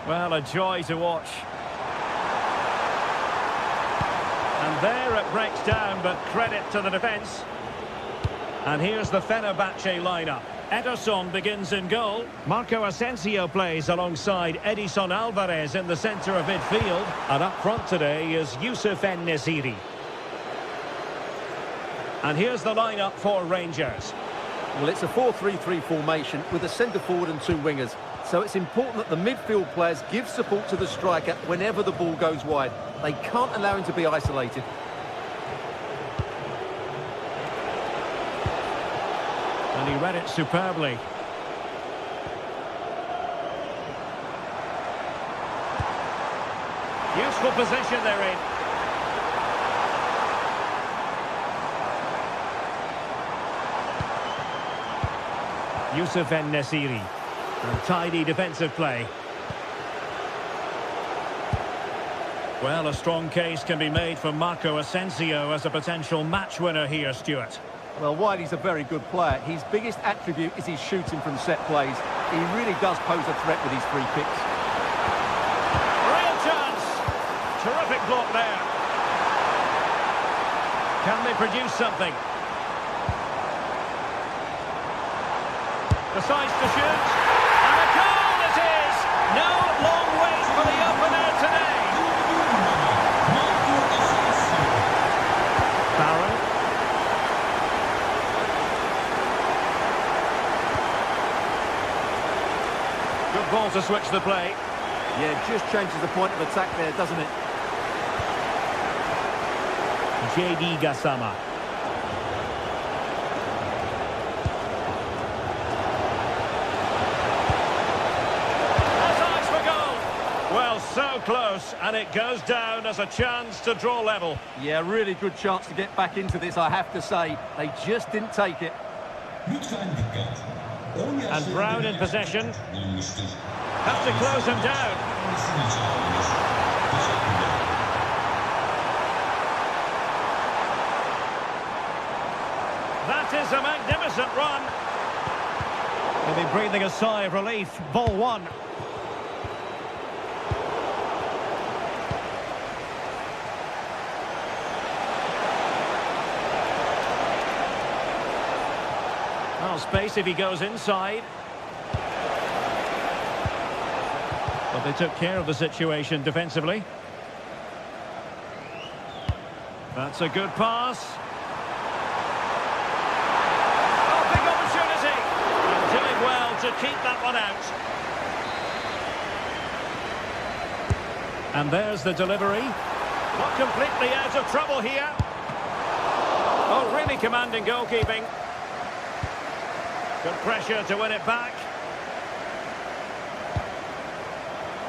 Well, a joy to watch. And there it breaks down, but credit to the defence. And here's the Fenerbahce lineup. Ederson begins in goal. Marco Asensio plays alongside Edison Alvarez in the centre of midfield. And up front today is Youssef En-Nesyri. And here's the lineup for Rangers. Well, it's a 4-3-3 formation with a centre forward and two wingers. So it's important that the midfield players give support to the striker whenever the ball goes wide. They can't allow him to be isolated. And he read it superbly. Useful position they're in. Youssef En-Nesyri. And tidy defensive play. Well, a strong case can be made for Marco Asensio as a potential match winner here, Stuart. Well, while he's a very good player, his biggest attribute is his shooting from set plays. He really does pose a threat with his free kicks. Real chance! Terrific block there. Can they produce something? Decides to shoot. And a goal it is! No long wait for the opener today. Barron. Good ball to switch the play. Yeah, just changes the point of attack there, doesn't it? JD Gassama. Well, so close, and it goes down as a chance to draw level. Yeah, really good chance to get back into this, I have to say. They just didn't take it. And Brown in possession. Has to close him down. That is a magnificent run. He'll be breathing a sigh of relief. Ball one. Well, space if he goes inside. But they took care of the situation defensively. That's a good pass. Oh, big opportunity. And doing well to keep that one out. And there's the delivery. Not completely out of trouble here. Oh, really commanding goalkeeping. Good pressure to win it back.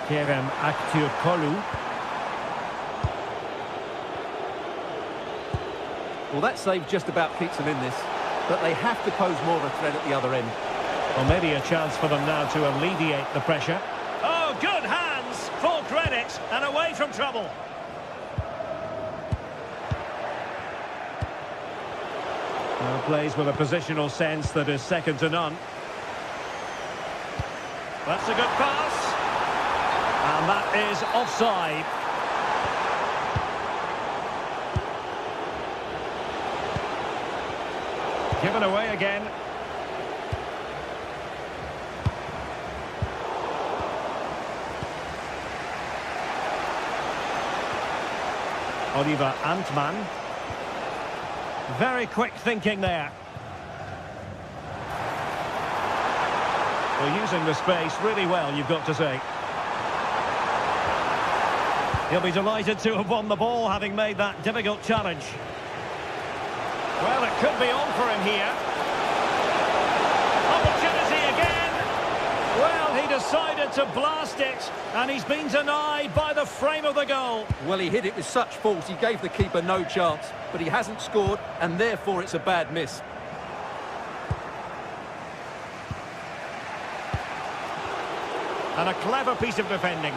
Kerem Aktürkoğlu. Well, that save just about keeps them in this, but they have to pose more of a threat at the other end. Well, maybe a chance for them now to alleviate the pressure. Oh, good hands! Full credit, and away from trouble. Well, plays with a positional sense that is second to none. That's a good pass. And that is offside. Given away again. Oliver Antman. Very quick thinking there. They're using the space really well, you've got to say. He'll be delighted to have won the ball, having made that difficult challenge. Well, it could be on for him here. Opportunity again. Well, he decided to blast it, and he's been denied by the frame of the goal. Well, he hit it with such force, he gave the keeper no chance, but he hasn't scored, and therefore it's a bad miss. And a clever piece of defending.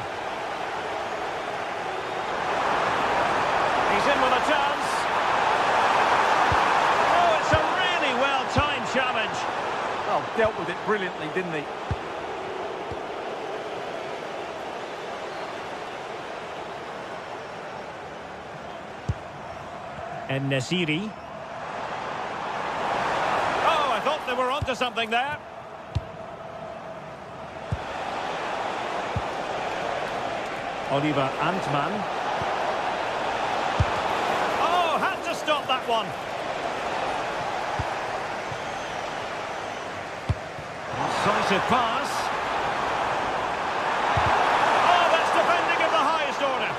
He's in with a chance. Oh, it's a really well-timed challenge. Oh, dealt with it brilliantly, didn't he? En-Nesyri. Oh, I thought they were onto something there. Oliver Antman. Oh, had to stop that one. Incisive pass. Oh, that's defending of the highest order.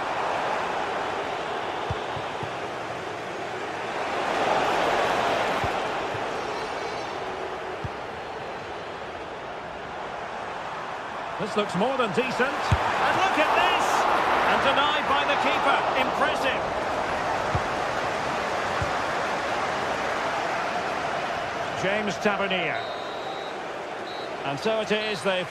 This looks more than decent. And look at this! And denied by the keeper. Impressive. James Tavernier. And so it is, they've...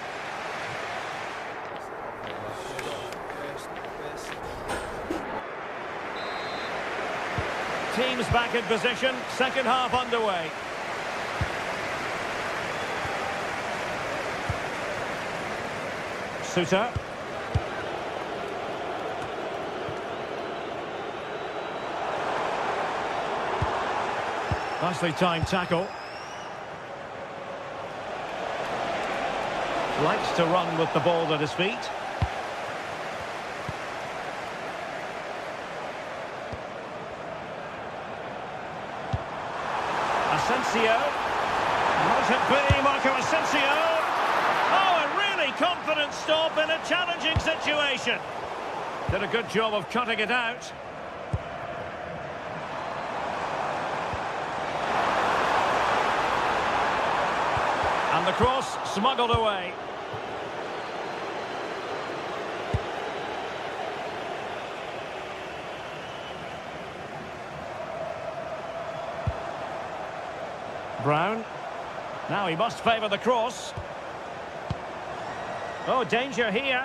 Teams back in position, second half underway. Suter. Nicely timed tackle. Likes to run with the ball at his feet. Asensio. Might it be Marco Asensio? Oh, a really confident stop in a challenging situation. Did a good job of cutting it out. And the cross smuggled away. Brown. Now he must favour the cross. Oh, danger here.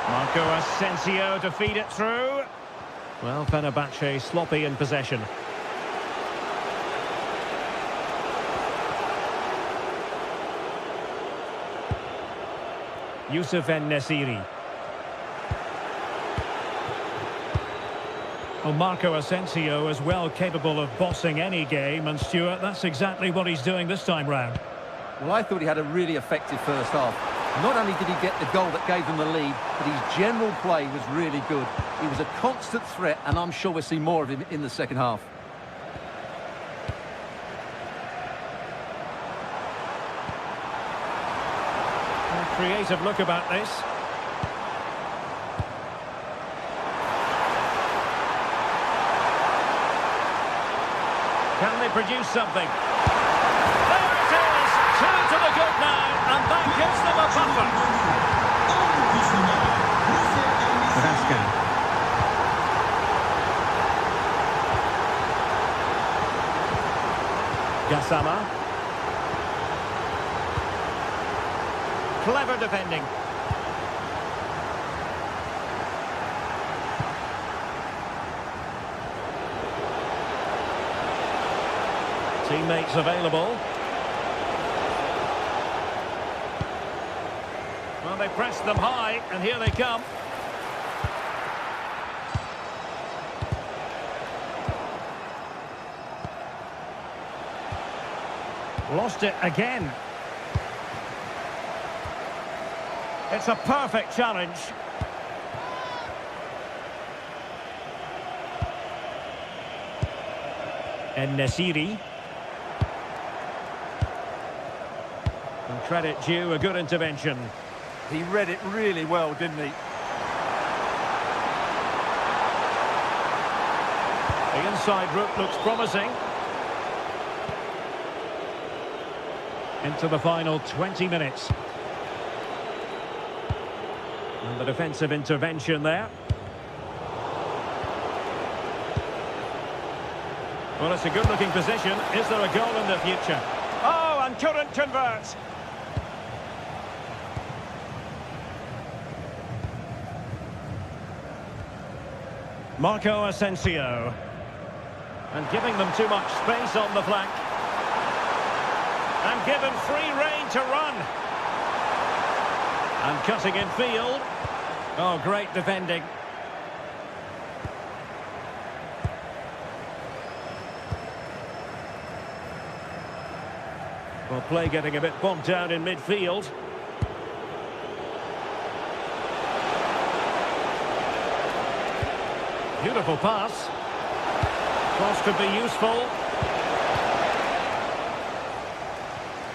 Marco Asensio to feed it through. Well, Fenerbahce sloppy in possession. Youssef En-Nesyri. Well, Marco Asensio is well capable of bossing any game, and Stuart, that's exactly what he's doing this time round. Well, I thought he had a really effective first half. Not only did he get the goal that gave them the lead, but his general play was really good. He was a constant threat, and I'm sure we'll see more of him in the second half. A creative look about this. Can they produce something? There it is! 2 to the good now, and that gives them a buffer. Gassama. Clever defending. Teammates available. Well, they pressed them high, and here they come. Lost it again. It's a perfect challenge. En-Nesyri. And credit due, a good intervention. He read it really well, didn't he? The inside route looks promising. Into the final 20 minutes. And the defensive intervention there. Well, it's a good-looking position. Is there a goal in the future? Oh, and couldn't convert. Marco Asensio. And giving them too much space on the flank. And given free rein to run. And cutting in field. Oh, great defending. Well, play getting a bit bogged down in midfield. Beautiful pass. Cross could be useful.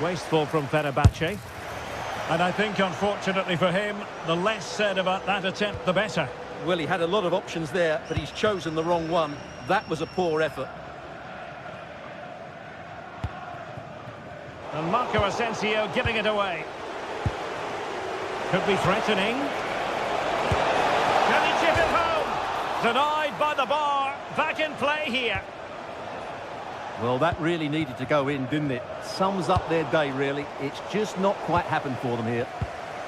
Wasteful from Fenerbahce. And I think, unfortunately for him, the less said about that attempt, the better. Well, he had a lot of options there, but he's chosen the wrong one. That was a poor effort. And Marco Asensio giving it away. Could be threatening. Can he chip it home? Denied by the bar. Back in play here. Well, that really needed to go in, didn't it? Sums up their day, really. It's just not quite happened for them here.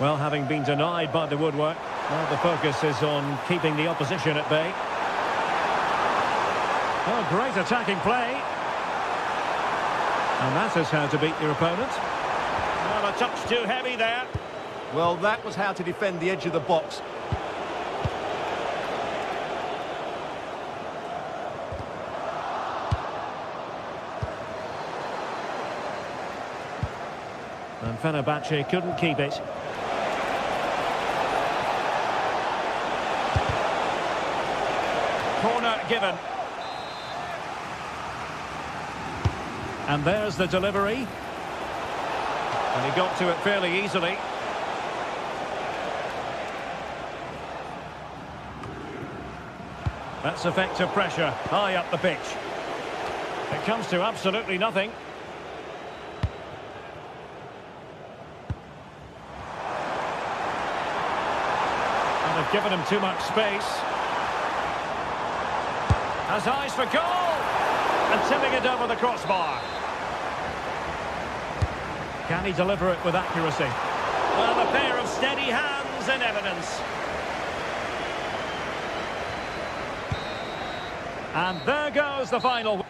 Well, having been denied by the woodwork, well, the focus is on keeping the opposition at bay. Oh, great attacking play. And that is how to beat your opponent. Well, a touch too heavy there. Well, that was how to defend the edge of the box. And Fenerbahce couldn't keep it. Corner given. And there's the delivery. And he got to it fairly easily. That's effective pressure, high up the pitch. It comes to absolutely nothing. And they've given him too much space. Has eyes for goal! And tipping it over the crossbar. Can he deliver it with accuracy? Well, a pair of steady hands in evidence. And there goes the final.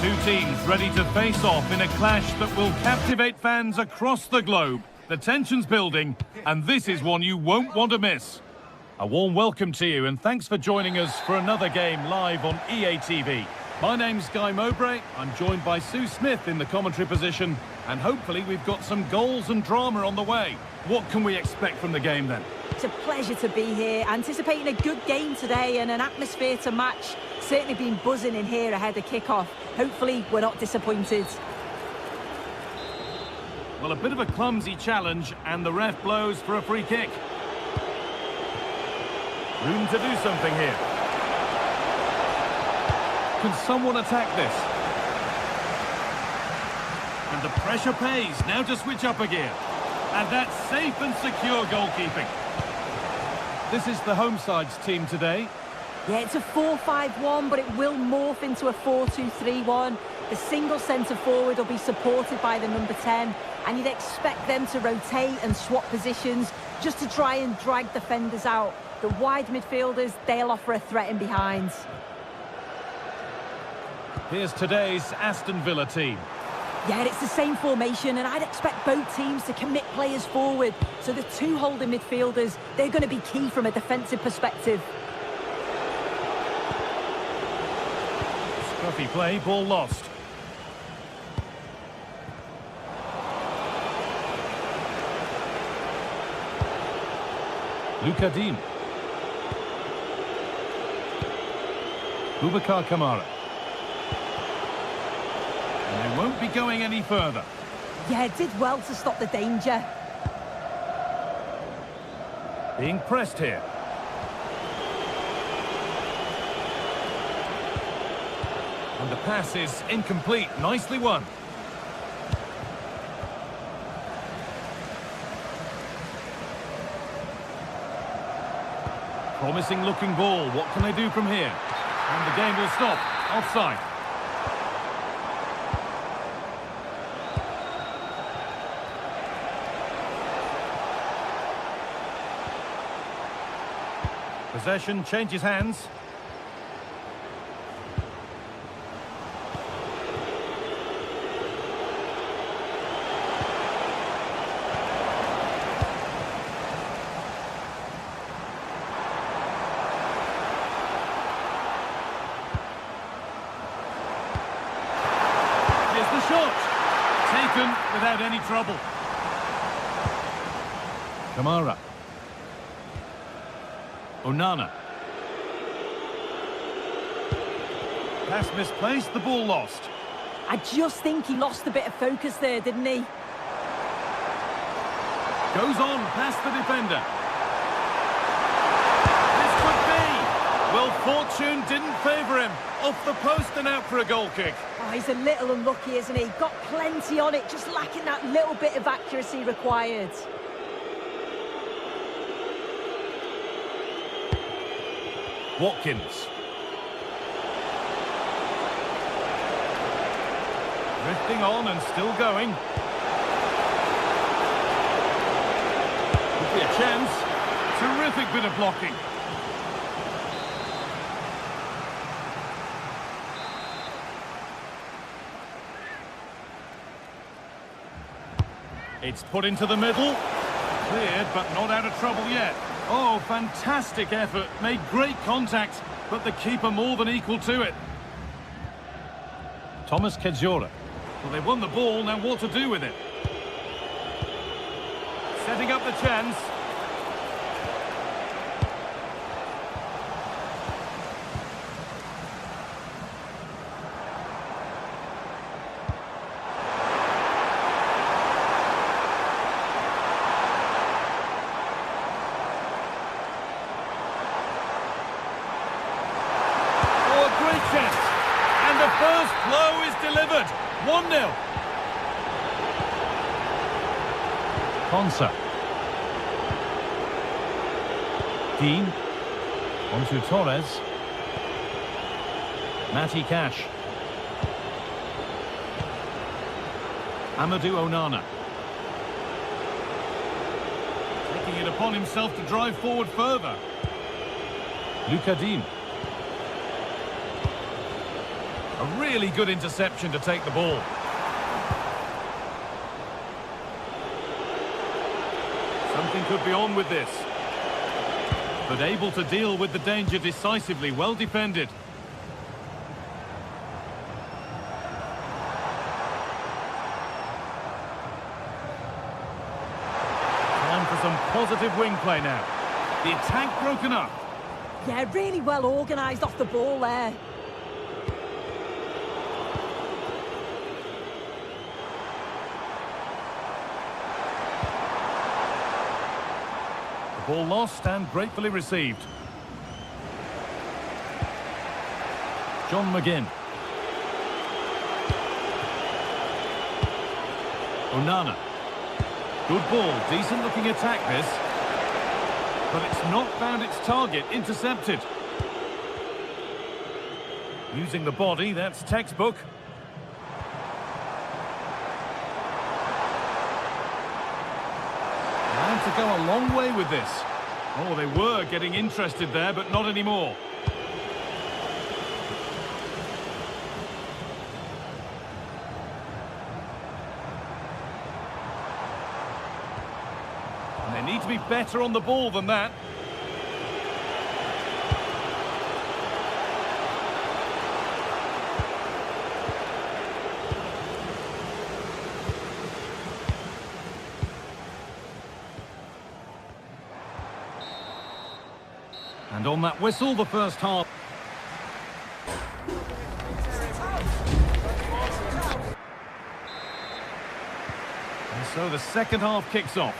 Two teams ready to face off in a clash that will captivate fans across the globe. The tension's building, and this is one you won't want to miss. A warm welcome to you, and thanks for joining us for another game live on EA TV. My name's Guy Mowbray. I'm joined by Sue Smith in the commentary position, and hopefully we've got some goals and drama on the way. What can we expect from the game then? It's a pleasure to be here, anticipating a good game today and an atmosphere to match. Certainly been buzzing in here ahead of kick-off. Hopefully we're not disappointed. Well, a bit of a clumsy challenge, and the ref blows for a free kick. Room to do something here. Can someone attack this? And the pressure pays. Now to switch up a gear. And that's safe and secure goalkeeping. This is the home side's team today. Yeah, it's a 4-5-1, but it will morph into a 4-2-3-1. The single centre-forward will be supported by the number 10, and you'd expect them to rotate and swap positions just to try and drag defenders out. The wide midfielders, they'll offer a threat in behind. Here's today's Aston Villa team. Yeah, it's the same formation, and I'd expect both teams to commit players forward. So the two holding midfielders, they're going to be key from a defensive perspective. Scruffy play, ball lost. Luka Dean. Boubacar Kamara. And they won't be going any further. Yeah, did well to stop the danger. Being pressed here. And the pass is incomplete. Nicely won. Promising looking ball. What can they do from here? And the game will stop. Offside. Possession changes hands. Here's the shot. Taken without any trouble. Kamara. Onana. Pass misplaced, the ball lost. I just think he lost a bit of focus there, didn't he? Goes on past the defender. This could be. Well, fortune didn't favour him. Off the post and out for a goal kick. Oh, he's a little unlucky, isn't he? Got plenty on it, just lacking that little bit of accuracy required. Watkins. Drifting on and still going. Could be a chance. Terrific bit of blocking. It's put into the middle. Cleared, but not out of trouble yet. Oh, fantastic effort. Made great contact, but the keeper more than equal to it. Thomas Kedzora. Well, they won the ball, now what to do with it? Setting up the chance. And the first blow is delivered. 1-0. Konsa. Dean. Onto Torres. Matty Cash. Amadou Onana. Taking it upon himself to drive forward further. Luka Dean. A really good interception to take the ball. Something could be on with this. But able to deal with the danger decisively, well defended. Time for some positive wing play now. The attack broken up. Yeah, really well organised off the ball there. Ball lost and gratefully received. John McGinn. Onana. Good ball, decent looking attack this. But it's not found its target, intercepted. Using the body, that's textbook. And to go a long way with this. Oh, they were getting interested there, but not anymore. And they need to be better on the ball than that. And on that whistle, the first half. And so the second half kicks off.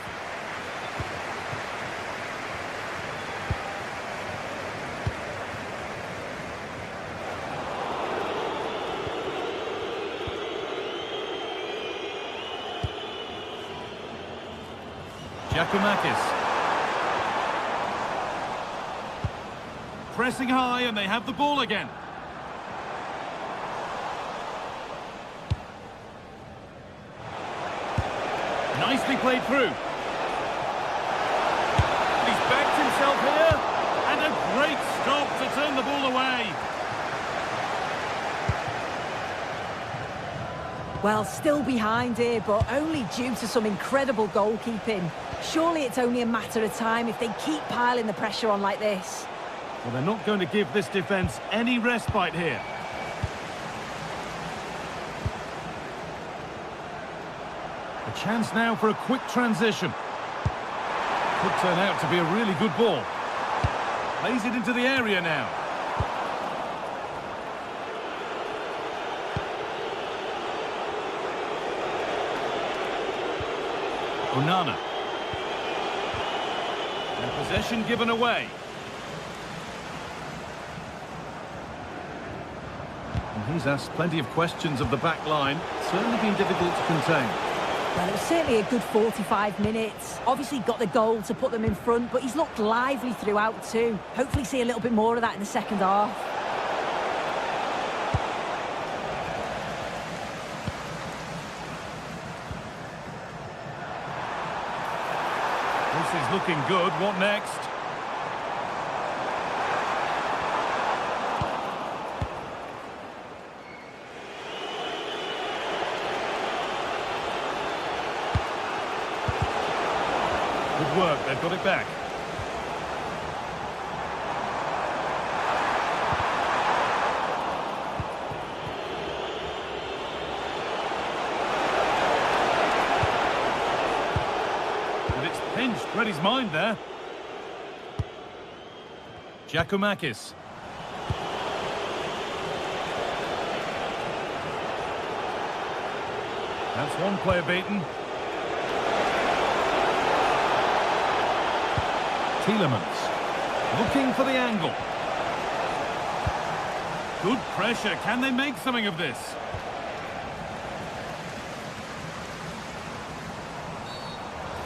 Giacomakis. Pressing high, and they have the ball again. Nicely played through. He's backed himself here, and a great stop to turn the ball away. Well, still behind here, but only due to some incredible goalkeeping. Surely it's only a matter of time if they keep piling the pressure on like this. Well, they're not going to give this defence any respite here. A chance now for a quick transition. Could turn out to be a really good ball. Plays it into the area now. Onana. And possession given away. He's asked plenty of questions of the back line. Certainly been difficult to contain. Well, it was certainly a good 45 minutes. Obviously got the goal to put them in front, but he's looked lively throughout too. Hopefully see a little bit more of that in the second half. This is looking good. What next? Good work, they've got it back. And it's pinched, read his mind there. Giacomakis. That's one player beaten. Tielemans, looking for the angle. Good pressure, can they make something of this?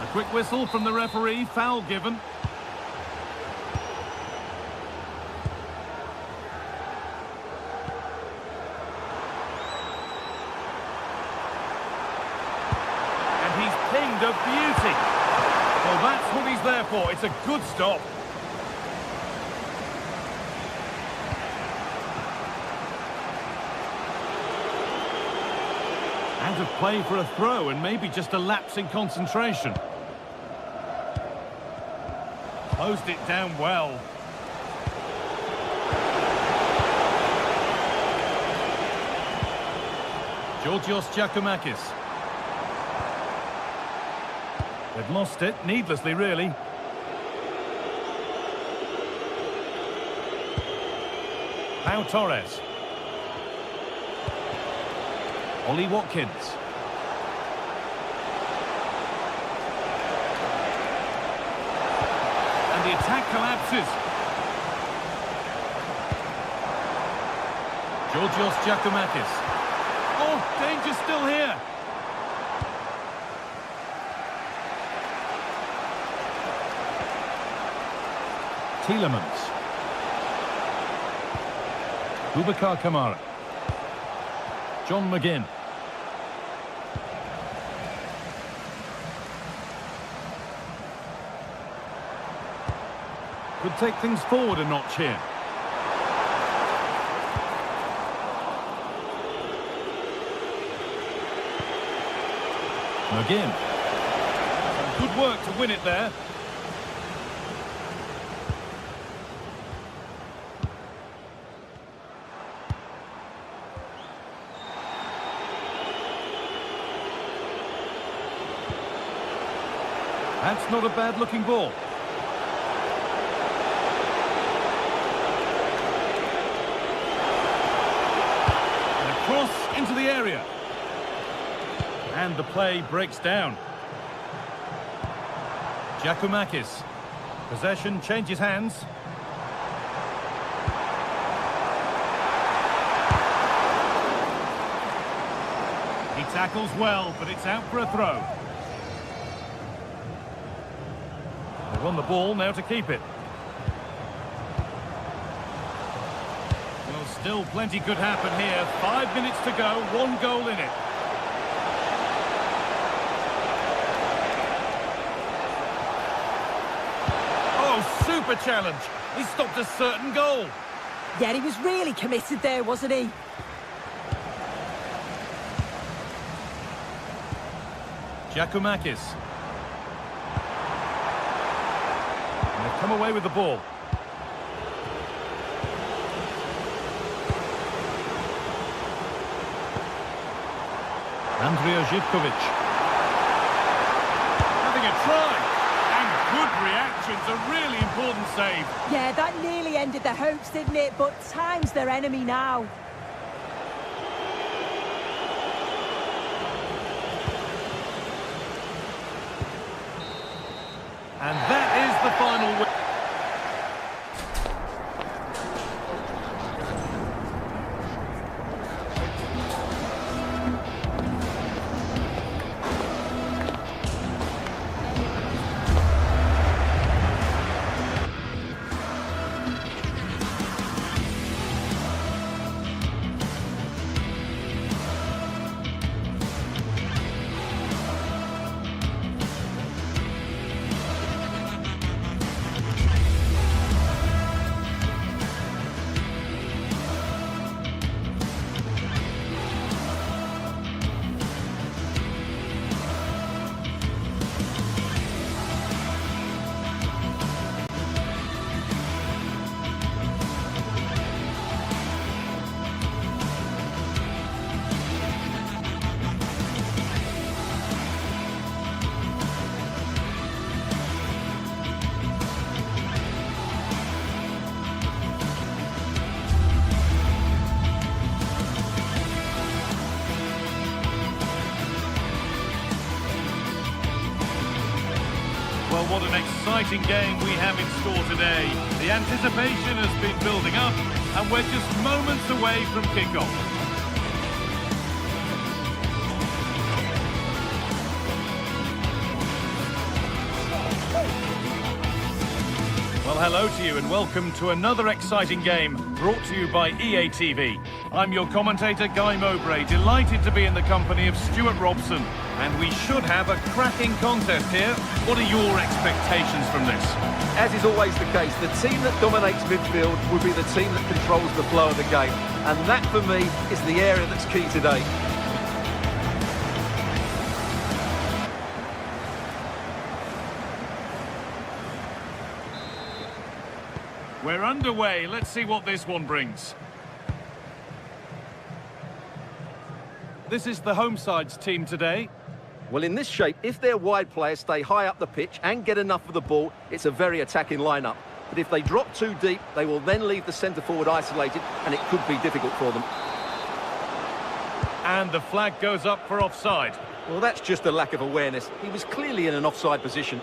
A quick whistle from the referee, foul given. And he's pinged a beauty. Well, that's what he's there for. It's a good stop. Out of play for a throw and maybe just a lapse in concentration. Closed it down well. Georgios Giacomakis. They've lost it, needlessly really. Pau Torres. Ollie Watkins. The attack collapses. Georgios Giacomakis. Oh, danger still here. Tielemans. Boubacar Kamara. John McGinn. Could take things forward a notch here. McGinn. Good work to win it there. That's not a bad-looking ball. And a cross into the area. And the play breaks down. Giacomakis. Possession changes hands. He tackles well, but it's out for a throw. They won the ball, now to keep it. Well, still plenty could happen here. 5 minutes to go, 1 goal in it. Oh, super challenge. He stopped a certain goal. Yeah, he was really committed there, wasn't he? Giacomakis. And they've come away with the ball. Andrija Živković. Having a try. And good reactions, a really important save. Yeah, that nearly ended their hopes, didn't it? But time's their enemy now. And that is the final win. Well, what an exciting game we have in store today. The anticipation has been building up, and we're just moments away from kickoff. Well, hello to you and welcome to another exciting game brought to you by EA TV. I'm your commentator, Guy Mowbray, delighted to be in the company of Stuart Robson. And we should have a cracking contest here. What are your expectations from this? As is always the case, the team that dominates midfield will be the team that controls the flow of the game. And that, for me, is the area that's key today. We're underway. Let's see what this one brings. This is the home side's team today. Well, in this shape, if their wide players stay high up the pitch and get enough of the ball, it's a very attacking lineup. But if they drop too deep, they will then leave the centre-forward isolated, and it could be difficult for them. And the flag goes up for offside. Well, that's just a lack of awareness. He was clearly in an offside position.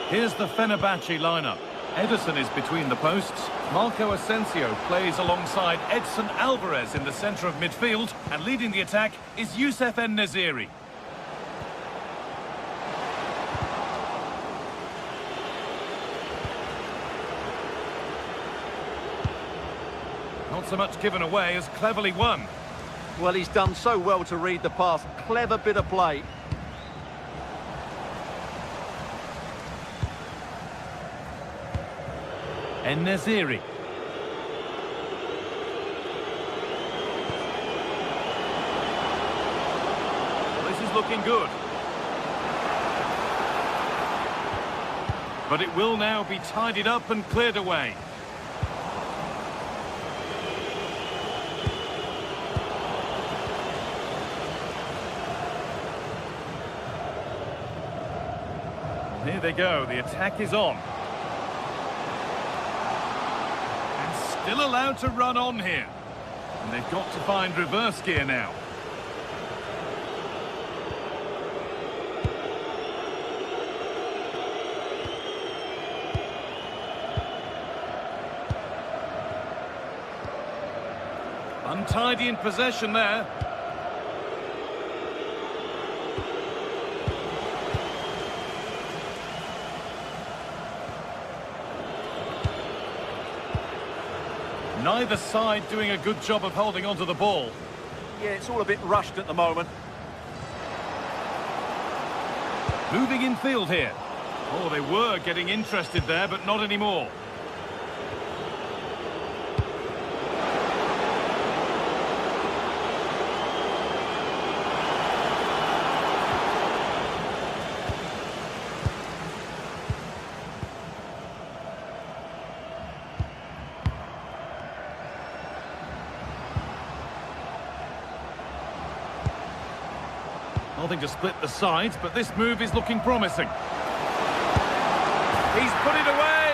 Here's the Fenerbahce lineup. Ederson is between the posts. Marco Asensio plays alongside Edson Alvarez in the centre of midfield. And leading the attack is Youssef En-Nesyri. Not so much given away as cleverly won. Well, he's done so well to read the pass. Clever bit of play. En-Nesyri. This is looking good. But it will now be tidied up and cleared away. Here they go, the attack is on. Still allowed to run on here. And they've got to find reverse gear now. Untidy in possession there. Neither side doing a good job of holding onto the ball. Yeah, it's all a bit rushed at the moment. Moving in field here. Oh, they were getting interested there, but not anymore. Nothing to split the sides, but this move is looking promising. He's put it away,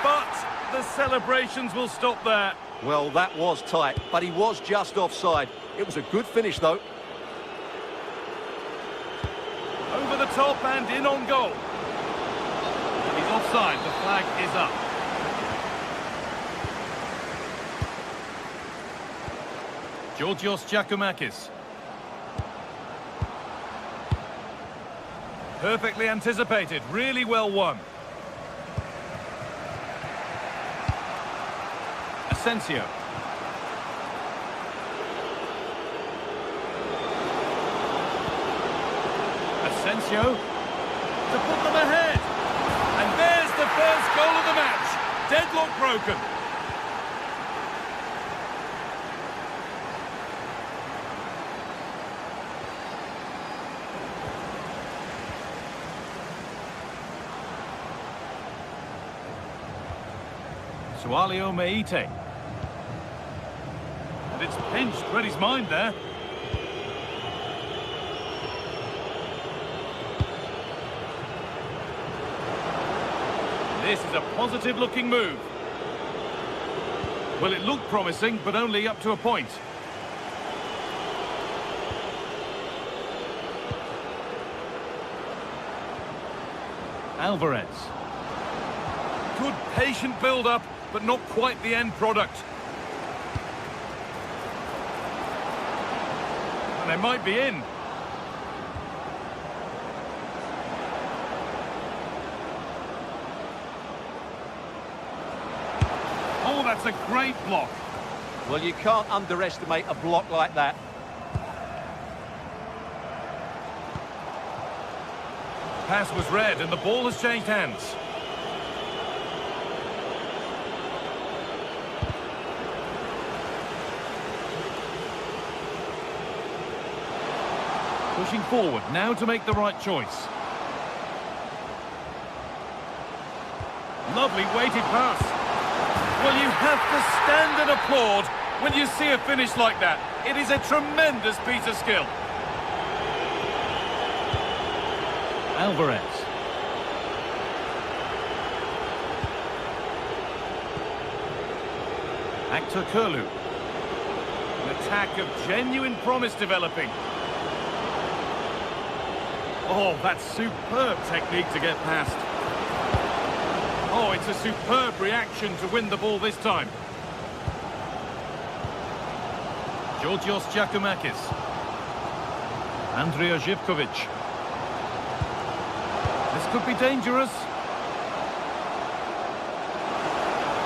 but the celebrations will stop there. Well, that was tight, but he was just offside. It was a good finish, though. Over the top and in on goal. He's offside, the flag is up. Georgios Giacomakis. Perfectly anticipated, really well won. Asensio. Asensio to put them ahead. And there's the first goal of the match. Deadlock broken. Sualio Meite. And it's pinched, read his mind there. This is a positive-looking move. Well, it looked promising, but only up to a point. Alvarez. Good patient build-up, but not quite the end product. And they might be in. Oh, that's a great block. Well, you can't underestimate a block like that. Pass was read and the ball has changed hands. Pushing forward, now to make the right choice. Lovely weighted pass. Well, you have to stand and applaud when you see a finish like that. It is a tremendous piece of skill. Alvarez. Actor Kurlu. An attack of genuine promise developing. Oh, that's superb technique to get past. it's a superb reaction to win the ball this time. Georgios Giacomakis. Andrea Zivkovic. This could be dangerous.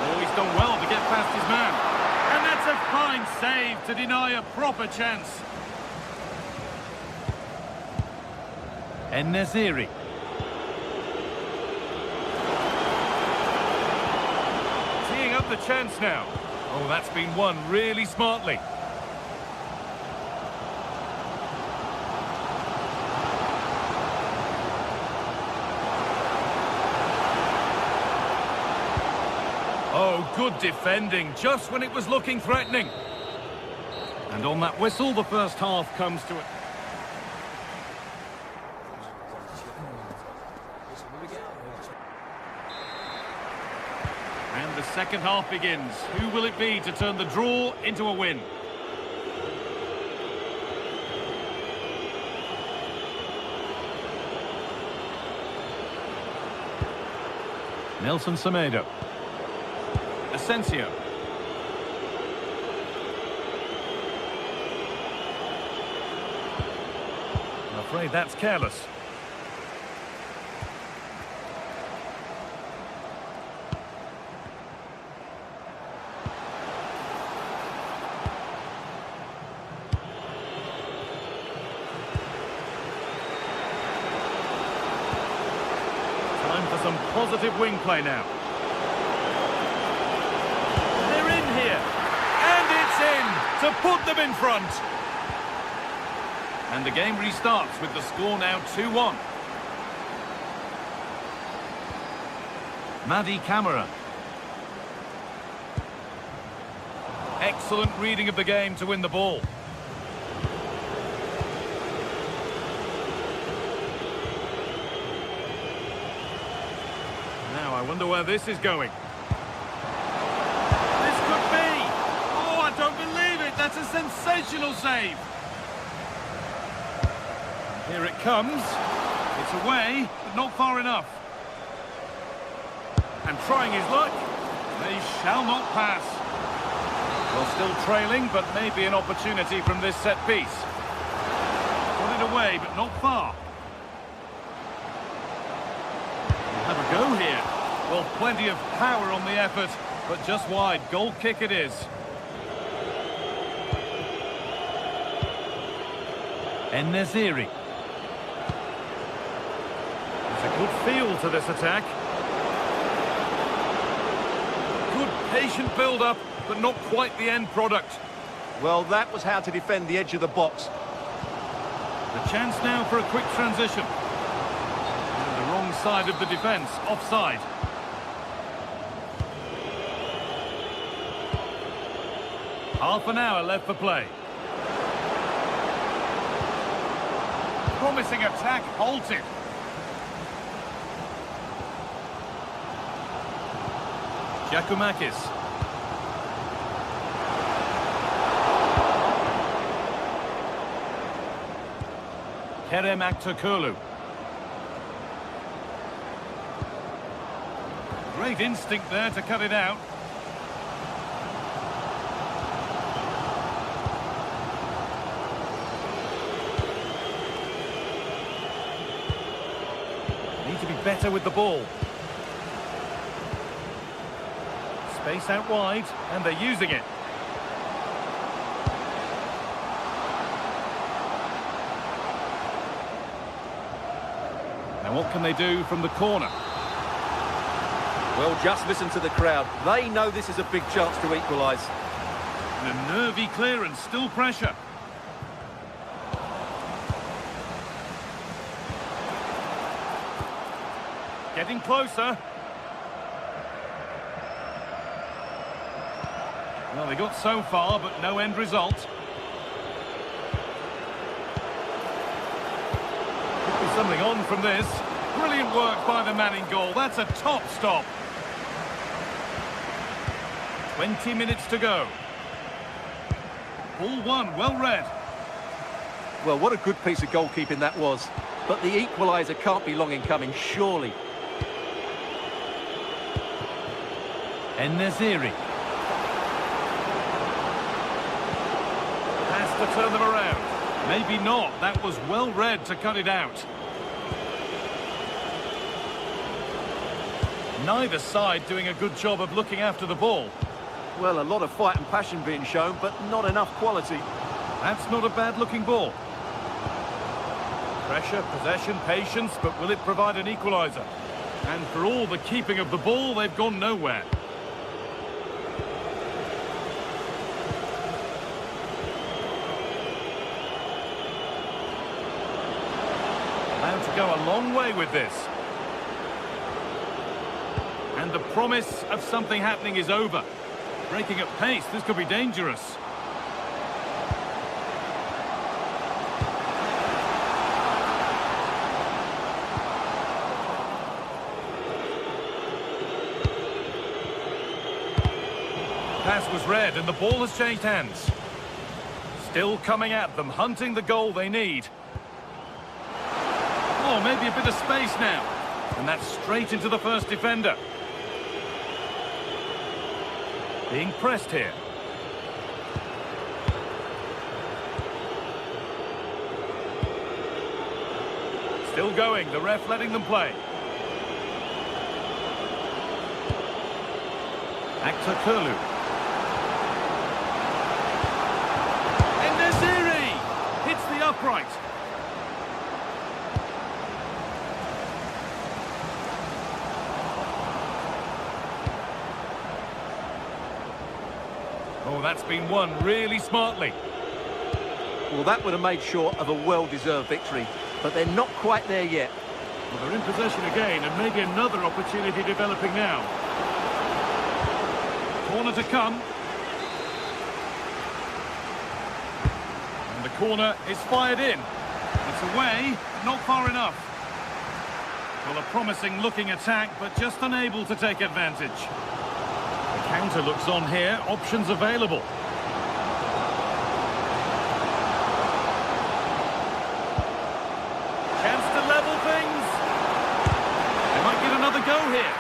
Oh, he's done well to get past his man. And that's a fine save to deny a proper chance. En-Nesyri. Teeing up the chance now. Oh, that's been won really smartly. Oh, good defending, just when it was looking threatening. And on that whistle, the first half comes to it. And the second half begins. Who will it be to turn the draw into a win? Nelson Semedo. Asensio. I'm afraid that's careless. Time for some positive wing play now. To put them in front. And the game restarts with the score now 2-1. Madi Camara. Excellent reading of the game to win the ball. Now I wonder where this is going. That's a sensational save. Here it comes. It's away, but not far enough. And trying his luck. They shall not pass. Well, still trailing, but maybe an opportunity from this set piece. Got it away, but not far. Have a go here. Well, plenty of power on the effort, but just wide. Goal kick it is. En-Nesyri. There's a good feel to this attack. Good patient build-up, but not quite the end product. Well, that was how to defend the edge of the box. The chance now for a quick transition. And the wrong side of the defence, offside. Half an hour left for play. Promising attack halted. Giacomakis. Kerem Aktürkoğlu. Great instinct there to cut it out. Need to be better with the ball. Space out wide, and they're using it. Now what can they do from the corner? Well, just listen to the crowd. They know this is a big chance to equalise. And a nervy clearance, still pressure. Getting closer. Well, they got so far, but no end result. Could be something on from this. Brilliant work by the man in goal. That's a top stop. 20 minutes to go. Ball one, well read. Well, what a good piece of goalkeeping that was. But the equaliser can't be long in coming, surely. En-Nesyri. Has to turn them around. Maybe not. That was well read to cut it out. Neither side doing a good job of looking after the ball. Well, a lot of fight and passion being shown, but not enough quality. That's not a bad-looking ball. Pressure, possession, patience, but will it provide an equaliser? And for all the keeping of the ball, they've gone nowhere. Bound to go a long way with this. And the promise of something happening is over. Breaking at pace, this could be dangerous. Pass was read and the ball has changed hands. Still coming at them, hunting the goal they need. Oh, maybe a bit of space now. And that's straight into the first defender. Being pressed here. Still going, the ref letting them play. Aktakulu. En-Nesyri hits the upright. Oh, that's been won really smartly. Well, that would have made sure of a well-deserved victory, but they're not quite there yet. Well, they're in possession again, and maybe another opportunity developing now. Corner to come. And the corner is fired in. It's away, not far enough. Well, a promising looking attack, but just unable to take advantage. The counter looks on here, options available. Chance to level things. They might get another go here.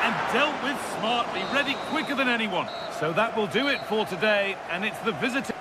And dealt with smartly, ready quicker than anyone. So that will do it for today, and it's the visitor.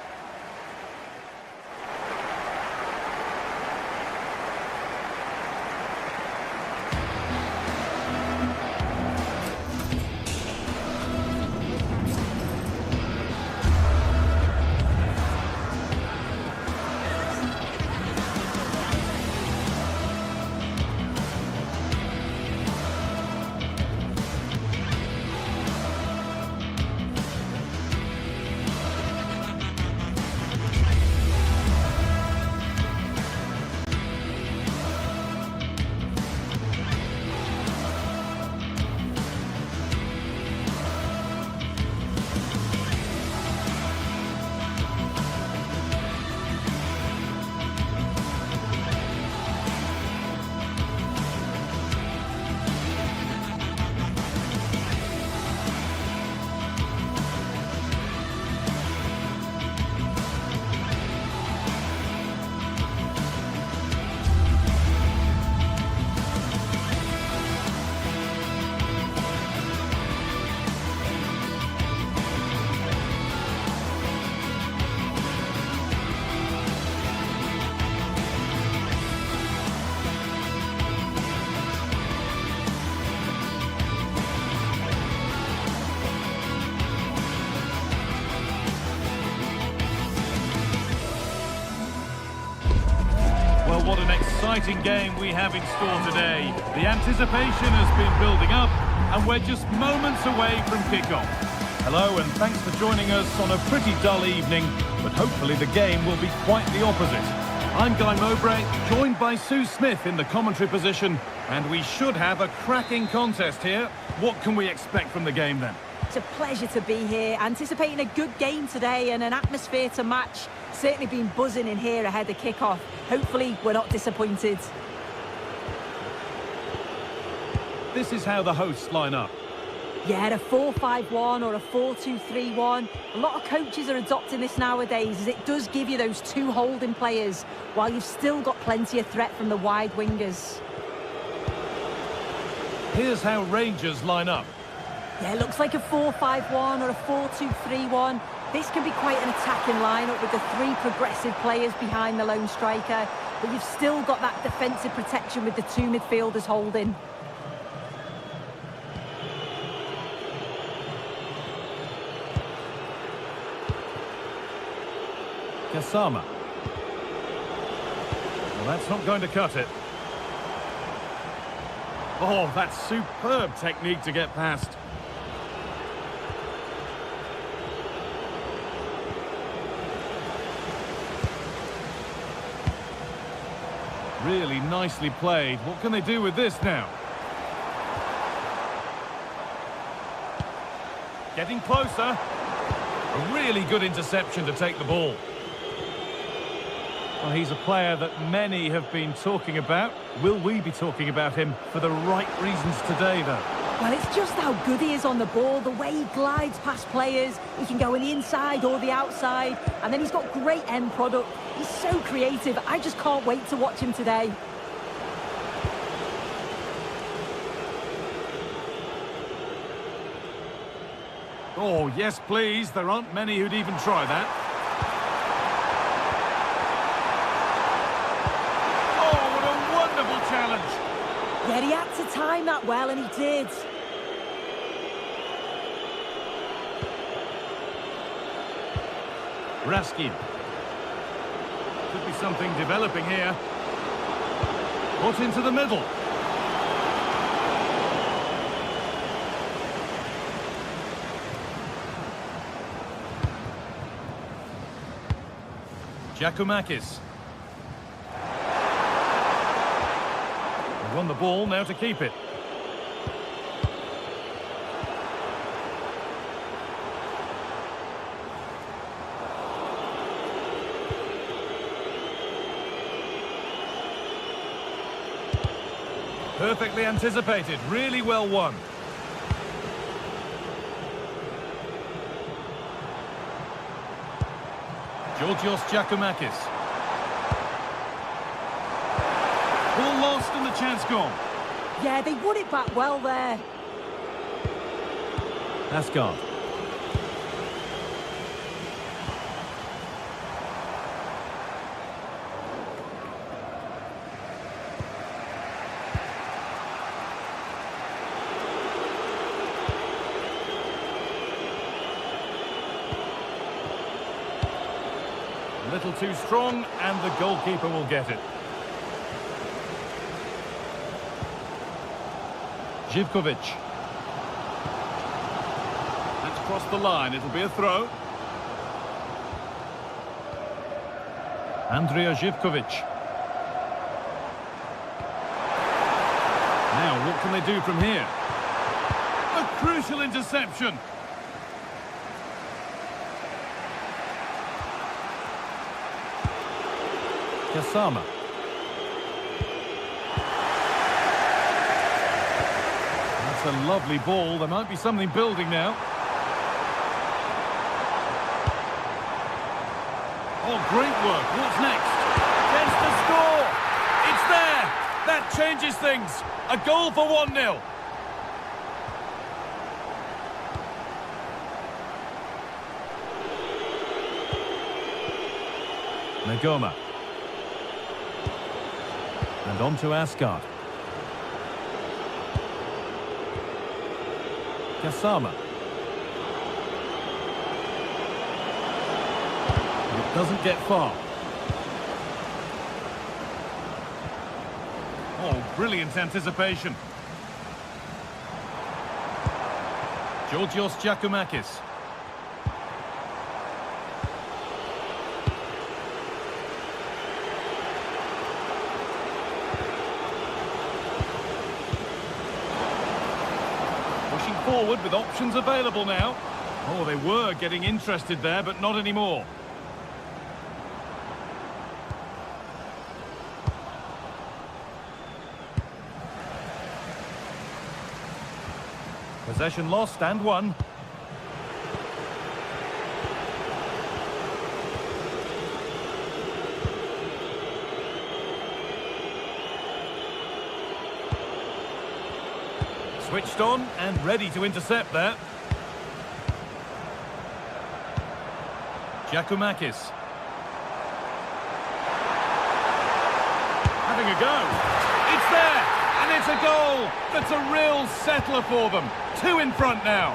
What an exciting game we have in store today. The anticipation has been building up, and we're just moments away from kickoff. Hello, and thanks for joining us on a pretty dull evening, but hopefully the game will be quite the opposite. I'm Guy Mowbray, joined by Sue Smith in the commentary position, and we should have a cracking contest here. What can we expect from the game then? It's a pleasure to be here, anticipating a good game today and an atmosphere to match. Certainly been buzzing in here ahead of kickoff. Hopefully we're not disappointed. This is how the hosts line up. Yeah, a 4-5-1 or a 4-2-3-1. A lot of coaches are adopting this nowadays, as it does give you those two holding players, while you've still got plenty of threat from the wide wingers. Here's how Rangers line up. Yeah, it looks like a 4-5-1 or a 4-2-3-1. This can be quite an attacking lineup with the three progressive players behind the lone striker, but you've still got that defensive protection with the two midfielders holding. Kasama. Well, that's not going to cut it. Oh, that's superb technique to get past. Really nicely played. What can they do with this now? Getting closer. A really good interception to take the ball. Well, he's a player that many have been talking about. Will we be talking about him for the right reasons today, though? Well, it's just how good he is on the ball, the way he glides past players. He can go on the inside or the outside, and then he's got great end product. He's so creative. I just can't wait to watch him today. Oh, yes, please. There aren't many who'd even try that. Challenge. Yeah, he had to time that well, and he did. Raskin. Could be something developing here. Put into the middle. Giacomakis. Won the ball, now to keep it. Perfectly anticipated, really well won. Georgios Giacomakis. Ball lost and the chance gone. Yeah, they won it back well there. Asgard. A little too strong, and the goalkeeper will get it. Živkovic. That's crossed the line. It'll be a throw. Andrija Živkovic. Now, what can they do from here? A crucial interception. Kasama. That's a lovely ball. There might be something building now. Oh, great work. What's next? Gets the score. It's there. That changes things. A goal for 1-0. Nagoma. And on to Asgard. Kasama. It doesn't get far. Oh, brilliant anticipation. Georgios Giacomakis. Forward with options available now. Oh, they were getting interested there, but not anymore. Possession lost and won. Switched on and ready to intercept that. Giacomakis. Having a go. It's there, and it's a goal. That's a real settler for them. 2 in front now.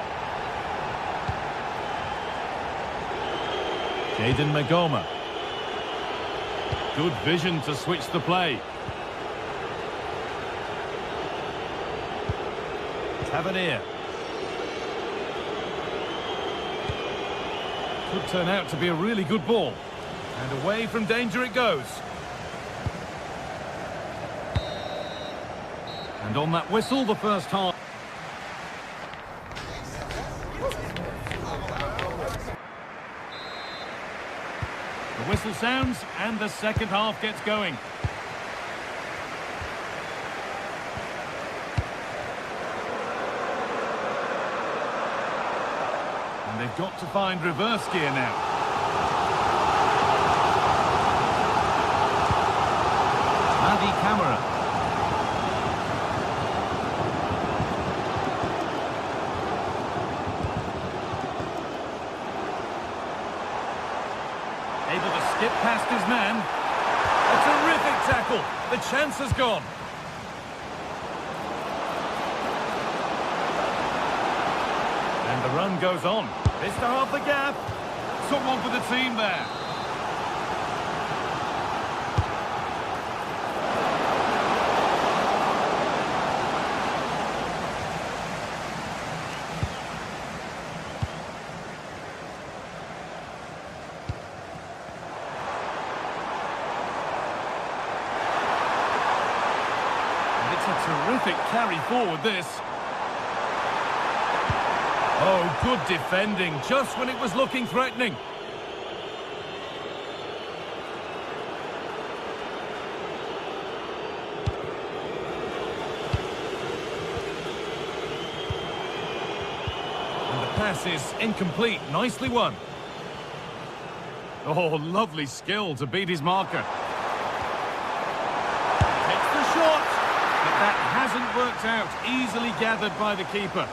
Jaden Magoma. Good vision to switch the play. Tavernier. Could turn out to be a really good ball. And away from danger it goes. And on that whistle, the first half. The whistle sounds and the second half gets going. And they've got to find reverse gear now. Madi Camara. Able to skip past his man. A terrific tackle. The chance has gone. And the run goes on. This to half the gap. Someone for the team there. It's a terrific carry forward, this. Oh, good defending, just when it was looking threatening. And the pass is incomplete, nicely won. Oh, lovely skill to beat his marker. Takes the shot. But that hasn't worked out. Easily gathered by the keeper.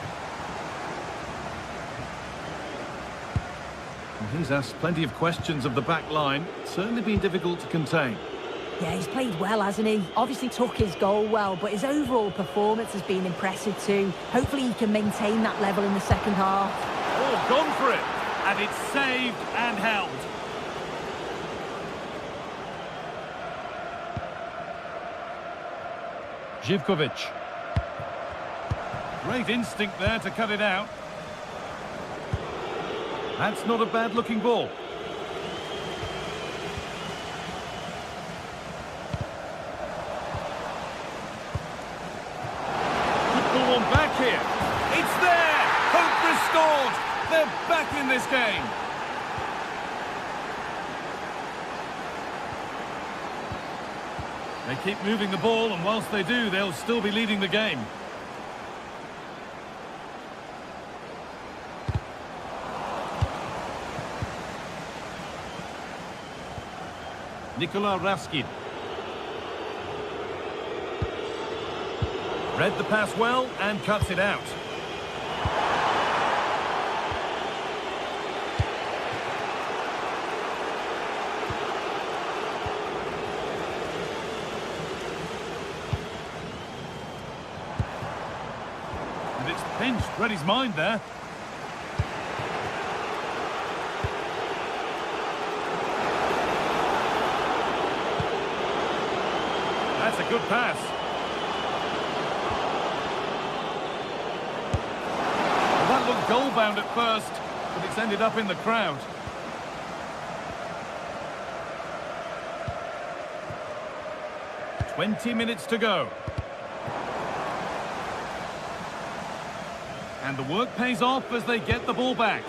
And he's asked plenty of questions of the back line. Certainly been difficult to contain. Yeah, he's played well, hasn't he? Obviously took his goal well, but his overall performance has been impressive too. Hopefully he can maintain that level in the second half. Oh, gone for it. And it's saved and held. Živkovic. Great instinct there to cut it out. That's not a bad-looking ball. Could pull one back here. It's there! Hope restored! They're back in this game. They keep moving the ball, and whilst they do, they'll still be leading the game. Nikola Raskin. Read the pass well and cuts it out. And it's pinched. Read his mind there. That's a good pass. Well, that looked goal-bound at first, but it's ended up in the crowd. "20 minutes to go. And the work pays off as they get the ball back.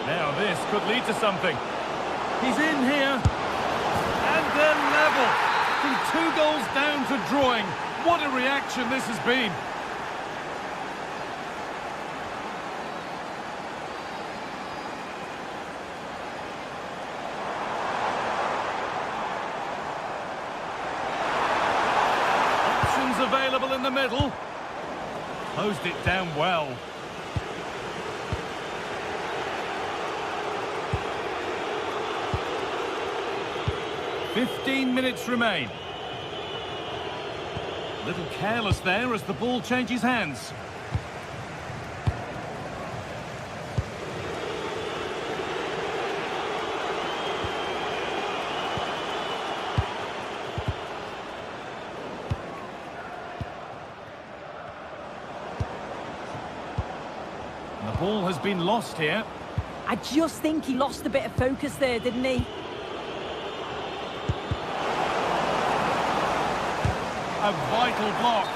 Now this could lead to something. He's in here. And they're level. From 2 goals down to drawing. What a reaction this has been. the middle. Closed it down well. "15 minutes remain." Little careless there as the ball changes hands. And the ball has been lost here. I just think he lost a bit of focus there, didn't he? A vital block.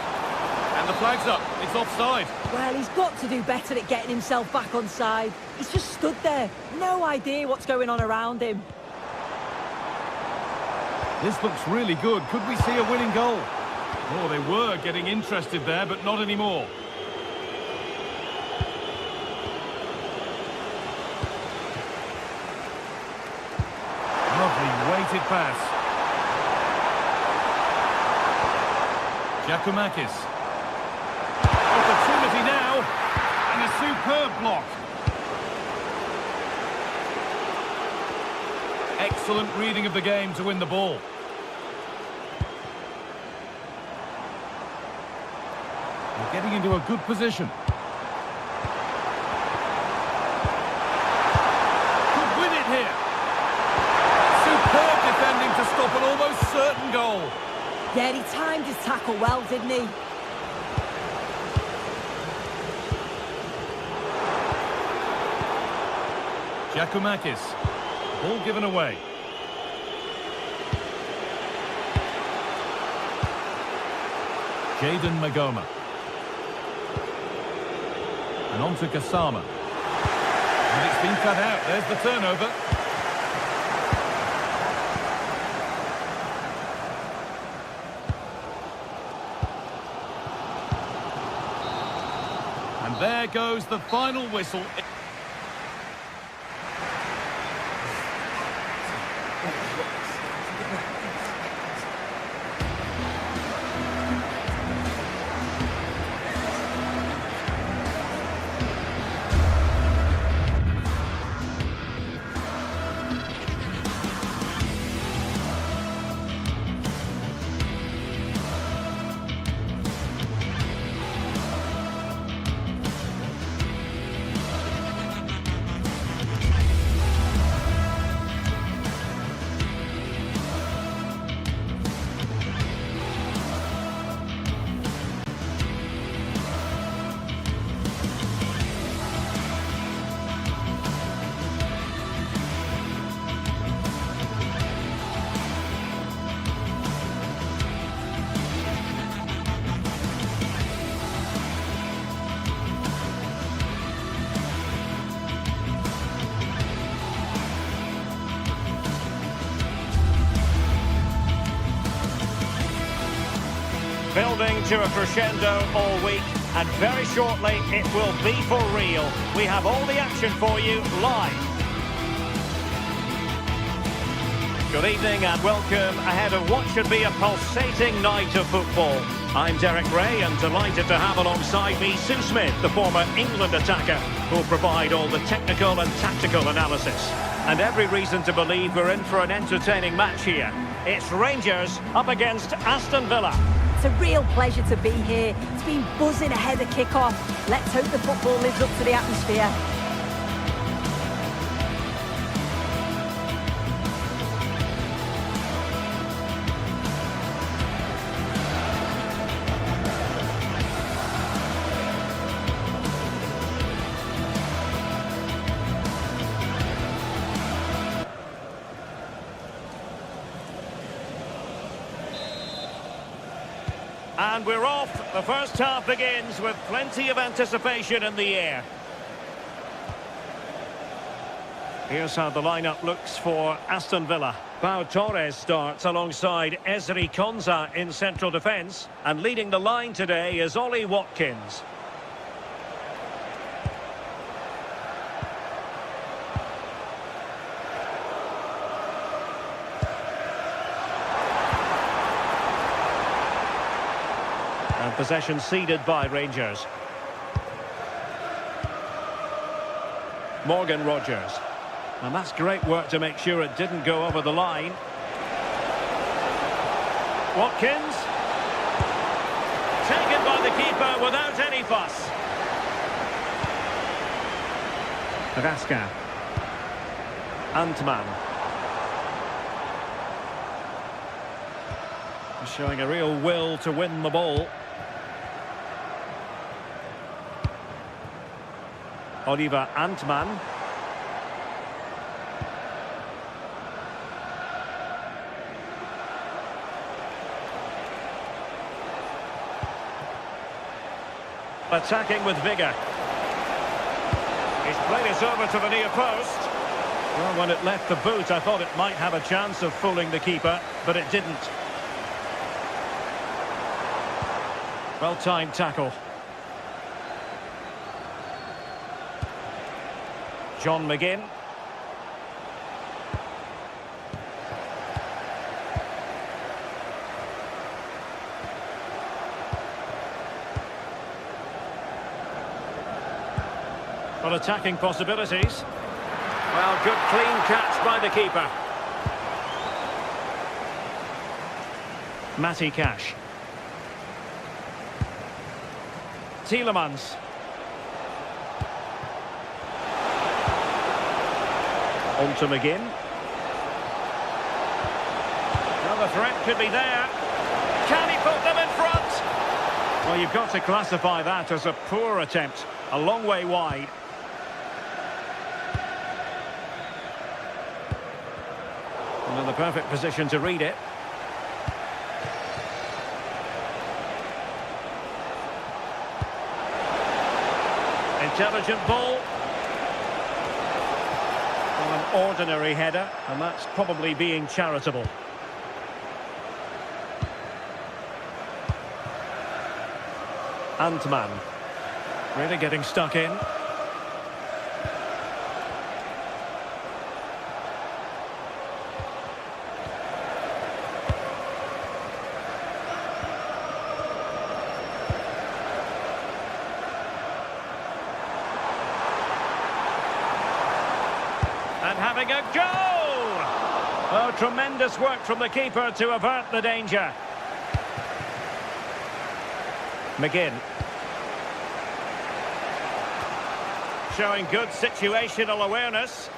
And the flag's up. It's offside. Well, he's got to do better at getting himself back on side. He's just stood there. No idea what's going on around him. This looks really good. Could we see a winning goal? Oh, they were getting interested there, but not anymore. Lovely weighted pass. Giacomakis. Opportunity now, and a superb block. Excellent reading of the game to win the ball. They're getting into a good position. Could win it here. Superb defending to stop an almost certain goal. Yeah, he timed his tackle well, didn't he? Giacomakis. Ball given away. Jayden Magoma. And on to Gassama. And it's been cut out. There's the turnover. And there goes the final whistle. Building to a crescendo all week, and very shortly it will be for real. We have all the action for you live. Good evening and welcome ahead of what should be a pulsating night of football. I'm Derek Ray and delighted to have alongside me Sue Smith, the former England attacker, who'll provide all the technical and tactical analysis. And every reason to believe we're in for an entertaining match here. It's Rangers up against Aston Villa. It's a real pleasure to be here. It's been buzzing ahead of kick-off. Let's hope the football lives up to the atmosphere. And we're off. The first half begins with plenty of anticipation in the air. Here's how the lineup looks for Aston Villa. Pau Torres starts alongside Ezri Konsa in central defence. And leading the line today is Ollie Watkins. And possession ceded by Rangers. Morgan Rogers. And that's great work to make sure it didn't go over the line. Watkins. Taken by the keeper without any fuss. Raska. Antman. Showing a real will to win the ball. Oliver Antman. Attacking with vigour. He's played it over to the near post. Well, when it left the boot, I thought it might have a chance of fooling the keeper, but it didn't. Well-timed tackle. John McGinn. Well, attacking possibilities. Well, good clean catch by the keeper. Matty Cash. Tielemans. On to McGinn. Well, the threat could be there. Can he put them in front? Well, you've got to classify that as a poor attempt. A long way wide. And in the perfect position to read it. Intelligent ball. Well, an ordinary header, and that's probably being charitable. Antman. Really getting stuck in. And having a goal! Oh, tremendous work from the keeper to avert the danger. McGinn. Showing good situational awareness.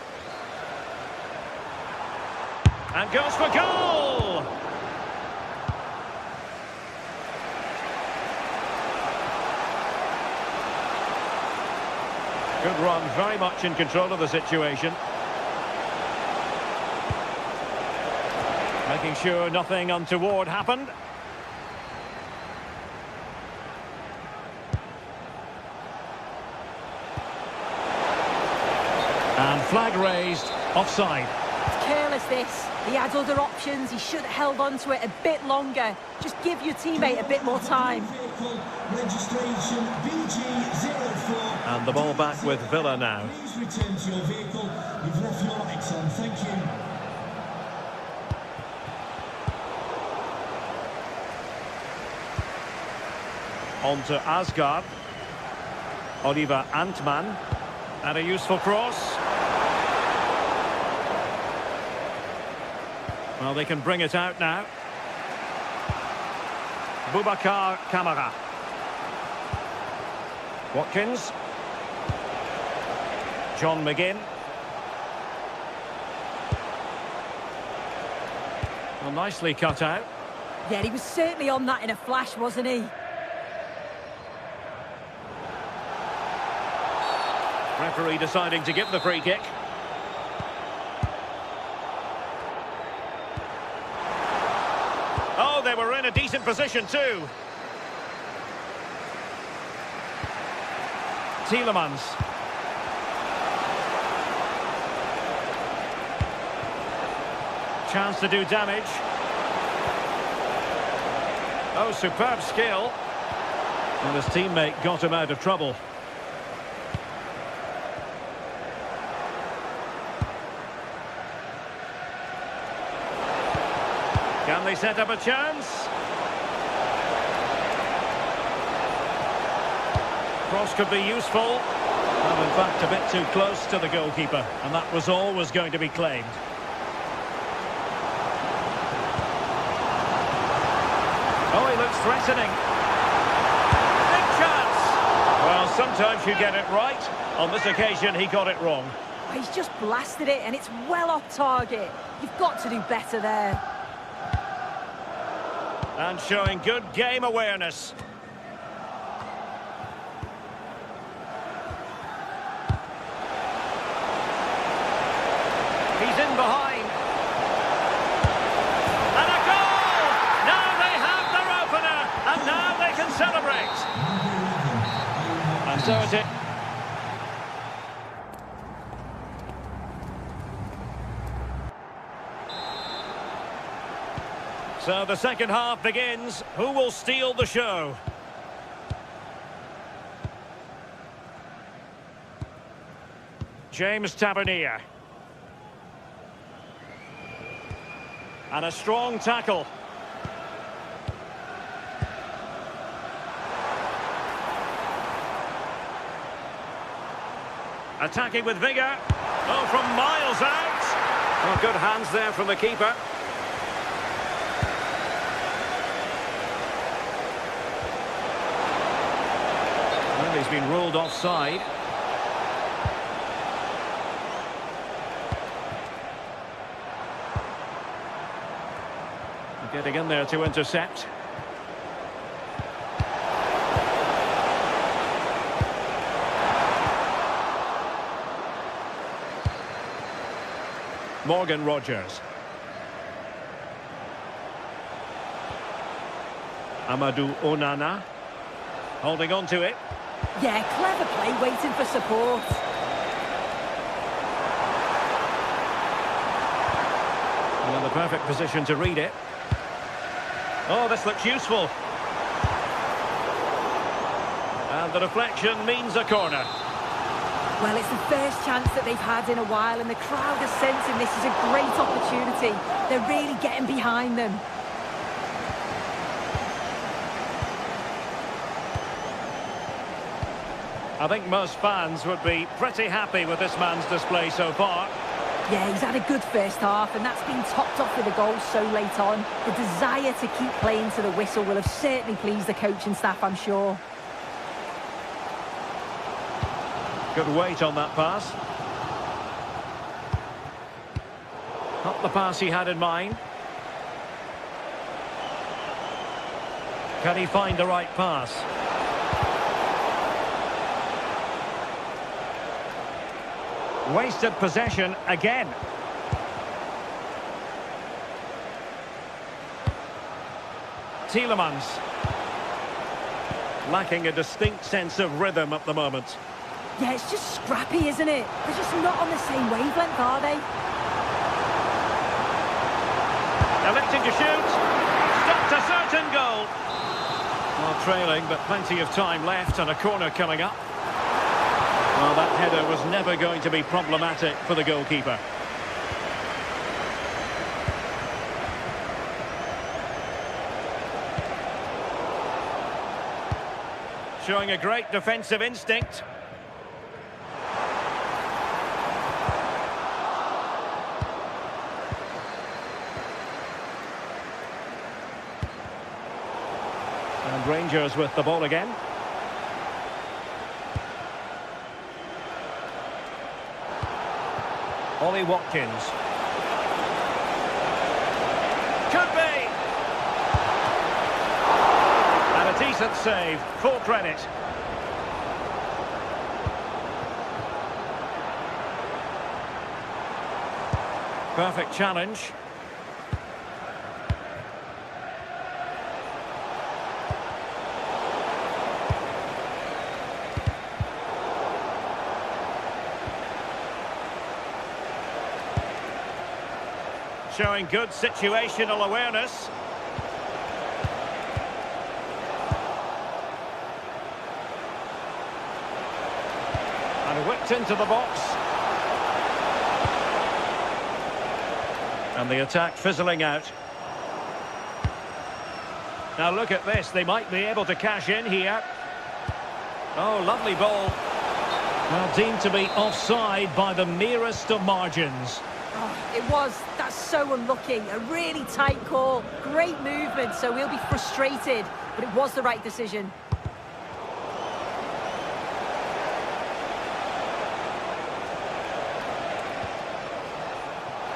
And goes for goal! Good run, very much in control of the situation. Making sure nothing untoward happened. And flag raised, offside. It's careless this. He had other options. He should have held on to it a bit longer. Just give your teammate a bit more time. Registration BG04. And the ball back with Villa now. Please return to your vehicle. You've left your lights on. Thank you. On to Asgard. Oliver Antman. And a useful cross. Well, they can bring it out now. Boubacar Kamara. Watkins. John McGinn. Well, nicely cut out. Yeah, he was certainly on that in a flash, wasn't he? Referee deciding to give the free kick. Oh, they were in a decent position too. Tielemans. Chance to do damage. Oh, superb skill. And his teammate got him out of trouble. Can they set up a chance? Cross could be useful. Well, in fact, a bit too close to the goalkeeper, and that was always going to be claimed. Oh, he looks threatening. Big chance! Well, sometimes you get it right. On this occasion, he got it wrong. He's just blasted it, and it's well off target. You've got to do better there. And showing good game awareness. He's in behind. And a goal! Now they have their opener, and now they can celebrate. And so it is. So the second half begins. Who will steal the show? James Tavernier. And a strong tackle. Attacking with vigour. Oh, from miles out. Oh, good hands there from the keeper. Well, he's been ruled offside. Getting in there to intercept. Morgan Rogers. Amadou Onana. Holding on to it. Yeah, clever play, waiting for support. Well, in the perfect position to read it. Oh, this looks useful. And the deflection means a corner. Well, it's the first chance that they've had in a while, and the crowd are sensing this is a great opportunity. They're really getting behind them. I think most fans would be pretty happy with this man's display so far. Yeah, he's had a good first half, and that's been topped off with a goal so late on. The desire to keep playing to the whistle will have certainly pleased the coaching staff, I'm sure. Good weight on that pass. Not the pass he had in mind. Can he find the right pass? Wasted possession again. Tielemans. Lacking a distinct sense of rhythm at the moment. Yeah, it's just scrappy, isn't it? They're just not on the same wavelength, are they? Electing to shoot. Stopped a certain goal. Well, trailing, but plenty of time left and a corner coming up. Well, that header was never going to be problematic for the goalkeeper. Showing a great defensive instinct. And Rangers with the ball again. Ollie Watkins. Could be! And a decent save, full credit. Perfect challenge. Showing good situational awareness. And whipped into the box. And the attack fizzling out. Now look at this, they might be able to cash in here. Oh, lovely ball. Well, deemed to be offside by the merest of margins. Oh, it was. That's so unlucky. A really tight call. Great movement, so we'll be frustrated. But it was the right decision.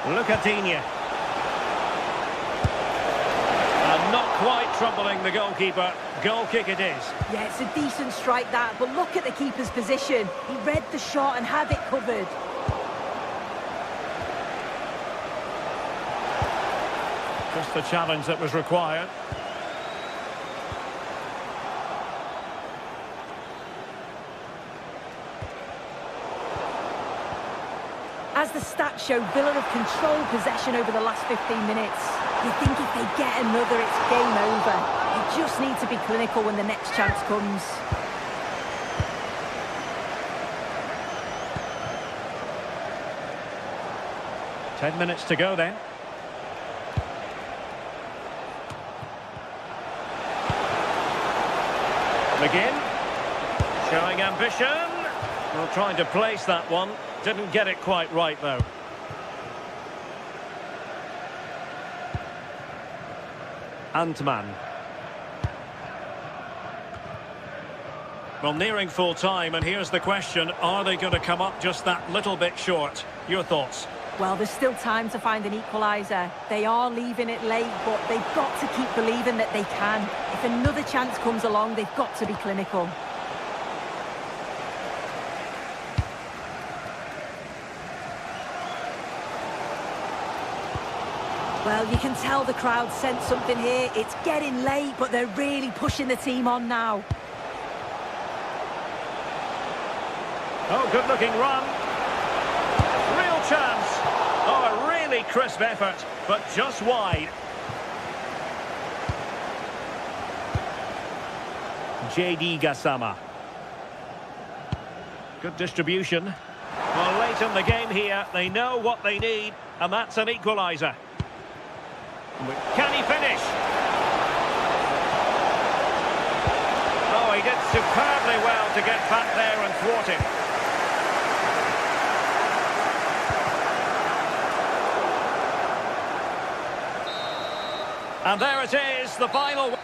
Look at Digne. And not quite troubling the goalkeeper. Goal kick it is. Yeah, it's a decent strike that, but look at the keeper's position. He read the shot and had it covered. Just the challenge that was required. As the stats show, Villa have controlled possession over the last 15 minutes. You think if they get another, it's game over. They just need to be clinical when the next chance comes. Ten minutes to go then. McGinn, showing ambition. Well, trying to place that one. Didn't get it quite right, though. Antman. Well, nearing full time, and here's the question. Are they going to come up just that little bit short? Your thoughts? Well, there's still time to find an equaliser. They are leaving it late, but they've got to keep believing that they can. If another chance comes along, they've got to be clinical. Well, you can tell the crowd sense something here. It's getting late, but they're really pushing the team on now. Oh, good-looking run. Real chance. Oh, a really crisp effort, but just wide. JD Gassama. Good distribution. Well, late in the game here, they know what they need, and that's an equaliser. Can he finish? Oh, he did superbly well to get back there and thwart him. And there it is, the final.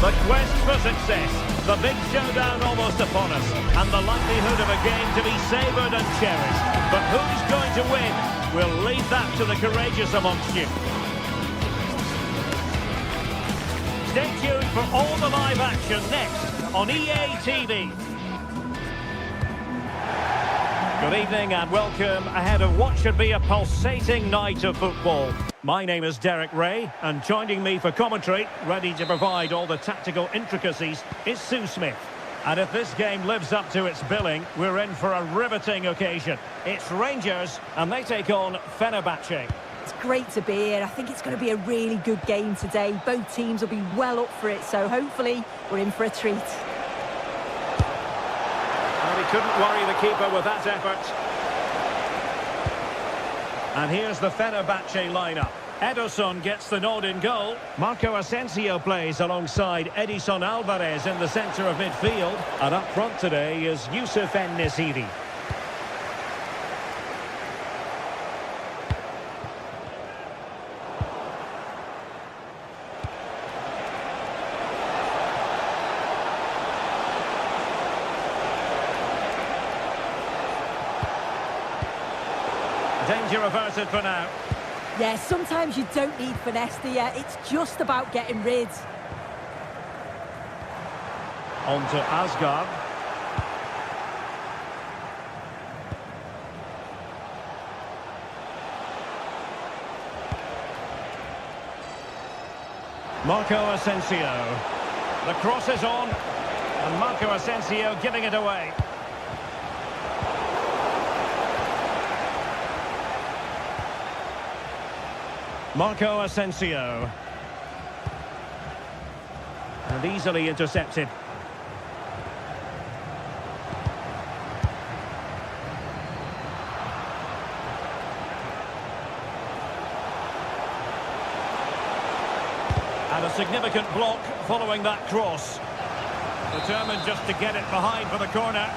The quest for success, the big showdown almost upon us, and the likelihood of a game to be savoured and cherished. But who's going to win? We'll leave that to the courageous amongst you. Stay tuned for all the live action next on EA TV. Good evening and welcome ahead of what should be a pulsating night of football. My name is Derek Ray, and joining me for commentary, ready to provide all the tactical intricacies, is Sue Smith. And if this game lives up to its billing, we're in for a riveting occasion. It's Rangers, and they take on Fenerbahce. It's great to be here. I think it's going to be a really good game today. Both teams will be well up for it, so hopefully we're in for a treat. And he couldn't worry the keeper with that effort. And here's the Fenerbahce lineup. Ederson gets the nod in goal. Marco Asensio plays alongside Edison Alvarez in the centre of midfield. And up front today is Youssef En-Nesyri. Danger averted for now. Yeah, sometimes you don't need finesse, do you? It's just about getting rid. On to Asgard. Marco Asensio. The cross is on. And Marco Asensio giving it away. Marco Asensio. And easily intercepted. And a significant block following that cross. Determined just to get it behind for the corner.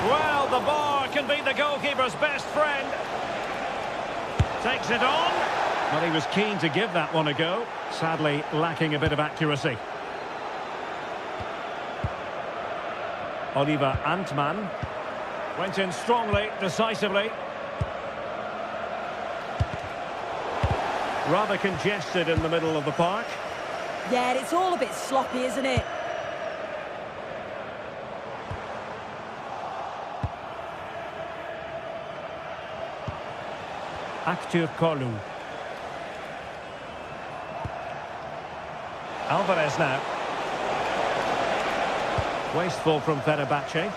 Well, the bar can be the goalkeeper's best friend. Takes it on. Well, he was keen to give that one a go. Sadly, lacking a bit of accuracy. Oliver Antman. Went in strongly, decisively. Rather congested in the middle of the park. Yeah, it's all a bit sloppy, isn't it? Actur Kolu. Alvarez now. Wasteful from Fenerbahce.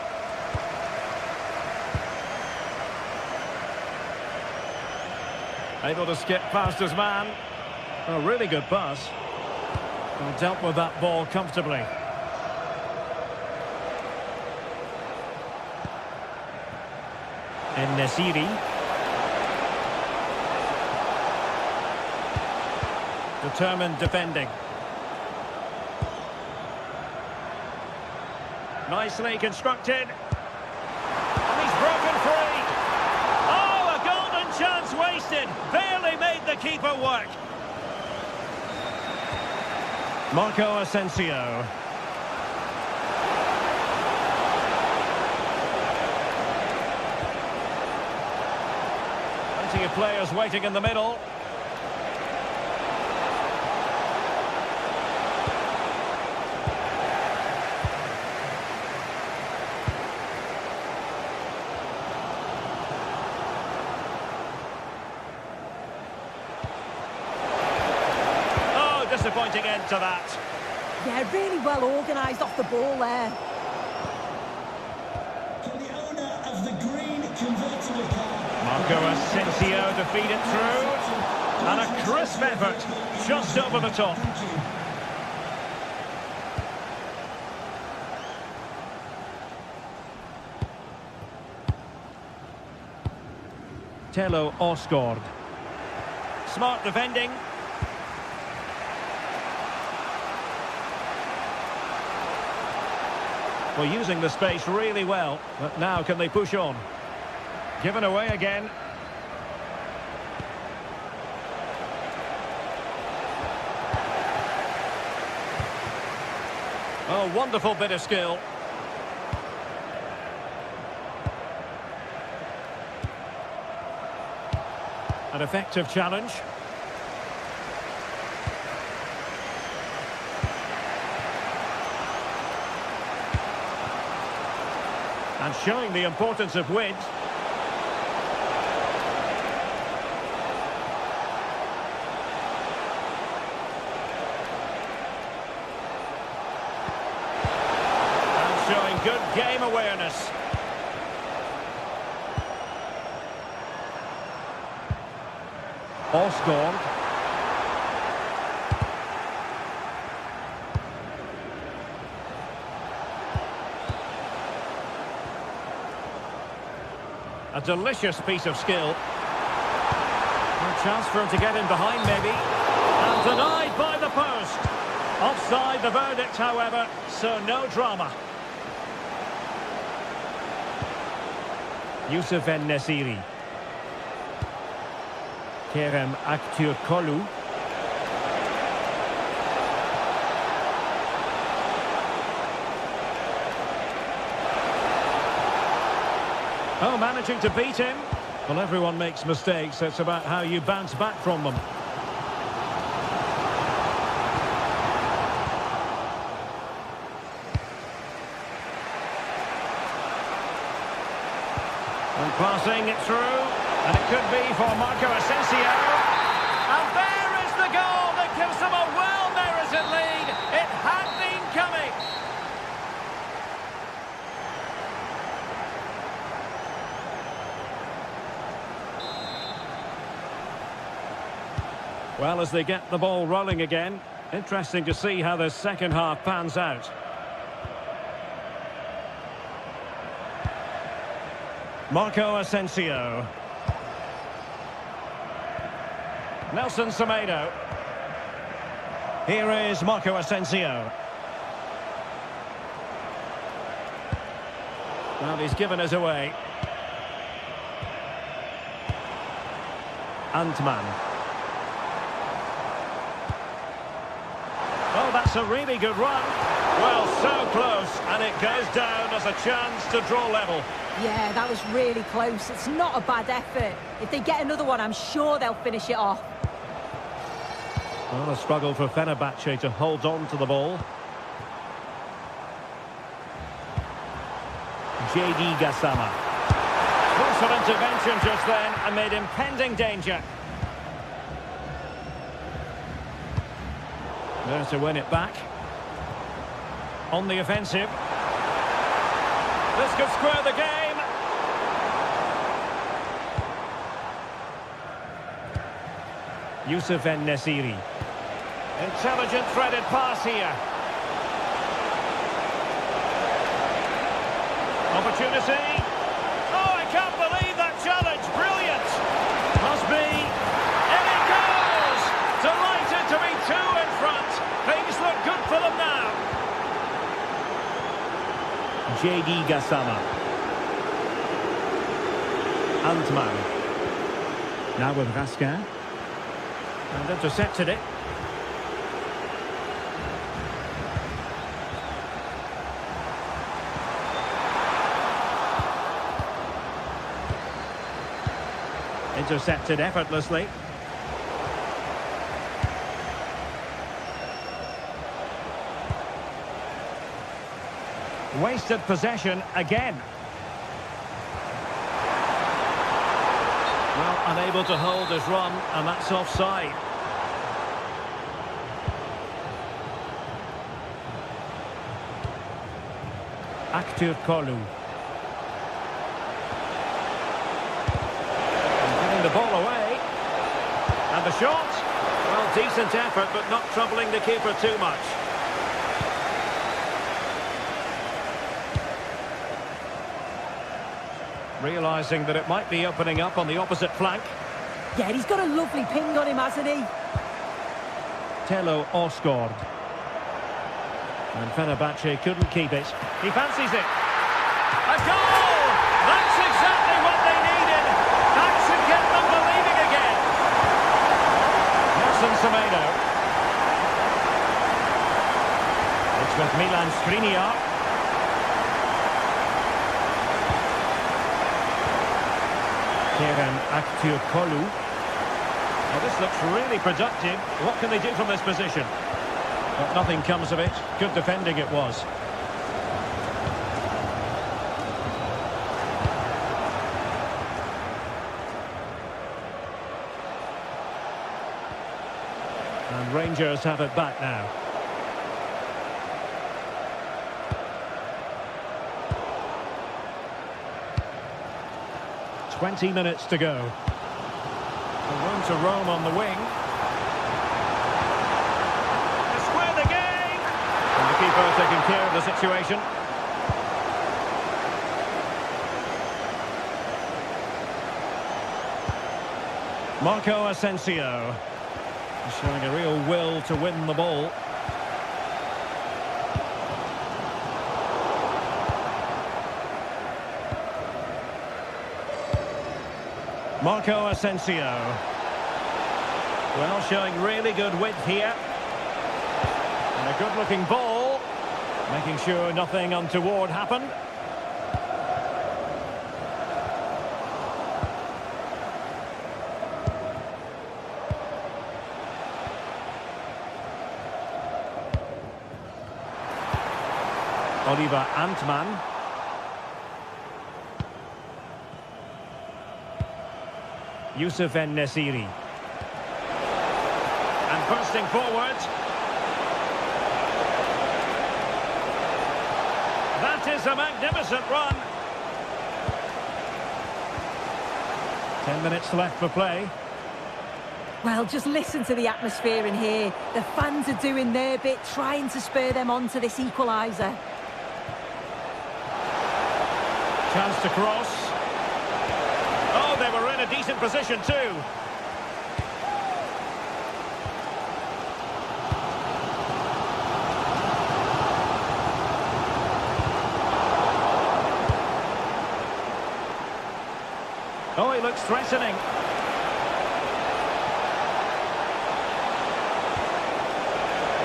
Able to skip past his man. A really good pass. And dealt with that ball comfortably. En-Nesyri. Determined defending. Nicely constructed. And he's broken free. Oh, a golden chance wasted. Barely made the keeper work. Marco Asensio. Plenty of players waiting in the middle. Disappointing end to that. Yeah, really well organised off the ball there. Can the owner of the green convertible car? Marco Asensio to feed it through. And a crisp effort just over the top. Telo Osgård. Smart defending. Well, using the space really well, but now can they push on? Given away again. Oh, wonderful bit of skill. An effective challenge. And showing the importance of width. And showing good game awareness. Osgård. A delicious piece of skill. chance for him to get in behind, maybe. And denied by the post. Offside the verdict, however, so no drama. Youssef En-Nesyri. Kerem Aktürkoğlu. Oh, managing to beat him. Well, everyone makes mistakes. It's about how you bounce back from them. And passing it through. And it could be for Marco Asensio. And there is the goal that gives them a well-merited lead. It had been coming. Well, as they get the ball rolling again, interesting to see how the second half pans out. Marco Asensio. Nelson Semedo. Here is Marco Asensio. Well, he's given us away. Antman. Oh, that's a really good run. Well, so close, and it goes down as a chance to draw level. Yeah, that was really close. It's not a bad effort. If they get another one, I'm sure they'll finish it off. Well, a struggle for Fenerbahce to hold on to the ball. JD Gassama. Force of intervention just then amid impending danger. There to win it back. On the offensive. This could square the game. Youssef En-Nesyri. Intelligent threaded pass here. Opportunity. Oh, I can't believe that challenge. Brilliant. Must be. And it goes. Delighted to be two in front. Things look good for them now. JD Gassama. Antman. Now with Raskin. And intercepted it. Intercepted effortlessly. Wasted possession again. Well, unable to hold his run, and that's offside. Aktürkoğlu. Giving the ball away. And the shot. Well, decent effort, but not troubling the keeper too much. Realising that it might be opening up on the opposite flank. Yeah, he's got a lovely ping on him, hasn't he? Tello Osgård. And Fenerbahce couldn't keep it. He fancies it. A goal! That's exactly what they needed. That should get them believing again. Nelson Semedo. It's with Milan Skriniar. Kerem Aktürkoğlu. Well, this looks really productive. What can they do from this position? But nothing comes of it. Good defending it was. And Rangers have it back now. "20 minutes to go. Room to roam on the wing. To square the game. And the keeper taking care of the situation. Marco Asensio. Showing a real will to win the ball. Marco Asensio. Well, showing really good width here. And a good-looking ball. Making sure nothing untoward happened. Oliver Antman. Youssef En-Nesyri. And bursting forward. That is a magnificent run. 10 minutes left for play. Well, just listen to the atmosphere in here. The fans are doing their bit, trying to spur them on to this equaliser. Chance to cross. Oh, they were in a decent position too. Oh, he looks threatening.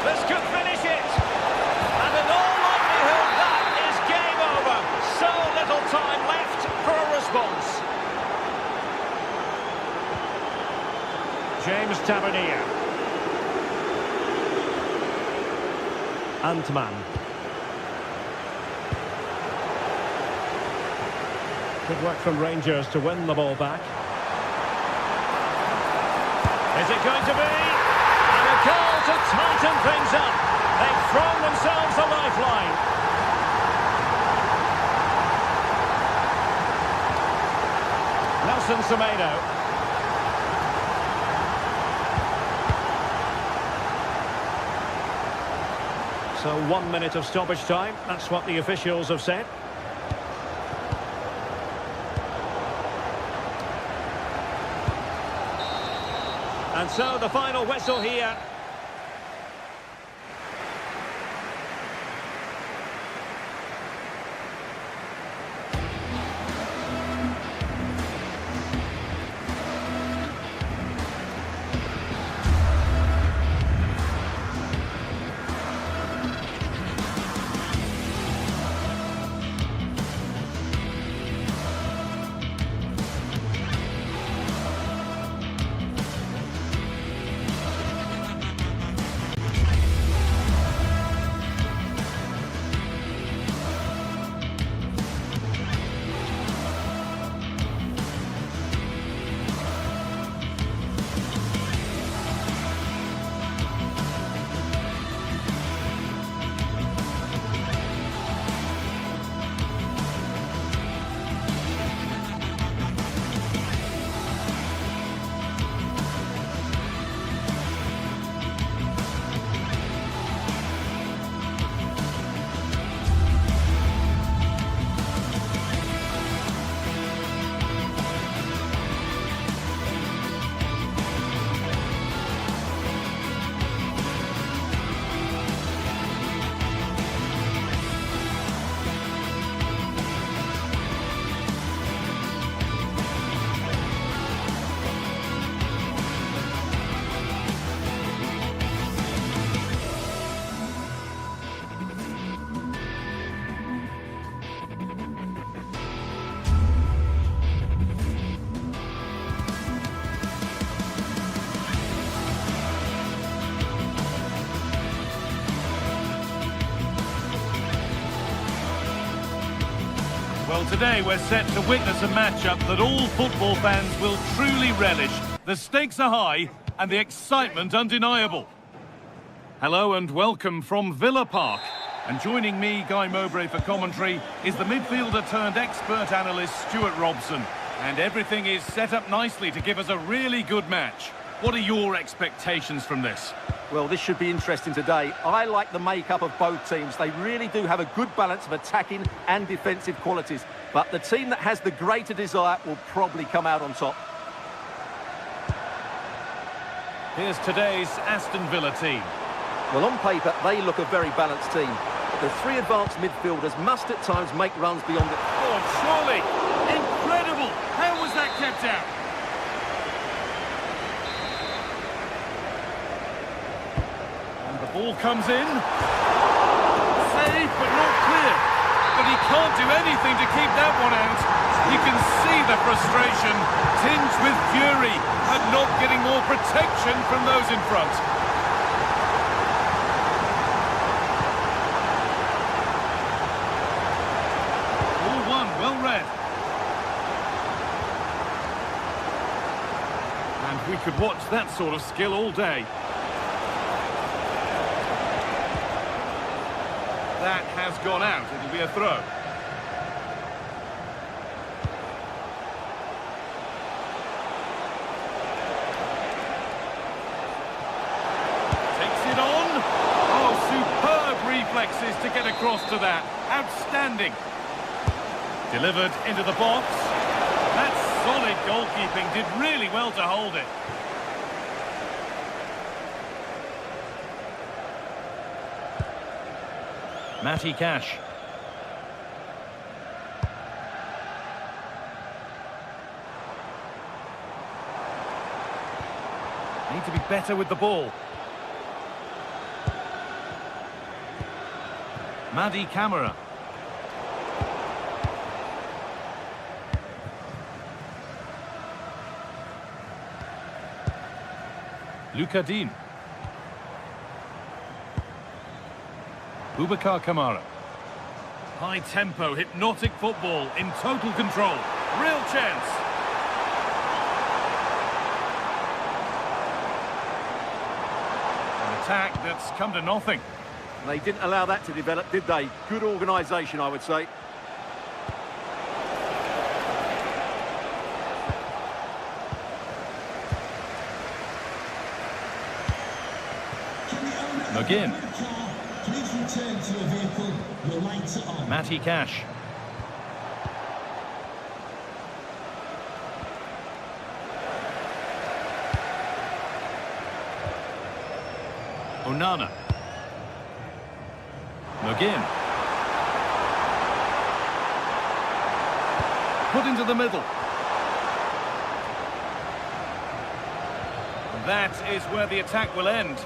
This could finish it. And in all likelihood, that is game over. So little time left for a response. James Tavernier. Antman. Good work from Rangers to win the ball back. Is it going to be? And a goal to tighten things up. They've thrown themselves a lifeline. Nelson Semedo. So 1 minute of stoppage time. That's what the officials have said. And so the final whistle here. Well, today we're set to witness a matchup that all football fans will truly relish. The stakes are high and the excitement undeniable. Hello and welcome from Villa Park. And joining me, Guy Mowbray, for commentary is the midfielder turned expert analyst Stuart Robson. And everything is set up nicely to give us a really good match. What are your expectations from this? Well, this should be interesting today. I like the makeup of both teams. They really do have a good balance of attacking and defensive qualities. But the team that has the greater desire will probably come out on top. Here's today's Aston Villa team. Well, on paper, they look a very balanced team. But the three advanced midfielders must at times make runs beyond it. Oh, surely! Incredible! How was that kept out? And the ball comes in. Safe, but not clear. But he can't do anything to keep that one out. You can see the frustration, tinged with fury, at not getting more protection from those in front. All one, well read. And we could watch that sort of skill all day. That has gone out. It'll be a throw. Takes it on. Oh, superb reflexes to get across to that. Outstanding. Delivered into the box. That's solid goalkeeping. Did really well to hold it. Matty Cash. Need to be better with the ball. Madi Camara. Luka Dean. Boubacar Kamara. High tempo, hypnotic football in total control. Real chance. An attack that's come to nothing. They didn't allow that to develop, did they? Good organisation, I would say. McGinn. Please return to your vehicle. Your lights are on. Matty Cash. Onana. McGinn. Put into the middle. And that is where the attack will end.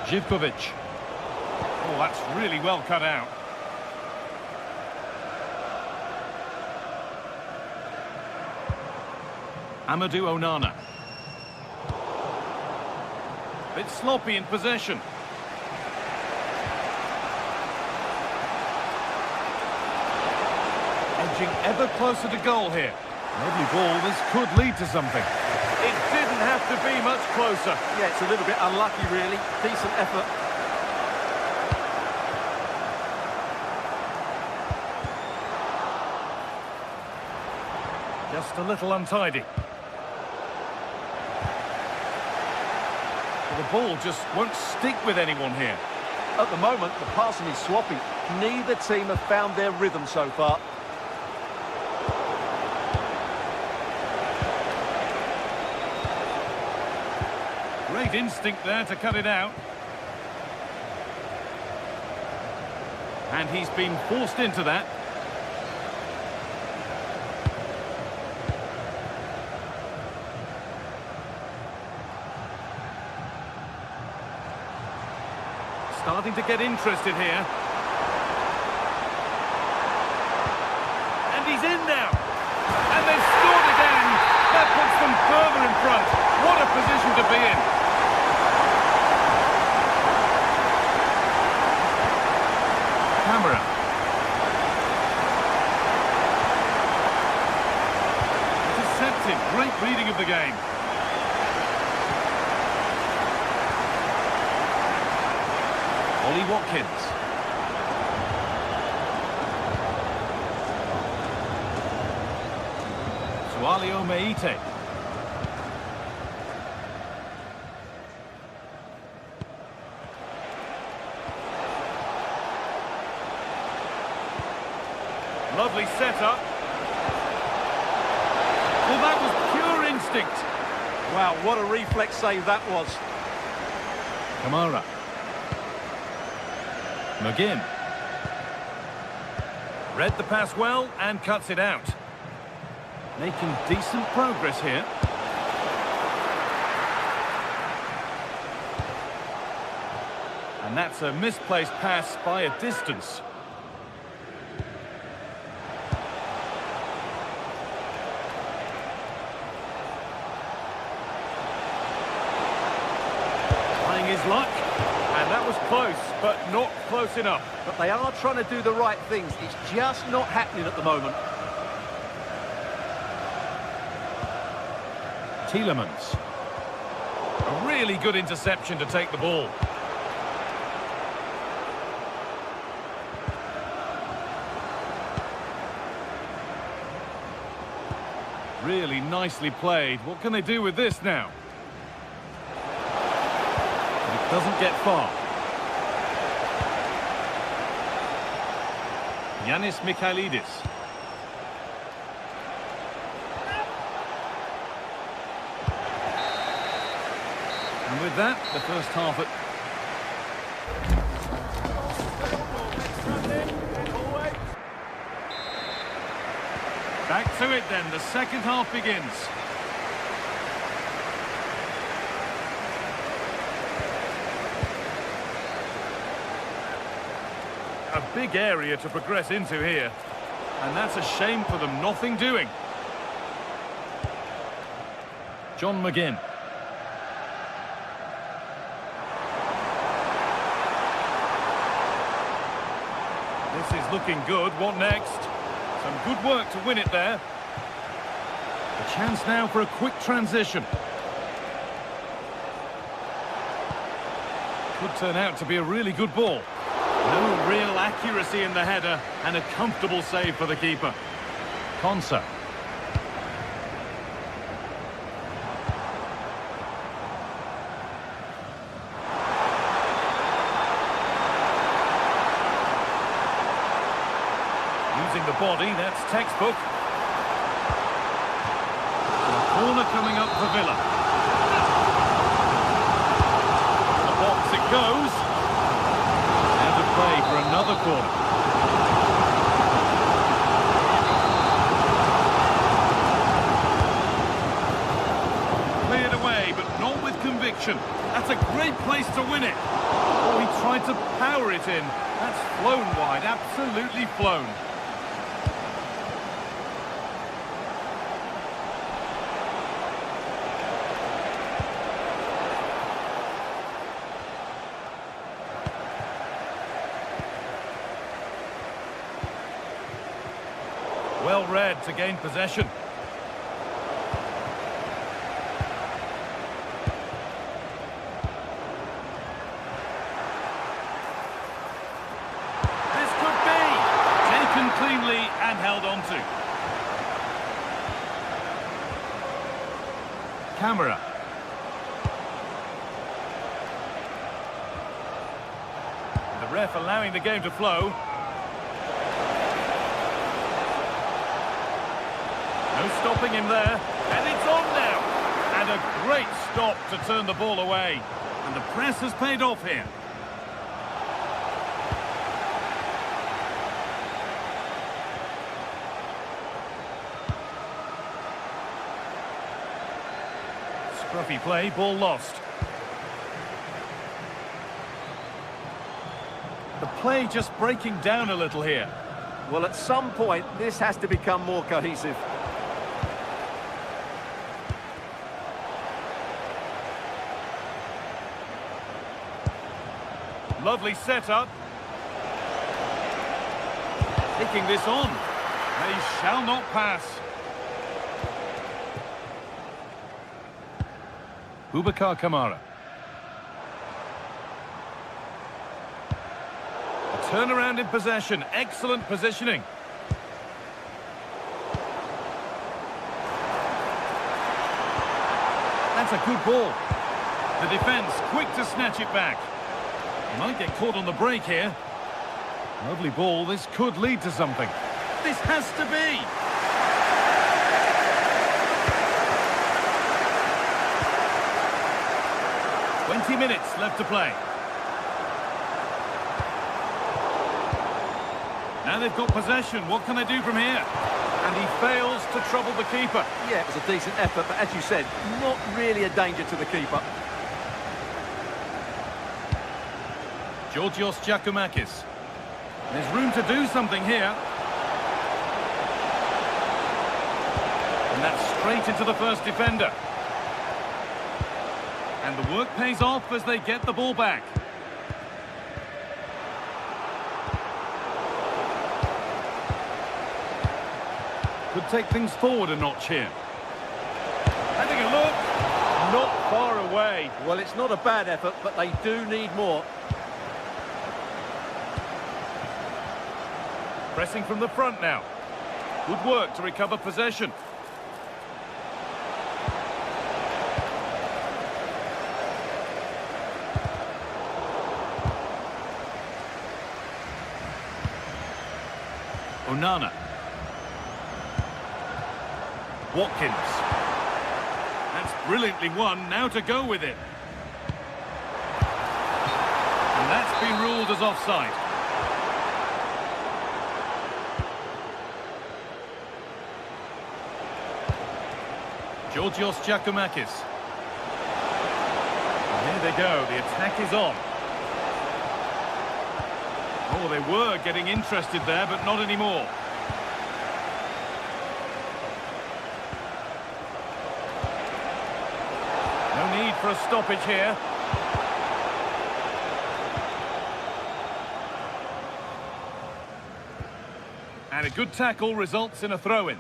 Živkovic. Oh, that's really well cut out. Amadou Onana. Bit sloppy in possession. Edging ever closer to goal here. Lovely ball, this could lead to something. It didn't have to be much closer. Yeah, it's a little bit unlucky, really. Decent effort. Just a little untidy. The ball just won't stick with anyone here. At the moment, the passing is sloppy. Neither team have found their rhythm so far. Great instinct there to cut it out. And he's been forced into that. Starting to get interested here. And he's in now. And they've scored again. That puts them further in front. What a position to be in. Camera. Intercepted. Great reading of the game. Ollie Watkins. Sualio Meite. Lovely setup. Well, that was pure instinct. Wow, what a reflex save that was. Kamara. McGinn. Read the pass well and cuts it out. Making decent progress here. And that's a misplaced pass by a distance. Trying his luck. And that was close, but not close enough. But they are trying to do the right things. It's just not happening at the moment. Tielemans. A really good interception to take the ball. Really nicely played. What can they do with this now? But it doesn't get far. Yanis Mikhailidis. And with that, the first half at... Back to it then, the second half begins. A big area to progress into here. And that's a shame for them, nothing doing. John McGinn. This is looking good. What next? Some good work to win it there. A chance now for a quick transition. Could turn out to be a really good ball. No real accuracy in the header and a comfortable save for the keeper. Konsa. Using the body, that's textbook. And a corner coming up for Villa. The box it goes. And a play for another corner. Cleared away, but not with conviction. That's a great place to win it. Oh, he tried to power it in. That's flown wide, absolutely flown. Well read to gain possession. This could be taken cleanly and held on to. Camera. The ref allowing the game to flow. No stopping him there, and it's on now. And a great stop to turn the ball away. And the press has paid off here. Scruffy play, ball lost. The play just breaking down a little here. Well, at some point, this has to become more cohesive. Lovely setup. Taking this on. They shall not pass. Boubacar Kamara. A turnaround in possession. Excellent positioning. That's a good ball. The defence quick to snatch it back. He might get caught on the break here. Lovely ball. This could lead to something. This has to be. 20 minutes left to play. Now they've got possession. What can they do from here? And he fails to trouble the keeper. Yeah, it was a decent effort, but as you said, not really a danger to the keeper. Georgios Giacomakis. There's room to do something here. And that's straight into the first defender. And the work pays off as they get the ball back. Could take things forward a notch here. Having a look. Not far away. Well, it's not a bad effort, but they do need more. Pressing from the front now. Good work to recover possession. Onana. Watkins. That's brilliantly won. Now to go with it. And that's been ruled as offside. Georgios Giacomakis. And here they go. The attack is on. Oh, they were getting interested there, but not anymore. No need for a stoppage here. And a good tackle results in a throw-in.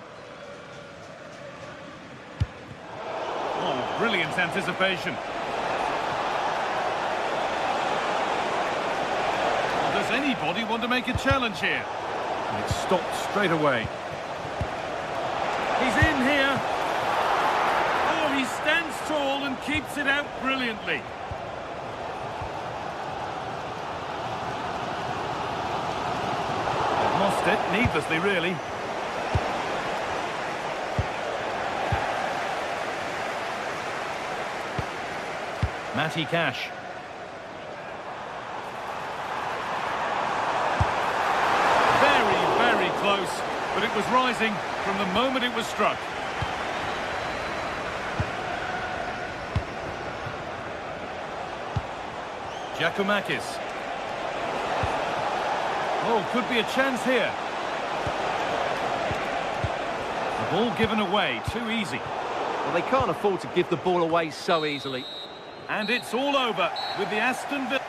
Oh, brilliant anticipation. Does anybody want to make a challenge here? And it's stopped straight away. He's in here. Oh, he stands tall and keeps it out brilliantly. They've lost it, needlessly really. Matty Cash. Very close, but it was rising from the moment it was struck. Giacomakis. Oh, could be a chance here. The ball given away too easy. Well, they can't afford to give the ball away so easily. And it's all over with the Aston Villa.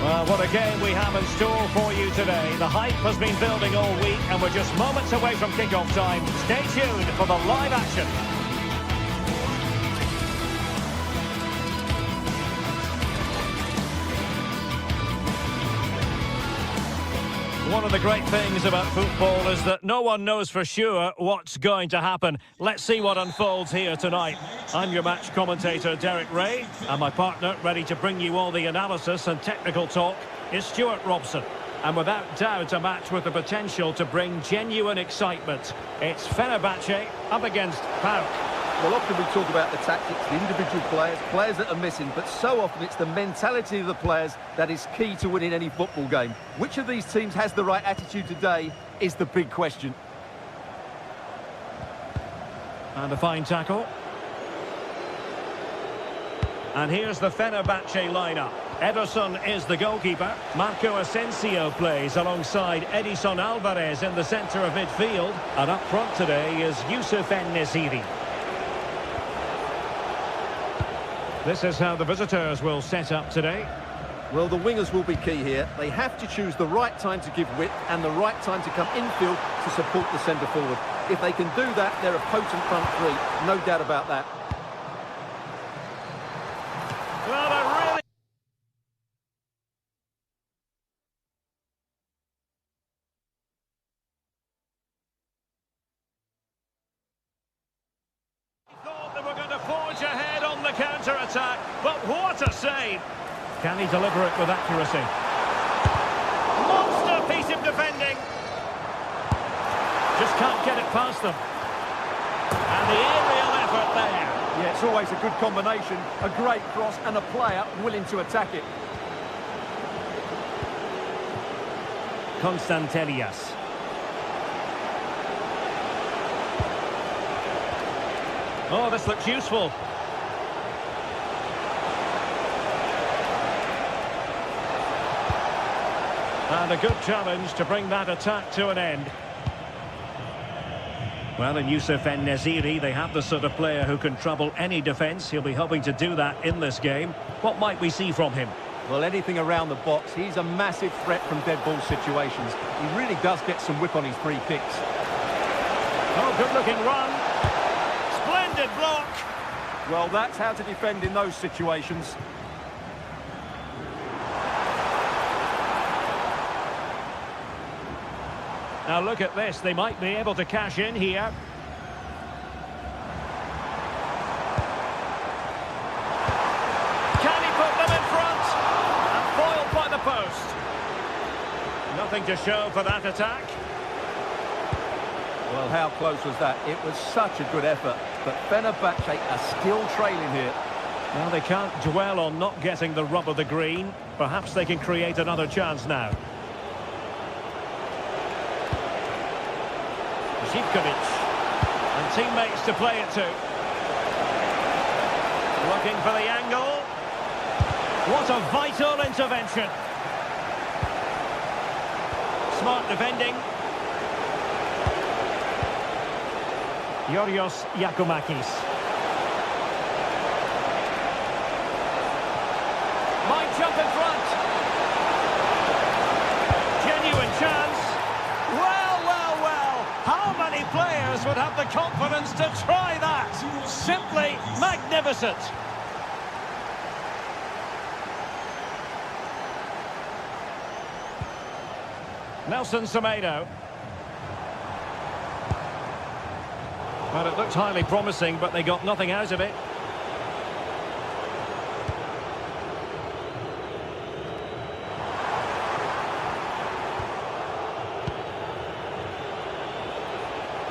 Well, what a game we have in store for you today. The hype has been building all week and we're just moments away from kick-off time. Stay tuned for the live action. One of the great things about football is that no one knows for sure what's going to happen. Let's see what unfolds here tonight. I'm your match commentator, Derek Ray, and my partner, ready to bring you all the analysis and technical talk, is Stuart Robson. And without doubt, a match with the potential to bring genuine excitement. It's Fenerbahce up against PAOK. Well, often we talk about the tactics, the individual players that are missing, but so often it's the mentality of the players that is key to winning any football game. Which of these teams has the right attitude today is the big question. And a fine tackle. And here's the Fenerbahce lineup. Ederson is the goalkeeper. Marco Asensio plays alongside Edison Alvarez in the centre of midfield. And up front today is Youssef En-Nesyri. This is how the visitors will set up today. Well, the wingers will be key here. They have to choose the right time to give width and the right time to come infield to support the centre forward. If they can do that, they're a potent front three. No doubt about that. Well, I really thought they were going to forge ahead on the counter-attack, but what a save! Can he deliver it with accuracy? Monster piece of defending. Just can't get it past them. And the aerial effort there. Yeah, it's always a good combination. A great cross and a player willing to attack it. Constantelias. Oh, this looks useful. And a good challenge to bring that attack to an end. Well, in Youssef En-Nesyri, they have the sort of player who can trouble any defence. He'll be hoping to do that in this game. What might we see from him? Well, anything around the box. He's a massive threat from dead ball situations. He really does get some whip on his free kicks. Oh, good-looking run. Splendid block. Well, that's how to defend in those situations. Now look at this, they might be able to cash in here. Can he put them in front? And foiled by the post. Nothing to show for that attack. Well, how close was that? It was such a good effort. But Fenerbahce are still trailing here. Well, they can't dwell on not getting the rub of the green. Perhaps they can create another chance now. Zivkovic. And teammates to play it to. Looking for the angle. What a vital intervention. Smart defending. Yorios Yakumakis. Might jump in front. Genuine chance. Well, well, well. How many players would have the confidence to try that? Simply magnificent. Nelson Semedo. Well, it looked highly promising, but they got nothing out of it.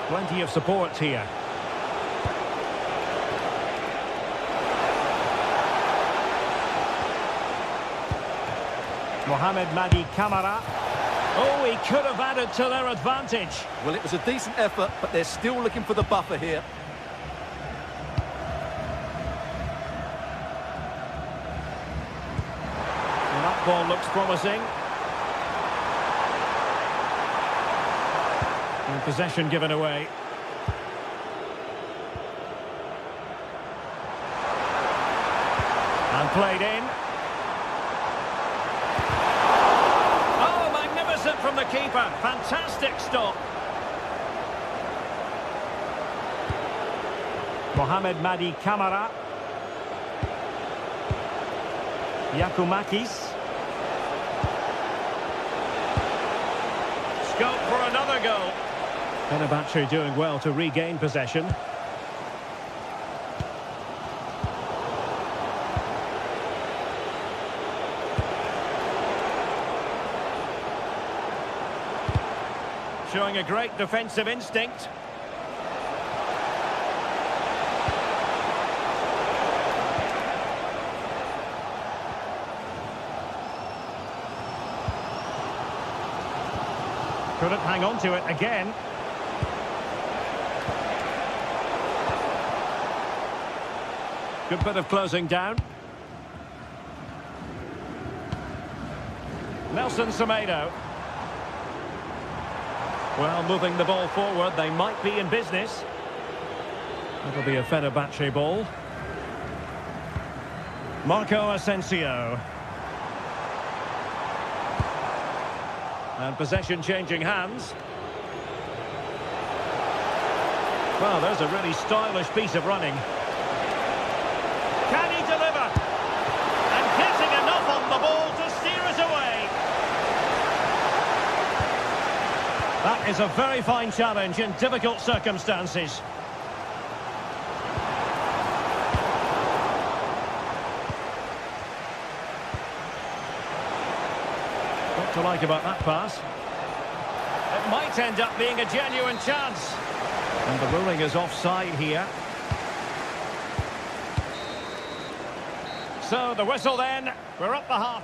Plenty of support here. Mohamed Madi Camara. Oh, he could have added to their advantage. Well, it was a decent effort, but they're still looking for the buffer here. And that ball looks promising. And possession given away. And played in. Oh, magnificent from the keeper. Fantastic stop. Mohamed Madi Camara. Yakumakis. Scope for another goal. Fenerbahce doing well to regain possession. Showing a great defensive instinct. Couldn't hang on to it again. Good bit of closing down. Nelson Semedo. Well, moving the ball forward, they might be in business. It'll be a Fenerbahce ball. Marco Asensio. And possession changing hands. Well, there's a really stylish piece of running. Can he deliver? And getting enough on the ball to steer us away. That is a very fine challenge in difficult circumstances. What to like about that pass? It might end up being a genuine chance. And the ruling is offside here. So the whistle then, we're up the half.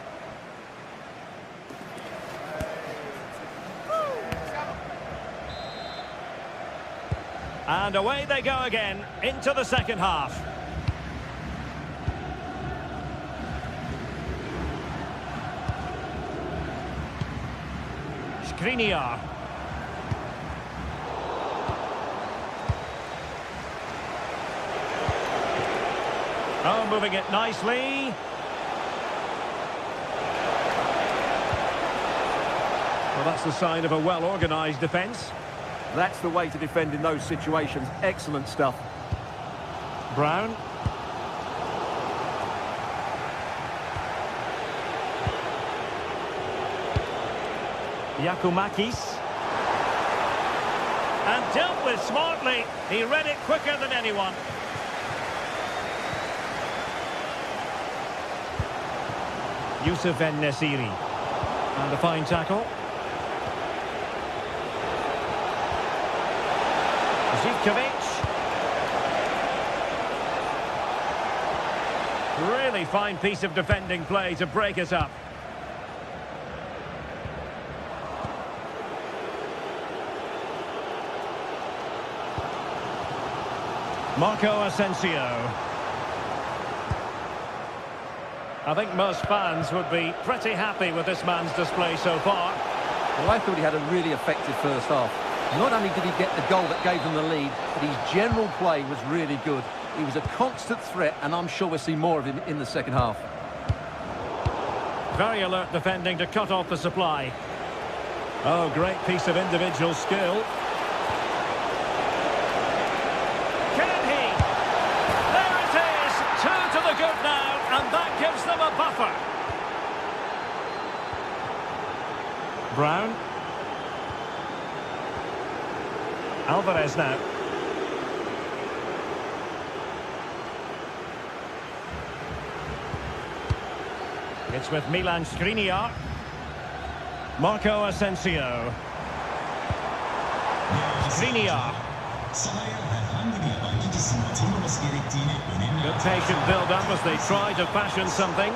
And away they go again, into the second half. Skriniar. Oh, moving it nicely. Well, that's the sign of a well-organised defence. That's the way to defend in those situations. Excellent stuff. Brown. Giacomakis. And dealt with smartly. He read it quicker than anyone. Youssef En-Nesyri. And a fine tackle. Zivkovic. Really fine piece of defending play to break us up. Marco Asensio. I think most fans would be pretty happy with this man's display so far. Well, I thought he had a really effective first half. Not only did he get the goal that gave them the lead, but his general play was really good. He was a constant threat, and I'm sure we'll see more of him in the second half. Very alert defending to cut off the supply. Oh, great piece of individual skill. Can he? There it is! 2 to the good now, and that gives them a buffer. Brown. Alvarez now. It's with Milan Skriniar. Marco Asensio. Skriniar. Good patient build-up as they try to fashion something.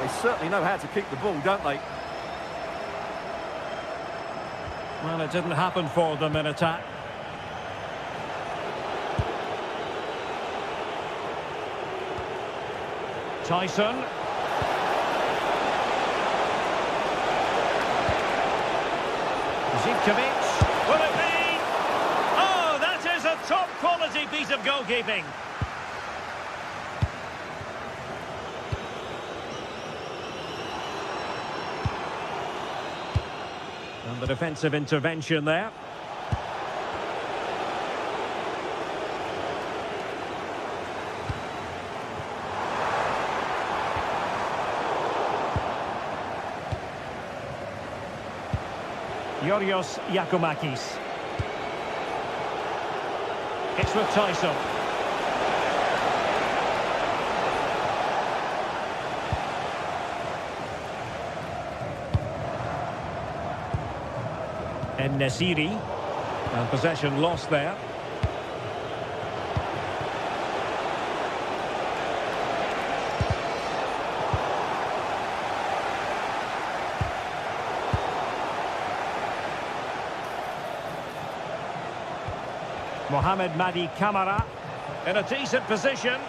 They certainly know how to kick the ball, don't they? Well, it didn't happen for them in attack. Tyson. Zivkovic. Will it be? Oh, that is a top-quality piece of goalkeeping. And the defensive intervention there. Yorios Giacomakis. It's with Tyson. En-Nesyri. And possession lost there. Mohamed Madi Camara in a decent position.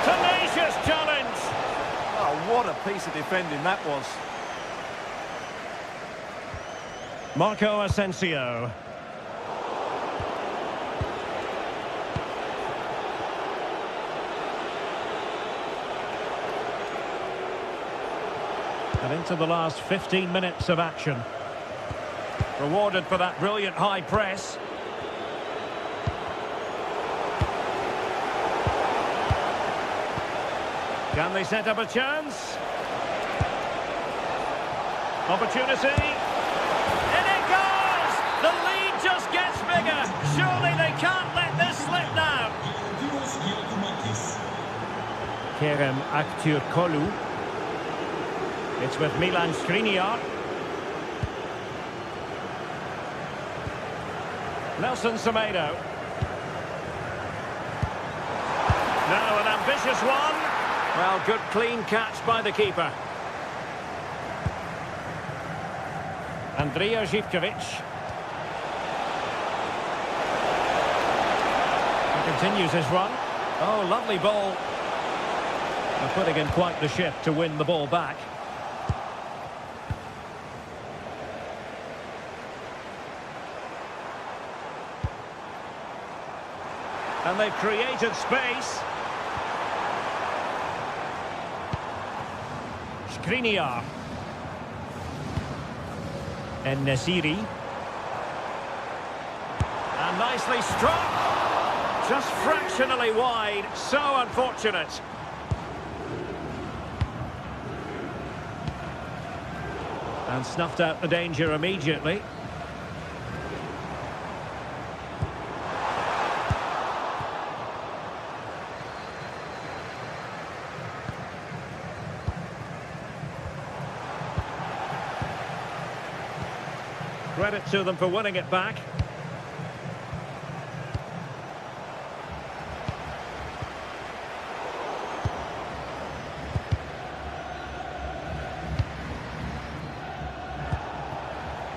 Tenacious challenge. Oh, what a piece of defending that was. Marco Asensio. And into the last 15 minutes of action. Rewarded for that brilliant high press. Can they set up a chance? Opportunity. In it goes! The lead just gets bigger. Surely they can't let this slip now. Kerem Aktürkoğlu. It's with Milan Skriniar. Nelson Semedo. Now an ambitious one. Well, good clean catch by the keeper. Andrija Zivkovic. He continues his run. Oh, lovely ball. They're putting in quite the shift to win the ball back. And they've created space. Skriniar. And Nesiri. And nicely struck. Just fractionally wide. So unfortunate. And snuffed out the danger immediately. Credit to them for winning it back.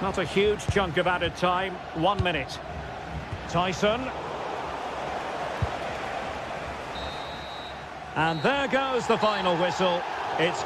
Not a huge chunk of added time. 1 minute. Tyson. And there goes the final whistle. It's